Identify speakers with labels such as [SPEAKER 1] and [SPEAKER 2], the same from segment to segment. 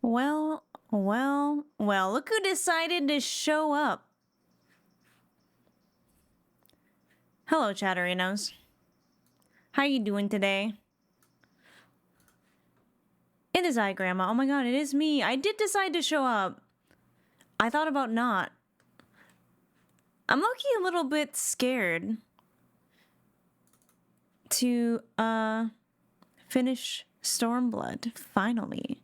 [SPEAKER 1] Well, look who decided to show up. Hello, Chatterinos. How you doing today? It is I, Grandma. Oh my god, it is me. I did decide to show up. I thought about not. I'm low-key a little bit scared to, finish Stormblood, finally.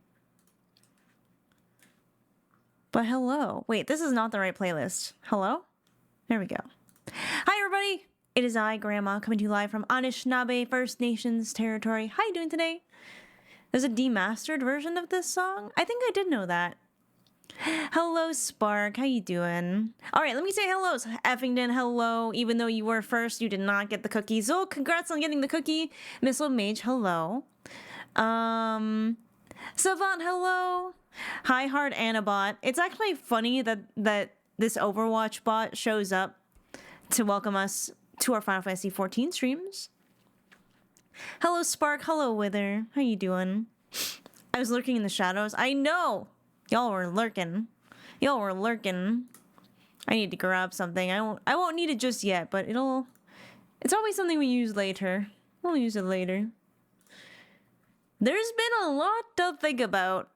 [SPEAKER 1] But hello. Wait, this is not the right playlist. Hello? There we go. Hi, everybody. It is I, Grandma, coming to you live from Anishinaabe First Nations territory. How you doing today? There's a demastered version of this song? I think I did know that. Hello, Spark. How you doing? All right, let me say hello. Effington, hello. Even though you were first, you did not get the cookies. Oh, congrats on getting the cookie. Missile Mage, hello. Savant, hello. Hi, Hard Anabot. It's actually funny that this Overwatch bot shows up to welcome us to our Final Fantasy XIV streams. Hello, Spark. Hello, Wither. How you doing? I was lurking in the shadows. I know! Y'all were lurking. Y'all were lurking. I need to grab something. I won't need it just yet, but it's always something we use later. We'll use it later. There's been a lot to think about.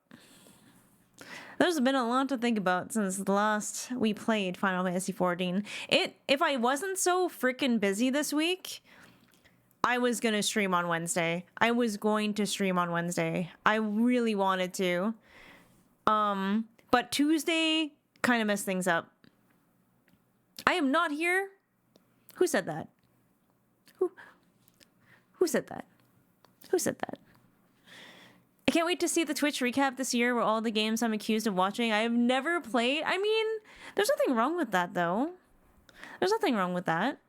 [SPEAKER 1] There's been a lot to think about since the last we played Final Fantasy XIV. If I wasn't so freaking busy this week, I was gonna stream on Wednesday. I was going to stream on Wednesday. I really wanted to. But Tuesday kind of messed things up. I am not here. Who said that? Who said that? Who said that? I can't wait to see the Twitch recap this year where all the games I'm accused of watching I have never played. I mean, there's nothing wrong with that, though. There's nothing wrong with that.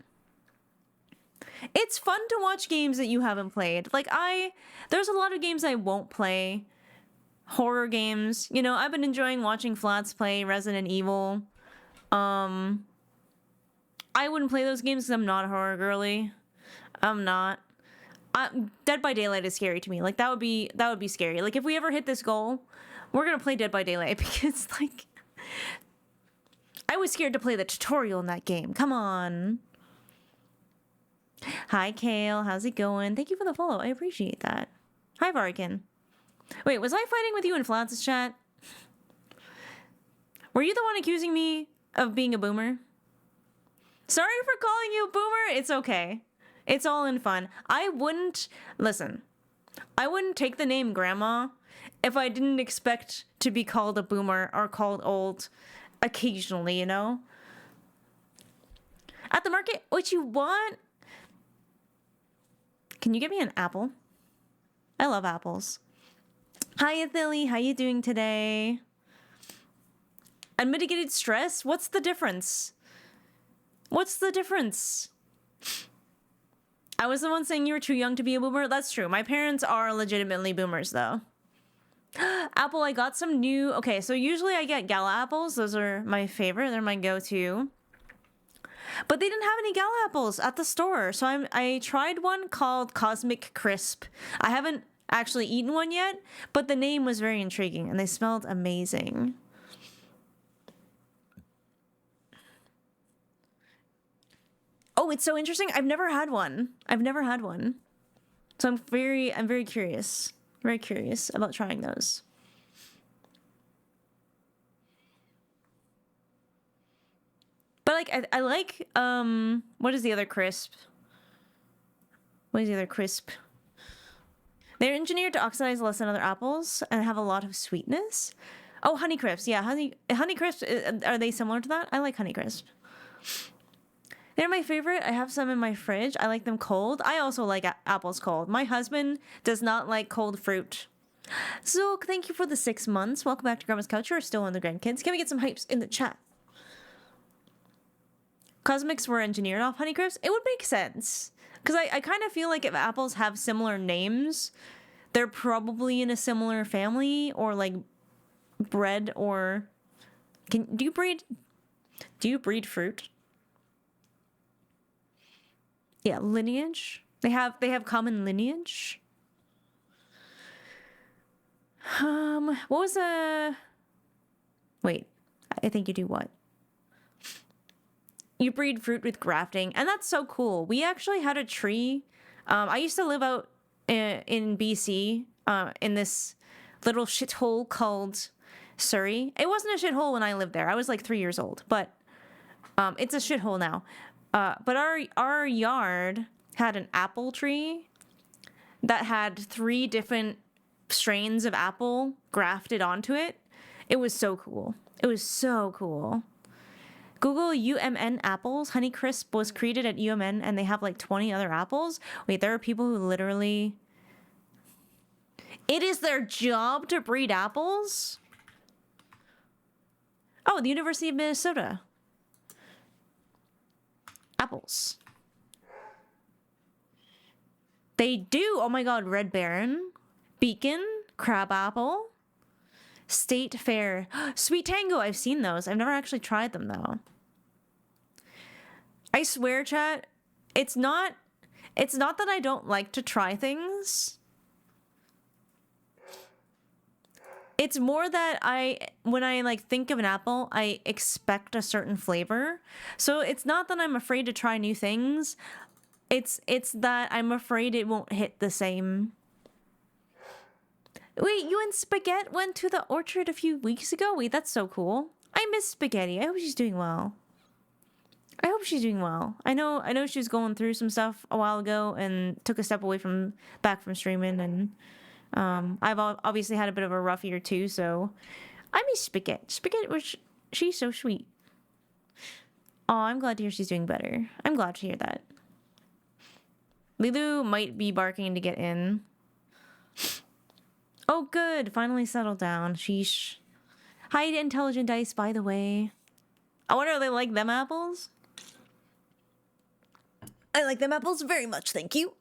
[SPEAKER 1] It's fun to watch games that you haven't played. Like, there's a lot of games I won't play. Horror games. You know, I've been enjoying watching Flats play Resident Evil. I wouldn't play those games because I'm not a horror girly. I'm not. Dead by Daylight is scary to me. Like, that would be scary. Like, if we ever hit this goal, we're gonna play Dead by Daylight because, like, I was scared to play the tutorial in that game. Come on. Hi, Kale. How's it going? Thank you for the follow. I appreciate that. Hi, Varikin. Wait, was I fighting with you in Flats' chat? Were you the one accusing me of being a boomer? Sorry for calling you a boomer. It's okay. It's all in fun. I wouldn't take the name Grandma if I didn't expect to be called a boomer or called old occasionally, you know? At the market, what you want? Can you give me an apple? I love apples. Hi, Athili. How you doing today? Unmitigated stress? What's the difference? What's the difference? I was the one saying you were too young to be a boomer. That's true. My parents are legitimately boomers, though. Apple, I got some new... Okay, so usually I get Gala apples. Those are my favorite. They're my go-to. But they didn't have any Gala apples at the store. So I tried one called Cosmic Crisp. I haven't actually eaten one yet, but the name was very intriguing, and they smelled amazing. Oh, it's so interesting. I've never had one. So I'm very curious. Very curious about trying those. But like I like what is the other crisp? What is the other crisp? They're engineered to oxidize less than other apples and have a lot of sweetness. Oh, Honey Crisps. Yeah, Honey Crisps, are they similar to that? I like Honey Crisp. They're my favorite. I have some in my fridge. I like them cold. I also like apples cold. My husband does not like cold fruit. So, thank you for the 6 months. Welcome back to Grandma's Couch. You're still on the grandkids. Can we get some hypes in the chat? Cosmics were engineered off Honey Crisps. It would make sense. Because I kind of feel like if apples have similar names, they're probably in a similar family or like bred or... Do you breed fruit? Yeah, lineage. They have common lineage. What was wait, I think you do what? You breed fruit with grafting, and that's so cool. We actually had a tree. I used to live out in BC, in this little shithole called Surrey. It wasn't a shithole when I lived there. I was like 3 years old, but it's a shithole now. But our yard had an apple tree that had 3 different strains of apple grafted onto it. It was so cool. It was so cool. Google UMN apples. Honeycrisp was created at UMN and they have like 20 other apples. Wait, there are people who literally... It is their job to breed apples? Oh, the University of Minnesota. Apples. They do. Oh my god, Red Baron, Beacon, Crabapple, State Fair, Sweet Tango. I've seen those. I've never actually tried them though. I swear, chat, it's not that I don't like to try things. It's more that when I like think of an apple, I expect a certain flavor. So it's not that I'm afraid to try new things. It's that I'm afraid it won't hit the same. Wait, you and Spaghetti went to the orchard a few weeks ago? Wait, that's so cool. I miss Spaghetti. I hope she's doing well. I hope she's doing well. I know she was going through some stuff a while ago and took a step away back from streaming, and I've obviously had a bit of a rough year too, so I miss Spaghetti. Spaghetti, she's so sweet. Oh, I'm glad to hear she's doing better. I'm glad to hear that. Lilu might be barking to get in. Oh, good. Finally settled down. Sheesh. Hi to Intelligent Dice, by the way. I wonder if they like them apples. I like them apples very much. Thank you.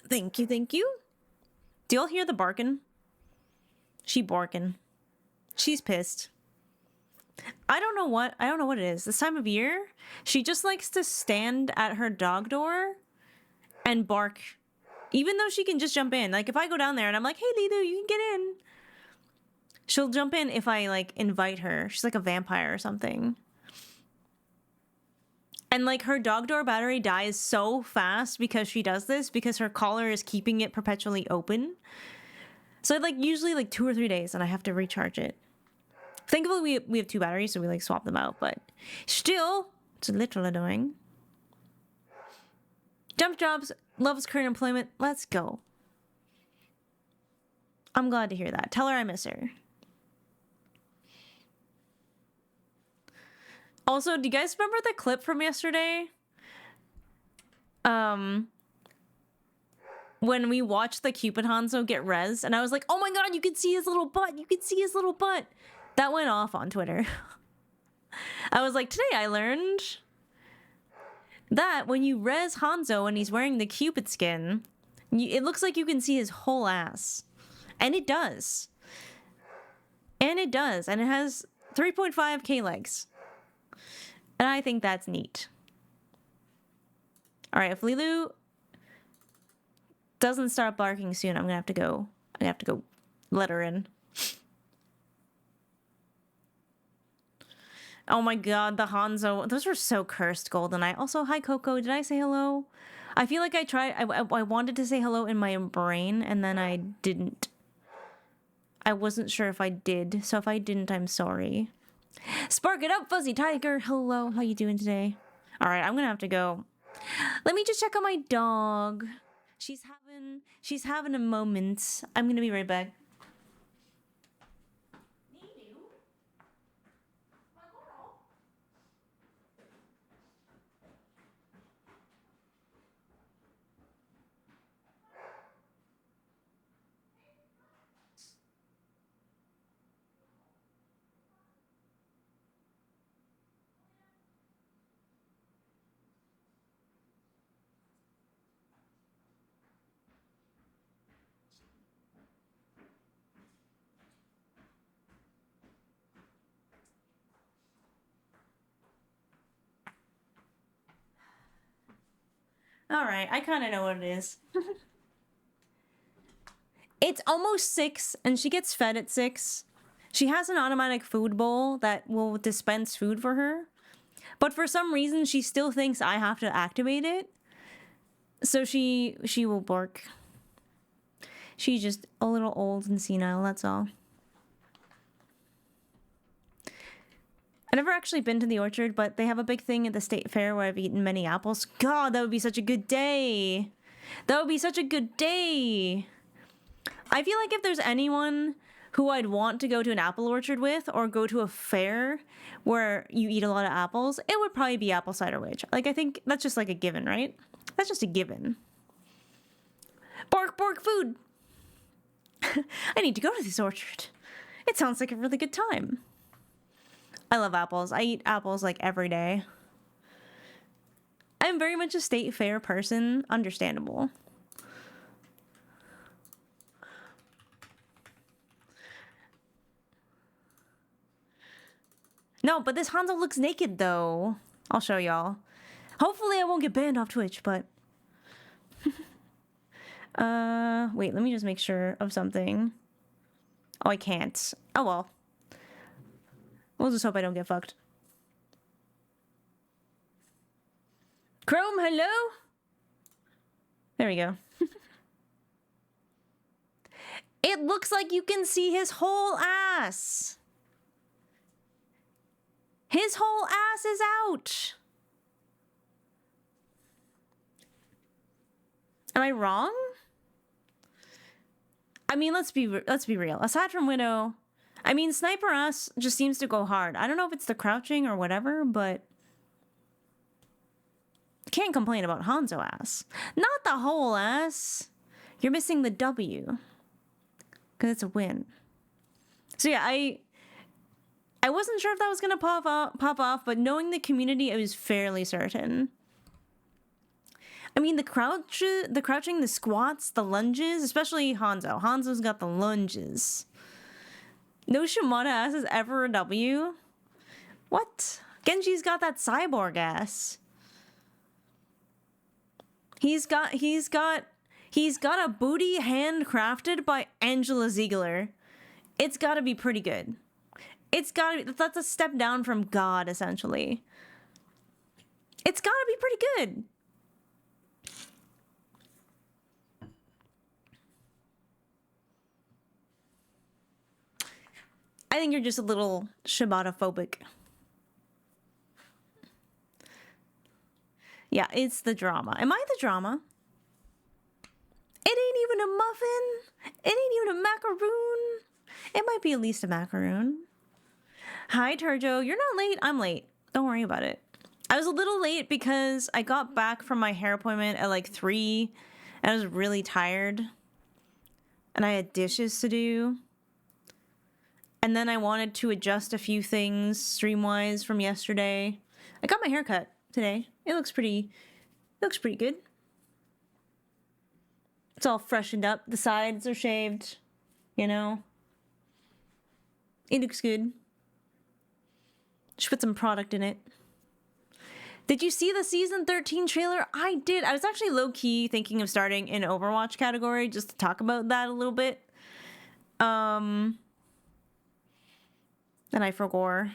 [SPEAKER 1] Thank you. Thank you. Do y'all hear the barking? She barking. She's pissed. I don't know what it is. This time of year, she just likes to stand at her dog door and bark, even though she can just jump in. Like if I go down there and I'm like, "Hey, Lilu, you can get in," she'll jump in if I like invite her. She's like a vampire or something. And like her dog door battery dies so fast because she does this, because her collar is keeping it perpetually open. So like usually like 2 or 3 days and I have to recharge it. Thankfully we have 2 batteries, so we like swap them out, but still it's a little annoying. Jump Jobs loves current employment. Let's go. I'm glad to hear that. Tell her I miss her. Also, do you guys remember the clip from yesterday? When we watched the Cupid Hanzo get res, and I was like, oh my god, you can see his little butt. You can see his little butt. That went off on Twitter. I was like, today I learned that when you res Hanzo and he's wearing the Cupid skin, it looks like you can see his whole ass. And it does. And it does. And it has 3.5k legs. And I think that's neat. All right, if Lilu doesn't start barking soon, I'm gonna have to go let her in. Oh my god, the Hanzo. Those were so cursed, GoldenEye. Also, hi, Coco. Did I say hello? I feel like I tried. I wanted to say hello in my brain, and then I didn't. I wasn't sure if I did. So if I didn't, I'm sorry. Spark it up, Fuzzy Tiger. Hello, how you doing today? All right, I'm gonna have to go. Let me just check on my dog. She's having a moment. I'm gonna be right back. All right, I kind of know what it is. It's almost 6, and she gets fed at 6. She has an automatic food bowl that will dispense food for her. But for some reason, she still thinks I have to activate it. So she will bark. She's just a little old and senile, that's all. I've never actually been to the orchard, but they have a big thing at the state fair where I've eaten many apples. God, that would be such a good day. That would be such a good day. I feel like if there's anyone who I'd want to go to an apple orchard with or go to a fair where you eat a lot of apples, it would probably be Apple Cider Witch. Like, I think that's just like a given, right? That's just a given. Bark, bark, food. I need to go to this orchard. It sounds like a really good time. I love apples. I eat apples like every day. I'm very much a state fair person. Understandable. No, but this Hanzo looks naked though. I'll show y'all. Hopefully I won't get banned off Twitch, but... wait, let me just make sure of something. Oh, I can't. Oh well. We'll just hope I don't get fucked. Chrome, hello? There we go. It looks like you can see his whole ass. His whole ass is out. Am I wrong? I mean, let's be real. Aside from Widow, I mean, Sniper ass just seems to go hard. I don't know if it's the crouching or whatever, but can't complain about Hanzo ass. Not the whole ass. You're missing the W. Because it's a win. So yeah, I wasn't sure if that was gonna pop off, but knowing the community, I was fairly certain. I mean, the crouching, the squats, the lunges, especially Hanzo. Hanzo's got the lunges. No Shimada ass is ever a W. What? Genji's got that cyborg ass. He's got a booty handcrafted by Angela Ziegler. It's gotta be pretty good. It's gotta be, that's a step down from God, essentially. It's gotta be pretty good. I think you're just a little Shibata-phobic. Yeah, it's the drama. Am I the drama? It ain't even a muffin. It ain't even a macaroon. It might be at least a macaroon. Hi, Turjo. You're not late. I'm late. Don't worry about it. I was a little late because I got back from my hair appointment at like 3 and I was really tired. And I had dishes to do. And then I wanted to adjust a few things stream-wise from yesterday. I got my hair cut today. It looks pretty good. It's all freshened up. The sides are shaved, you know. It looks good. Should put some product in it. Did you see the season 13 trailer? I did. I was actually low-key thinking of starting an Overwatch category just to talk about that a little bit. Then I forgot.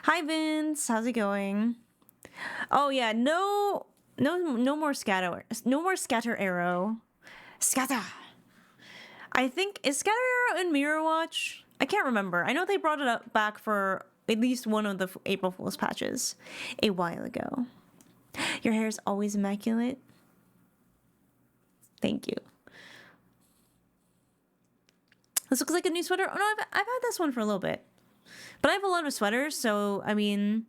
[SPEAKER 1] Hi Vince, how's it going? Oh yeah, no more scatter. No more scatter arrow. Scatter. I think is scatter arrow in Mirror Watch? I can't remember. I know they brought it up back for at least one of the April Fool's patches a while ago. Your hair is always immaculate. Thank you. This looks like a new sweater. Oh no, I've had this one for a little bit. But I have a lot of sweaters, so I mean...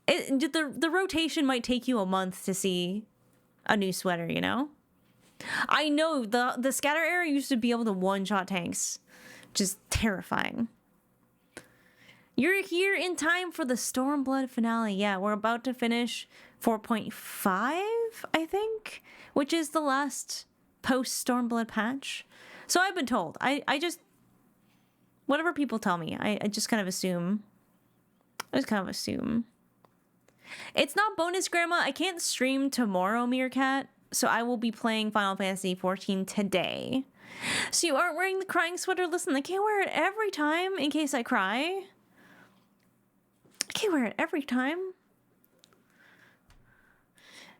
[SPEAKER 1] The rotation might take you a month to see a new sweater, you know? I know, the scatter arrow used to be able to one-shot tanks. Just terrifying. You're here in time for the Stormblood finale. Yeah, we're about to finish 4.5, I think? Which is the last post-Stormblood patch. So I've been told. I just... Whatever people tell me, I just kind of assume. It's not bonus, Grandma. I can't stream tomorrow, Meerkat, So I will be playing Final Fantasy XIV today. So you aren't wearing the crying sweater? Listen, I can't wear it every time in case I cry. I can't wear it every time.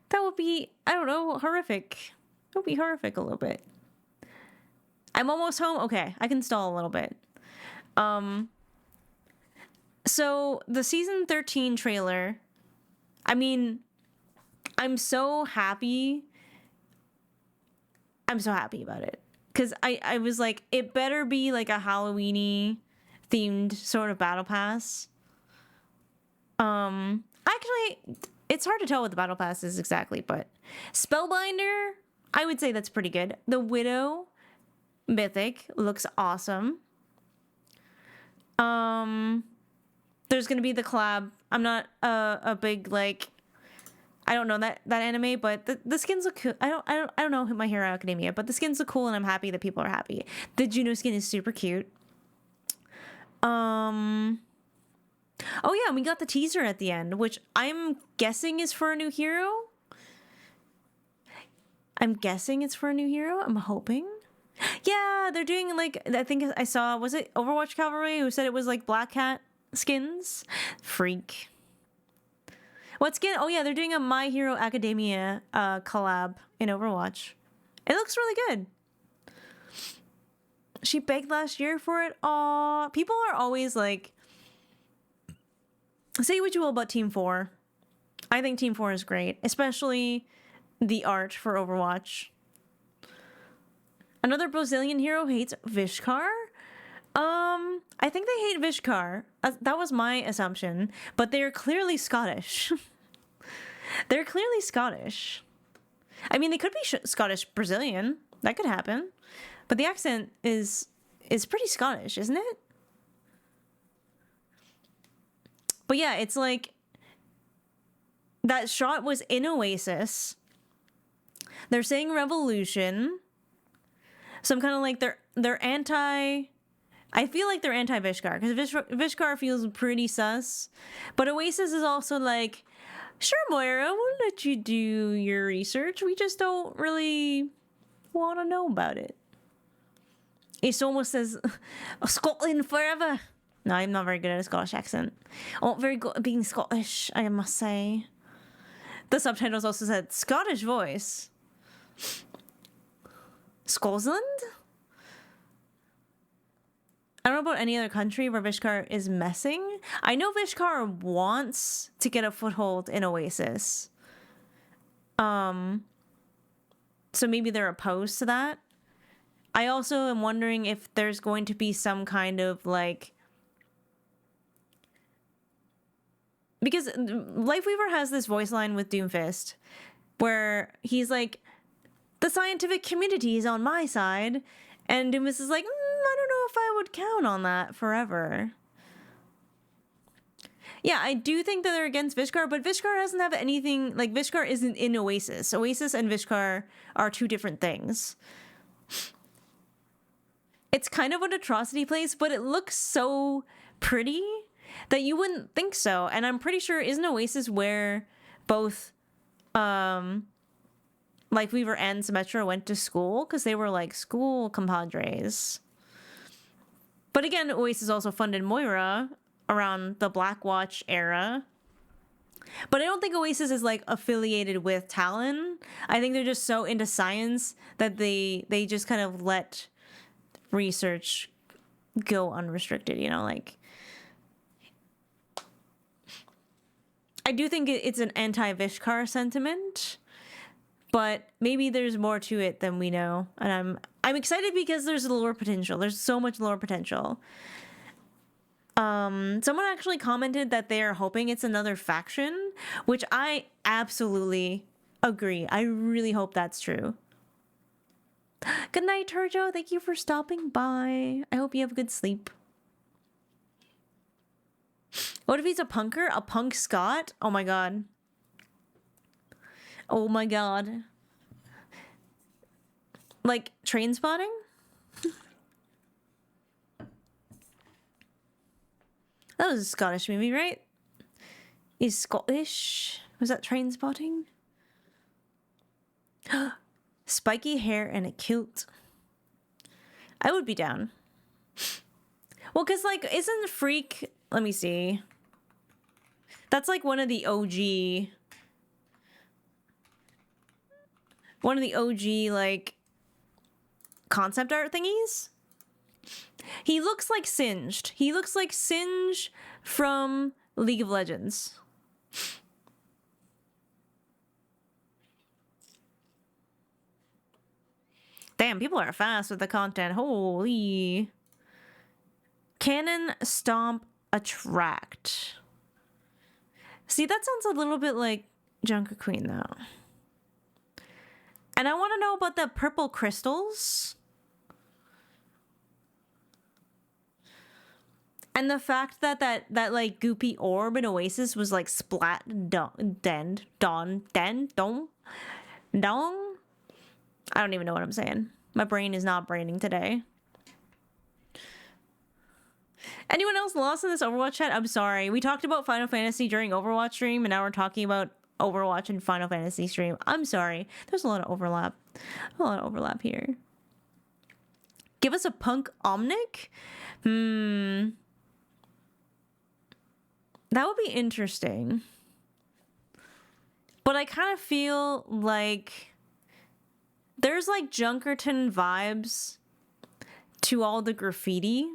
[SPEAKER 1] That would be, I don't know, horrific. It would be horrific a little bit. I'm almost home. Okay, I can stall a little bit. So the season 13 trailer, I mean, I'm so happy. I'm so happy about it. Because I was like, it better be like a Halloween-y themed sort of battle pass. Actually, it's hard to tell what the battle pass is exactly, but Spellbinder, I would say that's pretty good. The Widow Mythic looks awesome. There's gonna be the collab. I'm not a big like, I don't know that anime, but the skins look cool. I don't know My Hero Academia, but the skins look cool, and I'm happy that people are happy. The Juno skin is super cute. Oh yeah, we got the teaser at the end, which I'm guessing is for a new hero. I'm guessing it's for a new hero. I'm hoping. Yeah, they're doing like, I think I saw, was it Overwatch Cavalry who said it was like Black Cat skins? Freak. What skin? Oh yeah, they're doing a My Hero Academia collab in Overwatch. It looks really good. She begged last year for it. Aw, people are always like, say what you will about Team 4. I think Team 4 is great, especially the art for Overwatch. Another Brazilian hero hates Vishkar? I think they hate Vishkar. That was my assumption, but they're clearly Scottish. They're clearly Scottish. I mean, they could be Scottish Brazilian. That could happen. But the accent is pretty Scottish, isn't it? But yeah, it's like that shot was in Oasis. They're saying Revolution. So I'm kind of like they're anti. I feel like they're anti-Vishkar because Vishkar feels pretty sus. But Oasis is also like, sure, Moira, we'll let you do your research. We just don't really want to know about it. It almost says Scotland forever. No, I'm not very good at a Scottish accent. I'm not very good at being Scottish, I must say. The subtitles also said Scottish voice. Scotland? I don't know about any other country where Vishkar is messing. I know Vishkar wants to get a foothold in Oasis. So maybe they're opposed to that. I also am wondering if there's going to be some kind of like, because Lifeweaver has this voice line with Doomfist where he's like, the scientific community is on my side, and Doomfist is like, I don't know if I would count on that forever. Yeah, I do think that they're against Vishkar, but Vishkar doesn't have anything, like Vishkar isn't in Oasis. Oasis and Vishkar are two different things. It's kind of an atrocity place, but it looks so pretty that you wouldn't think so. And I'm pretty sure, isn't Oasis where both Lifeweaver and Symmetra went to school? Because they were like school compadres. But again, Oasis also funded Moira around the Blackwatch era. But I don't think Oasis is like affiliated with Talon. I think they're just so into science that they just kind of let research go unrestricted, you know, like I do think it's an anti-Vishkar sentiment, but maybe there's more to it than we know, and I'm excited because there's lore potential. There's so much lore potential. Someone actually commented that they are hoping it's another faction, which I absolutely agree. I really hope that's true. Good night, Turjo. Thank you for stopping by. I hope you have good sleep. What if he's a punker? A punk Scot? Oh my god. Oh my god. Like, Train Spotting? That was a Scottish movie, right? He's Scottish. Was that Train Spotting? Spiky hair and a kilt. I would be down. Well, because, like, isn't Freak... Let me see. That's, like, one of the OG... One of the OG, like, concept art thingies. He looks like Singed. He looks like Singe from League of Legends. Damn, people are fast with the content. Holy. Cannon, Stomp, Attract. See, that sounds a little bit like Junker Queen, though. And I want to know about the purple crystals. And the fact that that like goopy orb in Oasis was like splat dong. I don't even know what I'm saying. My brain is not braining today. Anyone else lost in this Overwatch chat? I'm sorry. We talked about Final Fantasy during Overwatch stream, and now we're talking about Overwatch and Final Fantasy stream. I'm sorry. There's a lot of overlap. A lot of overlap here. Give us a punk Omnic? That would be interesting. But I kind of feel like there's like Junkerton vibes to all the graffiti.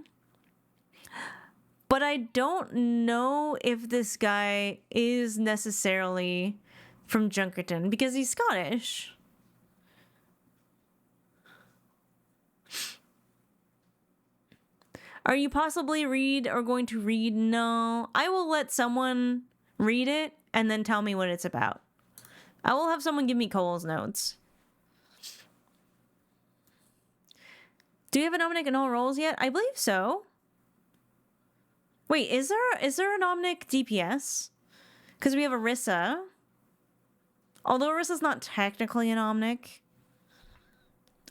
[SPEAKER 1] But I don't know if this guy is necessarily from Junkerton because he's Scottish. Are you possibly going to read? No. I will let someone read it and then tell me what it's about. I will have someone give me Cole's notes. Do you have an Omnic in all roles yet? I believe so. Wait, is there an Omnic DPS? Because we have Orisa. Although Orisa's not technically an Omnic.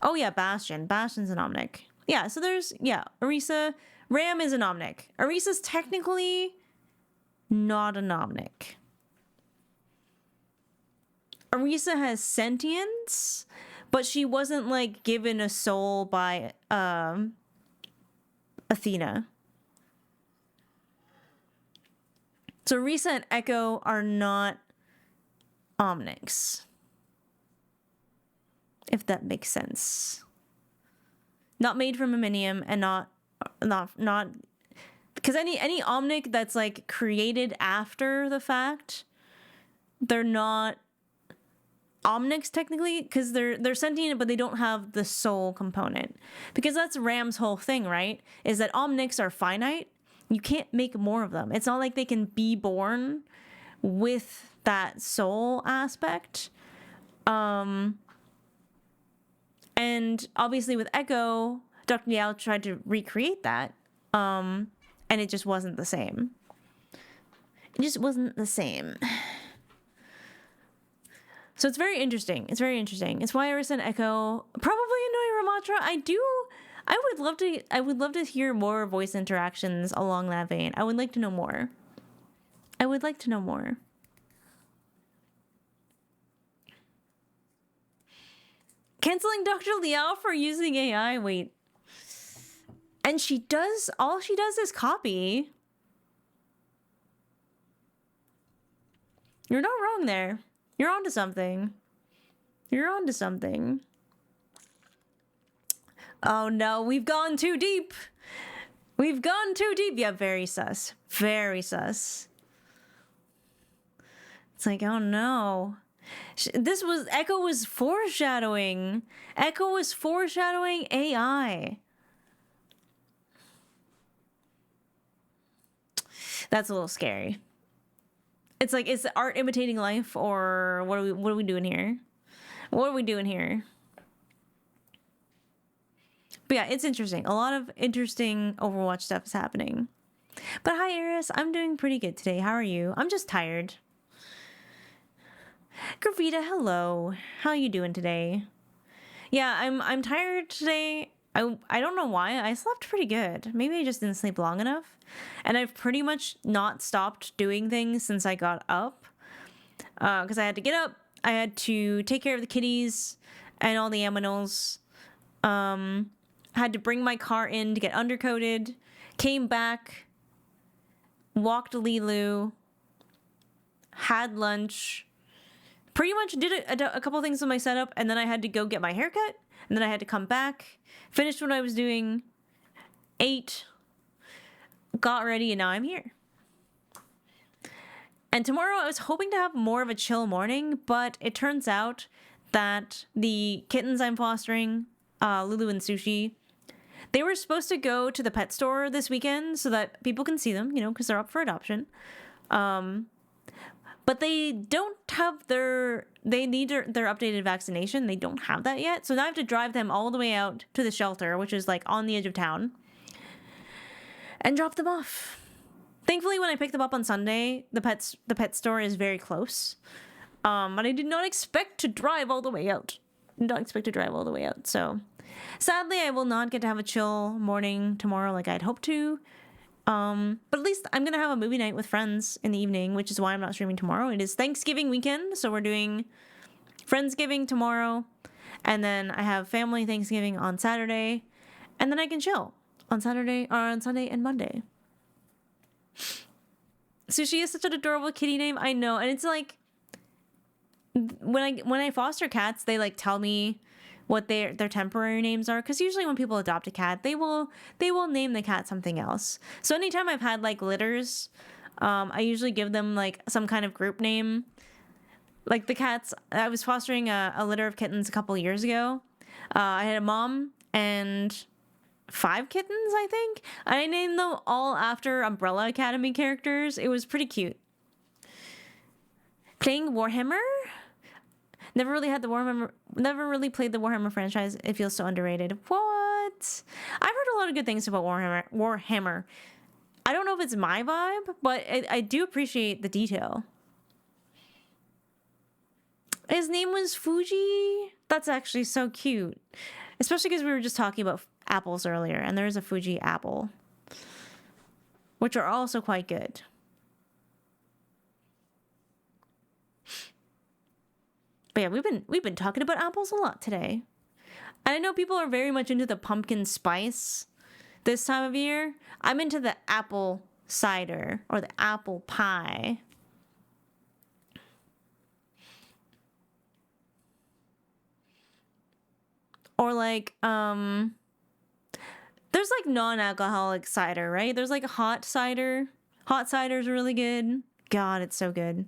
[SPEAKER 1] Oh yeah, Bastion. Bastion's an Omnic. Yeah, so there's, yeah, Orisa. Ram is an Omnic. Orisa's technically not an Omnic. Orisa has sentience, but she wasn't, like, given a soul by Athena. So Orisa and Echo are not Omnics. If that makes sense. Not made from Omnium and not because any Omnic that's like created after the fact, they're not Omnics technically because they're sentient, but they don't have the soul component. Because that's Ram's whole thing, right? Is that Omnics are finite. You can't make more of them. It's not like they can be born with that soul aspect. And obviously with Echo, Dr. Diao tried to recreate that. And it just wasn't the same. It just wasn't the same. So it's very interesting. It's very interesting. It's why Orisa and Echo probably annoy Ramatra. I would love to hear more voice interactions along that vein. I would like to know more. I would like to know more. Canceling Dr. Liao for using AI. Wait. And all she does is copy. You're not wrong there. You're onto something. You're onto something. Oh no, we've gone too deep. We've gone too deep. Yeah, very sus. Very sus. It's like, oh no. Echo was foreshadowing. Echo was foreshadowing AI. That's a little scary. It's like, is art imitating life, or what are we doing here? What are we doing here? But yeah, it's interesting. A lot of interesting Overwatch stuff is happening. But hi, Eris. I'm doing pretty good today. How are you? I'm just tired. Gravita, hello. How are you doing today? Yeah, I'm tired today. I don't know why. I slept pretty good. Maybe I just didn't sleep long enough. And I've pretty much not stopped doing things since I got up. Because I had to get up. I had to take care of the kitties and all the animals. Had to bring my car in to get undercoated. Came back, walked Lilu, had lunch, pretty much did a couple things with my setup, and then I had to go get my haircut, and then I had to come back, finish what I was doing, ate, got ready, and now I'm here. And tomorrow I was hoping to have more of a chill morning, but it turns out that the kittens I'm fostering, Lulu and Sushi, they were supposed to go to the pet store this weekend so that people can see them, you know, because they're up for adoption. But they don't have they need their updated vaccination. They don't have that yet. So now I have to drive them all the way out to the shelter, which is like on the edge of town, and drop them off. Thankfully, when I picked them up on Sunday, the pet store is very close. But I did not expect to drive all the way out. So sadly, I will not get to have a chill morning tomorrow like I'd hoped to. But at least I'm going to have a movie night with friends in the evening, which is why I'm not streaming tomorrow. It is Thanksgiving weekend, so we're doing Friendsgiving tomorrow. And then I have family Thanksgiving on Saturday. And then I can chill on Saturday or on Sunday and Monday. Sushi is such an adorable kitty name. I know. And it's like, when I foster cats, they like tell me what their temporary names are, because usually when people adopt a cat, they will name the cat something else. So anytime I've had like litters, I usually give them like some kind of group name. Like the cats, I was fostering a litter of kittens a couple years ago. I had a mom and 5 kittens, I think. I named them all after Umbrella Academy characters. It was pretty cute. Playing Warhammer? Never really played the Warhammer franchise. It feels so underrated. What? I've heard a lot of good things about Warhammer. I don't know if it's my vibe, but I do appreciate the detail. His name was Fuji. That's actually so cute. Especially because we were just talking about apples earlier, and there's a Fuji apple, which are also quite good. But yeah, we've been talking about apples a lot today. And I know people are very much into the pumpkin spice this time of year. I'm into the apple cider or the apple pie. Or like there's like non-alcoholic cider, right? There's like a hot cider. Hot cider is really good. God, it's so good.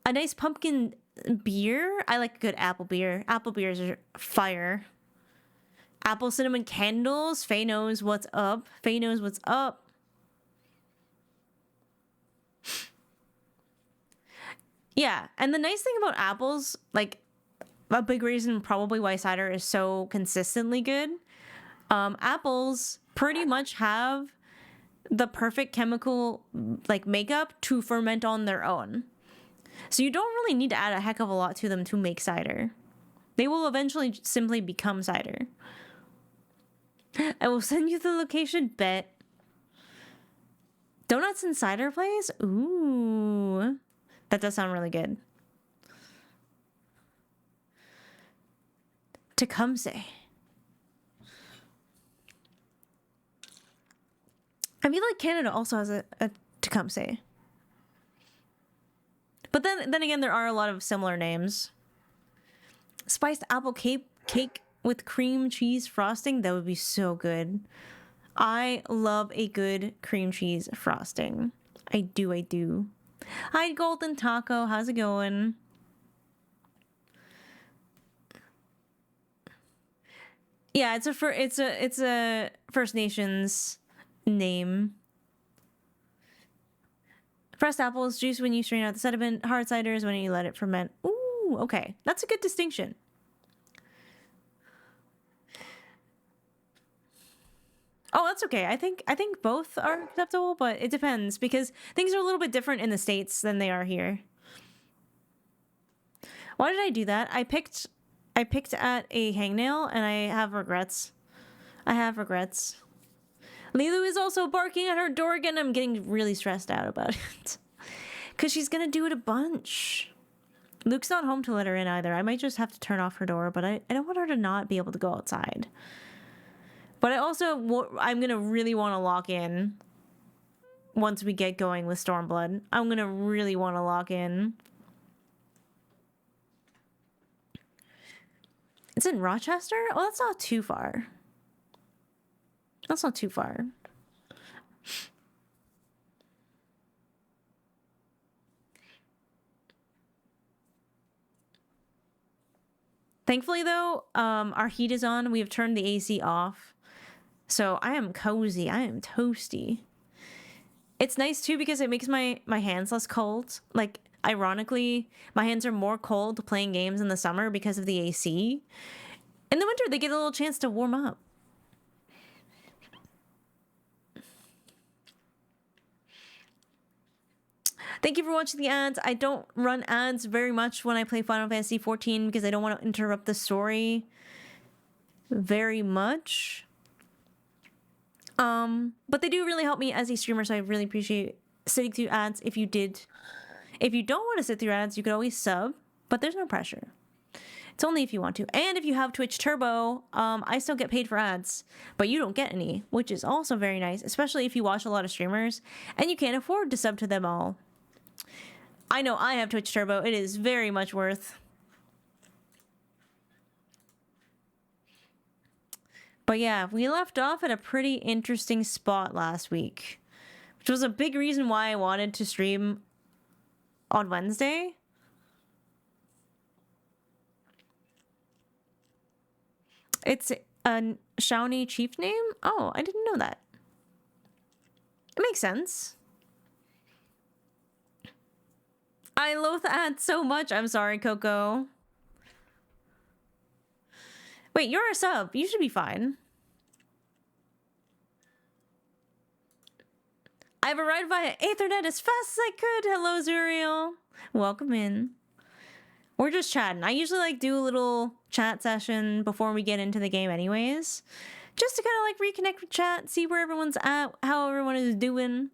[SPEAKER 1] A nice pumpkin beer. I like a good apple beer. Apple beers are fire. Apple cinnamon candles. Faye knows what's up. Faye knows what's up. Yeah, and the nice thing about apples, like a big reason probably why cider is so consistently good, apples pretty much have the perfect chemical like makeup to ferment on their own. So you don't really need to add a heck of a lot to them to make cider. They will eventually simply become cider. I will send you the location, bet. Donuts and cider place? Ooh. That does sound really good. Tecumseh. I feel like Canada also has a Tecumseh. But then again, there are a lot of similar names. Spiced apple cake with cream cheese frosting. That would be so good. I love a good cream cheese frosting. I do. Hi, Golden Taco. How's it going? Yeah, it's a First Nations name. Pressed apples, juice when you strain out the sediment. Hard cider is when you let it ferment. Ooh, okay. That's a good distinction. Oh, that's okay. I think both are acceptable, but it depends because things are a little bit different in the States than they are here. Why did I do that? I picked at a hangnail and I have regrets. Lilu is also barking at her door again. I'm getting really stressed out about it. Because she's going to do it a bunch. Luke's not home to let her in either. I might just have to turn off her door, but I don't want her to not be able to go outside. But I also, I'm going to really want to lock in once we get going with Stormblood. I'm going to really want to lock in. It's in Rochester? Oh, that's not too far. That's not too far. Thankfully, though, our heat is on. We have turned the AC off. So I am cozy. I am toasty. It's nice, too, because it makes my hands less cold. Like, ironically, my hands are more cold playing games in the summer because of the AC. In the winter, they get a little chance to warm up. Thank you for watching the ads. I don't run ads very much when I play Final Fantasy XIV because I don't want to interrupt the story very much. But they do really help me as a streamer, so I really appreciate sitting through ads. If you don't want to sit through ads, you could always sub, but there's no pressure. It's only if you want to. And if you have Twitch Turbo, I still get paid for ads, but you don't get any, which is also very nice, especially if you watch a lot of streamers and you can't afford to sub to them all. I know I have Twitch Turbo. It is very much worth. But yeah, we left off at a pretty interesting spot last week, which was a big reason why I wanted to stream on Wednesday. It's a Shawnee chief name? Oh, I didn't know that. It makes sense. I loathe ads so much. I'm sorry, Coco. Wait, you're a sub. You should be fine. I've arrived via Ethernet as fast as I could. Hello, Zuriel. Welcome in. We're just chatting. I usually like do a little chat session before we get into the game anyways. Just to kind of like reconnect with chat, see where everyone's at, how everyone is doing,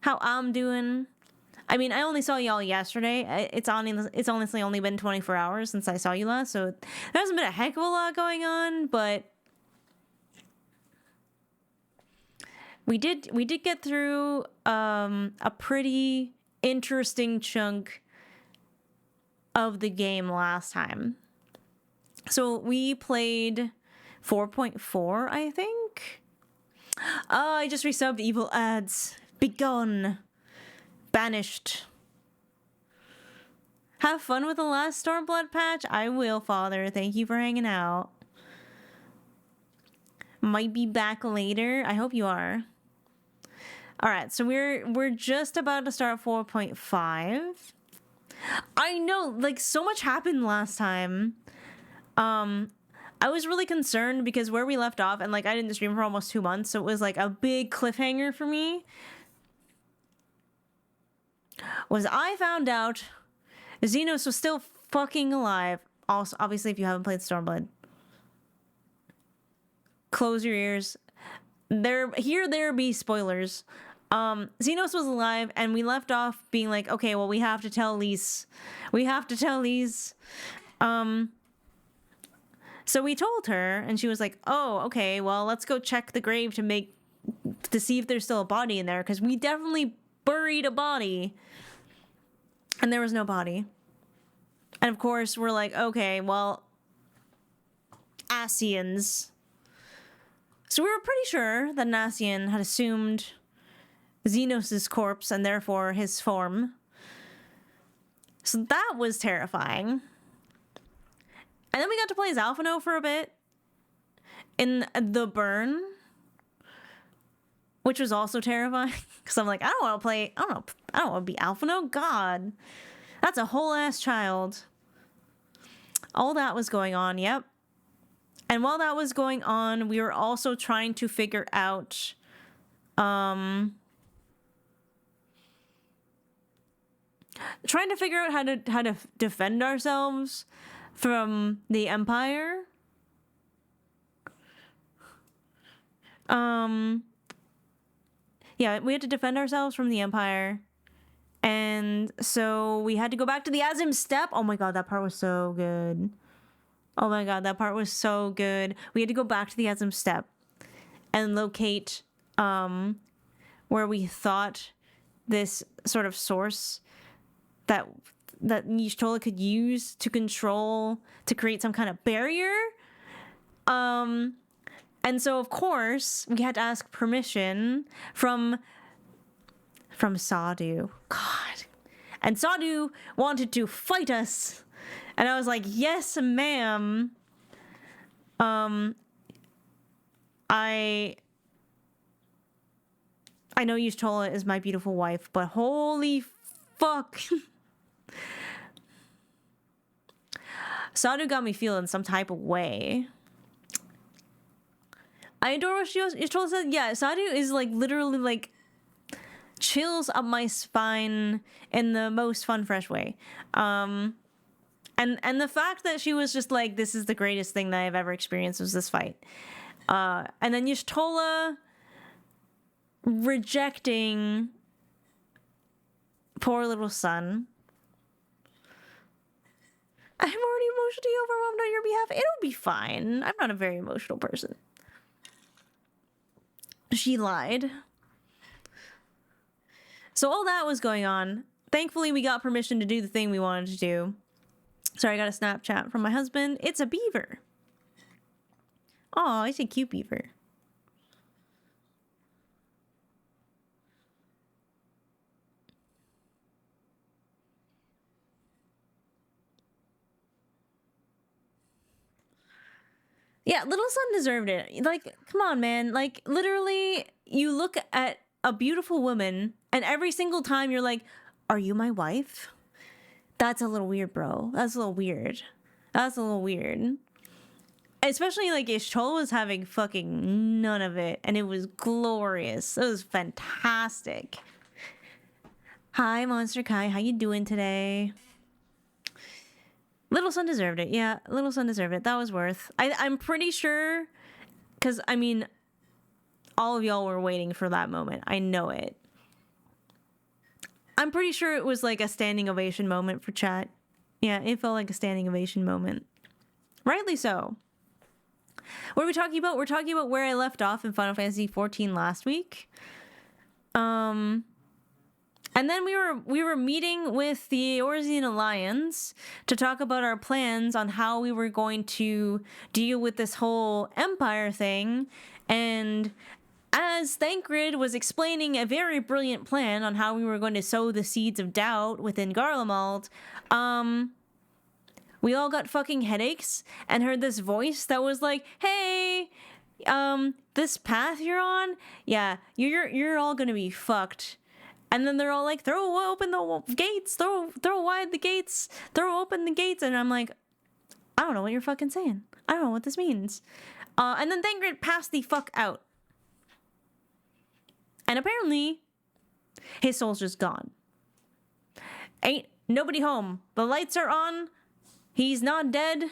[SPEAKER 1] how I'm doing. I mean, I only saw y'all yesterday. It's honestly only been 24 hours since I saw you last, so there hasn't been a heck of a lot going on, but we did get through a pretty interesting chunk of the game last time. So we played 4.4, I think. Oh, I just resubbed evil ads. Begone. Banished. Have fun with the last Stormblood patch? I will, Father. Thank you for hanging out. Might be back later. I hope you are. Alright, so we're just about to start 4.5. I know, like, so much happened last time. I was really concerned because where we left off, and like I didn't stream for almost 2 months, so it was like a big cliffhanger for me. Was I found out Xenos was still fucking alive. Also, obviously, if you haven't played Stormblood, close your ears. There be spoilers. Xenos was alive, and we left off being like, okay, well, we have to tell Lise. We have to tell Lise. So we told her, and she was like, oh, okay, well, let's go check the grave to see if there's still a body in there, because we definitely buried a body. And there was no body. And of course, we're like, okay, well, Scions. So we were pretty sure that an Scion had assumed Xenos' corpse and therefore his form. So that was terrifying. And then we got to play as Alphino for a bit in the burn, which was also terrifying because I'm like, I don't want to be Alphino. God, that's a whole ass child. All that was going on. Yep. And while that was going on, we were also trying to figure out, how to defend ourselves from the Empire. Yeah, we had to defend ourselves from the Empire. And so we had to go back to the Azim Step. Oh my god, that part was so good. Oh my god, that part was so good. We had to go back to the Azim Step and locate where we thought this sort of source that Y'shtola could use to create some kind of barrier. And so of course we had to ask permission from Sadu. God. And Sadu wanted to fight us. And I was like, yes, ma'am. I know Y'shtola is my beautiful wife, but holy fuck. Sadu got me feeling some type of way. I adore what Y'shtola said. Yeah, Sadu is like literally like chills up my spine in the most fun, fresh way. And the fact that she was just like, this is the greatest thing that I've ever experienced was this fight. And then Y'shtola rejecting poor little son. I'm already emotionally overwhelmed on your behalf. It'll be fine. I'm not a very emotional person. She lied. So all that was going on. Thankfully, we got permission to do the thing we wanted to do. Sorry, I got a Snapchat from my husband. It's a beaver. Oh, it's a cute beaver. Yeah, little son deserved it. Like, come on, man. Like, literally, you look at a beautiful woman, and every single time you're like, are you my wife? That's a little weird, bro. That's a little weird. That's a little weird. Especially, like, Y'shtola was having fucking none of it, and it was glorious. It was fantastic. Hi, Monster Kai. How you doing today? Little son deserved it. Yeah, little son deserved it. That was worth. I'm pretty sure, because, I mean, all of y'all were waiting for that moment. I know it. I'm pretty sure it was like a standing ovation moment for chat. Yeah, it felt like a standing ovation moment. Rightly so. What are we talking about? We're talking about where I left off in Final Fantasy XIV last week. And then we were meeting with the Eorzean Alliance to talk about our plans on how we were going to deal with this whole Empire thing. And as Thancred was explaining a very brilliant plan on how we were going to sow the seeds of doubt within Garlemald, we all got fucking headaches and heard this voice that was like, hey, this path you're on, yeah, you're all gonna be fucked. And then they're all like, throw open the gates, throw wide the gates, throw open the gates. And I'm like, I don't know what you're fucking saying. I don't know what this means. And then Thancred passed the fuck out. And apparently, his soul's just gone. Ain't nobody home. The lights are on. He's not dead.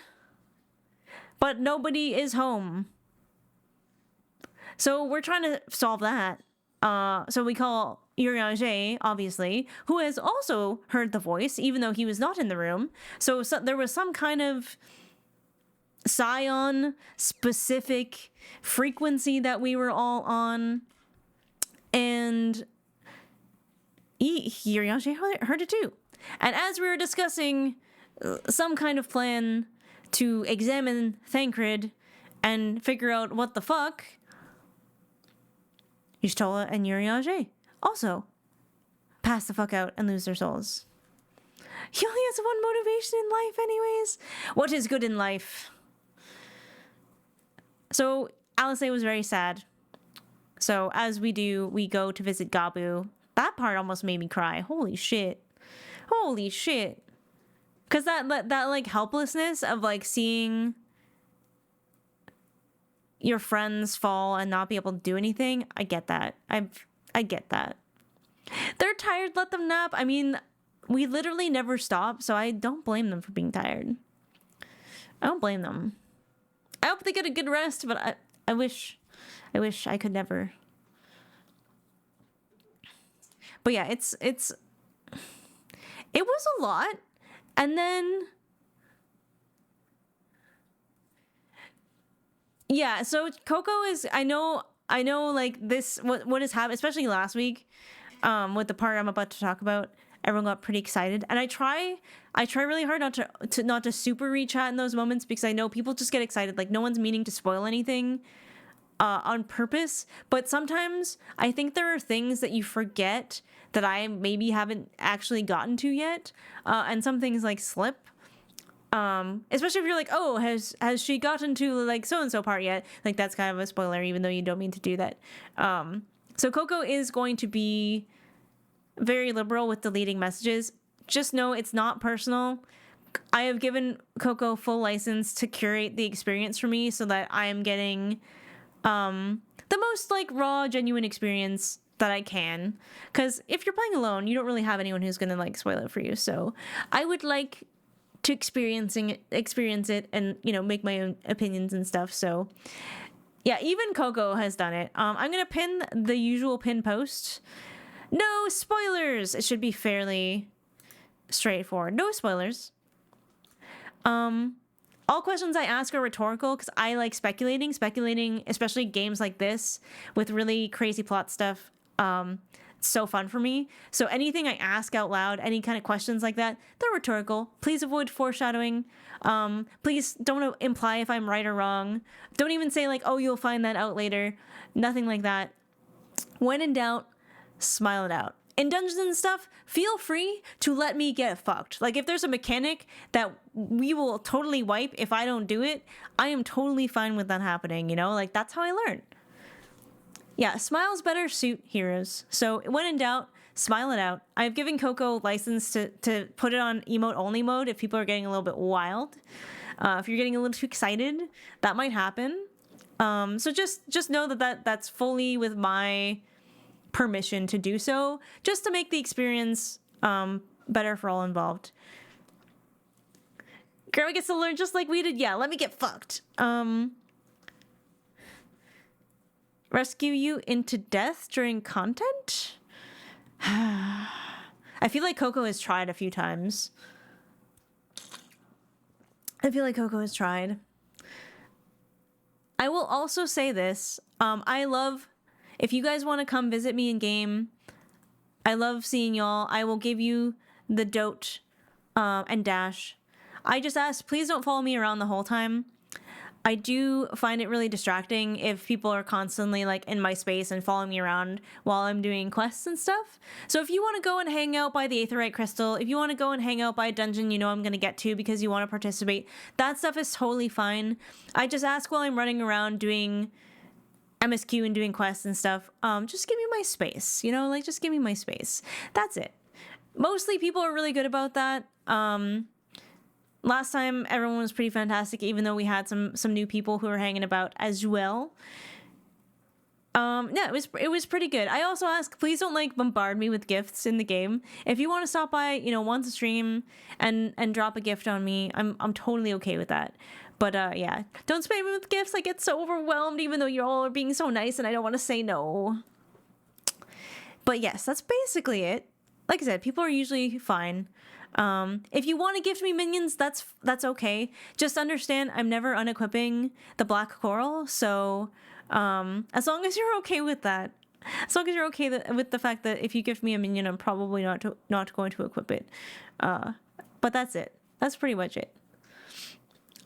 [SPEAKER 1] But nobody is home. So we're trying to solve that. So we call Urianger, obviously, who has also heard the voice, even though he was not in the room. So there was some kind of Scion specific frequency that we were all on. And Urianger heard it too. And as we were discussing some kind of plan to examine Thancred and figure out what the fuck, Y'shtola and Urianger also pass the fuck out and lose their souls. He only has one motivation in life anyways. What is good in life? So Alice was very sad. So as we do, we go to visit Gabu. That part almost made me cry. Holy shit. Holy shit. Because that like helplessness of like seeing your friends fall and not be able to do anything, I get that. I get that. They're tired, let them nap. I mean, we literally never stop, so I don't blame them for being tired. I don't blame them. I hope they get a good rest, but I wish I could never. But yeah, it's It was a lot. And then, yeah, so Coco is, I know, like this, what has happened, especially last week, with the part I'm about to talk about, everyone got pretty excited. And I try really hard not to super re-chat in those moments, because I know people just get excited. Like, no one's meaning to spoil anything on purpose. But sometimes I think there are things that you forget that I maybe haven't actually gotten to yet. And some things like slip. Especially if you're like, oh, has she gotten to like so-and-so part yet? Like, that's kind of a spoiler, even though you don't mean to do that. So Coco is going to be very liberal with deleting messages. Just know it's not personal. I have given Coco full license to curate the experience for me so that I am getting the most like raw, genuine experience that I can. Because if you're playing alone, you don't really have anyone who's gonna like spoil it for you. So I would like to experience it and, you know, make my own opinions and stuff. So yeah, even Coco has done it. I'm gonna pin the usual pin post. No spoilers. It should be fairly straightforward. No spoilers. All questions I ask are rhetorical because I like speculating, especially games like this with really crazy plot stuff. It's so fun for me. So anything I ask out loud, any kind of questions like that, they're rhetorical. Please avoid foreshadowing. Please don't imply if I'm right or wrong. Don't even say like, oh, you'll find that out later. Nothing like that. When in doubt, smile it out. In dungeons and stuff, feel free to let me get fucked. Like, if there's a mechanic that we will totally wipe if I don't do it, I am totally fine with that happening, you know? Like, that's how I learn. Yeah, smiles better suit heroes. So when in doubt, smile it out. I've given Coco license to put it on emote only mode if people are getting a little bit wild. If you're getting a little too excited, that might happen. So just know that's fully with my permission to do so, just to make the experience better for all involved. Girl gets to learn just like we did. Yeah, let me get fucked. Rescue you into death during content? I feel like Coco has tried a few times. I will also say this. I love, if you guys want to come visit me in game, I love seeing y'all. I will give you the dote and dash. I just ask, please don't follow me around the whole time. I do find it really distracting if people are constantly like in my space and following me around while I'm doing quests and stuff. So if you want to go and hang out by the Aetheryte Crystal, if you want to go and hang out by a dungeon you know I'm going to get to because you want to participate, that stuff is totally fine. I just ask while I'm running around doing MSQ and doing quests and stuff, just give me my space, you know, like just give me my space. That's it. Mostly people are really good about that. Last time everyone was pretty fantastic, even though we had some new people who were hanging about as well. Yeah, it was pretty good. I also ask, please don't like bombard me with gifts in the game. If you want to stop by, you know, once a stream and drop a gift on me, I'm totally okay with that. But yeah, don't spam me with gifts. I get so overwhelmed, even though you all are being so nice, and I don't want to say no. But yes, that's basically it. Like I said, people are usually fine. If you want to gift me minions, that's okay. Just understand I'm never unequipping the Black Coral, so as long as you're okay with that, as long as you're okay with the fact that if you gift me a minion, I'm probably not going to equip it. But that's it. That's pretty much it.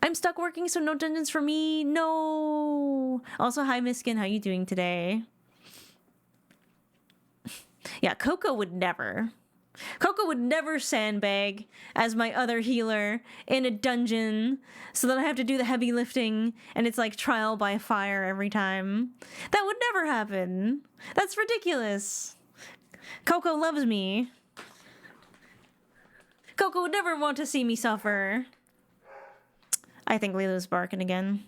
[SPEAKER 1] I'm stuck working, so no dungeons for me. No. Also, hi Miskin, how you doing today? Yeah, Coco would never sandbag as my other healer in a dungeon so that I have to do the heavy lifting and it's like trial by fire every time. That would never happen. That's ridiculous. Coco loves me. Coco would never want to see me suffer. I think Lilu's barking again.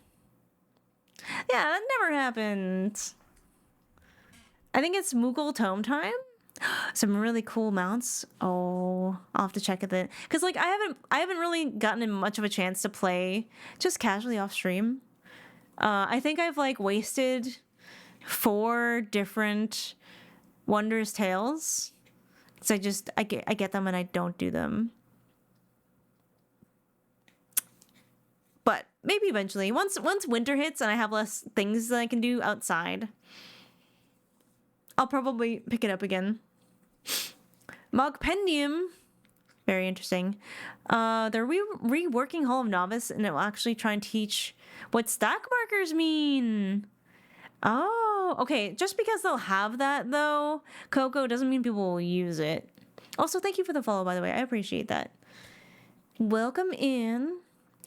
[SPEAKER 1] Yeah, that never happened. I think it's Moogle Tome time. Some really cool mounts. Oh, I'll have to check at it because like I haven't really gotten much of a chance to play just casually off stream. I think I've like wasted 4 different Wondrous Tales So I get them and I don't do them. But maybe eventually, once winter hits and I have less things that I can do outside, I'll probably pick it up again. Mogpendium. Very interesting. They're reworking Hall of Novice, and it will actually try and teach what stack markers mean. Oh, okay. Just because they'll have that, though, Coco, doesn't mean people will use it. Also, thank you for the follow, by the way. I appreciate that. Welcome in.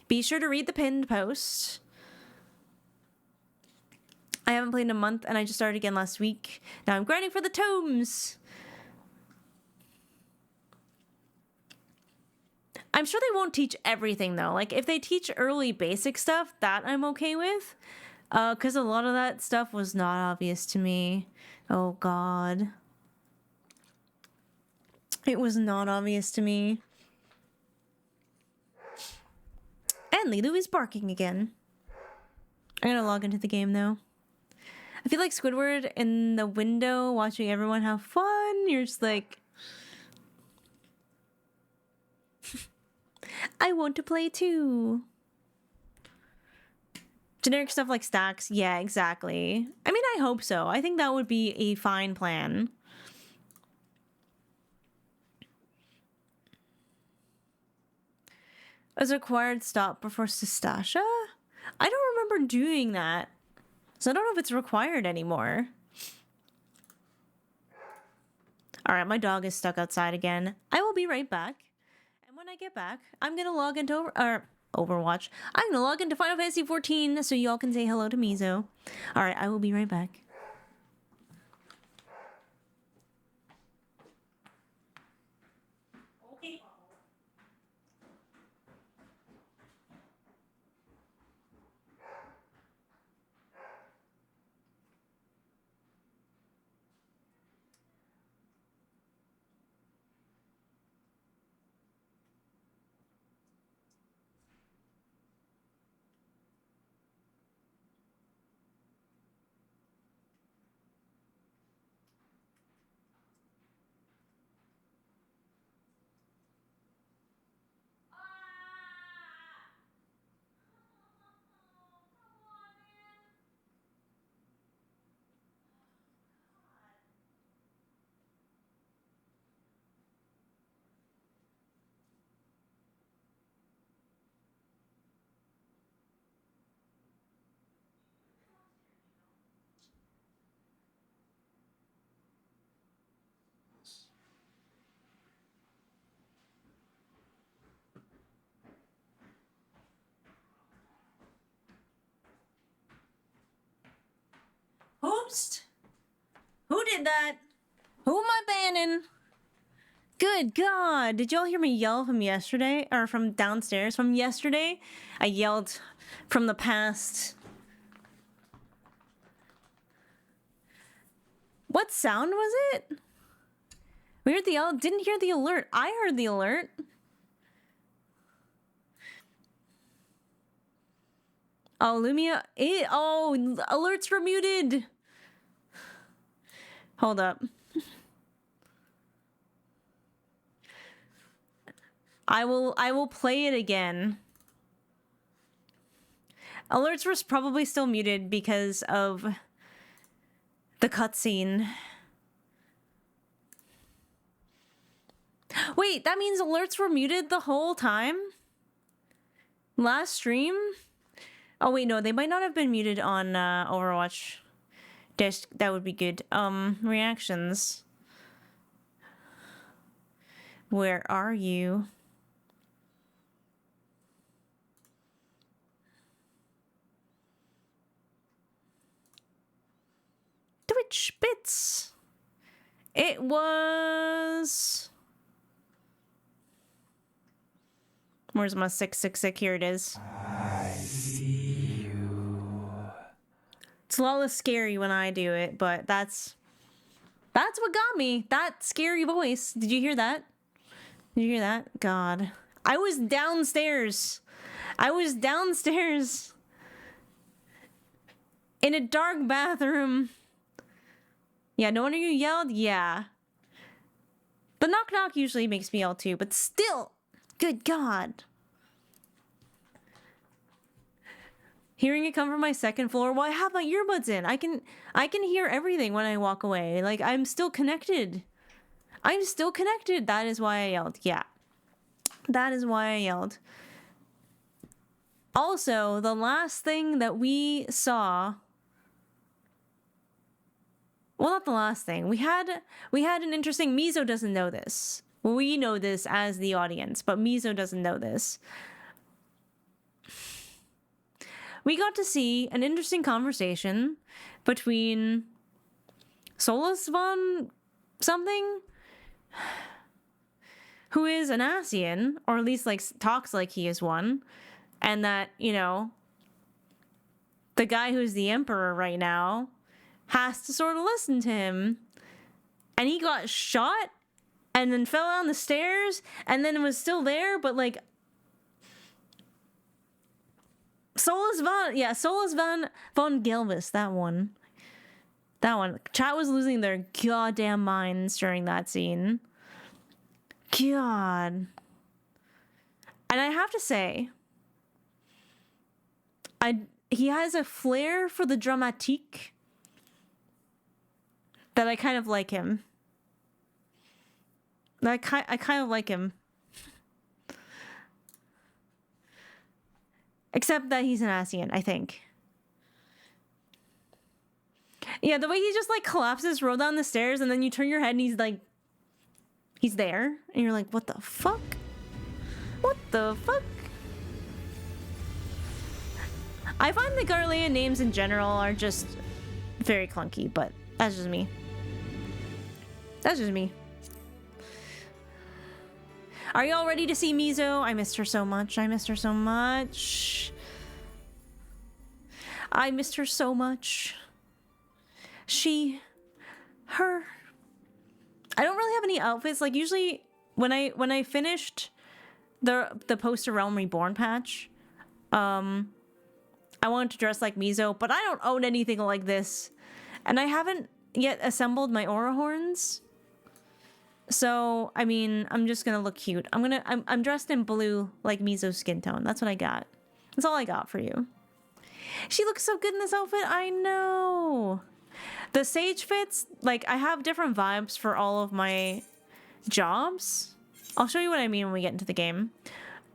[SPEAKER 1] Be sure to read the pinned post. I haven't played in a month, and I just started again last week. Now I'm grinding for the tomes. I'm sure they won't teach everything, though. Like, if they teach early basic stuff, that I'm okay with. Because a lot of that stuff was not obvious to me. Oh, God. It was not obvious to me. And Lilu is barking again. I'm gonna log into the game, though. I feel like Squidward in the window watching everyone have fun. You're just like... I want to play too. Generic stuff like stacks. Yeah, exactly. I mean, I hope so. I think that would be a fine plan. As required stop before Stasha? I don't remember doing that. So I don't know if it's required anymore. Alright, my dog is stuck outside again. I will be right back. And when I get back, I'm gonna log into Overwatch. I'm gonna log into Final Fantasy XIV so y'all can say hello to Mizo. Alright, I will be right back. Oops. Who did that? Who am I banning? Good God. Did y'all hear me yell from yesterday? Or from downstairs from yesterday? I yelled from the past. What sound was it? We heard the yell. Didn't hear the alert. I heard the alert. Oh, Lumia. Oh, alerts were muted. Hold up. I will play it again. Alerts were probably still muted because of the cutscene. Wait, that means alerts were muted the whole time? Last stream? Oh wait, no, they might not have been muted on Overwatch. That would be good. Reactions. Where are you? Twitch bits. It was... Where's my 666? Here it is. I see you. It's a lot less scary when I do it, but that's what got me. That scary voice. Did you hear that? Did you hear that? God. I was downstairs. I was downstairs. In a dark bathroom. Yeah, no wonder you yelled? Yeah. The knock knock usually makes me yell too, but still, good God. Hearing it come from my second floor. Well, I have my earbuds in. I can hear everything when I walk away. Like, I'm still connected. I'm still connected. That is why I yelled. Yeah. That is why I yelled. Also, the last thing that we saw... Well, not the last thing. We had an interesting... Mizo doesn't know this. We know this as the audience, but Mizo doesn't know this. We got to see an interesting conversation between Solus von something, who is an Ascian, or at least like talks like he is one, and that, you know, the guy who's the emperor right now has to sort of listen to him, and he got shot and then fell down the stairs and then was still there, but like Solus von Gelvis, that one. Chat was losing their goddamn minds during that scene. God. And I have to say, he has a flair for the dramatique that I kind of like him. I kind of like him. Except that he's an Ascian, I think. Yeah, the way he just like collapses, roll down the stairs, and then you turn your head and he's like... He's there. And you're like, what the fuck? What the fuck? I find the Garlean names in general are just very clunky, but that's just me. That's just me. Are y'all ready to see Mizo? I missed her so much. I missed her so much. I missed her so much. Her. I don't really have any outfits. Like usually when I finished the Poster Realm Reborn patch, I wanted to dress like Mizo, but I don't own anything like this. And I haven't yet assembled my aura horns. So, I mean, I'm just gonna look cute. I'm dressed in blue, like Mizo's skin tone. That's what I got. That's all I got for you. She looks so good in this outfit. I know. The Sage fits, like, I have different vibes for all of my jobs. I'll show you what I mean when we get into the game.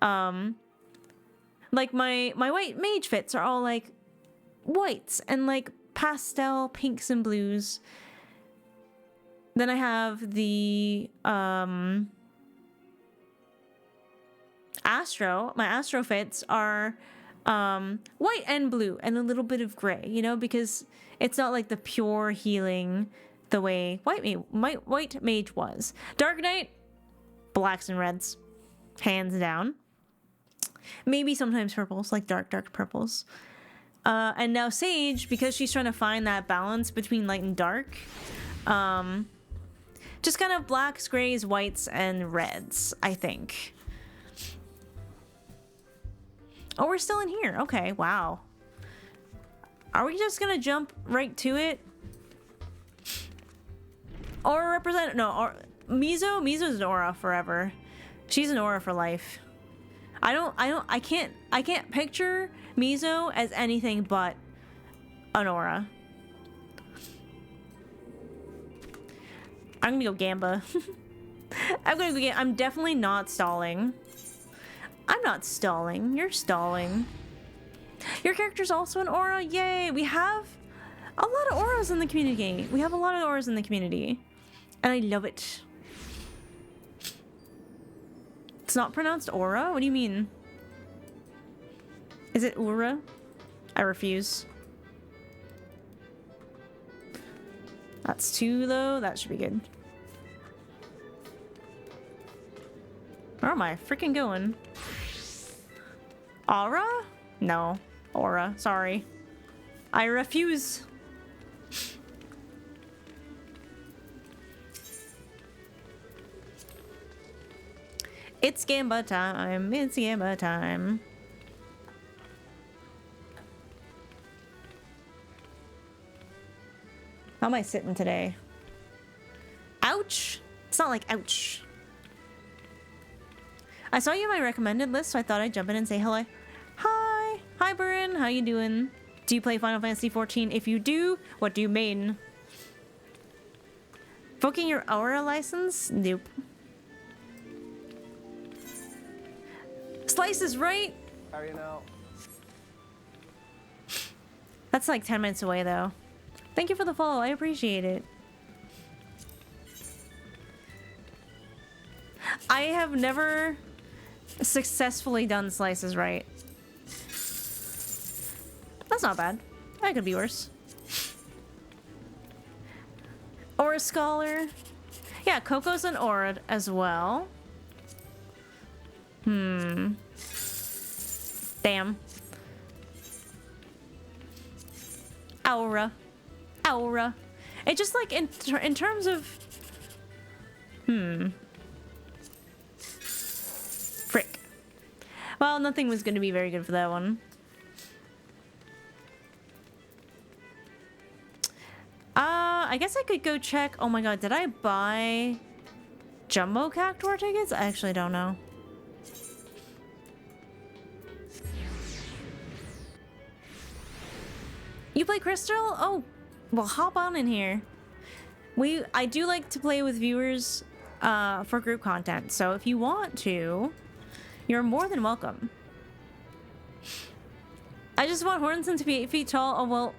[SPEAKER 1] Like, my white mage fits are all, like, whites and, like, pastel pinks and blues. Then I have the Astro. My Astro fits are white and blue and a little bit of gray, you know, because it's not like the pure healing the way white mage was. Dark Knight, blacks and reds, hands down. Maybe sometimes purples, like dark purples. And now Sage, because she's trying to find that balance between light and dark, just kind of blacks, grays, whites, and reds, I think. Oh, we're still in here. Okay, wow. Are we just gonna jump right to it? Aura represent... No, Mizo's an aura forever. She's an aura for life. I can't picture Mizo as anything but an aura. I'm gonna go Gamba. I'm definitely not stalling. I'm not stalling. You're stalling. Your character's also an aura? Yay! We have a lot of auras in the community. We have a lot of auras in the community. And I love it. It's not pronounced aura? What do you mean? Is it Ura? I refuse. That's 2 though. That should be good. Where am I freaking going? Aura? No. Aura. Sorry. I refuse. It's Gamba time. It's Gamba time. How am I sitting today? Ouch! It's not like, ouch. I saw you on my recommended list, so I thought I'd jump in and say hello. Hi! Hi, Burin. How you doing? Do you play Final Fantasy XIV? If you do, what do you mean? Booking your Aura license? Nope. Slice is right!
[SPEAKER 2] How are you now?
[SPEAKER 1] That's like 10 minutes away, though. Thank you for the follow. I appreciate it. I have never successfully done slices right. That's not bad. That could be worse. Aura Scholar. Yeah, Coco's an Aura as well. Damn. Aura. Aura. It just like in terms of... Frick. Well, nothing was going to be very good for that one. I guess I could go check. Oh my god, did I buy Jumbo Cactuar tickets? I actually don't know. You play Crystal? Oh, well, hop on in here. I do like to play with viewers for group content, so if you want to, you're more than welcome. I just want Hornson to be 8 feet tall. Oh, well,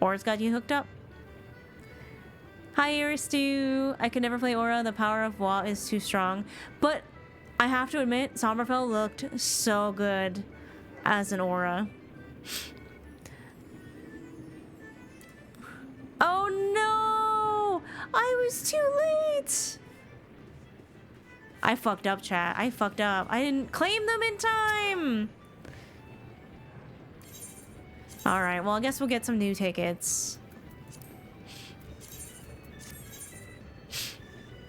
[SPEAKER 1] Aura's got you hooked up. Hi, Aristu. I could never play Aura. The power of Wa is too strong. But I have to admit, Sombrfell looked so good as an Aura. Oh no! I was too late! I fucked up, chat. I fucked up. I didn't claim them in time! Alright, well, I guess we'll get some new tickets.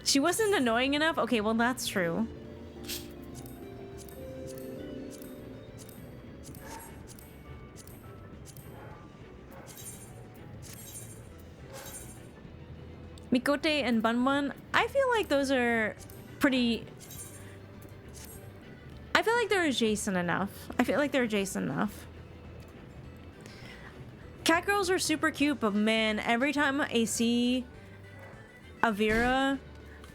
[SPEAKER 1] She wasn't annoying enough? Okay, well, that's true. Mikote and Bunbun, I feel like those are pretty... I feel like they're adjacent enough. Cat girls are super cute, but man, every time I see a Vera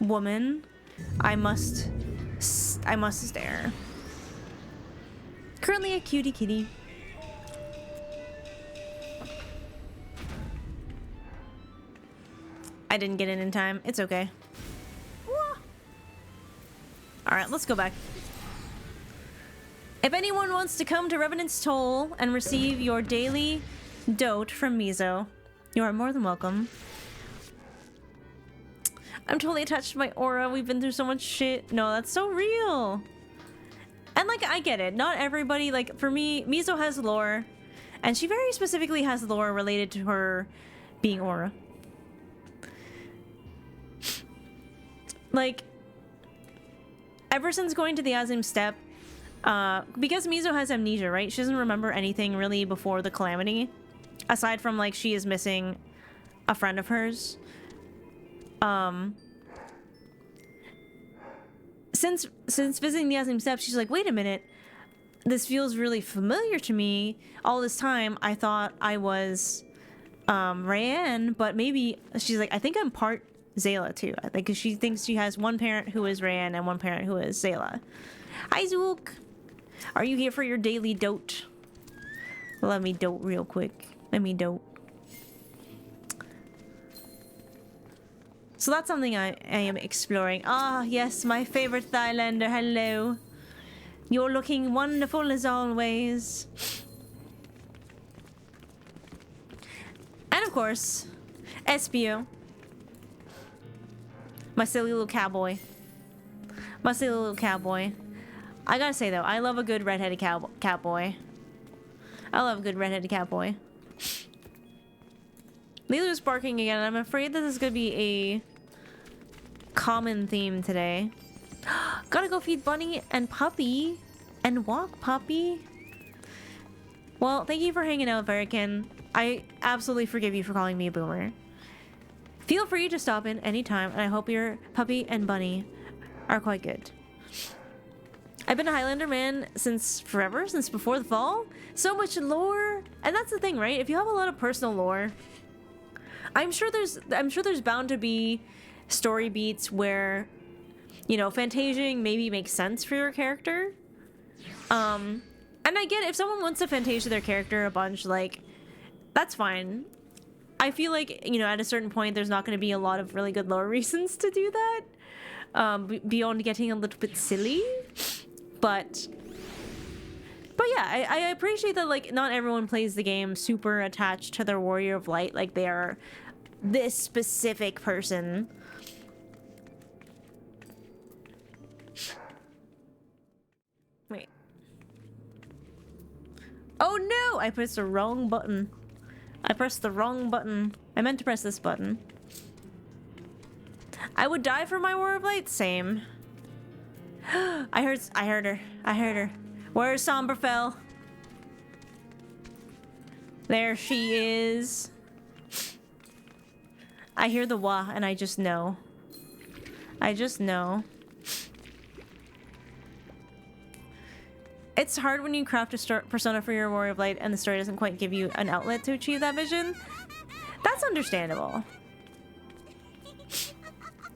[SPEAKER 1] woman, I must stare. Currently a cutie kitty. I didn't get in time. It's okay. Alright, let's go back. If anyone wants to come to Revenant's Toll and receive your daily dote from Mizo, you are more than welcome. I'm totally attached to my Aura. We've been through so much shit. No, that's so real. And like, I get it. Not everybody, like for me, Mizo has lore. And she very specifically has lore related to her being Aura. Like, ever since going to the Azim Step, because Mizo has amnesia, right? She doesn't remember anything really before the calamity. Aside from, like, she is missing a friend of hers. Since visiting the Azim Step, she's like, wait a minute. This feels really familiar to me. All this time, I thought I was Rayanne, but maybe... She's like, I think I'm part Zayla, too. I think she thinks she has one parent who is Rayanne and one parent who is Zayla. Hi, Zook. Are you here for your daily dote? Let me dote real quick. Let me dote. So that's something I am exploring. Ah, yes, my favorite Thailander. Hello. You're looking wonderful as always. And of course, Espio. My silly little cowboy. My silly little cowboy. I gotta say though, I love a good redheaded cowboy. I love a good redheaded cowboy. Lilu's barking again, and I'm afraid this is gonna be a common theme today. Gotta go feed Bunny and Puppy. And walk Puppy. Well, thank you for hanging out, Verican. I absolutely forgive you for calling me a boomer. Feel free to stop in anytime, and I hope your puppy and bunny are quite good. I've been a Highlander man since forever, since before the fall. So much lore, and that's the thing, right? If you have a lot of personal lore, I'm sure there's bound to be story beats where, you know, fantasiaing maybe makes sense for your character. And I get it, if someone wants to fantasia their character a bunch, like, that's fine. I feel like, you know, at a certain point, there's not going to be a lot of really good lore reasons to do that, beyond getting a little bit silly. But yeah, I appreciate that, like, not everyone plays the game super attached to their Warrior of Light, like they are this specific person. Wait. Oh no! I pressed the wrong button. I pressed the wrong button. I meant to press this button. I would die for my Warrior of Light? Same. I heard her. Where's Sombrfell? There she is. I hear the wah and I just know. I just know. It's hard when you craft a persona for your Warrior of Light and the story doesn't quite give you an outlet to achieve that vision. That's understandable.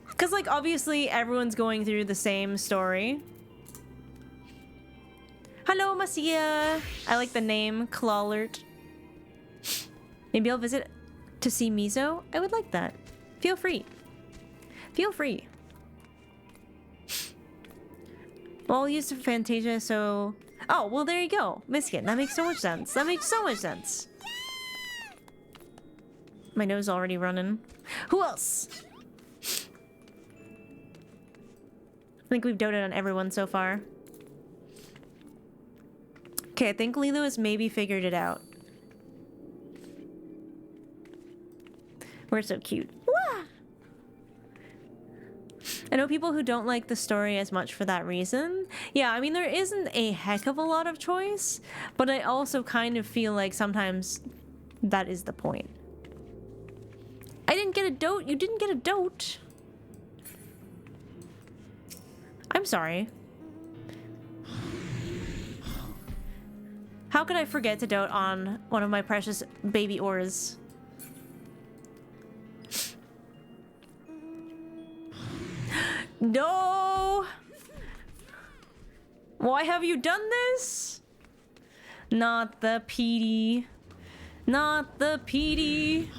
[SPEAKER 1] Because, like, obviously everyone's going through the same story. Hello, Masia. I like the name, Clawlert. Maybe I'll visit to see Mizo. I would like that. Feel free. Feel free. Well, I'll use Fantasia, so... Oh, well, there you go. Miskin. That makes so much sense. That makes so much sense. My nose is already running. Who else? I think we've doted on everyone so far. Okay, I think Lilo has maybe figured it out. We're so cute. Wah! I know people who don't like the story as much for that reason. Yeah, I mean, there isn't a heck of a lot of choice, but I also kind of feel like sometimes that is the point. I didn't get a dote. You didn't get a dote. I'm sorry. How could I forget to dote on one of my precious baby oars? No! Why have you done this? Not the PD. Not the PD.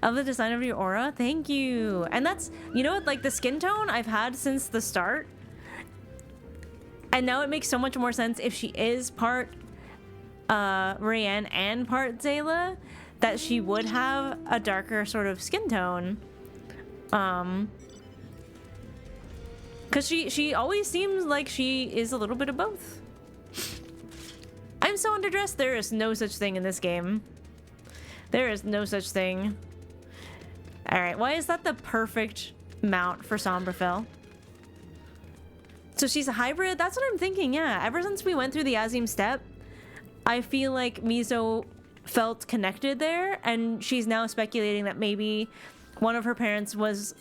[SPEAKER 1] Of the design of your aura? Thank you. And that's, you know what, like the skin tone I've had since the start. And now it makes so much more sense if she is part Rayanne and part Zayla, that she would have a darker sort of skin tone. Because she always seems like she is a little bit of both. I'm so underdressed. There is no such thing in this game. There is no such thing. Alright, why is that the perfect mount for Sombrfell? So she's a hybrid? That's what I'm thinking, yeah. Ever since we went through the Azim step, I feel like Mizo felt connected there, and she's now speculating that maybe one of her parents was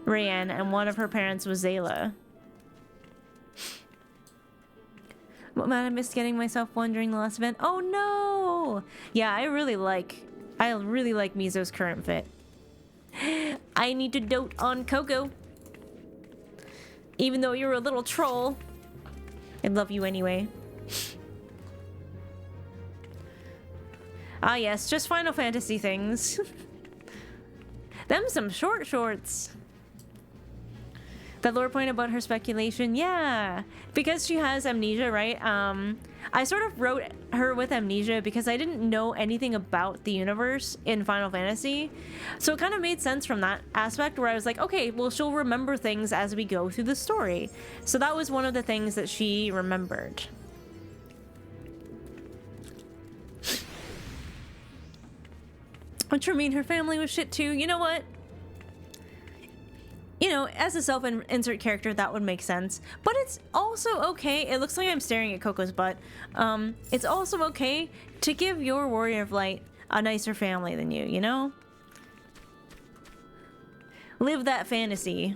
[SPEAKER 1] Rayanne and one of her parents was Zayla. What man, I missed getting myself one during the last event. Oh no! Yeah, I really like Mizo's current fit. I need to dote on Coco. Even though you're a little troll. I love you anyway. Ah yes, just Final Fantasy things. Them some short shorts. That lore point about her speculation, yeah. Because she has amnesia, right? I sort of wrote her with amnesia because I didn't know anything about the universe in Final Fantasy. So it kind of made sense from that aspect where I was like, okay, well, she'll remember things as we go through the story. So that was one of the things that she remembered. Which would mean her family was shit too. You know what? You know, as a self-insert character, that would make sense. But it's also okay. It looks like I'm staring at Coco's butt. It's also okay to give your Warrior of Light a nicer family than you know? Live that fantasy.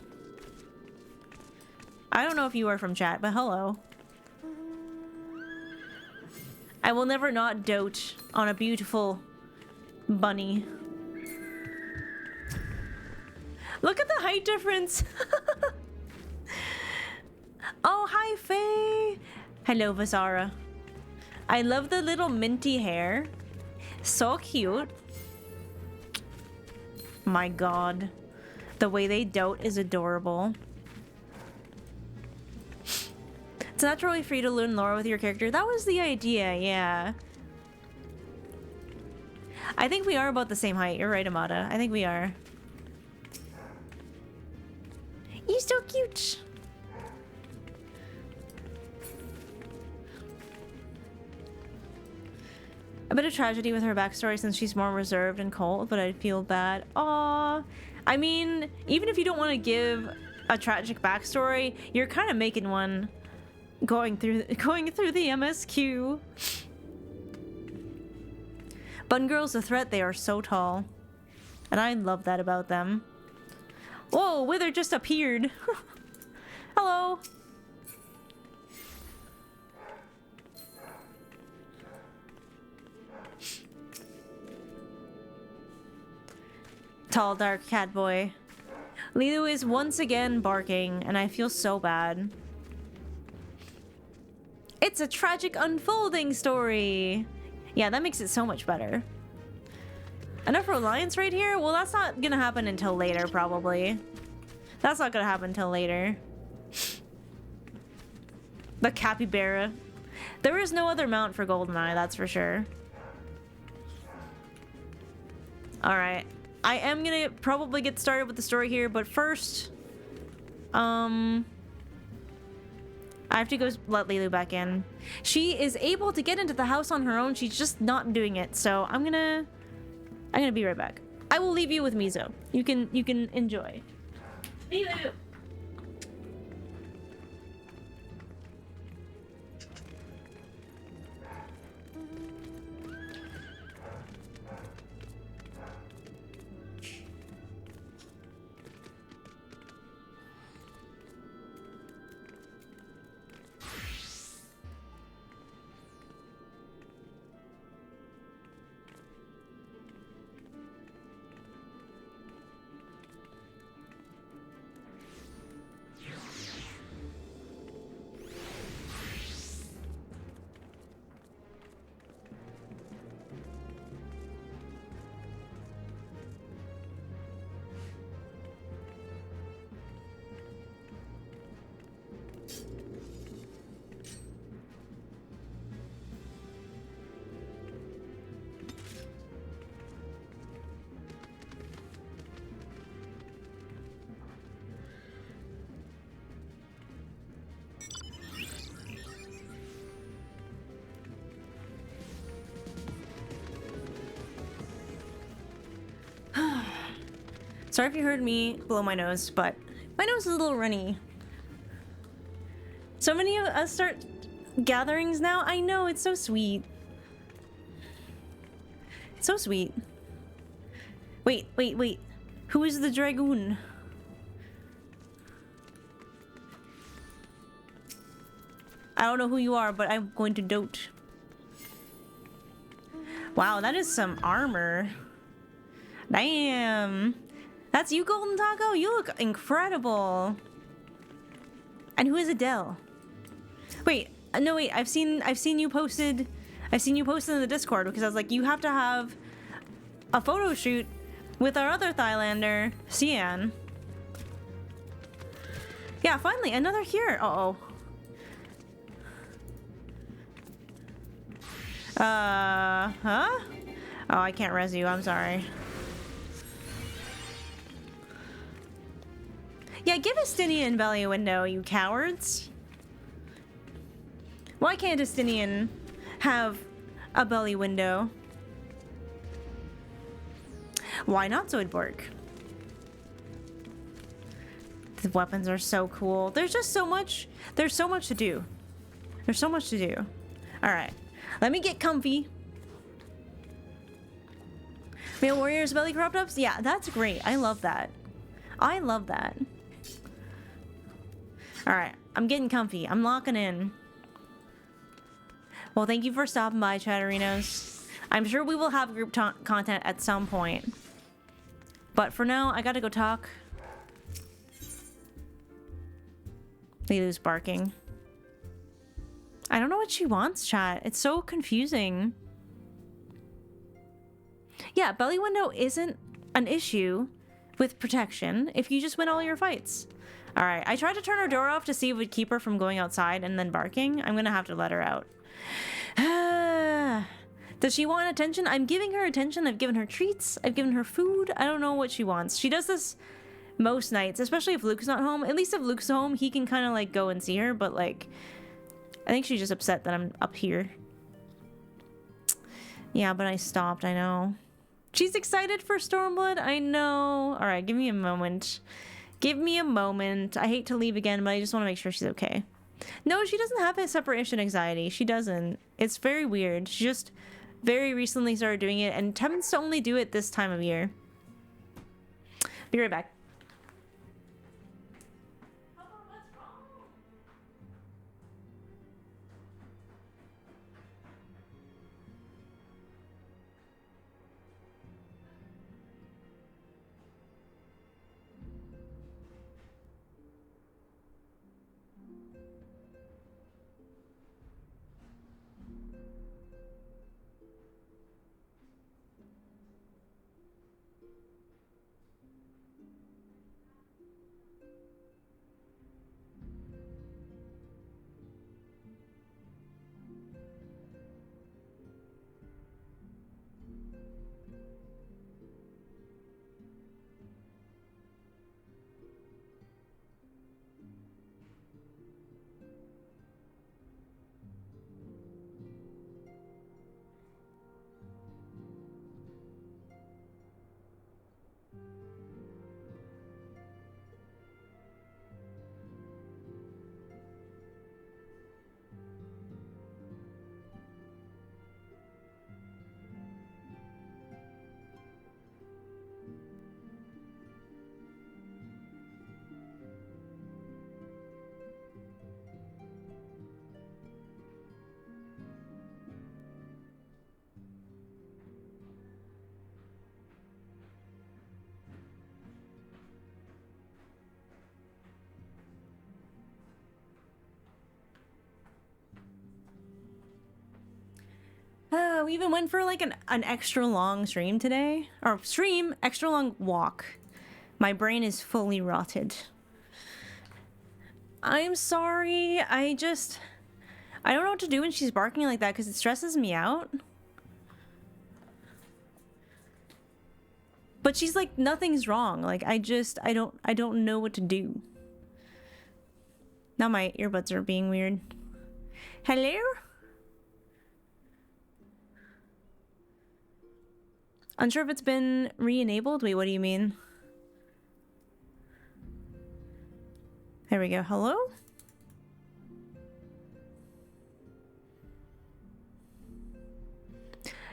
[SPEAKER 1] I don't know if you are from chat, but hello. I will never not dote on a beautiful bunny. Look at the height difference. Oh, hi, Faye. Hello, Vasara. I love the little minty hair. So cute. My god. The way they dote is adorable. It's naturally free to learn lore with your character. That was the idea, yeah. I think we are about the same height. You're right, Amada. I think we are. You're so cute. A bit of tragedy with her backstory since she's more reserved and cold, but I feel bad. Aww. I mean, even if you don't want to give a tragic backstory, you're kind of making one going through the MSQ. Bun Girl's a threat. They are so tall. And I love that about them. Whoa, Wither just appeared. Hello. Tall, dark cat boy. Lilu is once again barking, and I feel so bad. It's a tragic unfolding story. Yeah, that makes it so much better. Enough reliance right here? Well, that's not gonna happen until later, probably. That's not gonna happen until later. The capybara. There is no other mount for Goldeneye, that's for sure. Alright. I am gonna probably get started with the story here, but first... I have to go let Lilu back in. She is able to get into the house on her own, she's just not doing it, so I'm gonna be right back. I will leave you with Mizo. You can enjoy. Lilu! Sorry if you heard me blow my nose, but my nose is a little runny. So many of us start gatherings now. I know, it's so sweet. It's so sweet. Wait. Who is the dragoon? I don't know who you are, but I'm going to dote. Wow, that is some armor. Damn. That's you, Golden Taco? You look incredible. And who is Adele? Wait, no wait, I've seen you posted in the Discord because I was like, you have to have a photo shoot with our other Thailander, Scions. Yeah, finally, another here. Uh-oh. Huh? Oh, I can't res you, I'm sorry. Yeah, give Estinian belly window, you cowards. Why can't Estinian have a belly window? Why not Zoidborg? The weapons are so cool. There's just so much. There's so much to do. There's so much to do. All right, let me get comfy. Male warriors belly crop ups? Yeah, that's great. I love that. I love that. Alright, I'm getting comfy. I'm locking in. Well, thank you for stopping by, Chatterinos. I'm sure we will have group content at some point. But for now, I gotta go talk. Lulu's barking. I don't know what she wants, chat. It's so confusing. Yeah, belly window isn't an issue with protection if you just win all your fights. Alright, I tried to turn her door off to see if it would keep her from going outside and then barking. I'm gonna have to let her out. Does she want attention? I'm giving her attention. I've given her treats. I've given her food. I don't know what she wants. She does this most nights, especially if Luke's not home. At least if Luke's home, he can kind of like go and see her, but like, I think she's just upset that I'm up here. Yeah, but I stopped, I know. She's excited for Stormblood, I know. All right, give me a moment. Give me a moment. I hate to leave again, but I just want to make sure she's okay. No, she doesn't have a separation anxiety. She doesn't. It's very weird. She just very recently started doing it and tends to only do it this time of year. Be right back. We even went for like an extra long stream today. Or stream, extra long walk. My brain is fully rotted. I'm sorry. I don't know what to do when she's barking like that because it stresses me out. But she's like, nothing's wrong. Like, I don't know what to do. Now my earbuds are being weird. Hello? Unsure if it's been re-enabled? Wait, what do you mean? There we go. Hello?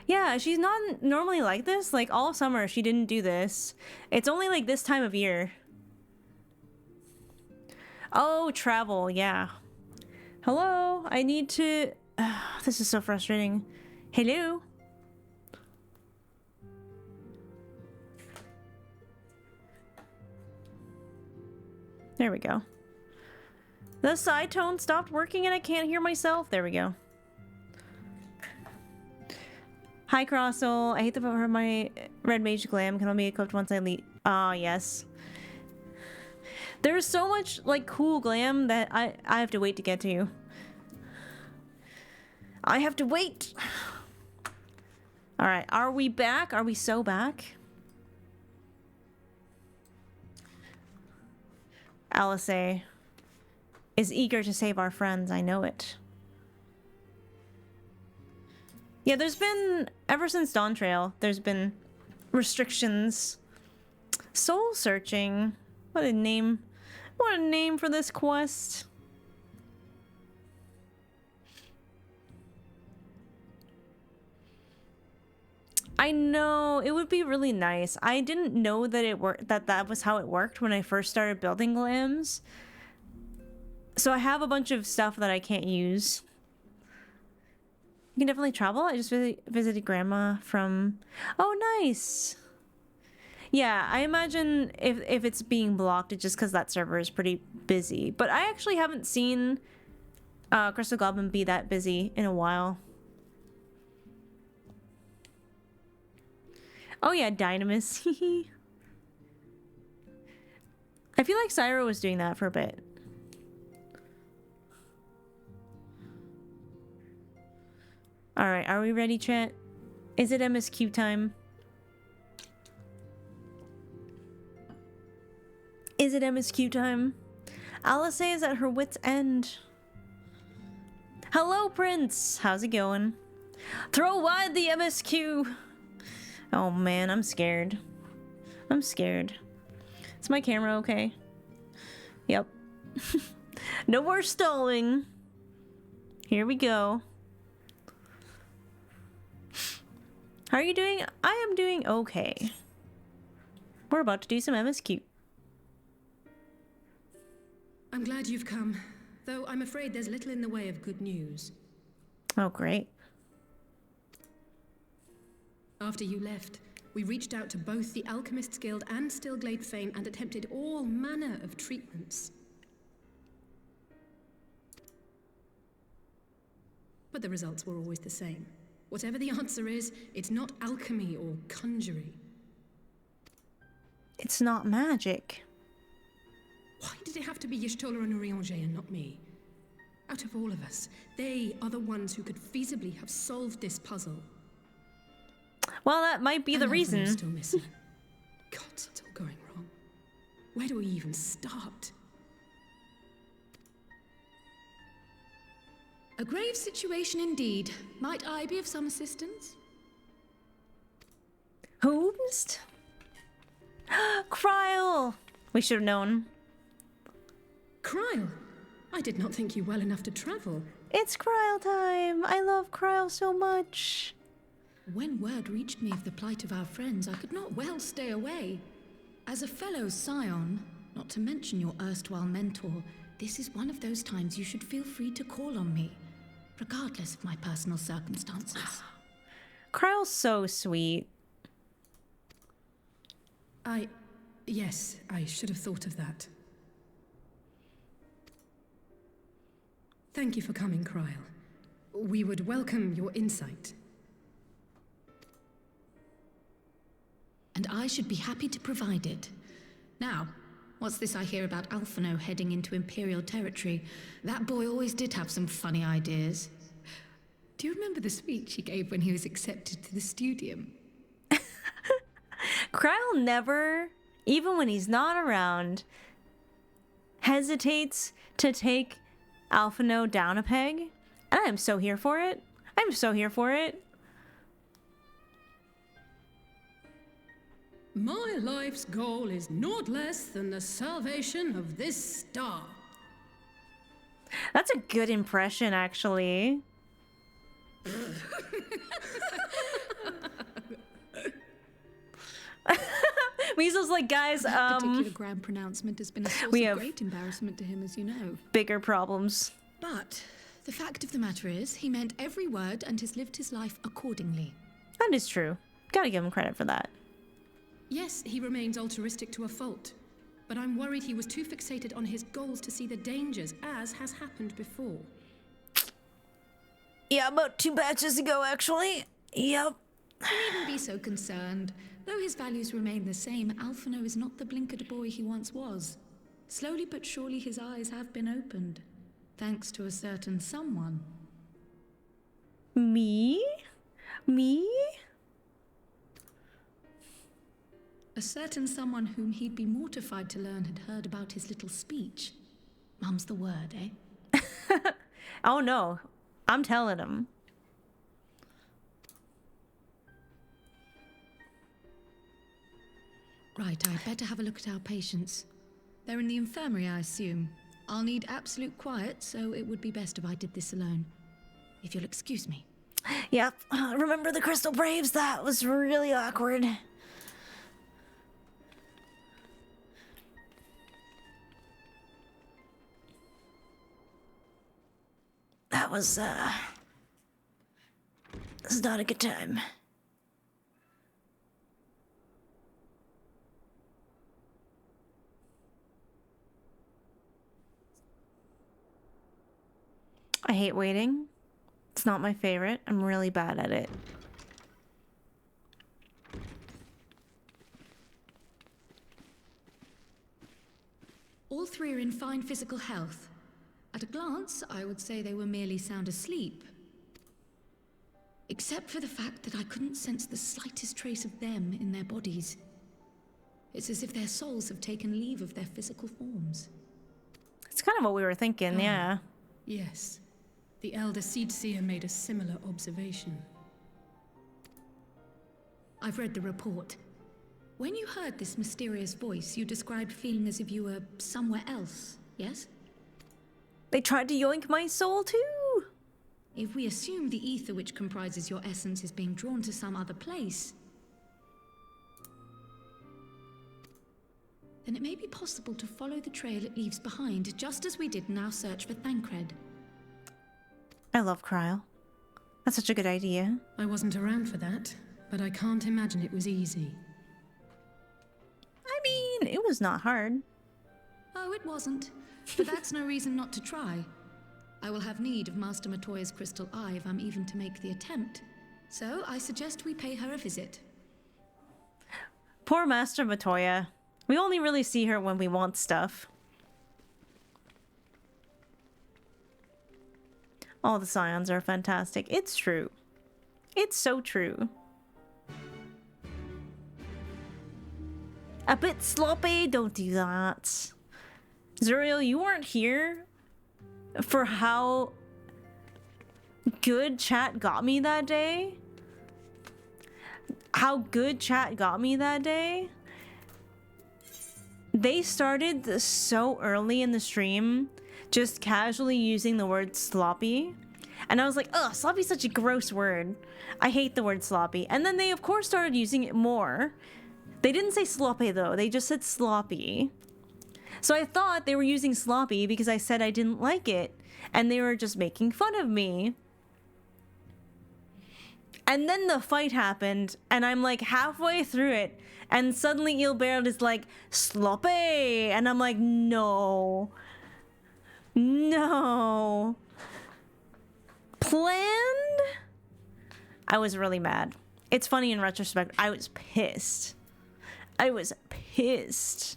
[SPEAKER 1] Yeah, she's not normally like this. Like, all summer, she didn't do this. It's only like this time of year. Oh, travel. Yeah. Hello? I need to... this is so frustrating. Hello? There we go. The side tone stopped working and I can't hear myself. There we go. Hi, Crossel. I hate the part where my red mage glam can only be equipped once I leave. Ah, yes. There's so much, like, cool glam that I have to wait to get to. I have to wait. Alright, are we back? Are we so back? Alice is eager to save our friends. I know it. Yeah, there's been, ever since Dawn Trail, there's been restrictions. Soul searching. What a name. What a name for this quest. I know, it would be really nice. I didn't know that that was how it worked when I first started building glams. So I have a bunch of stuff that I can't use. You can definitely travel. I just visited Grandma from... Oh, nice! Yeah, I imagine if it's being blocked, it's just because that server is pretty busy. But I actually haven't seen Crystal Goblin be that busy in a while. Oh yeah, Dynamis. I feel like Syro was doing that for a bit. Alright, are we ready, chat? Is it MSQ time? Is it MSQ time? Alice is at her wit's end. Hello, Prince! How's it going? Throw wide the MSQ! Oh man, I'm scared. I'm scared. Is my camera okay? Yep. No more stalling. Here we go. How are you doing? I am doing okay. We're about to do some MSQ.
[SPEAKER 2] I'm glad you've come, though I'm afraid there's little in the way of good news.
[SPEAKER 1] Oh, great.
[SPEAKER 2] After you left, we reached out to both the Alchemists Guild and Stillglade Fane and attempted all manner of treatments. But the results were always the same. Whatever the answer is, it's not alchemy or conjuring.
[SPEAKER 1] It's not magic.
[SPEAKER 2] Why did it have to be Y'shtola and Urianger and not me? Out of all of us, they are the ones who could feasibly have solved this puzzle.
[SPEAKER 1] Well, that might be the reason.
[SPEAKER 2] I'm still missing. God, it's all going wrong. Where do we even start?
[SPEAKER 3] A grave situation indeed. Might I be of some assistance?
[SPEAKER 1] Whomst? Kryl! We should have known.
[SPEAKER 2] Kryl! I did not think you well enough to travel.
[SPEAKER 1] It's Kryl time! I love Kryl so much.
[SPEAKER 3] When word reached me of the plight of our friends, I could not well stay away. As a fellow Scion, not to mention your erstwhile mentor, this is one of those times you should feel free to call on me, regardless of my personal circumstances.
[SPEAKER 1] Kryl's so sweet.
[SPEAKER 2] Yes, I should have thought of that. Thank you for coming, Kryl. We would welcome your insight.
[SPEAKER 3] And I should be happy to provide it. Now, what's this I hear about Alphino heading into Imperial territory? That boy always did have some funny ideas. Do you remember the speech he gave when he was accepted to the Studium?
[SPEAKER 1] Kryl never, even when he's not around, hesitates to take Alphino down a peg. And I am so here for it. I'm so here for it.
[SPEAKER 2] My life's goal is naught less than the salvation of this star.
[SPEAKER 1] That's a good impression, actually. Weasel's like, guys,
[SPEAKER 3] That particular grand pronouncement has been a source of great embarrassment to him, as you know.
[SPEAKER 1] Bigger problems.
[SPEAKER 3] But the fact of the matter is, he meant every word and has lived his life accordingly.
[SPEAKER 1] That is true. Gotta give him credit for that.
[SPEAKER 2] Yes, he remains altruistic to a fault, but I'm worried he was too fixated on his goals to see the dangers, as has happened before.
[SPEAKER 1] Yeah, about 2 batches ago, actually. Yep.
[SPEAKER 3] You needn't be so concerned. Though his values remain the same, Alphino is not the blinkered boy he once was. Slowly but surely his eyes have been opened, thanks to a certain someone.
[SPEAKER 1] Me? Me?
[SPEAKER 3] A certain someone whom he'd be mortified to learn had heard about his little speech. Mum's the word, eh?
[SPEAKER 1] Oh no, I'm telling him.
[SPEAKER 3] Right, I'd better have a look at our patients. They're in the infirmary, I assume. I'll need absolute quiet, so it would be best if I did this alone. If you'll excuse me.
[SPEAKER 1] Yep. Remember the Crystal Braves? That was really awkward. That was, this is not a good time. I hate waiting. It's not my favorite. I'm really bad at it.
[SPEAKER 3] All three are in fine physical health. At a glance, I would say they were merely sound asleep. Except for the fact that I couldn't sense the slightest trace of them in their bodies. It's as if their souls have taken leave of their physical forms.
[SPEAKER 1] It's kind of what we were thinking, yeah.
[SPEAKER 2] Yes. The Elder Seedseer made a similar observation.
[SPEAKER 3] I've read the report. When you heard this mysterious voice, you described feeling as if you were somewhere else, yes?
[SPEAKER 1] They tried to yoink my soul too!
[SPEAKER 3] If we assume the ether which comprises your essence is being drawn to some other place, then it may be possible to follow the trail it leaves behind, just as we did in our search for Thancred.
[SPEAKER 1] I love Cryle. That's such a good idea.
[SPEAKER 2] I wasn't around for that, but I can't imagine it was easy.
[SPEAKER 1] I mean, it was not hard.
[SPEAKER 3] Oh, it wasn't. But that's no reason not to try. I will have need of Master Matoya's crystal eye if I'm even to make the attempt. So I suggest we pay her a visit.
[SPEAKER 1] Poor Master Matoya. We only really see her when we want stuff. All the Scions are fantastic. It's true. It's so true. A bit sloppy, don't do that. Zuriel, you weren't here for how good chat got me that day. How good chat got me that day. They started so early in the stream, just casually using the word sloppy. And I was like, ugh, sloppy's such a gross word. I hate the word sloppy. And then they, of course, started using it more. They didn't say sloppy, though. They just said sloppy. So I thought they were using sloppy because I said I didn't like it. And they were just making fun of me. And then the fight happened, and I'm like halfway through it. And suddenly Ilbert is like, sloppy! And I'm like, no. No. Planned? I was really mad. It's funny in retrospect. I was pissed. I was pissed.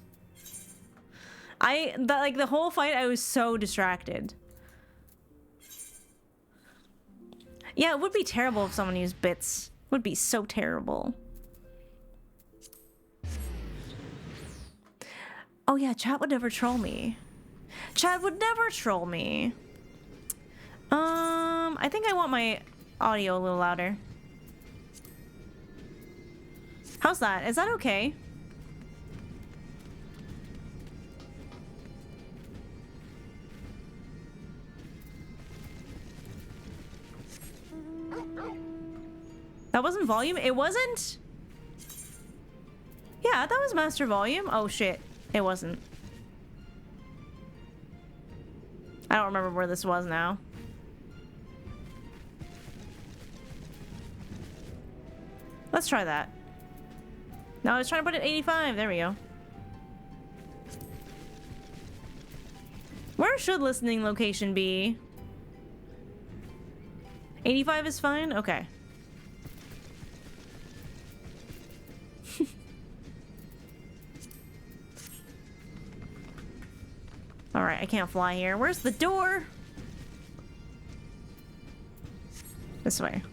[SPEAKER 1] The whole fight, I was so distracted. Yeah, it would be terrible if someone used bits. It would be so terrible. Oh yeah, chat would never troll me. Chat would never troll me. I think I want my audio a little louder. How's that? Is that okay? That wasn't volume? It wasn't? Yeah, that was master volume. Oh shit. It wasn't. I don't remember where this was now. Let's try that. No, I was trying to put it 85. There we go. Where should listening location be? 85 is fine? Okay. Alright, I can't fly here. Where's the door? This way.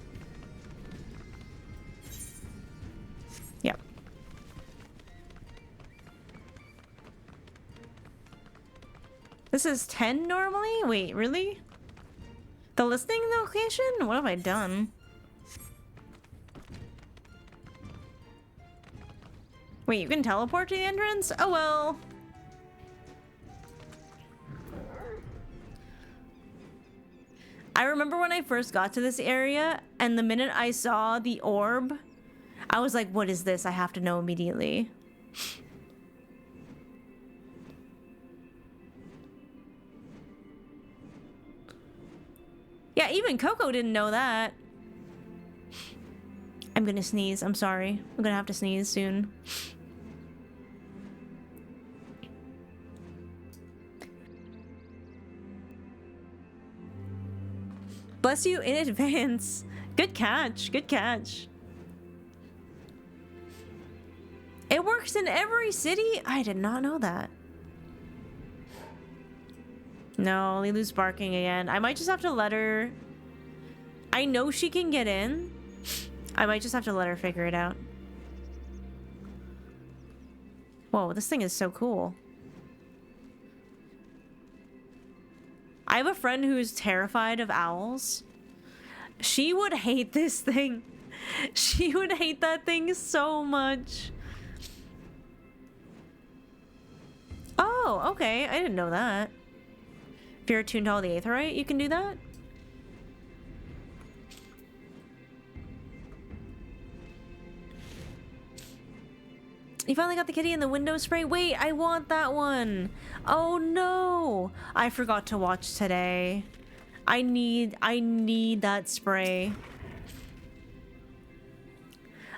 [SPEAKER 1] Yep. This is 10 normally? Wait, really? The listening location? What have I done? Wait, you can teleport to the entrance? Oh well. I remember when I first got to this area, and the minute I saw the orb, I was like, what is this? I have to know immediately. Yeah, even Coco didn't know that. I'm gonna sneeze. I'm sorry. I'm gonna have to sneeze soon. Bless you in advance. Good catch. Good catch. It works in every city? I did not know that. No, Lilu's barking again. I might just have to let her... I know she can get in. I might just have to let her figure it out. Whoa, this thing is so cool. I have a friend who's terrified of owls. She would hate this thing. She would hate that thing so much. Oh, okay. I didn't know that. If you're attuned to all the Aetheryte, you can do that? You finally got the kitty in the window spray? Wait, I want that one. Oh no. I forgot to watch today. I need that spray.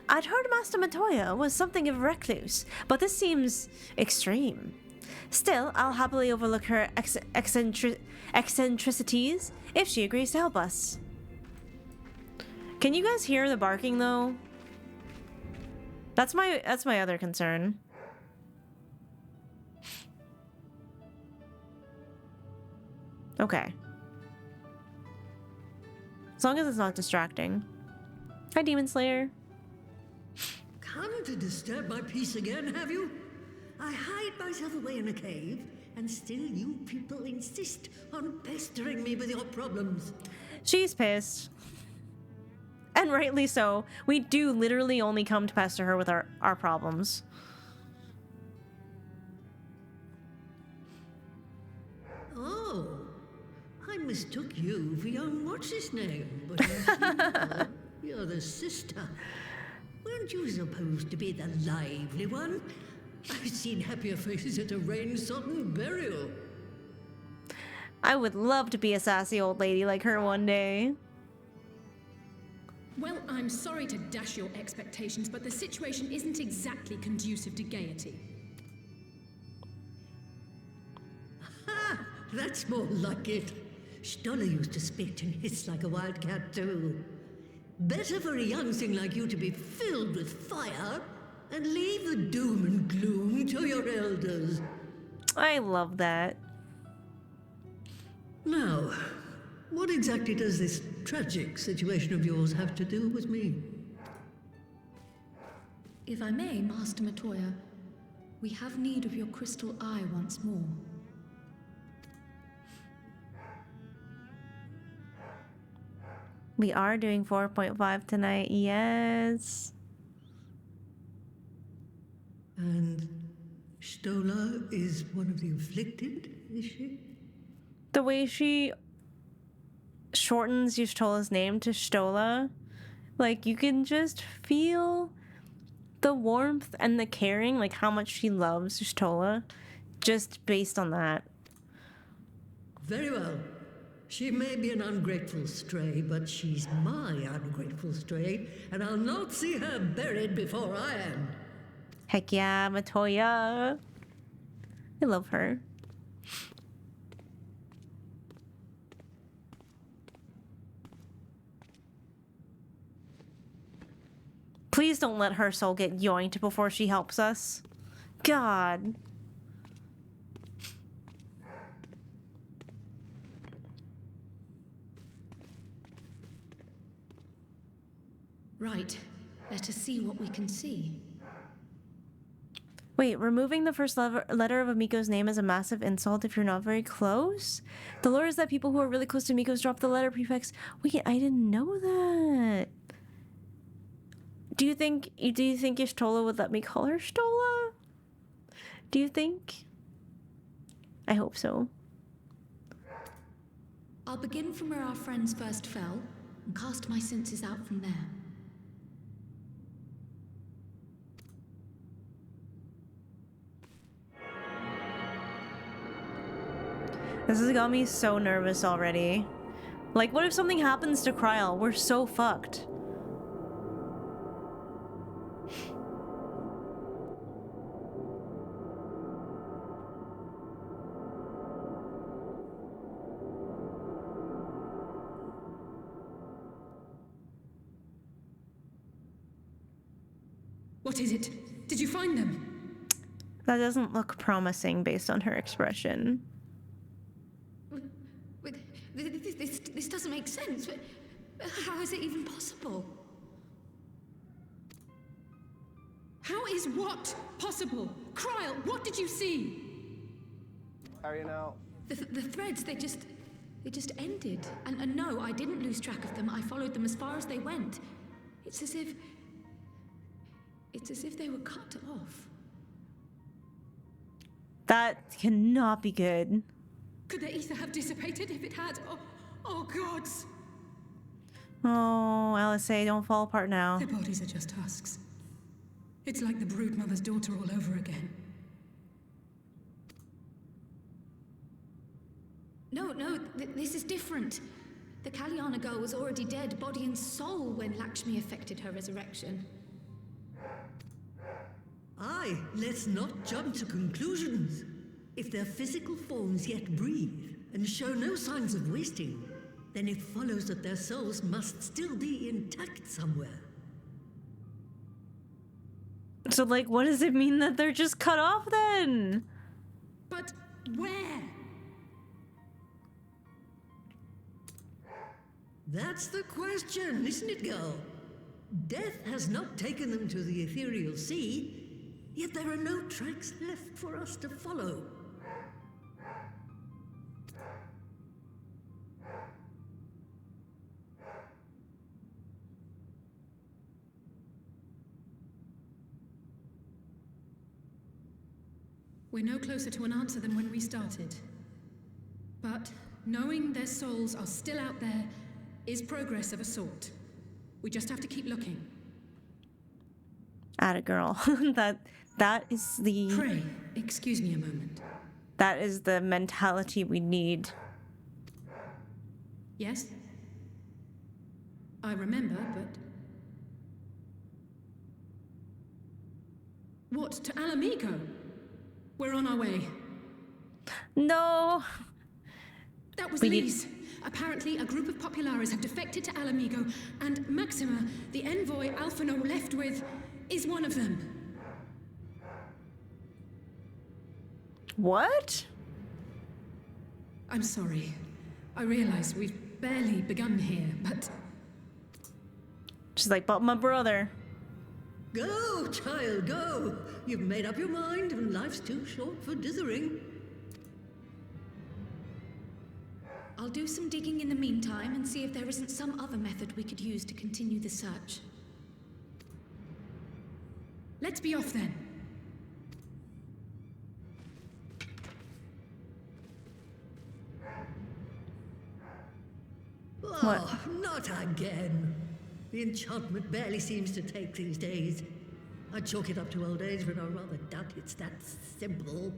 [SPEAKER 1] I'd heard Master Matoya was something of a recluse, but this seems extreme. Still, I'll happily overlook her eccentricities if she agrees to help us. Can you guys hear the barking though? That's my other concern. Okay. As long as it's not distracting. Hi, Demon Slayer.
[SPEAKER 4] Come to disturb my peace again, have you? I hide myself away in a cave, and still you people insist on pestering me with your problems.
[SPEAKER 1] She's pissed. And rightly so. We do literally only come to pester her with our problems.
[SPEAKER 4] Oh, I mistook you for young what's-his-name, but you're the sister. Weren't you supposed to be the lively one? I've seen happier faces at a rain-sodden burial.
[SPEAKER 1] I would love to be a sassy old lady like her one day.
[SPEAKER 2] Well, I'm sorry to dash your expectations, but the situation isn't exactly conducive to gaiety.
[SPEAKER 4] Ha! That's more like it. Stoller used to spit and hiss like a wildcat too. Better for a young thing like you to be filled with fire and leave the doom and gloom to your elders.
[SPEAKER 1] I love that.
[SPEAKER 4] Now, what exactly does this tragic situation of yours have to do with me?
[SPEAKER 3] If I may, Master Matoya, we have need of your crystal eye once more.
[SPEAKER 1] We are doing 4.5 tonight, yes.
[SPEAKER 4] And Stoller is one of the afflicted, is she?
[SPEAKER 1] The way she shortens Y'shtola's name to Stola, like you can just feel the warmth and the caring, like how much she loves Y'shtola, just based on that.
[SPEAKER 4] Very well. She may be an ungrateful stray, but she's my ungrateful stray, and I'll not see her buried before I am.
[SPEAKER 1] Heck yeah, Matoya. I love her. Please don't let her soul get yoinked before she helps us. God.
[SPEAKER 3] Right. Let us see what we can see.
[SPEAKER 1] Wait, removing the first letter of a Miko's name is a massive insult if you're not very close? The lore is that people who are really close to Miko's drop the letter prefix. Wait, I didn't know that. Do you think Y'shtola would let me call her Stola? Do you think? I hope so.
[SPEAKER 3] I'll begin from where our friends first fell and cast my senses out from there.
[SPEAKER 1] This has got me so nervous already. Like, what if something happens to Kryl? We're so fucked.
[SPEAKER 2] What is it? Did you find them?
[SPEAKER 1] That doesn't look promising based on her expression.
[SPEAKER 3] This doesn't make sense. How is it even possible?
[SPEAKER 2] How is what possible? Kryl, what did you see?
[SPEAKER 5] How are you now?
[SPEAKER 3] The threads, they just ended. And no, I didn't lose track of them. I followed them as far as they went. It's as if they were cut off.
[SPEAKER 1] That cannot be good.
[SPEAKER 2] Could the ether have dissipated if it had? Oh gods!
[SPEAKER 1] Oh, LSA, don't fall apart now.
[SPEAKER 2] Their bodies are just husks. It's like the broodmother's daughter all over again.
[SPEAKER 3] No, this is different. The Kalyana girl was already dead, body and soul, when Lakshmi affected her resurrection.
[SPEAKER 4] Aye, let's not jump to conclusions. If their physical forms yet breathe and show no signs of wasting, then it follows that their souls must still be intact somewhere.
[SPEAKER 1] So, like, what does it mean that they're just cut off then?
[SPEAKER 2] But where?
[SPEAKER 4] That's the question, isn't it, girl? Death has not taken them to the ethereal sea, yet there are no tracks left for us to follow.
[SPEAKER 2] We're no closer to an answer than when we started. But knowing their souls are still out there is progress of a sort. We just have to keep looking.
[SPEAKER 1] Atta girl. that is the
[SPEAKER 2] Pray, excuse me a moment.
[SPEAKER 1] that is the mentality we need.
[SPEAKER 2] Yes? I remember, but... What, to Alamigo? We're on our way.
[SPEAKER 1] No.
[SPEAKER 2] That was
[SPEAKER 1] We need-
[SPEAKER 2] Lise. Apparently, a group of Populares have defected to Alamigo, and Maxima, the envoy Alphino left with, is one of them.
[SPEAKER 1] What?
[SPEAKER 2] I'm sorry. I realize we've barely begun here, but...
[SPEAKER 1] She's like, but my brother.
[SPEAKER 4] Go, child, go! You've made up your mind, and life's too short for dithering.
[SPEAKER 3] I'll do some digging in the meantime and see if there isn't some other method we could use to continue the search.
[SPEAKER 2] Let's be off then.
[SPEAKER 4] Oh, not again. The enchantment barely seems to take these days. I chalk it up to old age, but I rather doubt it's that simple.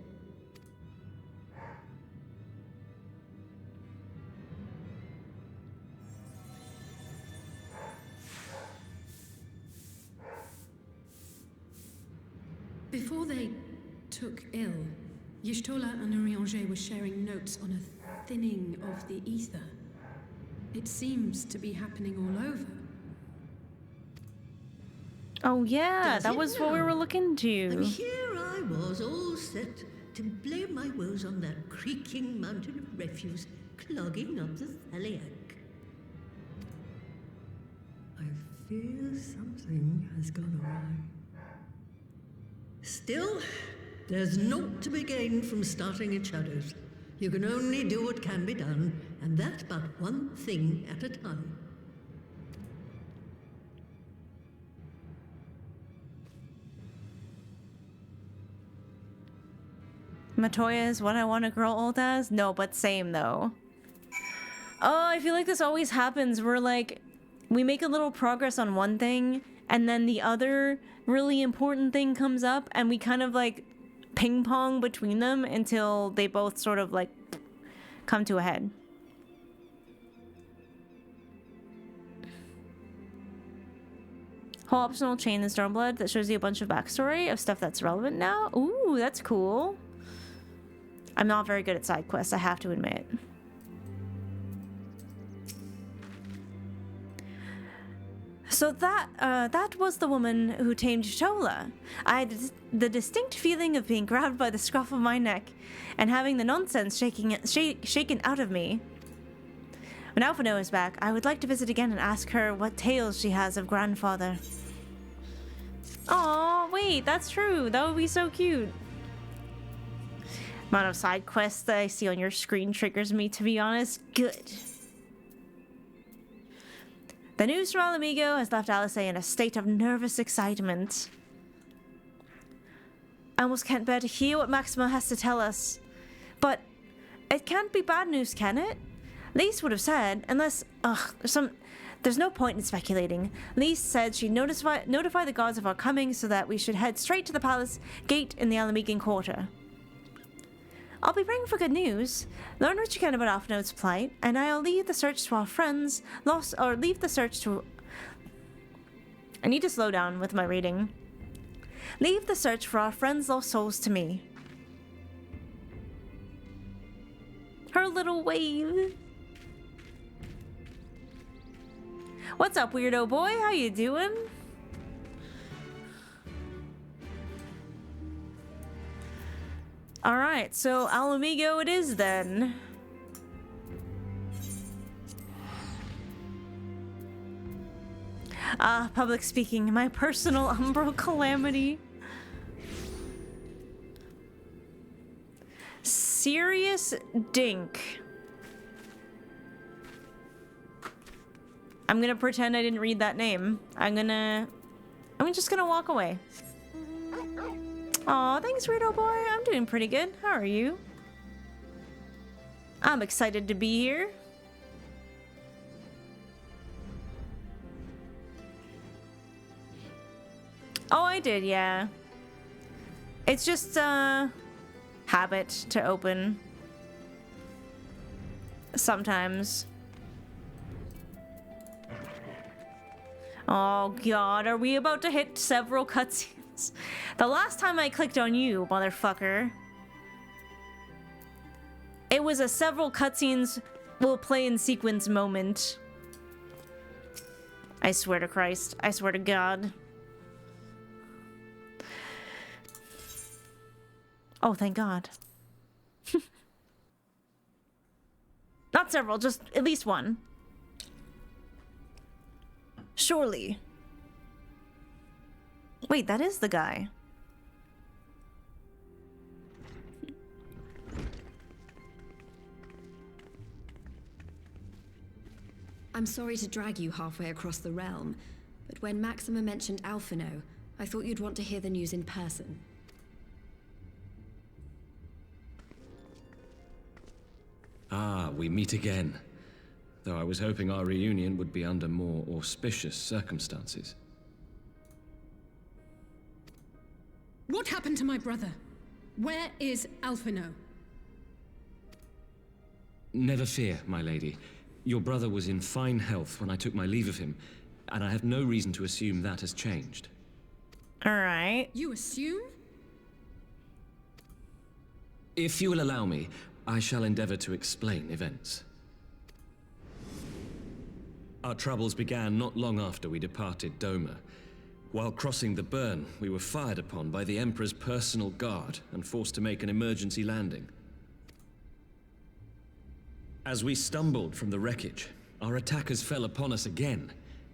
[SPEAKER 2] Before they took ill, Y'shtola and Urianger were sharing notes on a thinning of the ether. It seems to be happening all over.
[SPEAKER 1] Oh yeah,
[SPEAKER 4] Does
[SPEAKER 1] that
[SPEAKER 4] it
[SPEAKER 1] was what we
[SPEAKER 4] now?
[SPEAKER 1] were looking
[SPEAKER 4] And
[SPEAKER 1] to.
[SPEAKER 4] here I was, all set to blame my woes on that creaking mountain of refuse clogging up the Thaliac. I fear something has gone awry. Still, there's naught to be gained from starting in shadows. You can only do what can be done, and that but one thing at a time.
[SPEAKER 1] Matoya is what I want to grow old as? No, but same though. Oh, I feel like this always happens. We're like, we make a little progress on one thing, and then the other really important thing comes up, and we kind of like ping pong between them until they both sort of like come to a head. Whole optional chain in Stormblood that shows you a bunch of backstory of stuff that's relevant now. Ooh, that's cool. I'm not very good at side quests, I have to admit. So that was the woman who tamed Shola. I had the distinct feeling of being grabbed by the scruff of my neck and having the nonsense shaken out of me. When Alphino is back, I would like to visit again and ask her what tales she has of grandfather. Aw, wait, that's true. That would be so cute. Amount of side quests that I see on your screen triggers me, to be honest. Good. The news from Alamigo has left Alice in a state of nervous excitement. I almost can't bear to hear what Maxima has to tell us. But it can't be bad news, can it? Lise would have said, unless, there's no point in speculating. Lise said she'd notify the gods of our coming so that we should head straight to the palace gate in the Alamigan Quarter. I'll be praying for good news. Learn what you can about Alphino's plight, and I'll leave the search to our friends lost, or leave the search to... I need to slow down with my reading. Leave the search for our friends' lost souls to me. Her little wave. What's up, weirdo boy? How you doing? Alright, so Alamigo it is then. Public speaking, my personal umbral calamity. Serious dink. I'm gonna pretend I didn't read that name. I'm just gonna walk away. Aw, thanks, weirdo boy. I'm doing pretty good. How are you? I'm excited to be here. Oh, I did, yeah. It's just, habit to open. Sometimes. Oh god, are we about to hit several cutscenes? The last time I clicked on you, motherfucker, it was a several cutscenes will play in sequence moment. I swear to Christ. I swear to God. Oh, thank God. Not several, just at least one. Surely. Wait, that is the guy.
[SPEAKER 6] I'm sorry to drag you halfway across the realm, but when Maxima mentioned Alphino, I thought you'd want to hear the news in person.
[SPEAKER 7] Ah, we meet again. Though I was hoping our reunion would be under more auspicious circumstances.
[SPEAKER 2] What happened to my brother? Where is Alphino?
[SPEAKER 7] Never fear, my lady. Your brother was in fine health when I took my leave of him, and I have no reason to assume that has changed.
[SPEAKER 1] Alright.
[SPEAKER 2] You assume?
[SPEAKER 7] If you will allow me, I shall endeavor to explain events. Our troubles began not long after we departed Doma. While crossing the burn, we were fired upon by the Emperor's personal guard and forced to make an emergency landing. As we stumbled from the wreckage, our attackers fell upon us again,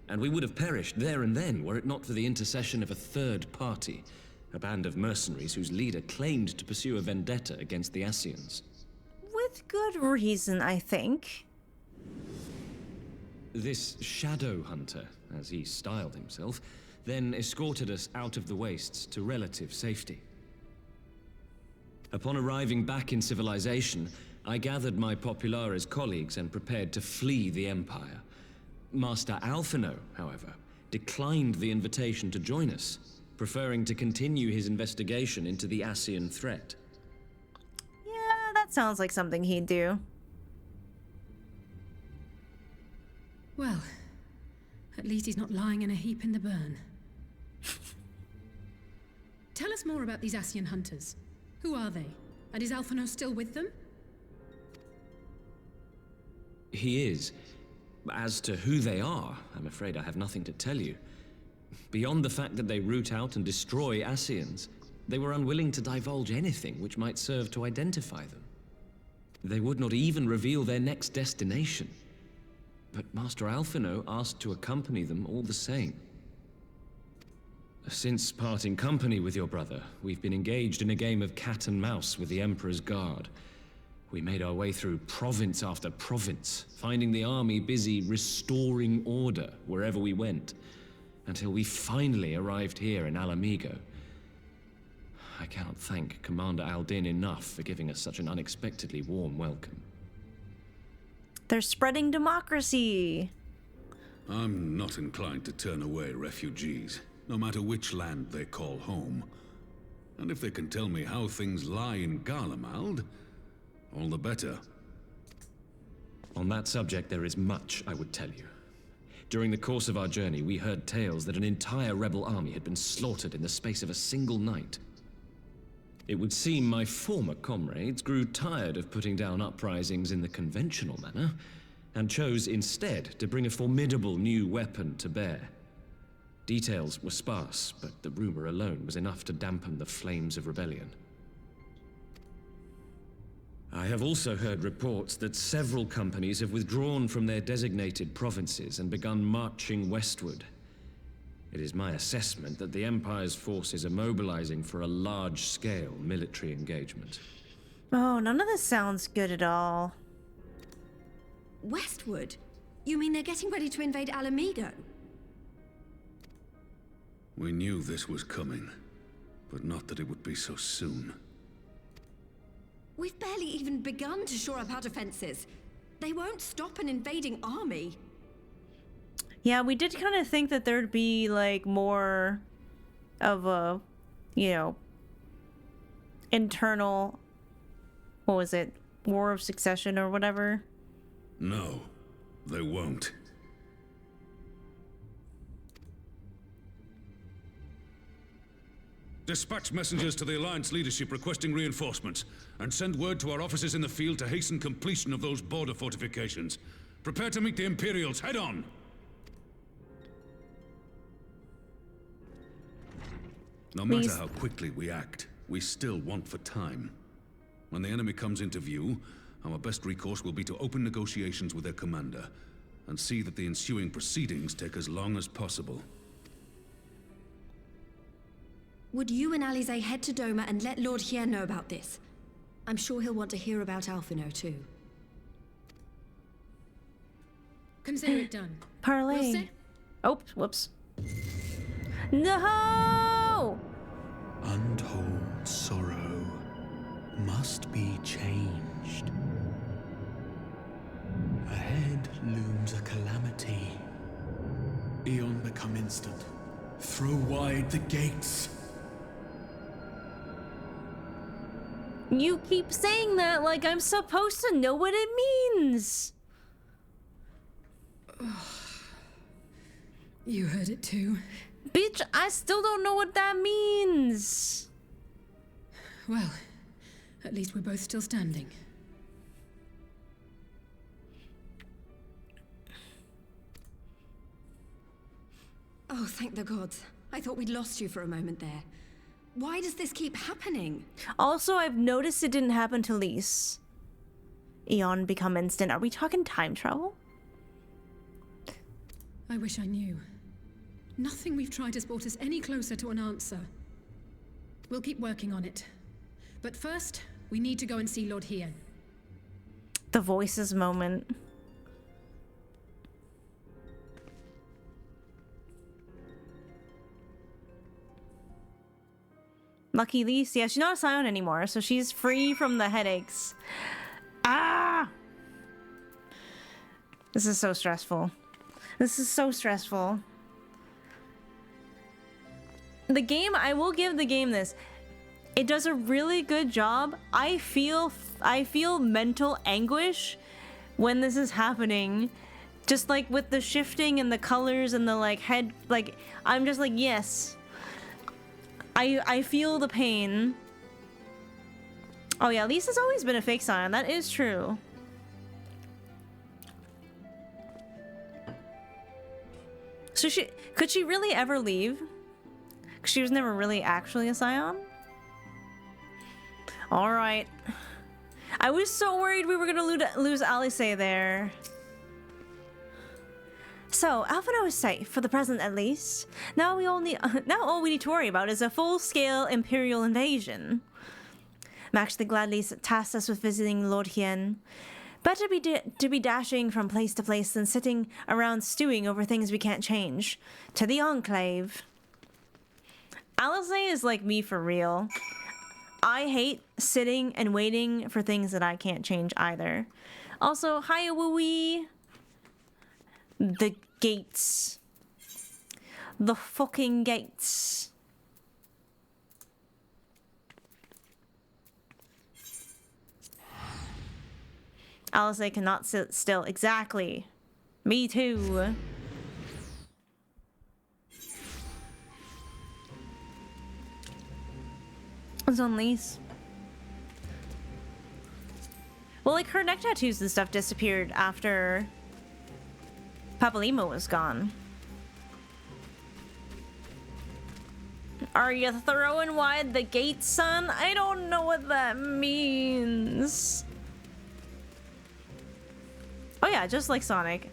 [SPEAKER 7] and we would have perished there and then were it not for the intercession of a third party, a band of mercenaries whose leader claimed to pursue a vendetta against the Scions.
[SPEAKER 1] With good reason, I think.
[SPEAKER 7] This shadow hunter, as he styled himself, then escorted us out of the wastes to relative safety. Upon arriving back in civilization, I gathered my Populares colleagues and prepared to flee the Empire. Master Alphino, however, declined the invitation to join us, preferring to continue his investigation into the Ascian threat.
[SPEAKER 1] Yeah, that sounds like something he'd do.
[SPEAKER 2] Well, at least he's not lying in a heap in the burn. Tell us more about these Ascian hunters. Who are they? And is Alphino still with them?
[SPEAKER 7] He is. As to who they are, I'm afraid I have nothing to tell you. Beyond the fact that they root out and destroy Ascians, they were unwilling to divulge anything which might serve to identify them. They would not even reveal their next destination. But Master Alphino asked to accompany them all the same. Since parting company with your brother, we've been engaged in a game of cat and mouse with the Emperor's Guard. We made our way through province after province, finding the army busy restoring order wherever we went, until we finally arrived here in Alamigo. I cannot thank Commander Aldin enough for giving us such an unexpectedly warm welcome.
[SPEAKER 1] They're spreading democracy.
[SPEAKER 8] I'm not inclined to turn away refugees, no matter which land they call home. And if they can tell me how things lie in Garlemald, all the better.
[SPEAKER 7] On that subject, there is much I would tell you. During the course of our journey, we heard tales that an entire rebel army had been slaughtered in the space of a single night. It would seem my former comrades grew tired of putting down uprisings in the conventional manner, and chose instead to bring a formidable new weapon to bear. Details were sparse, but the rumor alone was enough to dampen the flames of rebellion. I have also heard reports that several companies have withdrawn from their designated provinces and begun marching westward. It is my assessment that the Empire's forces are mobilizing for a large-scale military engagement.
[SPEAKER 1] Oh, none of this sounds good at all.
[SPEAKER 6] Westward? You mean they're getting ready to invade Alamigo?
[SPEAKER 8] We knew this was coming, but not that it would be so soon.
[SPEAKER 6] We've barely even begun to shore up our defenses. They won't stop an invading army.
[SPEAKER 1] Yeah, we did kind of think that there'd be, like, more of a, you know, internal, what was it, War of Succession or whatever.
[SPEAKER 8] No, they won't. Dispatch messengers to the Alliance leadership requesting reinforcements, and send word to our officers in the field to hasten completion of those border fortifications. Prepare to meet the Imperials head on! No matter how quickly we act, we still want for time. When the enemy comes into view, our best recourse will be to open negotiations with their commander, and see that the ensuing proceedings take as long as possible.
[SPEAKER 6] Would you and Alize head to Doma and let Lord Hien know about this? I'm sure he'll want to hear about Alphino too.
[SPEAKER 2] Consider it done.
[SPEAKER 1] Parlay.
[SPEAKER 2] We'll say-
[SPEAKER 1] Oh, whoops. No!
[SPEAKER 9] Untold sorrow must be changed. Ahead looms a calamity. Eon become instant. Throw wide the gates.
[SPEAKER 1] You keep saying that like I'm supposed to know what it means.
[SPEAKER 2] You heard it too.
[SPEAKER 1] Bitch, I still don't know what that means.
[SPEAKER 2] Well, at least we're both still standing.
[SPEAKER 6] Oh, thank the gods. I thought we'd lost you for a moment there. Why does this keep happening?
[SPEAKER 1] Also, I've noticed it didn't happen to Lise. Eon become instant. Are we talking time travel?
[SPEAKER 2] I wish I knew. Nothing we've tried has brought us any closer to an answer. We'll keep working on it. But first, we need to go and see Lord Hien.
[SPEAKER 1] The voices moment. Lucky Lise. Yeah, she's not a Scion anymore, so she's free from the headaches. Ah! This is so stressful. This is so stressful. The game, I will give the game this. It does a really good job. I feel mental anguish when this is happening. Just like with the shifting and the colors and the like head, like I'm just like, yes. I feel the pain. Oh yeah, Lisa's always been a fake Scion. That is true. So could she really ever leave? 'Cause she was never really actually a Scion. All right. I was so worried we were gonna lose Alice there. So, Alphino is safe, for the present at least. Now all we need to worry about is a full-scale Imperial invasion. Max the gladly tasked us with visiting Lord Hien. Better to be dashing from place to place than sitting around stewing over things we can't change. To the Enclave. Alice is like me for real. I hate sitting and waiting for things that I can't change either. Also, hi Wooey. The gates. The fucking gates. Alice cannot sit still. Exactly. Me too. It's on Lise. Well, like, her neck tattoos and stuff disappeared after Papalima was gone. Are you throwing wide the gate, son? I don't know what that means. Oh yeah, just like Sonic.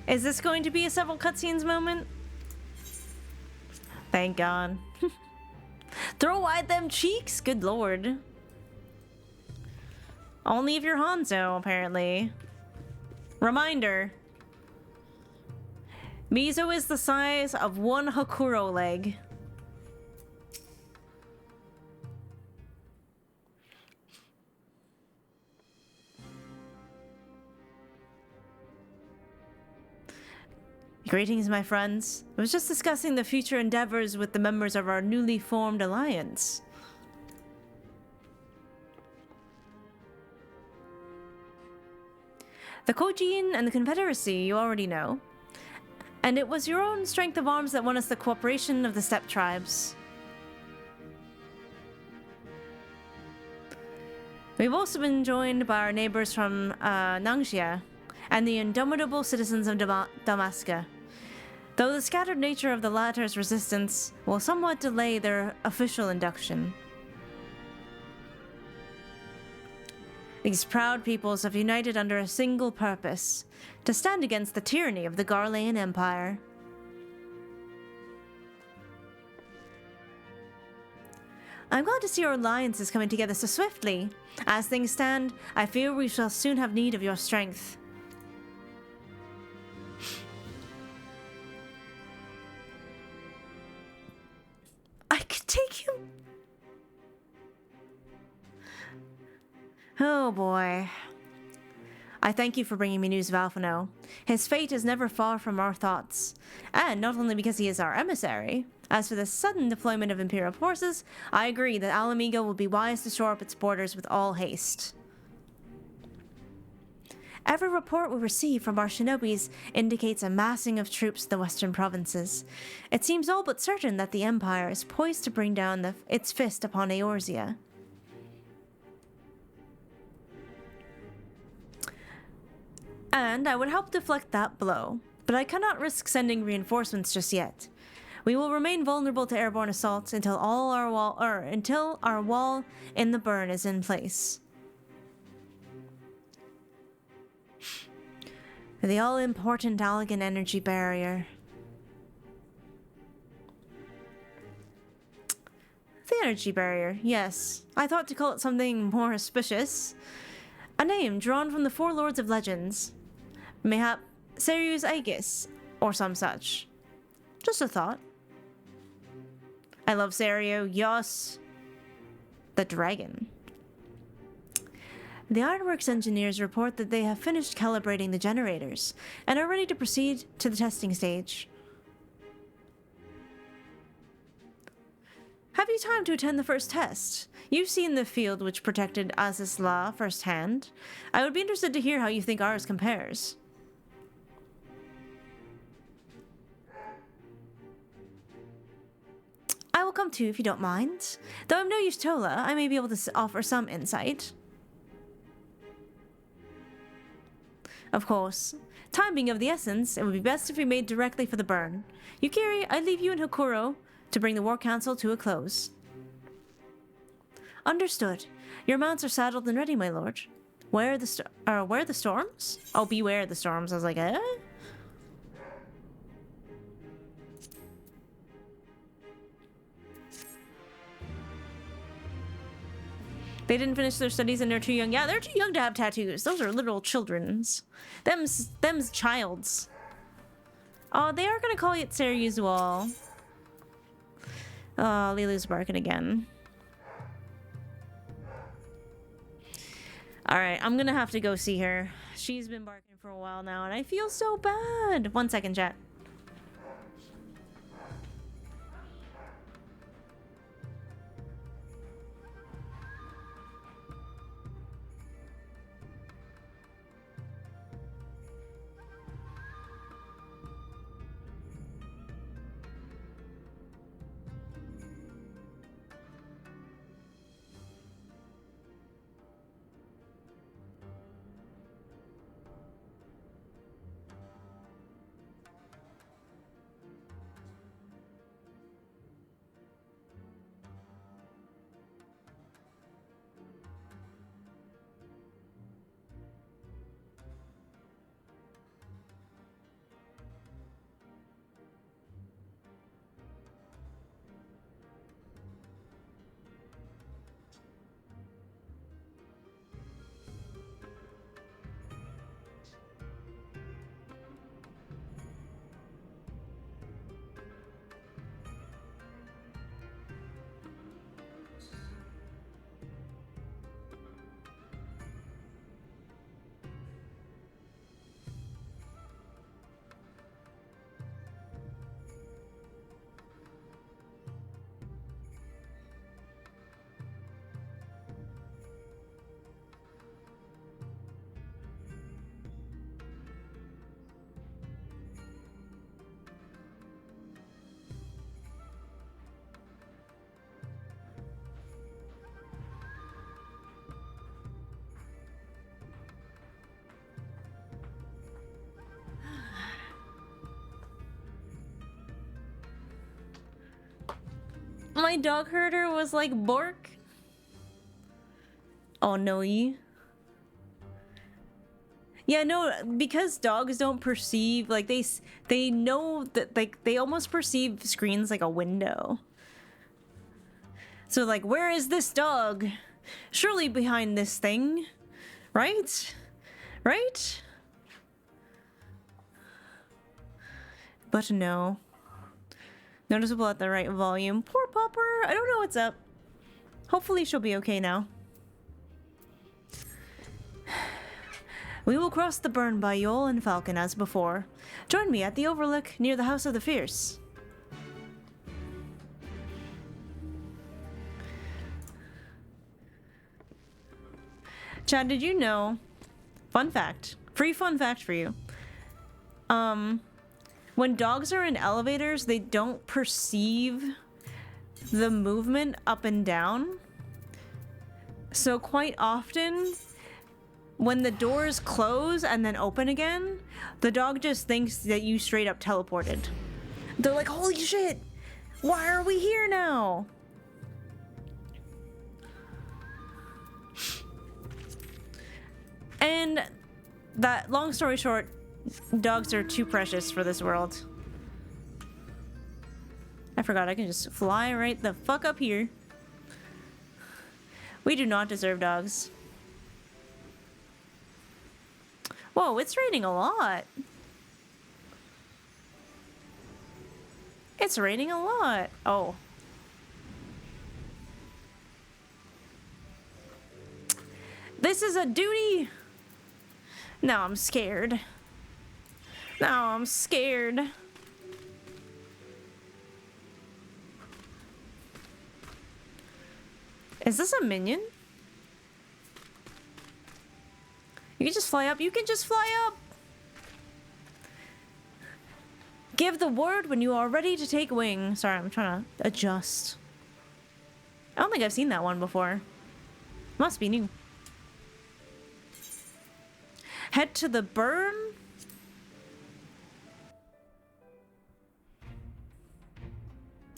[SPEAKER 1] Is this going to be a several cutscenes moment? Thank God. Throw wide them cheeks? Good lord. Only if you're Hanzo, apparently. Reminder. Mizo is the size of one Hakuro leg. Greetings, my friends. I was just discussing the future endeavors with the members of our newly formed alliance. The Kojin and the Confederacy you already know. And it was your own strength of arms that won us the cooperation of the steppe tribes. We've also been joined by our neighbors from Nangxia and the indomitable citizens of Damaska. Though the scattered nature of the latter's resistance will somewhat delay their official induction. These proud peoples have united under a single purpose, to stand against the tyranny of the Garlean Empire. I'm glad to see our alliance is coming together so swiftly. As things stand, I fear we shall soon have need of your strength. I could take him. Oh boy. I thank you for bringing me news of Alphino. His fate is never far from our thoughts. And not only because he is our emissary. As for the sudden deployment of Imperial forces, I agree that Alamigo will be wise to shore up its borders with all haste. Every report we receive from our shinobis indicates a massing of troops in the western provinces. It seems all but certain that the Empire is poised to bring down its fist upon Eorzea. And I would help deflect that blow, but I cannot risk sending reinforcements just yet. We will remain vulnerable to airborne assaults until our wall in the burn is in place. The all-important Allegan energy barrier. The energy barrier, yes. I thought to call it something more auspicious. A name drawn from the four lords of legends. Mayhap Serius Aegis, or some such. Just a thought. I love Serio. Yos. The dragon. The Ironworks engineers report that they have finished calibrating the generators and are ready to proceed to the testing stage. Have you time to attend the first test? You've seen the field which protected Azizla firsthand. I would be interested to hear how you think ours compares. I will come too if you don't mind. Though I'm no Y'shtola, I may be able to offer some insight. Of course. Time being of the essence, it would be best if we made directly for the burn. Yukiri, I leave you and Hokuro to bring the War Council to a close. Understood. Your mounts are saddled and ready, my lord. Where are the storms? Oh, beware the storms. I was like, eh? They didn't finish their studies and they're too young. Yeah, they're too young to have tattoos. Those are literal children's. Them's child's. Oh, they are gonna call it Seryu's wall. Oh, Lilu's barking again. Alright, I'm gonna have to go see her. She's been barking for a while now, and I feel so bad. 1 second, chat. My dog herder was like Bork. Oh no, yeah, no, because dogs don't perceive, like they know that, like they almost perceive screens like a window. So like, where is this dog? Surely behind this thing, right? Right? But no. Noticeable at the right volume. Poor Popper. I don't know what's up. Hopefully she'll be okay now. We will cross the burn by Yol and Falcon as before. Join me at the overlook near the House of the Fierce. Chad, did you know? Fun fact. Free fun fact for you. When dogs are in elevators, they don't perceive the movement up and down. So quite often, when the doors close and then open again, the dog just thinks that you straight up teleported. They're like, holy shit, why are we here now? And that, long story short, dogs are too precious for this world. I forgot I can just fly right the fuck up here. We do not deserve dogs. Whoa, it's raining a lot. It's raining a lot. Oh. This is a duty. Now I'm scared. Now I'm scared. Is this a minion? You can just fly up. You can just fly up. Give the word when you are ready to take wing. Sorry, I'm trying to adjust. I don't think I've seen that one before. Must be new. Head to the burn.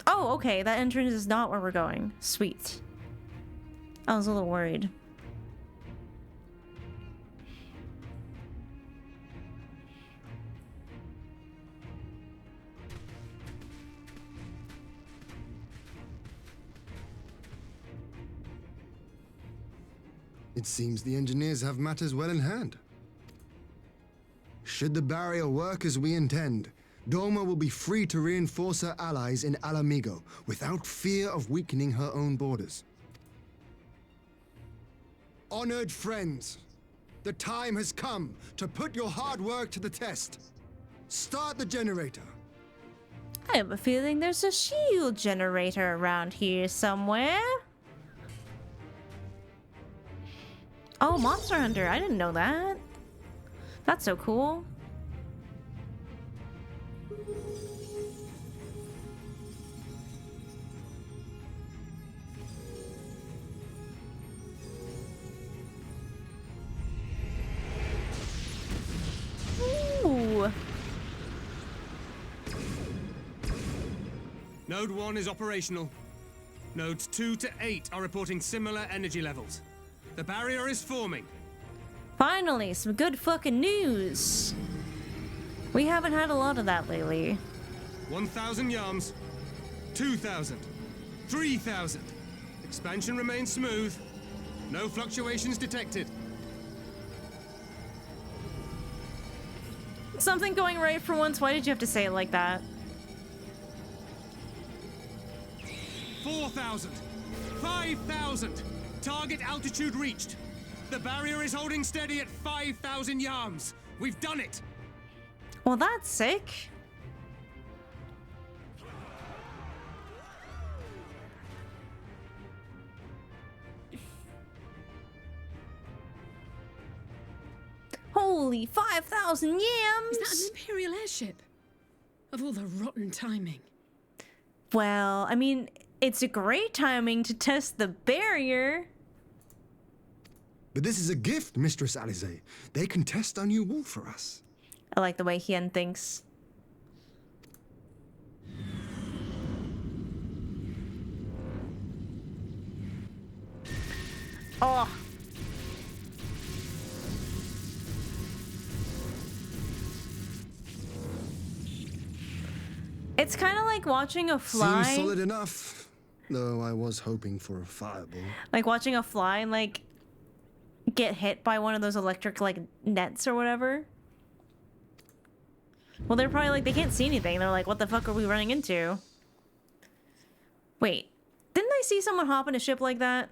[SPEAKER 1] Oh, okay. That entrance is not where we're going. Sweet. I was a little worried.
[SPEAKER 10] It seems the engineers have matters well in hand. Should the barrier work as we intend, Doma will be free to reinforce her allies in Alamigo without fear of weakening her own borders. Honored friends, the time has come to put your hard work to the test. Start the generator.
[SPEAKER 1] I have a feeling there's a shield generator around here somewhere. Oh, Monster Hunter. I didn't know that. That's so cool. Ooh.
[SPEAKER 11] Node 1 is operational. Nodes 2 to 8 are reporting similar energy levels. The barrier is forming.
[SPEAKER 1] Finally, some good fucking news. We haven't had a lot of that lately.
[SPEAKER 11] 1,000 yards. 2,000. 3,000. Expansion remains smooth. No fluctuations detected.
[SPEAKER 1] Something going right for once. Why did you have to say it like that?
[SPEAKER 11] 4,000. 5,000. Target altitude reached. The barrier is holding steady at 5,000 yards. We've done it.
[SPEAKER 1] Well, that's sick. Holy 5,000 yams!
[SPEAKER 2] Is that an Imperial airship? Of all the rotten timing.
[SPEAKER 1] Well, I mean, it's a great timing to test the barrier.
[SPEAKER 10] But this is a gift, Mistress Alize. They can test our new wall for us.
[SPEAKER 1] I like the way Hien thinks. Oh. It's kind of like watching a fly.
[SPEAKER 10] Seems solid enough, though I was hoping for a fireball.
[SPEAKER 1] Like watching a fly and like get hit by one of those electric like nets or whatever. Well, they're probably like, they can't see anything. They're like, what the fuck are we running into? Wait, didn't I see someone hop in a ship like that?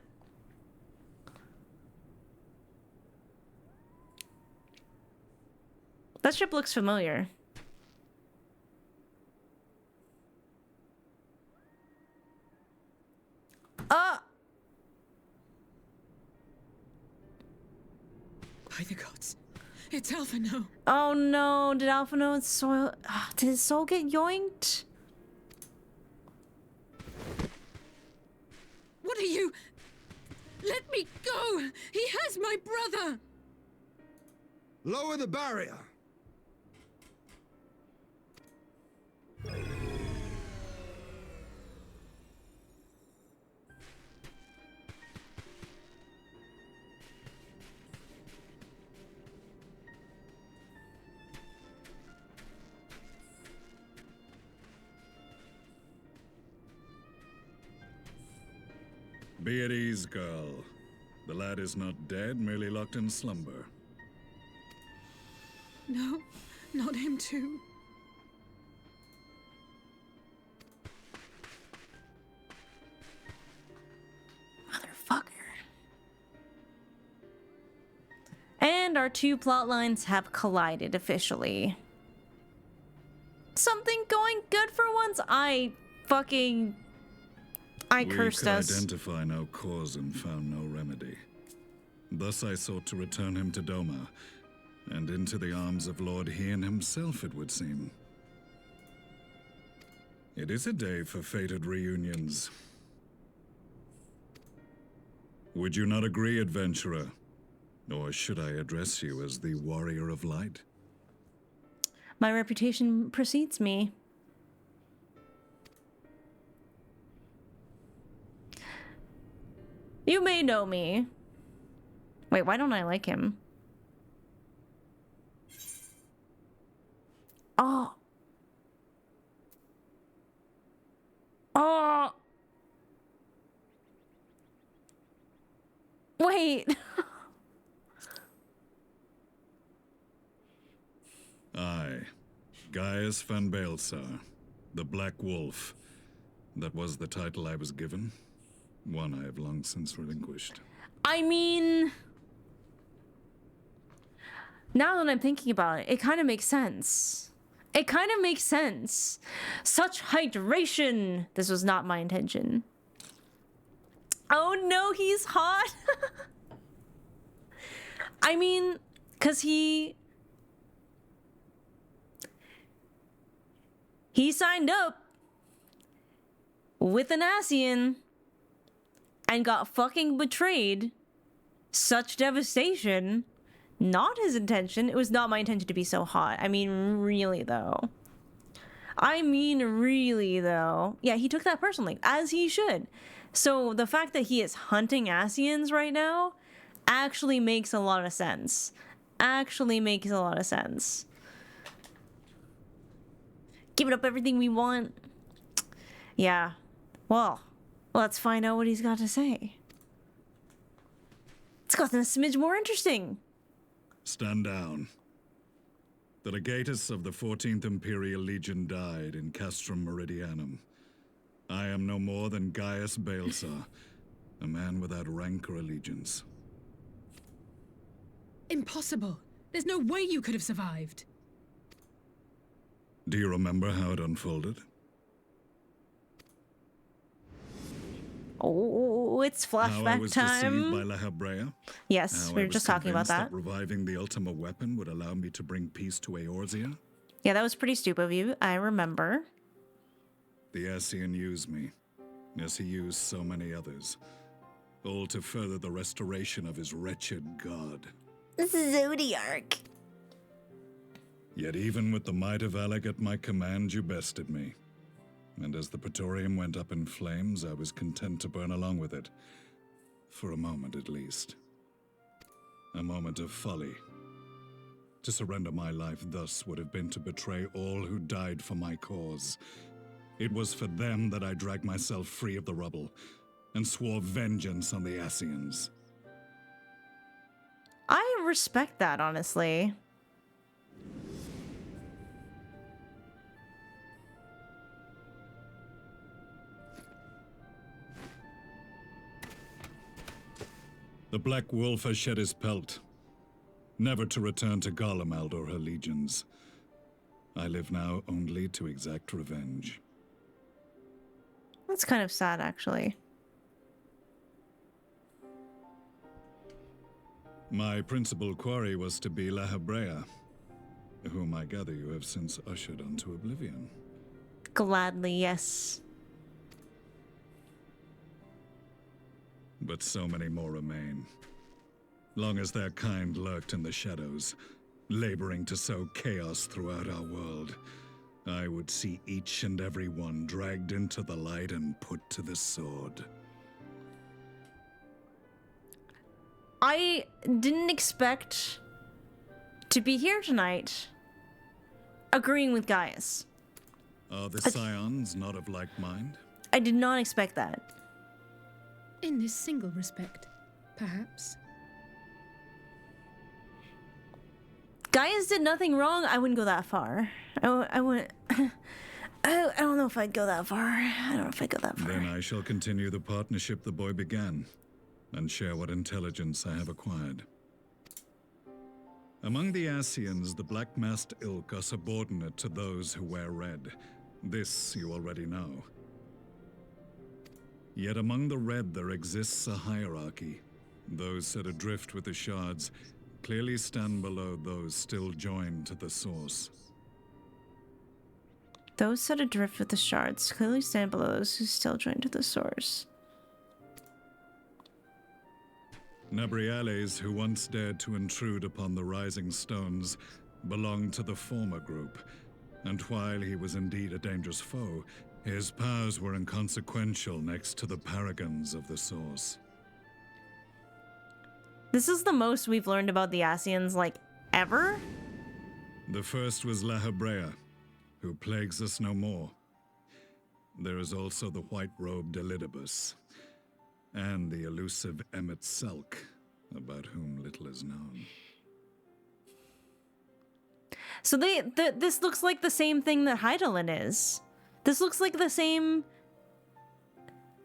[SPEAKER 1] That ship looks familiar.
[SPEAKER 2] By the gods. It's Alphino.
[SPEAKER 1] Oh no, did Alphino and Soil... did his soul get yoinked?
[SPEAKER 2] What are you? Let me go! He has my brother!
[SPEAKER 10] Lower the barrier!
[SPEAKER 12] Be at ease, girl. The lad is not dead, merely locked in slumber.
[SPEAKER 2] No, not him too.
[SPEAKER 1] Motherfucker. our two plot lines have collided officially. Something going good for once? I cursed
[SPEAKER 12] We
[SPEAKER 1] us.
[SPEAKER 12] could identify no cause and found no remedy. Thus I sought to return him to Doma, and into the arms of Lord Hien himself, it would seem. It is a day for fated reunions. Would you not agree, adventurer? Or should I address you as the Warrior of Light?
[SPEAKER 1] My reputation precedes me. You may know me. Wait, why don't I like him? Oh. Oh. Wait.
[SPEAKER 12] I, Gaius van Baelsar, the Black Wolf. That was the title I was given. One I have long since relinquished.
[SPEAKER 1] I mean, now that I'm thinking about it, it kind of makes sense. It kind of makes sense. Such hydration. This was not my intention. Oh no, he's hot. I mean, because he signed up with an Ascian and got fucking betrayed. Such devastation. Not his intention. It was not my intention to be so hot. I mean, really, though. Yeah, he took that personally, as he should. So the fact that he is hunting Ascians right now actually makes a lot of sense. Give it up everything we want. Yeah. Well, let's find out what he's got to say. It's gotten a smidge more interesting.
[SPEAKER 12] Stand down. The legatus of the 14th Imperial Legion died in Castrum Meridianum. I am no more than Gaius Baelsar, a man without rank or allegiance.
[SPEAKER 2] Impossible. There's no way you could have survived.
[SPEAKER 12] Do you remember how it unfolded?
[SPEAKER 1] Oh, it's flashback
[SPEAKER 12] How I was
[SPEAKER 1] time.
[SPEAKER 12] deceived by La Habrea?
[SPEAKER 1] Yes,
[SPEAKER 12] How
[SPEAKER 1] we
[SPEAKER 12] I
[SPEAKER 1] were
[SPEAKER 12] was
[SPEAKER 1] just talking about
[SPEAKER 12] convinced
[SPEAKER 1] that.
[SPEAKER 12] Reviving the Ultima weapon would allow me to bring peace to Eorzea?
[SPEAKER 1] Yeah, that was pretty stupid of you. I remember.
[SPEAKER 12] The Ascian used me, as he used so many others, all to further the restoration of his wretched god.
[SPEAKER 1] Zodiarch.
[SPEAKER 12] Yet even with the might of Alec at my command, you bested me. And as the Praetorium went up in flames, I was content to burn along with it. For a moment, at least. A moment of folly. To surrender my life thus would have been to betray all who died for my cause. It was for them that I dragged myself free of the rubble, and swore vengeance on the Ascians.
[SPEAKER 1] I respect that, honestly.
[SPEAKER 12] The Black Wolf has shed his pelt, never to return to Garlemald or her legions. I live now only to exact revenge.
[SPEAKER 1] That's kind of sad, actually.
[SPEAKER 12] My principal quarry was to be La Habrea, whom I gather you have since ushered onto oblivion.
[SPEAKER 1] Gladly, yes.
[SPEAKER 12] But so many more remain. Long as their kind lurked in the shadows, laboring to sow chaos throughout our world, I would see each and every one dragged into the light and put to the sword.
[SPEAKER 1] I didn't expect to be here tonight, agreeing with Gaius.
[SPEAKER 12] Are the Scions not of like mind?
[SPEAKER 1] I did not expect that.
[SPEAKER 2] In this single respect, perhaps.
[SPEAKER 1] Gaius did nothing wrong. I wouldn't go that far. I wouldn't. I don't know if I'd go that far.
[SPEAKER 12] Then I shall continue the partnership the boy began, and share what intelligence I have acquired. Among the Ascians, the black-masked ilk are subordinate to those who wear red. This you already know. Yet among the red there exists a hierarchy. Those set adrift with the shards clearly stand below those still joined to the source.
[SPEAKER 1] Those set adrift with the shards clearly stand below those who still join to the source.
[SPEAKER 12] Nabriales, who once dared to intrude upon the Rising Stones, belonged to the former group, and while he was indeed a dangerous foe, his powers were inconsequential next to the paragons of the Source.
[SPEAKER 1] This is the most we've learned about the Ascians, like, ever?
[SPEAKER 12] The first was La Hebrea, who plagues us no more. There is also the white-robed Elidibus, and the elusive Emmet Selk, about whom little is known.
[SPEAKER 1] So this looks like the same thing that Hydaelyn is. This looks like the same...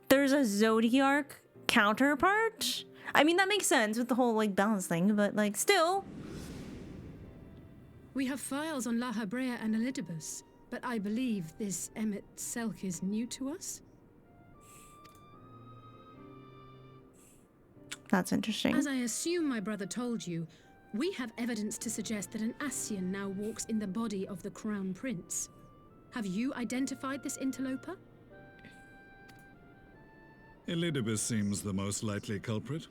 [SPEAKER 1] There's a Zodiark counterpart? I mean, that makes sense with the whole, like, balance thing, but, like, still...
[SPEAKER 2] We have files on La Hebrea and Elidibus, but I believe this Emmet Selk is new to us?
[SPEAKER 1] That's interesting.
[SPEAKER 2] As I assume my brother told you, we have evidence to suggest that an Ascian now walks in the body of the Crown Prince. Have you identified this interloper?
[SPEAKER 12] Elidibus seems the most likely culprit.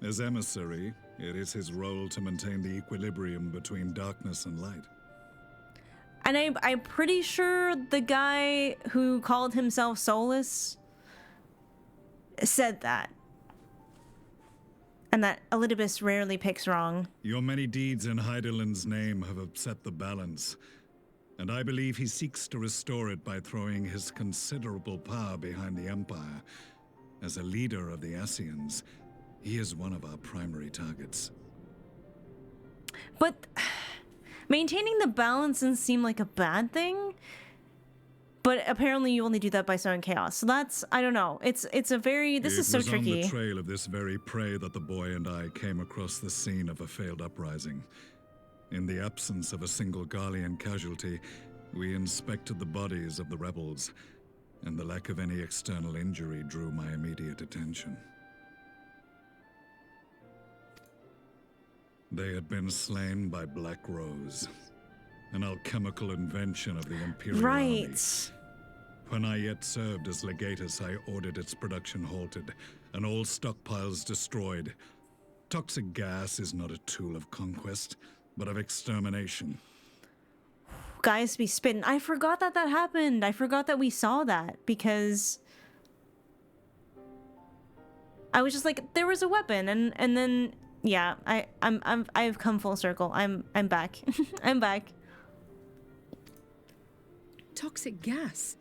[SPEAKER 12] As emissary, it is his role to maintain the equilibrium between darkness and light.
[SPEAKER 1] And I'm pretty sure the guy who called himself Solus said that. And that Elidibus rarely picks wrong.
[SPEAKER 12] Your many deeds in Hydaelyn's name have upset the balance, and I believe he seeks to restore it by throwing his considerable power behind the Empire. As a leader of the Ascians, he is one of our primary targets.
[SPEAKER 1] But maintaining the balance doesn't seem like a bad thing. But apparently you only do that by sowing chaos. So that's, I don't know. It's a very, this is so tricky.
[SPEAKER 12] It was on the trail of this very prey that the boy and I came across the scene of a failed uprising. In the absence of a single Garlean casualty, we inspected the bodies of the rebels, and the lack of any external injury drew my immediate attention. They had been slain by Black Rose, an alchemical invention of the Imperial Army. When I yet served as legatus, I ordered its production halted and all stockpiles destroyed. Toxic gas is not a tool of conquest, but of extermination.
[SPEAKER 1] Guys be spitting. I forgot that happened. I forgot that we saw that because I was just like, there was a weapon, and then yeah, I've come full circle. I'm back. I'm back.
[SPEAKER 2] Toxic gas.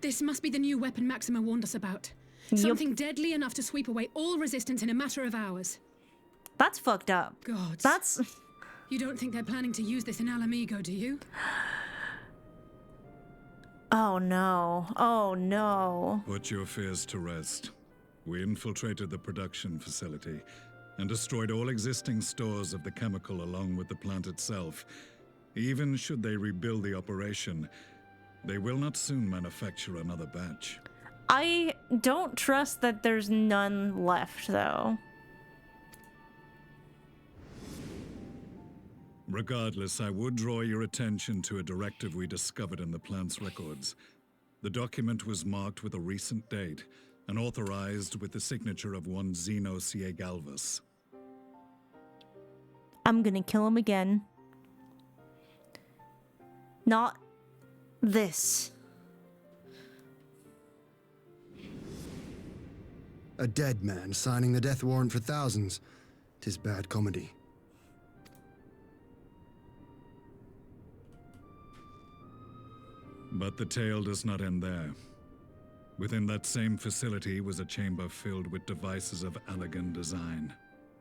[SPEAKER 2] This must be the new weapon Maxima warned us about. Something deadly enough to sweep away all resistance in a matter of hours.
[SPEAKER 1] That's fucked up.
[SPEAKER 2] God.
[SPEAKER 1] That's...
[SPEAKER 2] You don't think they're planning to use this in Alamigo, do you?
[SPEAKER 1] Oh no. Oh no.
[SPEAKER 12] Put your fears to rest. We infiltrated the production facility and destroyed all existing stores of the chemical along with the plant itself. Even should they rebuild the operation, they will not soon manufacture another batch.
[SPEAKER 1] I don't trust that there's none left, though.
[SPEAKER 12] Regardless, I would draw your attention to a directive we discovered in the plant's records. The document was marked with a recent date and authorized with the signature of one Zeno Ciegalvus.
[SPEAKER 1] I'm gonna kill him again. Not this.
[SPEAKER 10] A dead man signing the death warrant for thousands. 'Tis bad comedy.
[SPEAKER 12] But the tale does not end there. Within that same facility was a chamber filled with devices of elegant design.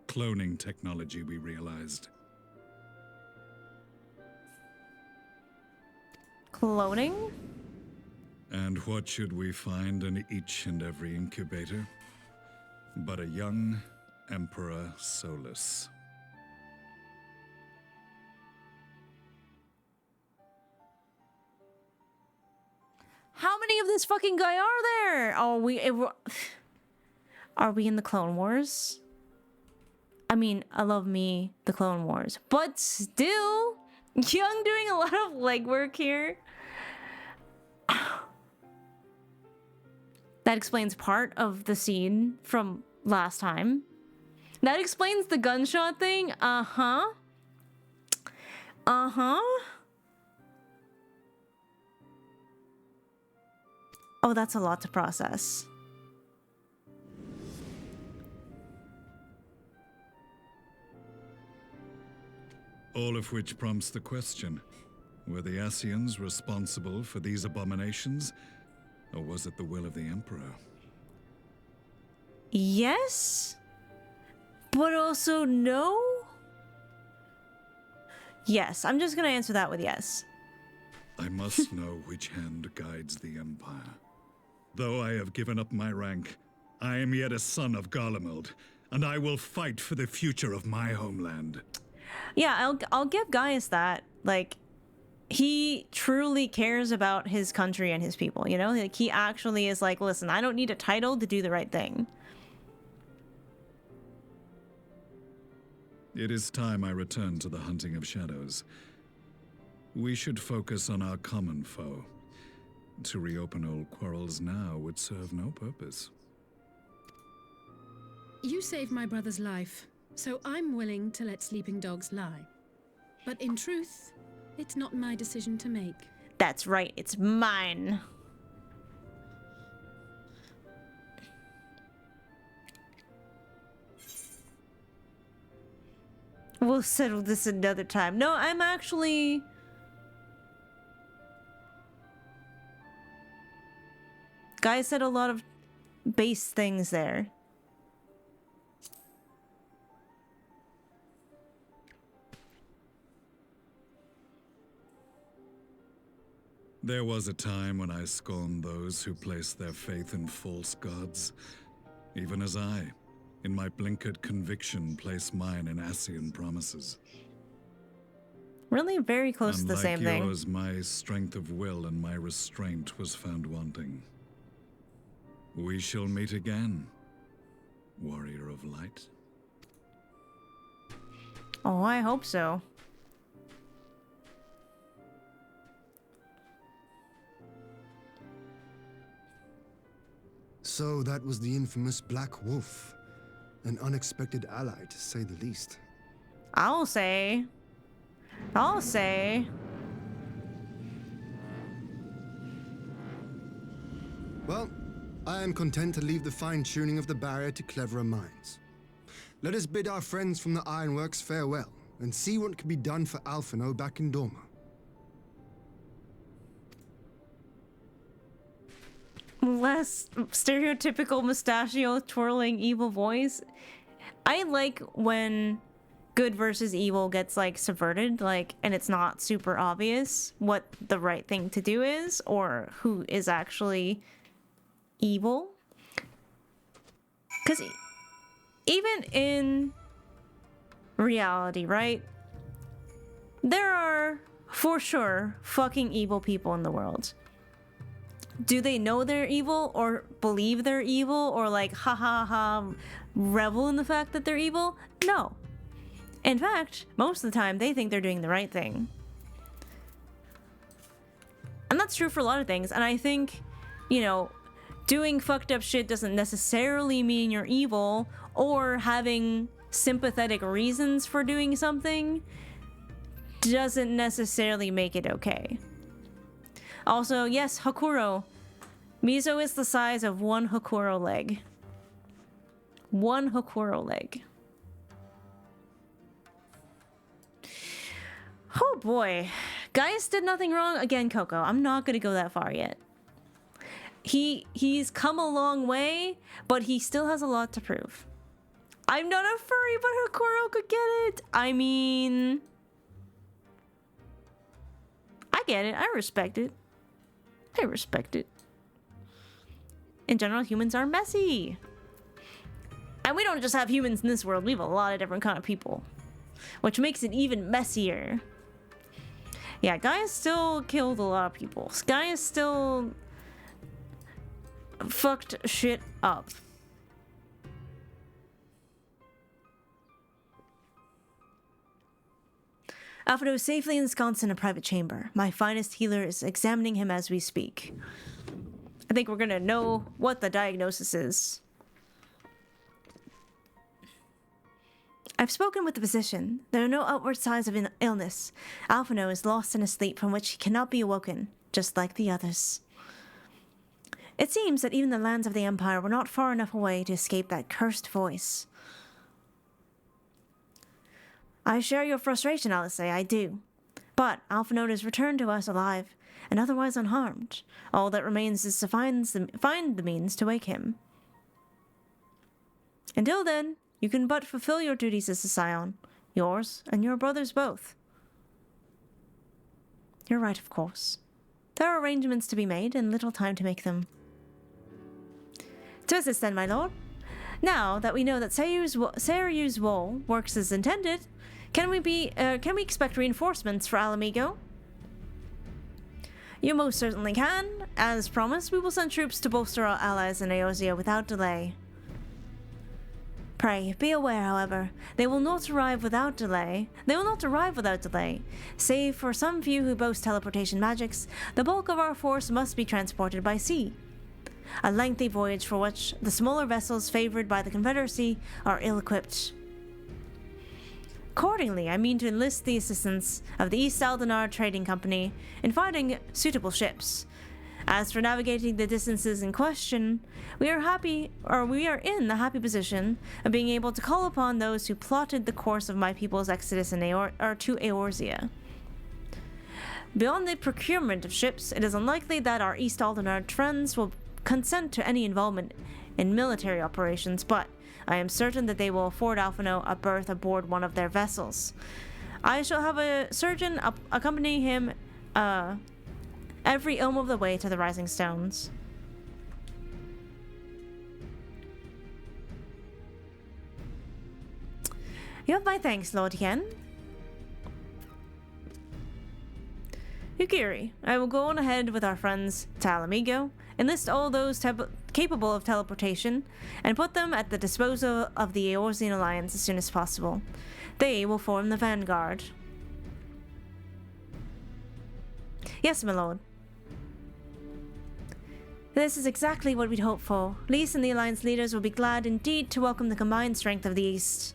[SPEAKER 12] Cloning technology, we realized.
[SPEAKER 1] Cloning?
[SPEAKER 12] And what should we find in each and every incubator? But a young Emperor Solus.
[SPEAKER 1] many of this fucking guy are there? Are we in the Clone Wars? I mean, I love me the Clone Wars, but still, Young doing a lot of legwork here. That explains part of the scene from last time. That explains the gunshot thing. Uh-huh. Uh-huh. Oh, that's a lot to process.
[SPEAKER 12] All of which prompts the question, were the Scions responsible for these abominations, or was it the will of the Emperor?
[SPEAKER 1] Yes, but also no? Yes, I'm just gonna answer that with yes.
[SPEAKER 12] I must know which hand guides the Empire. Though I have given up my rank, I am yet a son of Garlemald, and I will fight for the future of my homeland.
[SPEAKER 1] Yeah, I'll give Gaius that. Like, he truly cares about his country and his people, you know? Like, he actually is like, listen, I don't need a title to do the right thing.
[SPEAKER 12] It is time I return to the hunting of shadows. We should focus on our common foe. To reopen old quarrels now would serve no purpose.
[SPEAKER 2] You saved my brother's life, so I'm willing to let sleeping dogs lie. But in truth, it's not my decision to make.
[SPEAKER 1] That's right, it's mine. We'll settle this another time. No, I'm actually... Guy said a lot of base things there.
[SPEAKER 12] There was a time when I scorned those who placed their faith in false gods, even as I, in my blinkered conviction, place mine in Ascian promises.
[SPEAKER 1] Really very close to the same thing.
[SPEAKER 12] Unlike yours, my strength of will and my restraint was found wanting. We shall meet again, warrior of light.
[SPEAKER 1] Oh, I hope so.
[SPEAKER 10] So that was the infamous Black Wolf. An unexpected ally, to say the least.
[SPEAKER 1] I'll say.
[SPEAKER 10] Well, I am content to leave the fine-tuning of the barrier to cleverer minds. Let us bid our friends from the Ironworks farewell, and see what can be done for Alphino back in Dorma.
[SPEAKER 1] Less stereotypical mustachio twirling evil voice. I like when good versus evil gets like subverted, like, and it's not super obvious what the right thing to do is or who is actually evil. Because even in reality, right, there are for sure fucking evil people in the world. Do they know they're evil or believe they're evil or like ha ha ha revel in the fact that they're evil? No. In fact, most of the time they think they're doing the right thing. And that's true for a lot of things. And I think, you know, doing fucked up shit doesn't necessarily mean you're evil, or having sympathetic reasons for doing something doesn't necessarily make it okay. Also, yes, Hakuro. Mizo is the size of one Hakuro leg. One Hakuro leg. Oh boy. Gaius did nothing wrong. Again, Coco, I'm not gonna go that far yet. He's come a long way, but he still has a lot to prove. I'm not a furry, but Hakuro could get it. I mean... I get it. I respect it. I respect it. In general, humans are messy. And we don't just have humans in this world. We have a lot of different kind of people. Which makes it even messier. Yeah, Gaius still killed a lot of people. Gaius still fucked shit up. Alfredo is safely ensconced in a private chamber. My finest healer is examining him as we speak. I think we're gonna know what the diagnosis is. I've spoken with the physician. There are no outward signs of illness. Alphino is lost in a sleep from which he cannot be awoken, just like the others. It seems that even the lands of the Empire were not far enough away to escape that cursed voice. I share your frustration, Alice, I do. But Alphino has returned to us alive, and otherwise unharmed. All that remains is to find the means to wake him. Until then, you can but fulfill your duties as a scion, yours and your brother's both. You're right, of course. There are arrangements to be made, and little time to make them. To assist then, my lord. Now that we know that Seryu's wall works as intended, can we expect reinforcements for Alamigo? You most certainly can. As promised, we will send troops to bolster our allies in Eorzea without delay. Pray, be aware, however, they will not arrive without delay. Save for some few who boast teleportation magics, the bulk of our force must be transported by sea. A lengthy voyage for which the smaller vessels favored by the Confederacy are ill-equipped. Accordingly, I mean to enlist the assistance of the East Aldenar Trading Company in finding suitable ships. As for navigating the distances in question, we are in the happy position of being able to call upon those who plotted the course of my people's exodus to Eorzea. Beyond the procurement of ships, it is unlikely that our East Aldenar friends will consent to any involvement in military operations, but I am certain that they will afford Alphino a berth aboard one of their vessels. I shall have a surgeon accompany him every elm of the way to the Rising Stones. You have my thanks, Lord Yen. Yukiri, I will go on ahead with our friends to Alamigo, enlist all those capable of teleportation, and put them at the disposal of the Eorzean Alliance as soon as possible. They will form the vanguard. Yes, my lord. This is exactly what we'd hoped for. Lys and the Alliance leaders will be glad indeed to welcome the combined strength of the East.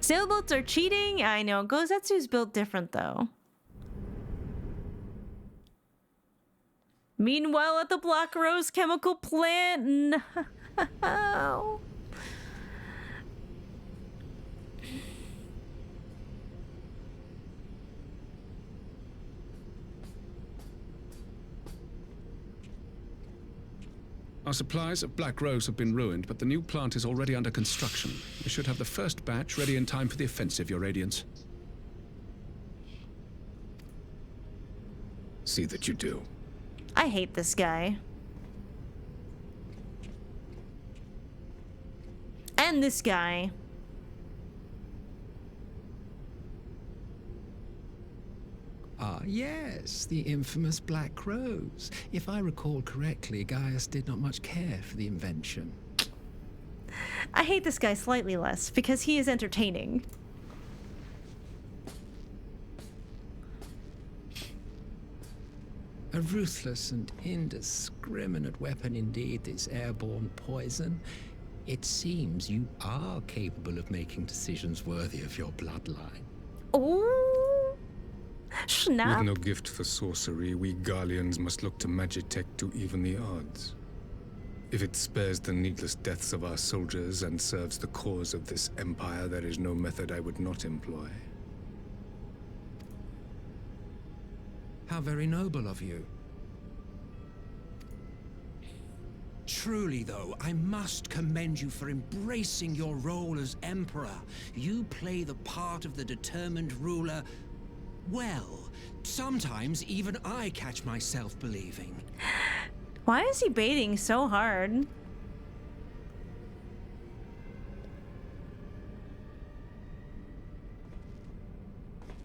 [SPEAKER 1] Sailboats are cheating? I know. Gozetsu's built different, though. Meanwhile, at the Black Rose chemical plant... No.
[SPEAKER 8] Our supplies of Black Rose have been ruined, but the new plant is already under construction. We should have the first batch ready in time for the offensive, Your Radiance. See that you do.
[SPEAKER 1] I hate this guy. And this guy.
[SPEAKER 13] Ah, yes, the infamous Black Rose. If I recall correctly, Gaius did not much care for the invention.
[SPEAKER 1] I hate this guy slightly less, because he is entertaining.
[SPEAKER 13] A ruthless and indiscriminate weapon indeed, this airborne poison. It seems you are capable of making decisions worthy of your bloodline.
[SPEAKER 1] Oh, snap.
[SPEAKER 14] With no gift for sorcery, we Garleans must look to Magitech to even the odds. If it spares the needless deaths of our soldiers and serves the cause of this empire, there is no method I would not employ.
[SPEAKER 13] How very noble of you.
[SPEAKER 15] Truly, though, I must commend you for embracing your role as Emperor. You play the part of the determined ruler well. Sometimes even I catch myself believing.
[SPEAKER 1] Why is he baiting so hard?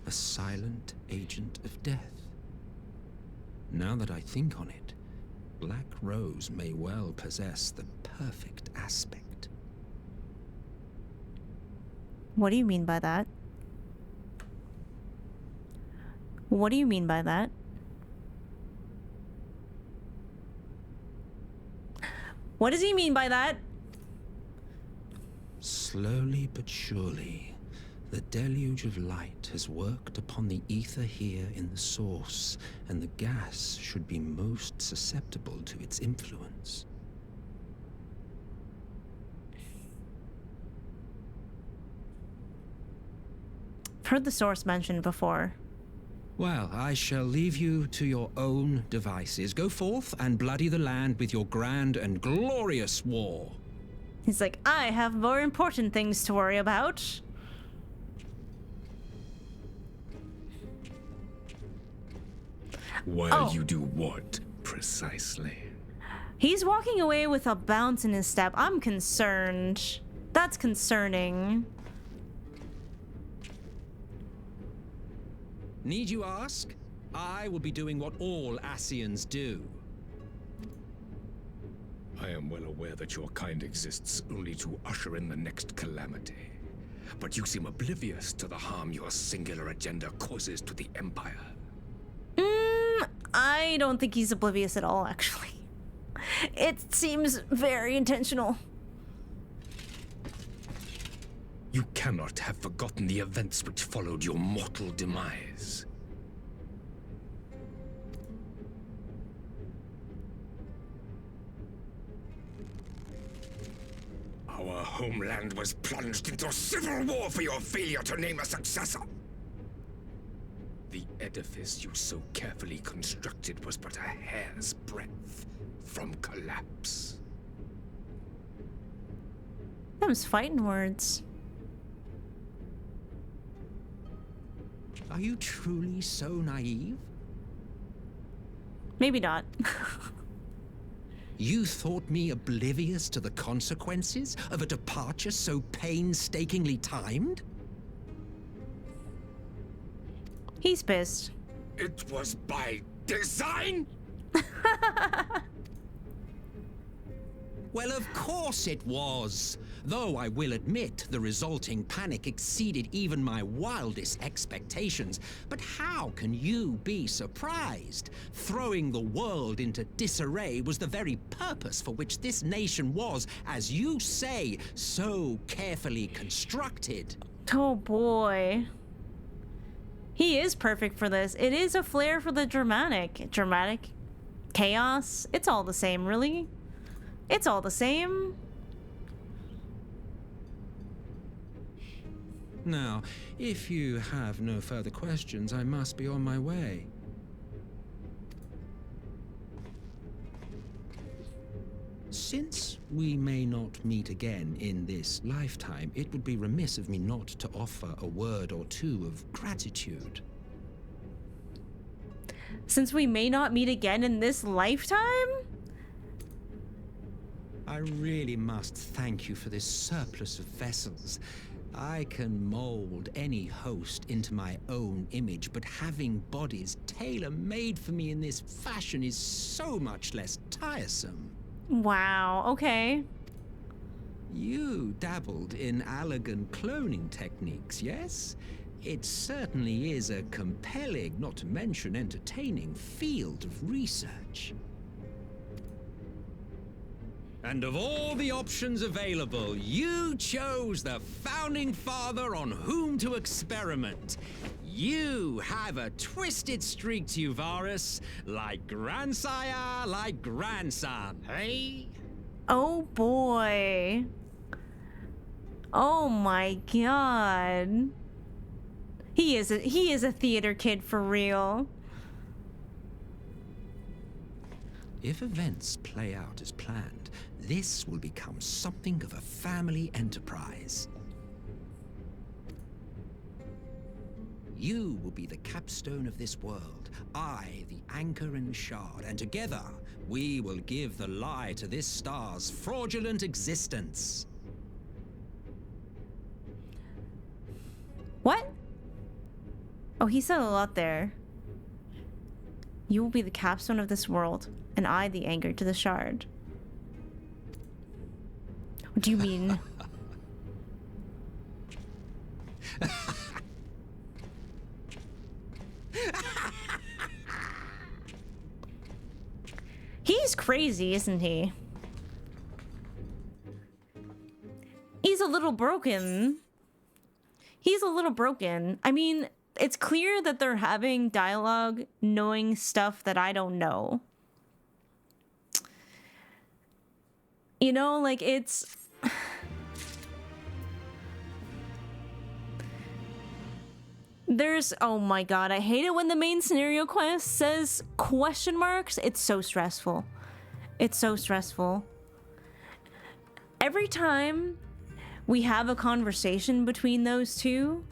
[SPEAKER 13] A silent agent of death.
[SPEAKER 15] Now that I think on it, Black Rose may well possess the perfect aspect.
[SPEAKER 1] What do you mean by that? What do you mean by that? What does he mean by that?
[SPEAKER 15] Slowly but surely, the deluge of light has worked upon the ether here in the source, and the gas should be most susceptible to its influence.
[SPEAKER 1] I've heard the source mentioned before.
[SPEAKER 15] Well, I shall leave you to your own devices. Go forth and bloody the land with your grand and glorious war.
[SPEAKER 1] He's like, I have more important things to worry about.
[SPEAKER 9] While you do what, precisely?
[SPEAKER 1] He's walking away with a bounce in his step. I'm concerned. That's concerning.
[SPEAKER 15] Need you ask? I will be doing what all Ascians do.
[SPEAKER 9] I am well aware that your kind exists only to usher in the next calamity. But you seem oblivious to the harm your singular agenda causes to the Empire.
[SPEAKER 1] I don't think he's oblivious at all, actually. It seems very intentional.
[SPEAKER 9] You cannot have forgotten the events which followed your mortal demise. Our homeland was plunged into civil war for your failure to name a successor. The edifice you so carefully constructed was but a hair's breadth from collapse.
[SPEAKER 1] Them's fighting words.
[SPEAKER 15] Are you truly so naive?
[SPEAKER 1] Maybe not.
[SPEAKER 15] You thought me oblivious to the consequences of a departure so painstakingly timed?
[SPEAKER 1] He's pissed.
[SPEAKER 9] It was by design?
[SPEAKER 15] Well, of course it was. Though I will admit the resulting panic exceeded even my wildest expectations. But how can you be surprised? Throwing the world into disarray was the very purpose for which this nation was, as you say, so carefully constructed.
[SPEAKER 1] Oh boy. He is perfect for this. It is a flair for the dramatic. Dramatic chaos. It's all the same, really. It's all the same.
[SPEAKER 15] Now, if you have no further questions, I must be on my way. Since we may not meet again in this lifetime, it would be remiss of me not to offer a word or two of gratitude.
[SPEAKER 1] Since we may not meet again in this lifetime?
[SPEAKER 15] I really must thank you for this surplus of vessels. I can mold any host into my own image, but having bodies tailor-made for me in this fashion is so much less tiresome.
[SPEAKER 1] Wow, okay.
[SPEAKER 15] You dabbled in Allagan cloning techniques, yes? It certainly is a compelling, not to mention entertaining, field of research. And of all the options available, you chose the founding father on whom to experiment. You have a twisted streak to you, Varus, like grandsire, like grandson, hey?
[SPEAKER 1] Oh boy. Oh my god. He is a theater kid for real.
[SPEAKER 15] If events play out as planned, this will become something of a family enterprise. You will be the capstone of this world, I the anchor and shard, and together we will give the lie to this star's fraudulent existence.
[SPEAKER 1] What? Oh, he said a lot there. You will be the capstone of this world, and I the anchor to the shard. What do you mean? He's crazy, isn't he? He's a little broken. He's a little broken. I mean, it's clear that they're having dialogue, knowing stuff that I don't know. You know, like, it's... There's... Oh my god, I hate it when the main scenario quest says question marks. It's so stressful. It's so stressful. Every time we have a conversation between those two,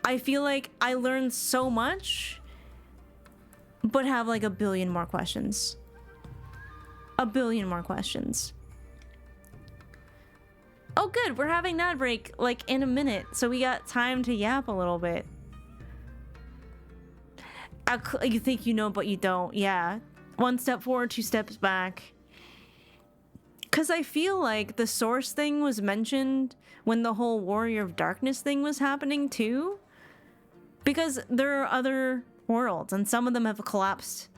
[SPEAKER 1] I feel like I learn so much, but have like a billion more questions. A billion more questions. Oh good, we're having that break like in a minute, so we got time to yap a little bit. You think you know, but you don't. Yeah. 1 step forward, 2 steps back. Because I feel like the source thing was mentioned when the whole Warrior of Darkness thing was happening too. Because there are other worlds, and some of them have collapsed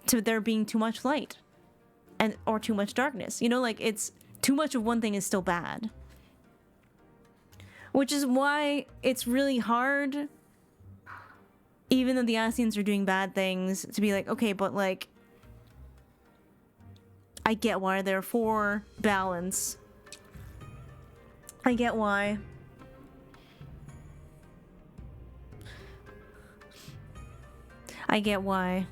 [SPEAKER 1] to there being too much light. Or too much darkness. You know, like, it's... Too much of one thing is still bad. Which is why it's really hard, even though the Ascians are doing bad things, to be like, okay, but like... I get why they're for balance. I get why. I get why.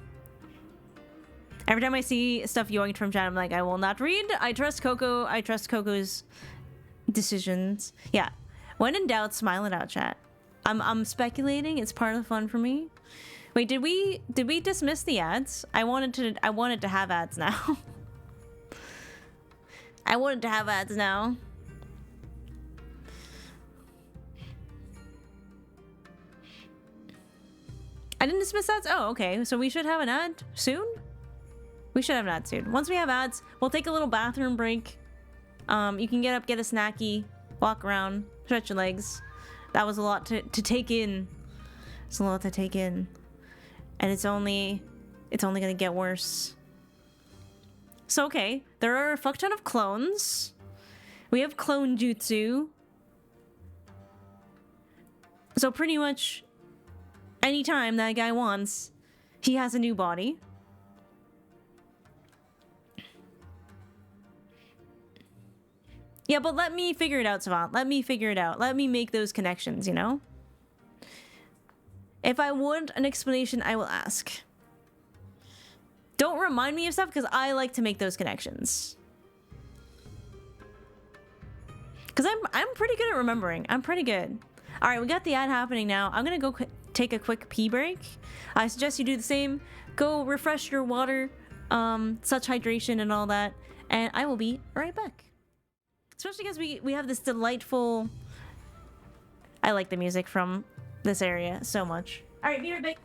[SPEAKER 1] Every time I see stuff yoinked from chat, I'm like, I will not read. I trust Coco. I trust Coco's decisions. Yeah. When in doubt, smile it out, chat. I'm speculating. It's part of the fun for me. Wait, did we dismiss the ads? I wanted to have ads now. I wanted to have ads now. I didn't dismiss ads? Oh, okay. So we should have an ad soon? We should have an ad soon. Once we have ads, we'll take a little bathroom break. You can get up, get a snacky, walk around, stretch your legs. That was a lot to take in. It's a lot to take in. And it's only gonna get worse. So, okay. There are a fuck ton of clones. We have clone jutsu. So pretty much anytime that guy wants, he has a new body. Yeah, but let me figure it out, Savant. Let me figure it out. Let me make those connections, you know? If I want an explanation, I will ask. Don't remind me of stuff, because I like to make those connections. Because I'm pretty good at remembering. I'm pretty good. Alright, we got the ad happening now. I'm going to go take a quick pee break. I suggest you do the same. Go refresh your water, such hydration and all that. And I will be right back. Especially because we have this delightful... I like the music from this area so much. Alright, be right back.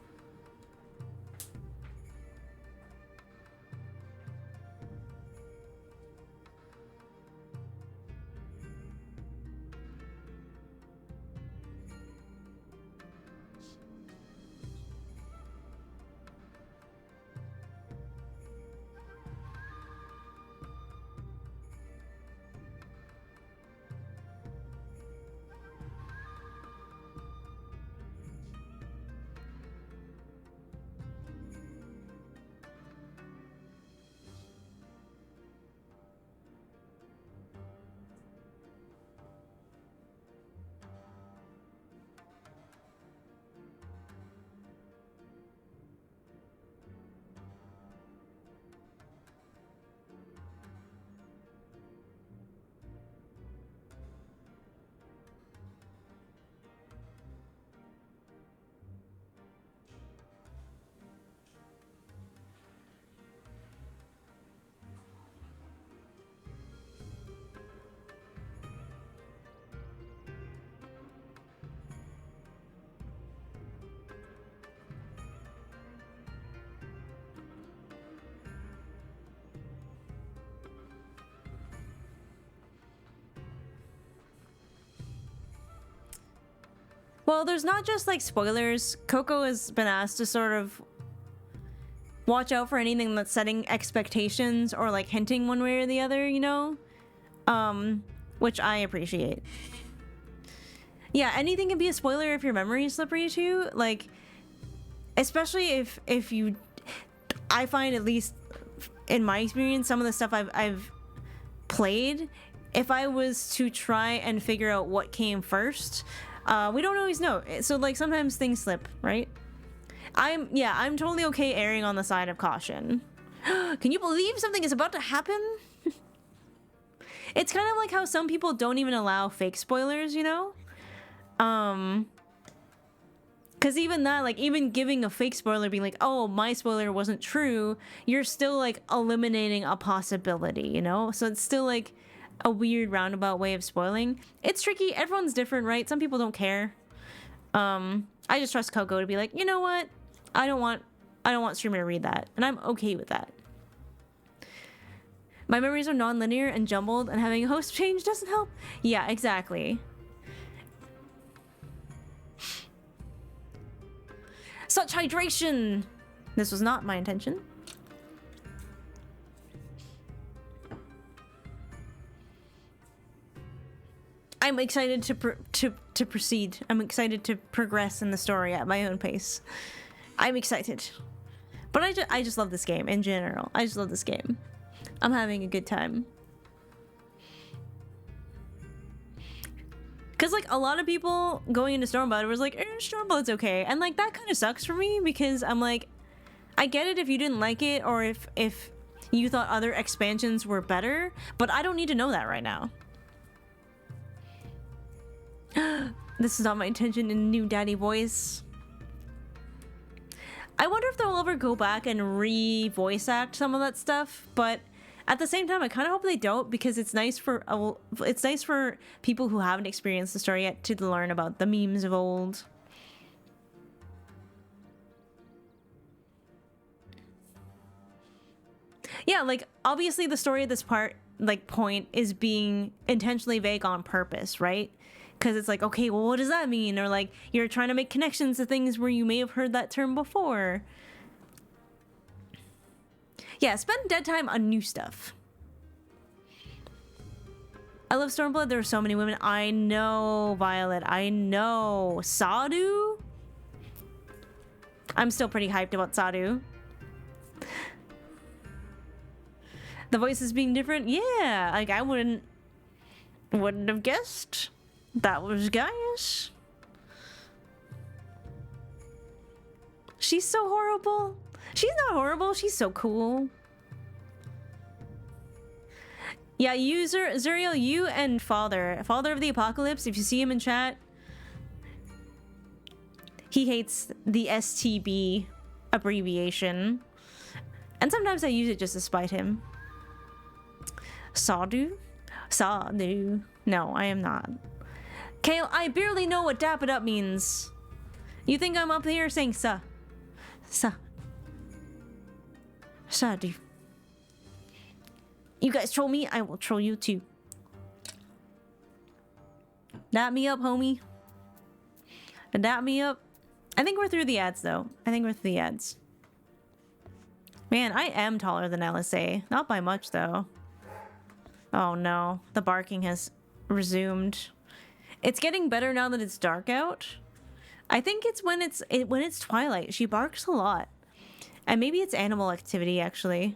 [SPEAKER 1] Well, there's not just like spoilers. Coco has been asked to sort of watch out for anything that's setting expectations or like hinting one way or the other, you know? Which I appreciate. Yeah, anything can be a spoiler if your memory is slippery too. Like, especially if you, I find, at least in my experience, some of the stuff I've played, if I was to try and figure out what came first, we don't always know. So like sometimes things slip, right? I'm totally okay erring on the side of caution. Can you believe something is about to happen? It's kind of like how some people don't even allow fake spoilers, you know? Because even that, like, even giving a fake spoiler, being like, oh, my spoiler wasn't true, you're still, like, eliminating a possibility, you know? So it's still, like, a weird roundabout way of spoiling. It's tricky. Everyone's different, right? Some people don't care. I just trust Coco to be like, you know what? I don't want streamer to read that, and I'm okay with that. My memories are non-linear and jumbled, and having a host change doesn't help. Yeah, exactly. Such hydration! This was not my intention. I'm excited to proceed. I'm excited to progress in the story at my own pace. I'm excited. But I just love this game in general. I just love this game. I'm having a good time. Because, like, a lot of people going into Stormblood was like, Stormblood's okay. And, like, that kind of sucks for me because I'm like, I get it if you didn't like it or if you thought other expansions were better, but I don't need to know that right now. This is not my intention in new daddy voice. I wonder if they'll ever go back and re-voice act some of that stuff, but at the same time, I kind of hope they don't because it's nice for people who haven't experienced the story yet to learn about the memes of old. Yeah, like obviously the story of this point is being intentionally vague on purpose, right? Because it's like, okay, well, what does that mean? Or like you're trying to make connections to things where you may have heard that term before. Yeah, spend dead time on new stuff. I love Stormblood. There are so many women. I know, Violet. I know. Sadu? I'm still pretty hyped about Sadu. The voices being different? Yeah, like I wouldn't have guessed that was Gaius. She's so horrible. She's not horrible. She's so cool. Yeah, Zuriel, you and Father of the Apocalypse, if you see him in chat, he hates the STB abbreviation. And sometimes I use it just to spite him. Sadu? Sadu. No, I am not. Kale, I barely know what dap it up means. You think I'm up here saying sa? Sa. Sadu. You guys troll me, I will troll you too. Dap me up, homie. Dap me up. I think we're through the ads, though. I think we're through the ads. Man, I am taller than LSA. Not by much, though. Oh, no. The barking has resumed. It's getting better now that it's dark out. I think it's when it's twilight. She barks a lot. And maybe it's animal activity, actually.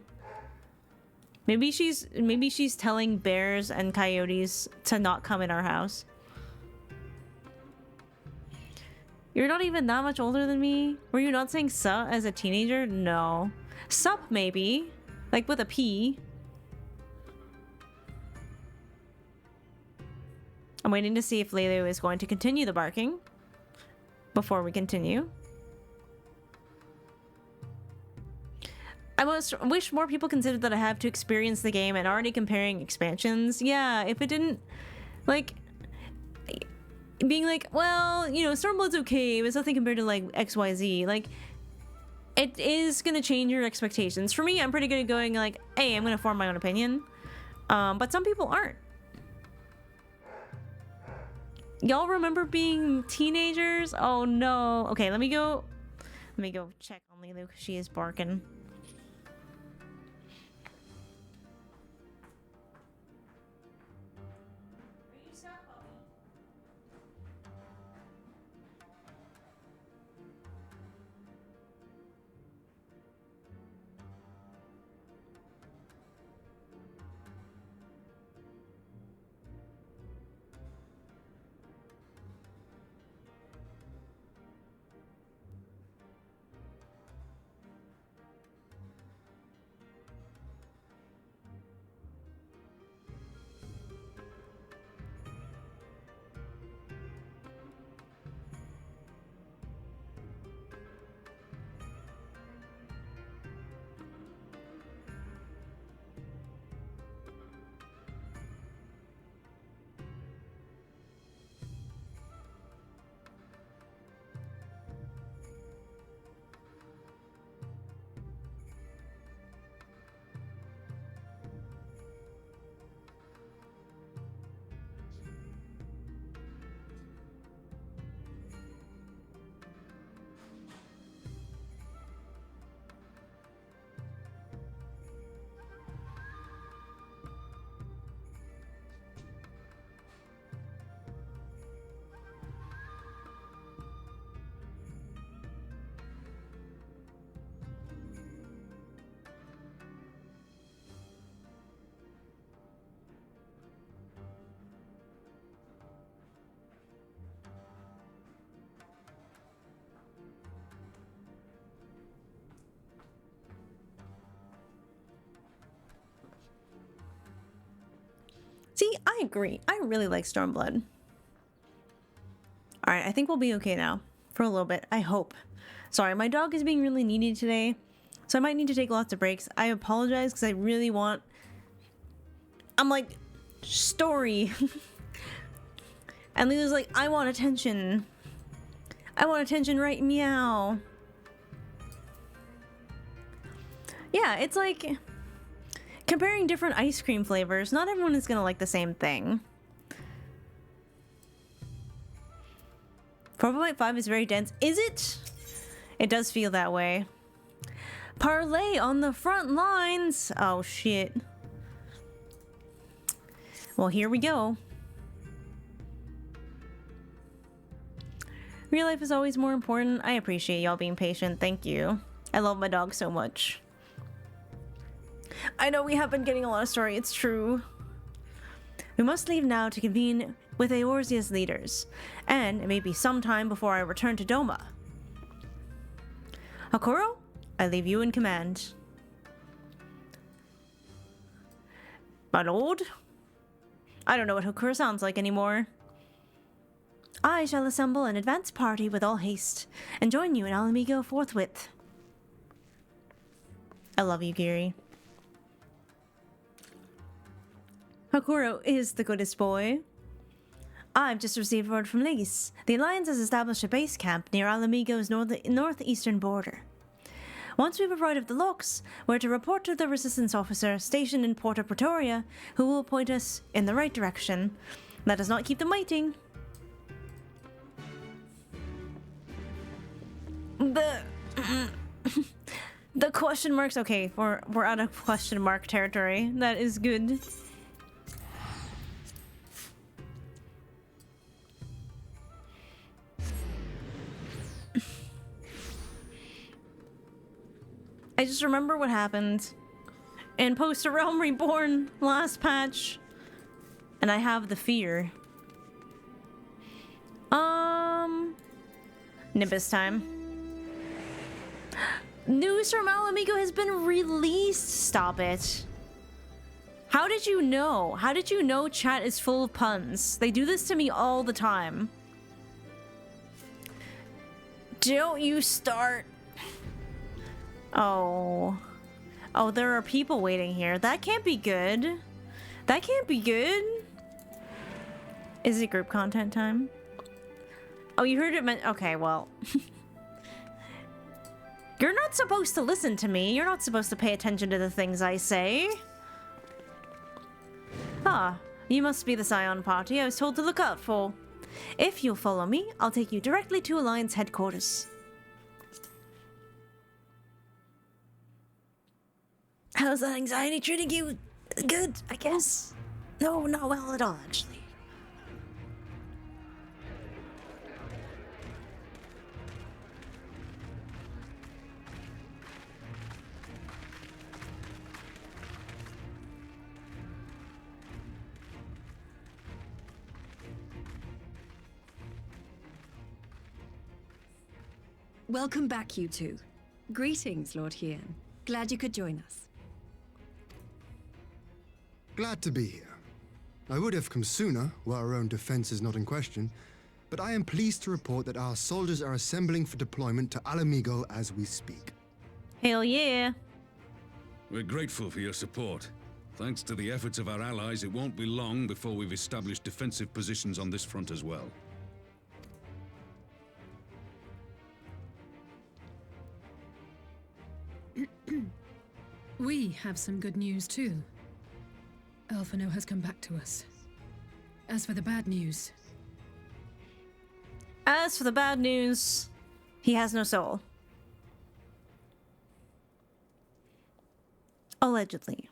[SPEAKER 1] Maybe she's telling bears and coyotes to not come in our house. You're not even that much older than me. Were you not saying sup as a teenager? No. Sup, maybe. Like with a P. I'm waiting to see if Lelu is going to continue the barking before we continue. I wish more people considered that I have to experience the game and already comparing expansions. Yeah, if it didn't, like, being like, well, you know, Stormblood's okay, but it's nothing compared to, like, XYZ. Like, it is gonna change your expectations. For me, I'm pretty good at going, like, hey, I'm gonna form my own opinion. But some people aren't. Y'all remember being teenagers? Oh no. Okay, let me go check on Lulu because she is barking. See, I agree. I really like Stormblood. Alright, I think we'll be okay now. For a little bit. I hope. Sorry, my dog is being really needy today. So I might need to take lots of breaks. I apologize because I really want... I'm like, story. And Lulu's like, I want attention. I want attention right meow. Yeah, it's like... comparing different ice cream flavors, not everyone is gonna like the same thing. 4.5 is very dense. Is it? It does feel that way. Parlay on the front lines. Oh shit. Well, here we go. Real life is always more important. I appreciate y'all being patient. Thank you. I love my dog so much. I know we have been getting a lot of story, it's true. We must leave now to convene with Eorzea's leaders, and it may be some time before I return to Doma. Hakuro, I leave you in command. My lord? I don't know what Hakuro sounds like anymore. I shall assemble an advance party with all haste, and join you in Alamigo forthwith. I love you, Giri. Hakuro is the goodest boy. I've just received word from Lys. The Alliance has established a base camp near Alamigo's northeastern border. Once we've arrived at the locks, we're to report to the resistance officer stationed in Porta Pretoria, who will point us in the right direction. Let us not keep them waiting. The question marks. Okay, we're out of question mark territory. That is good. I just remember what happened in Post-Realm Reborn last patch, and I have the fear. Nimbus time. News from Alamigo has been released. Stop it. How did you know? How did you know chat is full of puns? They do this to me all the time. Don't you start. Oh. Oh, there are people waiting here. That can't be good. That can't be good. Is it group content time? Oh, you heard it meant... Okay, well... You're not supposed to listen to me. You're not supposed to pay attention to the things I say. Ah, you must be the Scion party I was told to look out for. If you'll follow me, I'll take you directly to Alliance headquarters. How's that anxiety treating you? Good, I guess. No, not well at all, actually.
[SPEAKER 6] Welcome back, you two. Greetings, Lord Hien. Glad you could join us.
[SPEAKER 10] Glad to be here. I would have come sooner, where our own defense is not in question, but I am pleased to report that our soldiers are assembling for deployment to Alamigo as we speak.
[SPEAKER 1] Hell yeah.
[SPEAKER 8] We're grateful for your support. Thanks to the efforts of our allies, it won't be long before we've established defensive positions on this front as well.
[SPEAKER 2] We have some good news too. Alphino has come back to us. As for the bad news...
[SPEAKER 1] As for the bad news, he has no soul. Allegedly.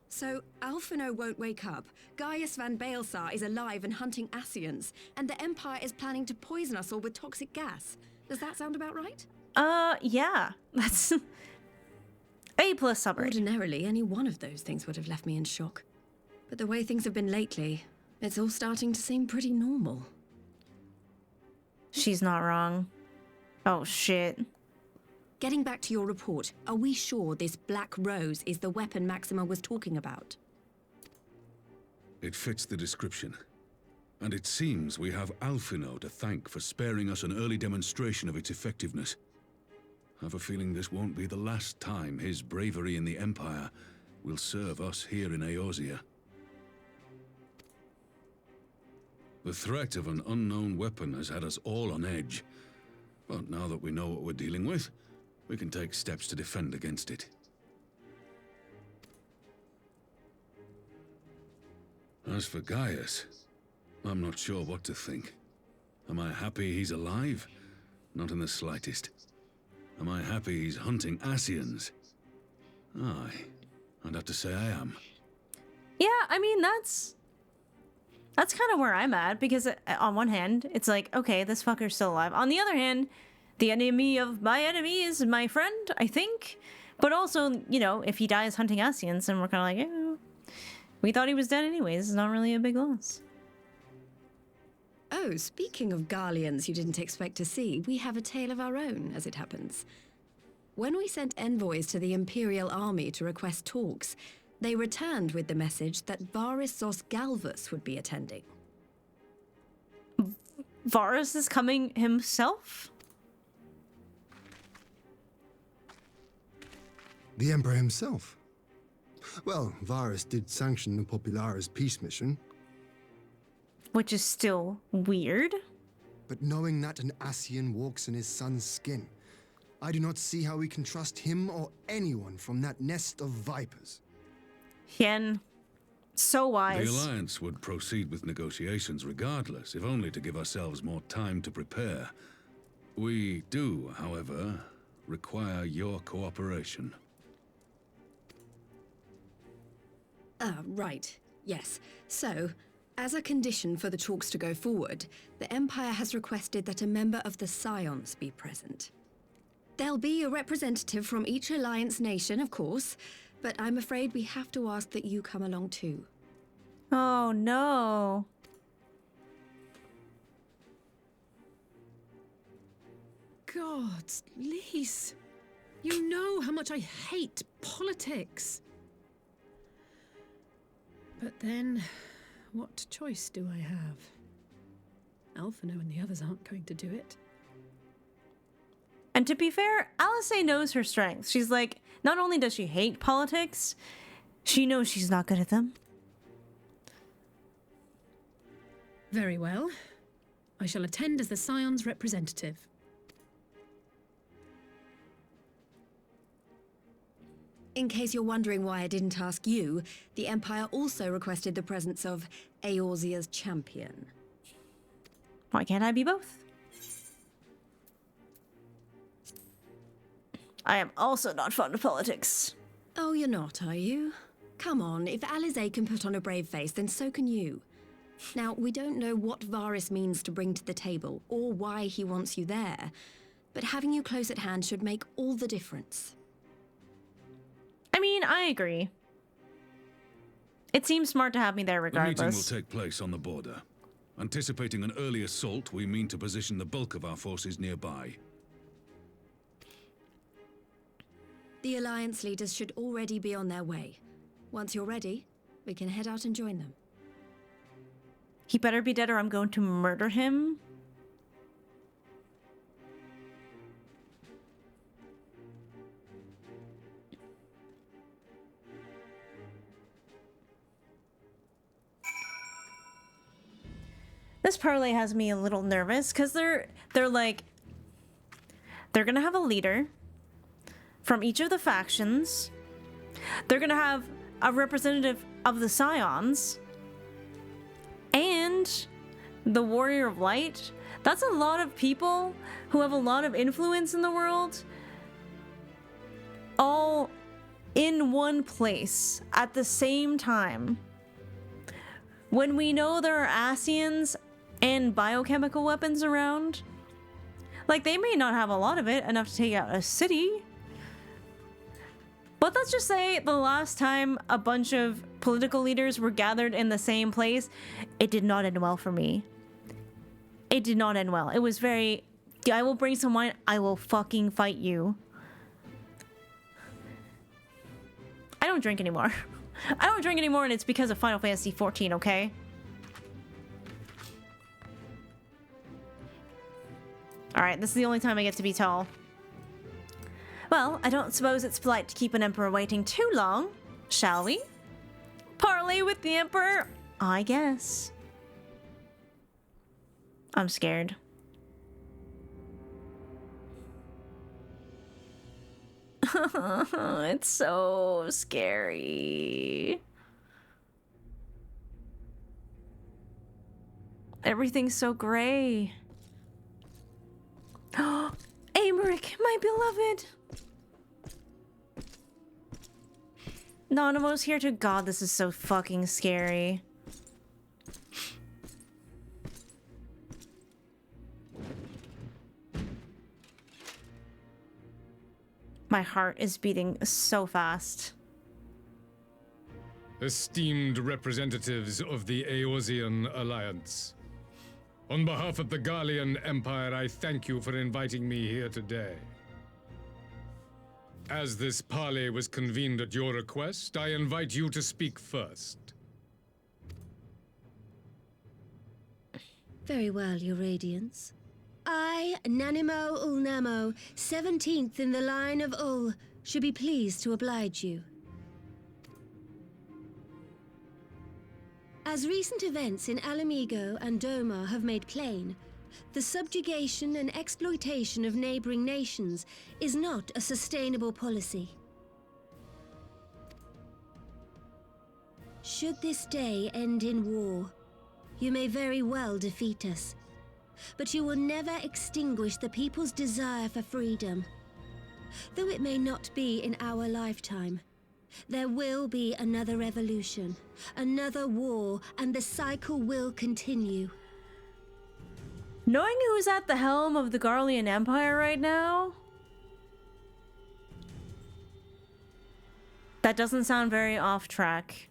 [SPEAKER 6] So, Alphino won't wake up, Gaius van Baelsar is alive and hunting Ascians, and the Empire is planning to poison us all with toxic gas. Does that sound about right?
[SPEAKER 1] Yeah. That's... A+ summary.
[SPEAKER 6] Ordinarily, any one of those things would have left me in shock. But the way things have been lately, it's all starting to seem pretty normal.
[SPEAKER 1] She's not wrong. Oh, shit.
[SPEAKER 6] Getting back to your report, are we sure this Black Rose is the weapon Maxima was talking about?
[SPEAKER 8] It fits the description. And it seems we have Alphino to thank for sparing us an early demonstration of its effectiveness. I have a feeling this won't be the last time his bravery in the Empire will serve us here in Eorzea. The threat of an unknown weapon has had us all on edge. But now that we know what we're dealing with, we can take steps to defend against it. As for Gaius, I'm not sure what to think. Am I happy he's alive? Not in the slightest. Am I happy he's hunting Ascians? Aye, I'd have to say I am.
[SPEAKER 1] Yeah, I mean, that's kind of where I'm at, because on one hand, it's like, okay, this fucker's still alive. On the other hand, the enemy of my enemy is my friend, I think. But also, you know, if he dies hunting Ascians, then we're kind of like, we thought he was dead anyways. It's not really a big loss.
[SPEAKER 6] Oh, speaking of Garleans you didn't expect to see, we have a tale of our own, as it happens. When we sent envoys to the Imperial Army to request talks, they returned with the message that Varys Zos Galvus would be attending.
[SPEAKER 1] Varys is coming himself?
[SPEAKER 10] The Emperor himself. Well, Varys did sanction the Popularis peace mission.
[SPEAKER 1] Which is still weird.
[SPEAKER 10] But knowing that an Ascian walks in his son's skin, I do not see how we can trust him or anyone from that nest of vipers.
[SPEAKER 1] Hien, so wise.
[SPEAKER 8] The Alliance would proceed with negotiations regardless, if only to give ourselves more time to prepare. We do, however, require your cooperation.
[SPEAKER 6] Right. Yes. So, as a condition for the talks to go forward, the Empire has requested that a member of the Scions be present. There'll be a representative from each Alliance nation, of course, but I'm afraid we have to ask that you come along too.
[SPEAKER 1] Oh, no.
[SPEAKER 2] Gods, Lise. You know how much I hate politics. But then, what choice do I have? Alphino and the others aren't going to do it.
[SPEAKER 1] And to be fair, Alisaie knows her strengths. She's like, not only does she hate politics, she knows she's not good at them.
[SPEAKER 2] Very well. I shall attend as the Scions representative.
[SPEAKER 6] In case you're wondering why I didn't ask you, the Empire also requested the presence of Eorzea's champion.
[SPEAKER 1] Why can't I be both? I am also not fond of politics.
[SPEAKER 6] Oh, you're not, are you? Come on, if Alizé can put on a brave face, then so can you. Now, we don't know what Varys means to bring to the table, or why he wants you there, but having you close at hand should make all the difference.
[SPEAKER 1] I mean, I agree. It seems smart to have me there regardless.
[SPEAKER 8] The meeting will take place on the border. Anticipating an early assault, we mean to position the bulk of our forces nearby.
[SPEAKER 6] The Alliance leaders should already be on their way. Once you're ready, we can head out and join them.
[SPEAKER 1] He better be dead or I'm going to murder him. This parlay has me a little nervous because they're like, they're gonna have a leader from each of the factions. They're gonna have a representative of the Scions and the Warrior of Light. That's a lot of people who have a lot of influence in the world, all in one place at the same time. When we know there are Ascians and biochemical weapons around, like, they may not have a lot of it, enough to take out a city. But let's just say the last time a bunch of political leaders were gathered in the same place, it did not end well for me. It did not end well. It was very, I will bring some wine, I will fucking fight you. I don't drink anymore. I don't drink anymore, and it's because of Final Fantasy XIV, okay? Alright, this is the only time I get to be tall. Well, I don't suppose it's polite to keep an emperor waiting too long, shall we? Parlay with the emperor? I guess. I'm scared. It's so scary. Everything's so gray. Aymeric, my beloved. Nanamo's here too. God, this is so fucking scary. My heart is beating so fast.
[SPEAKER 14] Esteemed representatives of the Eorzean Alliance, on behalf of the Gallian Empire, I thank you for inviting me here today. As this parley was convened at your request, I invite you to speak first.
[SPEAKER 16] Very well, Your Radiance. I, Nanimo Ulnamo, 17th in the line of Ul, should be pleased to oblige you. As recent events in Alamigo and Doma have made plain, the subjugation and exploitation of neighboring nations is not a sustainable policy. Should this day end in war, you may very well defeat us, but you will never extinguish the people's desire for freedom. Though it may not be in our lifetime, there will be another revolution, another war, and the cycle will continue.
[SPEAKER 1] Knowing who's at the helm of the Garlean Empire right now, that doesn't sound very off track.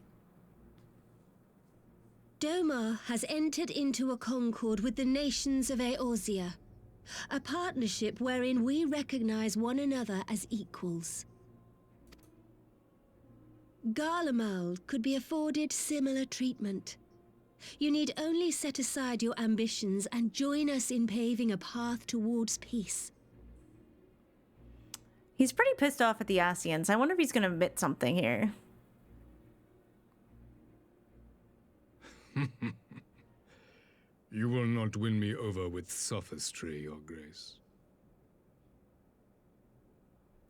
[SPEAKER 16] Doma has entered into a concord with the nations of Eorzea, a partnership wherein we recognize one another as equals. Garlemald could be afforded similar treatment. You need only set aside your ambitions and join us in paving a path towards peace.
[SPEAKER 1] He's pretty pissed off at the Ascians. I wonder if he's going to admit something here.
[SPEAKER 14] You will not win me over with sophistry, Your Grace.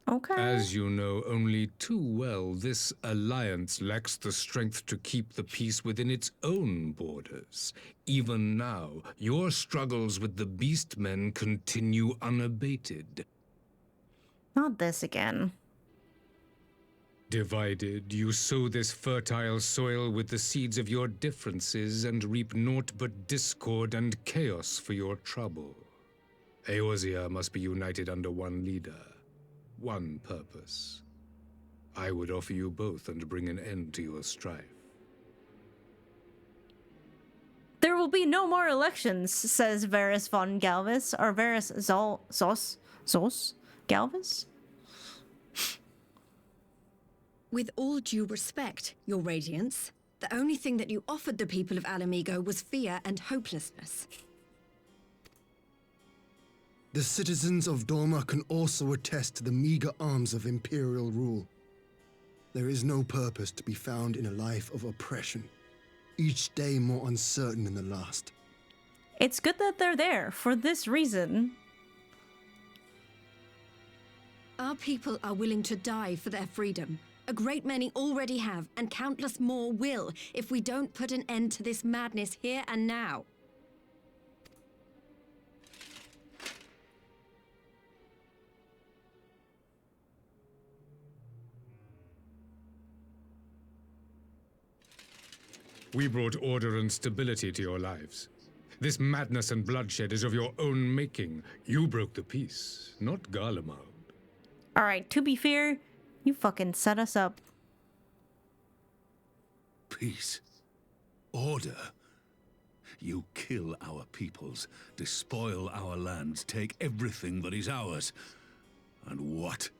[SPEAKER 1] Okay.
[SPEAKER 14] As you know only too well, this alliance lacks the strength to keep the peace within its own borders. Even now, your struggles with the Beastmen continue unabated.
[SPEAKER 1] Not this again.
[SPEAKER 14] Divided, you sow this fertile soil with the seeds of your differences and reap naught but discord and chaos for your trouble. Eorzea must be united under one leader, one purpose. I would offer you both and bring an end to your strife.
[SPEAKER 1] There will be no more elections, says Varys von Galvis, or Varys Zos Galvis?
[SPEAKER 6] With all due respect, Your Radiance, the only thing that you offered the people of Alamigo was fear and hopelessness.
[SPEAKER 10] The citizens of Dorma can also attest to the meager arms of imperial rule. There is no purpose to be found in a life of oppression, each day more uncertain than the last.
[SPEAKER 1] It's good that they're there for this reason.
[SPEAKER 6] Our people are willing to die for their freedom. A great many already have, and countless more will, if we don't put an end to this madness here and now.
[SPEAKER 14] We brought order and stability to your lives. This madness and bloodshed is of your own making. You broke the peace, not Garlemald.
[SPEAKER 1] Alright, to be fair, you fucking set us up.
[SPEAKER 8] Peace. Order. You kill our peoples, despoil our lands, take everything that is ours. And what?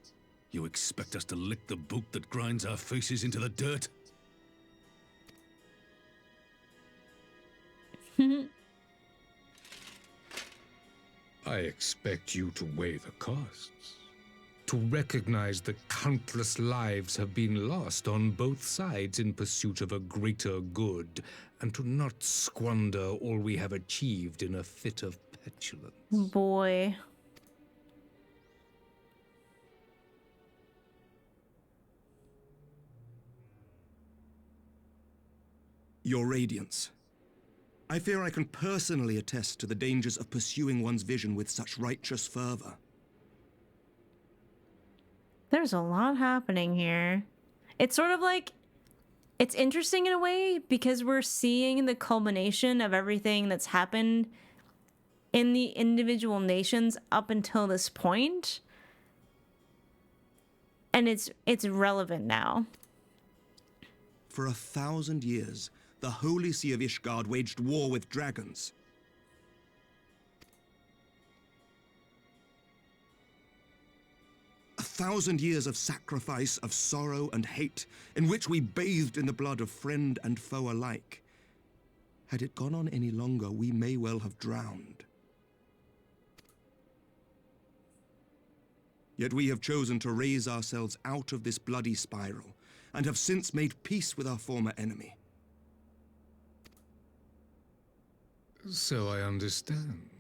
[SPEAKER 8] You expect us to lick the boot that grinds our faces into the dirt?
[SPEAKER 14] I expect you to weigh the costs. To recognize that countless lives have been lost on both sides in pursuit of a greater good, and to not squander all we have achieved in a fit of petulance.
[SPEAKER 1] Boy.
[SPEAKER 17] Your Radiance. I fear I can personally attest to the dangers of pursuing one's vision with such righteous fervor.
[SPEAKER 1] There's a lot happening here. It's sort of like, it's interesting in a way because we're seeing the culmination of everything that's happened in the individual nations up until this point. And it's relevant now.
[SPEAKER 17] For 1,000 years, the Holy See of Ishgard waged war with dragons. A 1,000 years of sacrifice, of sorrow and hate, in which we bathed in the blood of friend and foe alike. Had it gone on any longer, we may well have drowned. Yet we have chosen to raise ourselves out of this bloody spiral, and have since made peace with our former enemy.
[SPEAKER 14] So I understand.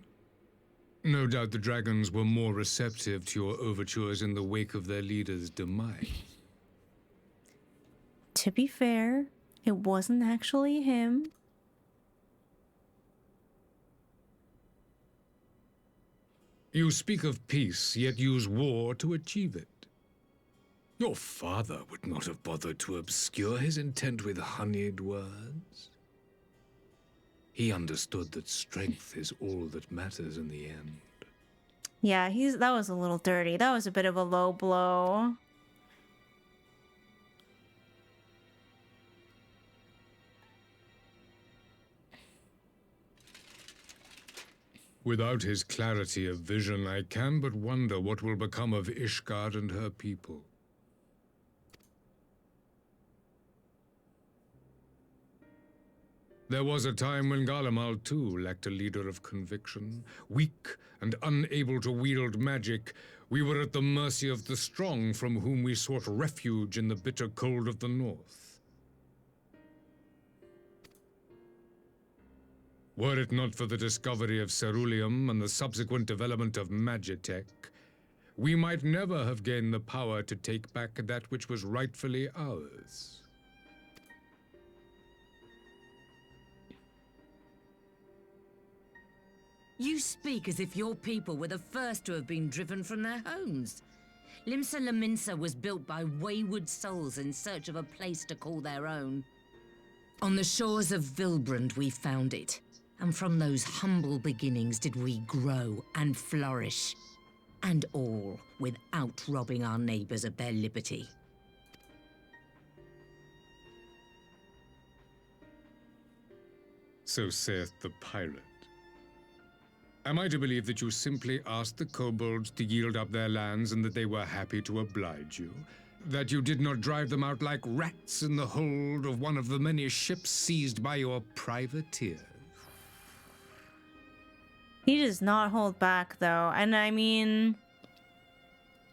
[SPEAKER 14] No doubt the dragons were more receptive to your overtures in the wake of their leader's demise.
[SPEAKER 1] To be fair, it wasn't actually him.
[SPEAKER 14] You speak of peace, yet use war to achieve it. Your father would not have bothered to obscure his intent with honeyed words. He understood that strength is all that matters in the end.
[SPEAKER 1] Yeah, that was a little dirty. That was a bit of a low blow.
[SPEAKER 14] Without his clarity of vision, I can but wonder what will become of Ishgard and her people. There was a time when Garlemald too lacked a leader of conviction. Weak and unable to wield magic, we were at the mercy of the strong from whom we sought refuge in the bitter cold of the north. Were it not for the discovery of ceruleum and the subsequent development of magitech, we might never have gained the power to take back that which was rightfully ours.
[SPEAKER 18] You speak as if your people were the first to have been driven from their homes. Limsa Lominsa was built by wayward souls in search of a place to call their own. On the shores of Vilbrand we found it, and from those humble beginnings did we grow and flourish. And all without robbing our neighbors of their liberty.
[SPEAKER 14] So saith the pirate. Am I to believe that you simply asked the kobolds to yield up their lands and that they were happy to oblige you? That you did not drive them out like rats in the hold of one of the many ships seized by your privateers?
[SPEAKER 1] He does not hold back, though. And I mean,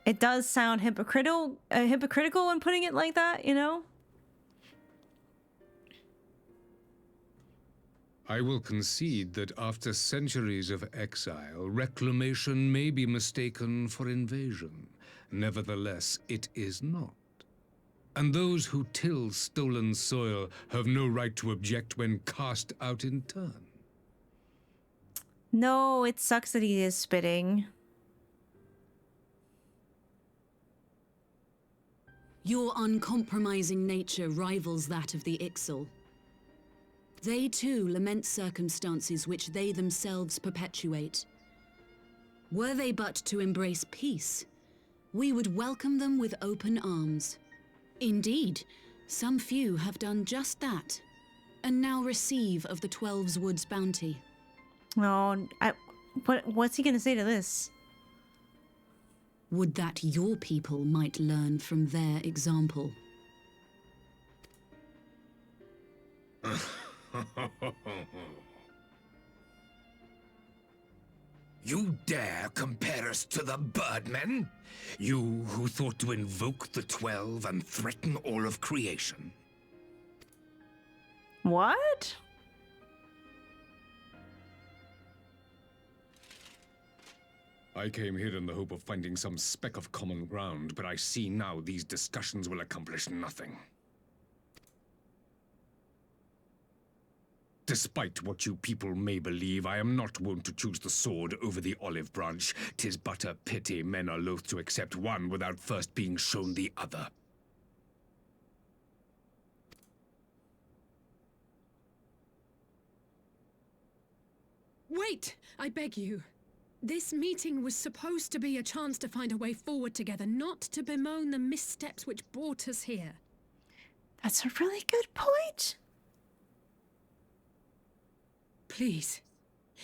[SPEAKER 1] it does sound hypocritical when putting it like that, you know?
[SPEAKER 14] I will concede that after centuries of exile, reclamation may be mistaken for invasion. Nevertheless, it is not. And those who till stolen soil have no right to object when cast out in turn.
[SPEAKER 1] No, it sucks that he is spitting.
[SPEAKER 19] Your uncompromising nature rivals that of the Ixal. They too lament circumstances which they themselves perpetuate. Were they but to embrace peace, we would welcome them with open arms. Indeed, some few have done just that, and now receive of the Twelve's Wood's bounty.
[SPEAKER 1] Oh, what's he gonna say to this?
[SPEAKER 19] Would that your people might learn from their example.
[SPEAKER 9] You dare compare us to the Birdmen? You who thought to invoke the 12 and threaten all of creation?
[SPEAKER 1] What?
[SPEAKER 14] I came here in the hope of finding some speck of common ground, but I see now these discussions will accomplish nothing. Despite what you people may believe, I am not wont to choose the sword over the olive branch. 'Tis but a pity men are loath to accept one without first being shown the other.
[SPEAKER 2] Wait, I beg you. This meeting was supposed to be a chance to find a way forward together, not to bemoan the missteps which brought us here.
[SPEAKER 1] That's a really good point.
[SPEAKER 2] Please,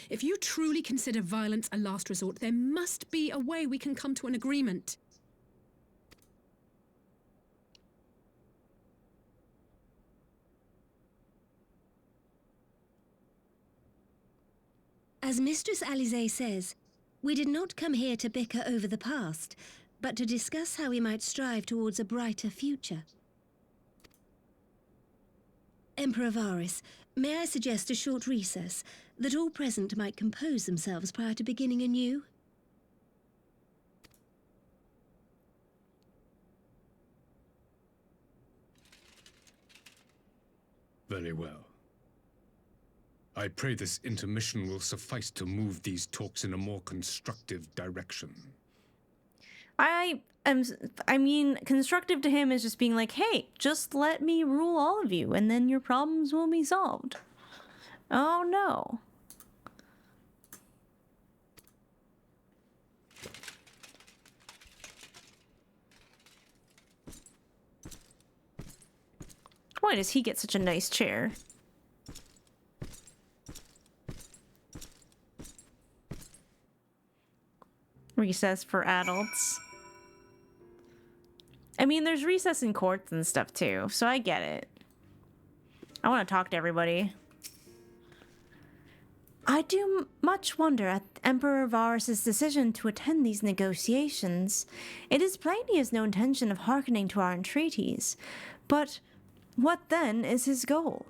[SPEAKER 2] if you truly consider violence a last resort, there must be a way we can come to an agreement.
[SPEAKER 16] As Mistress Alize says, we did not come here to bicker over the past, but to discuss how we might strive towards a brighter future. Emperor Varys, may I suggest a short recess, that all present might compose themselves prior to beginning anew?
[SPEAKER 14] Very well. I pray this intermission will suffice to move these talks in a more constructive direction.
[SPEAKER 1] I mean, constructive to him is just being like, hey, just let me rule all of you, and then your problems will be solved. Oh no. Why does he get such a nice chair? Recess for adults. I mean, there's recess in courts and stuff too, so I get it. I want to talk to everybody. I do much wonder at Emperor Varys' decision to attend these negotiations. It is plain he has no intention of hearkening to our entreaties. But what then is his goal?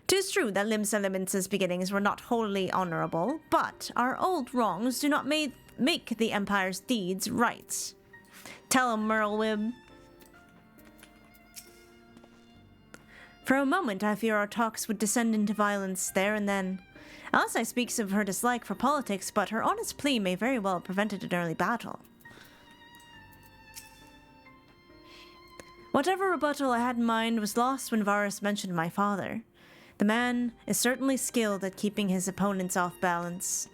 [SPEAKER 1] 'Tis true that Limsa Liminsa's beginnings were not wholly honorable, but our old wrongs do not make the Empire's deeds right. Tell him, Merlwib. For a moment, I fear our talks would descend into violence there and then. Alcai speaks of her dislike for politics, but her honest plea may very well have prevented an early battle. Whatever rebuttal I had in mind was lost when Varus mentioned my father. The man is certainly skilled at keeping his opponents off balance.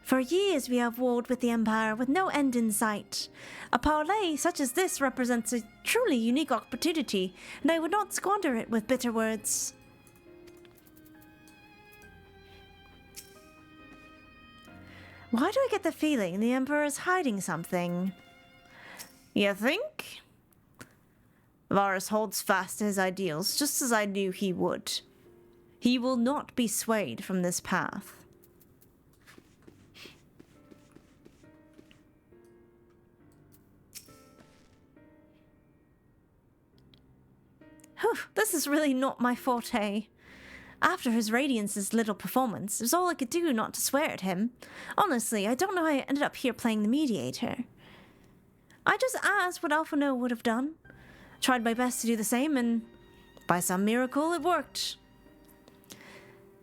[SPEAKER 1] For years we have warred with the Empire with no end in sight. A parlay such as this represents a truly unique opportunity, and I would not squander it with bitter words. Why do I get the feeling the Emperor is hiding something? You think? Varus holds fast to his ideals, just as I knew he would. He will not be swayed from this path. Whew, this is really not my forte. After his Radiance's little performance, it was all I could do not to swear at him. Honestly, I don't know how I ended up here playing the mediator. I just asked what Alphino would have done. Tried my best to do the same, and by some miracle, it worked.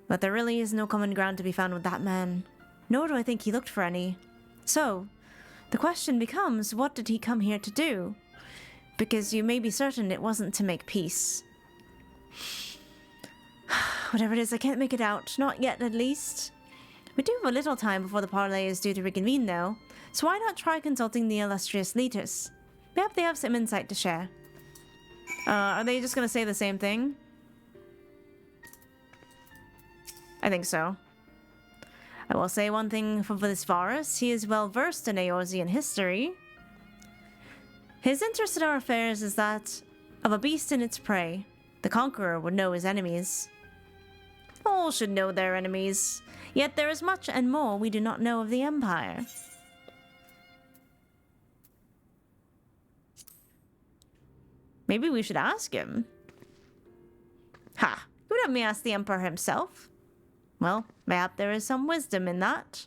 [SPEAKER 1] But there really is no common ground to be found with that man. Nor do I think he looked for any. So, the question becomes, what did he come here to do? Because you may be certain it wasn't to make peace. Whatever it is, I can't make it out. Not yet, at least. We do have a little time before the parlay is due to reconvene, though. So why not try consulting the illustrious leaders? Maybe they have some insight to share. Are they just gonna say the same thing? I think so. I will say one thing for this Varus. He is well versed in Eorzean history. His interest in our affairs is that of a beast in its prey. The conqueror would know his enemies. All should know their enemies. Yet there is much and more we do not know of the Empire. Maybe we should ask him. Ha! You would have me ask the Emperor himself. Well, mayhap there is some wisdom in that.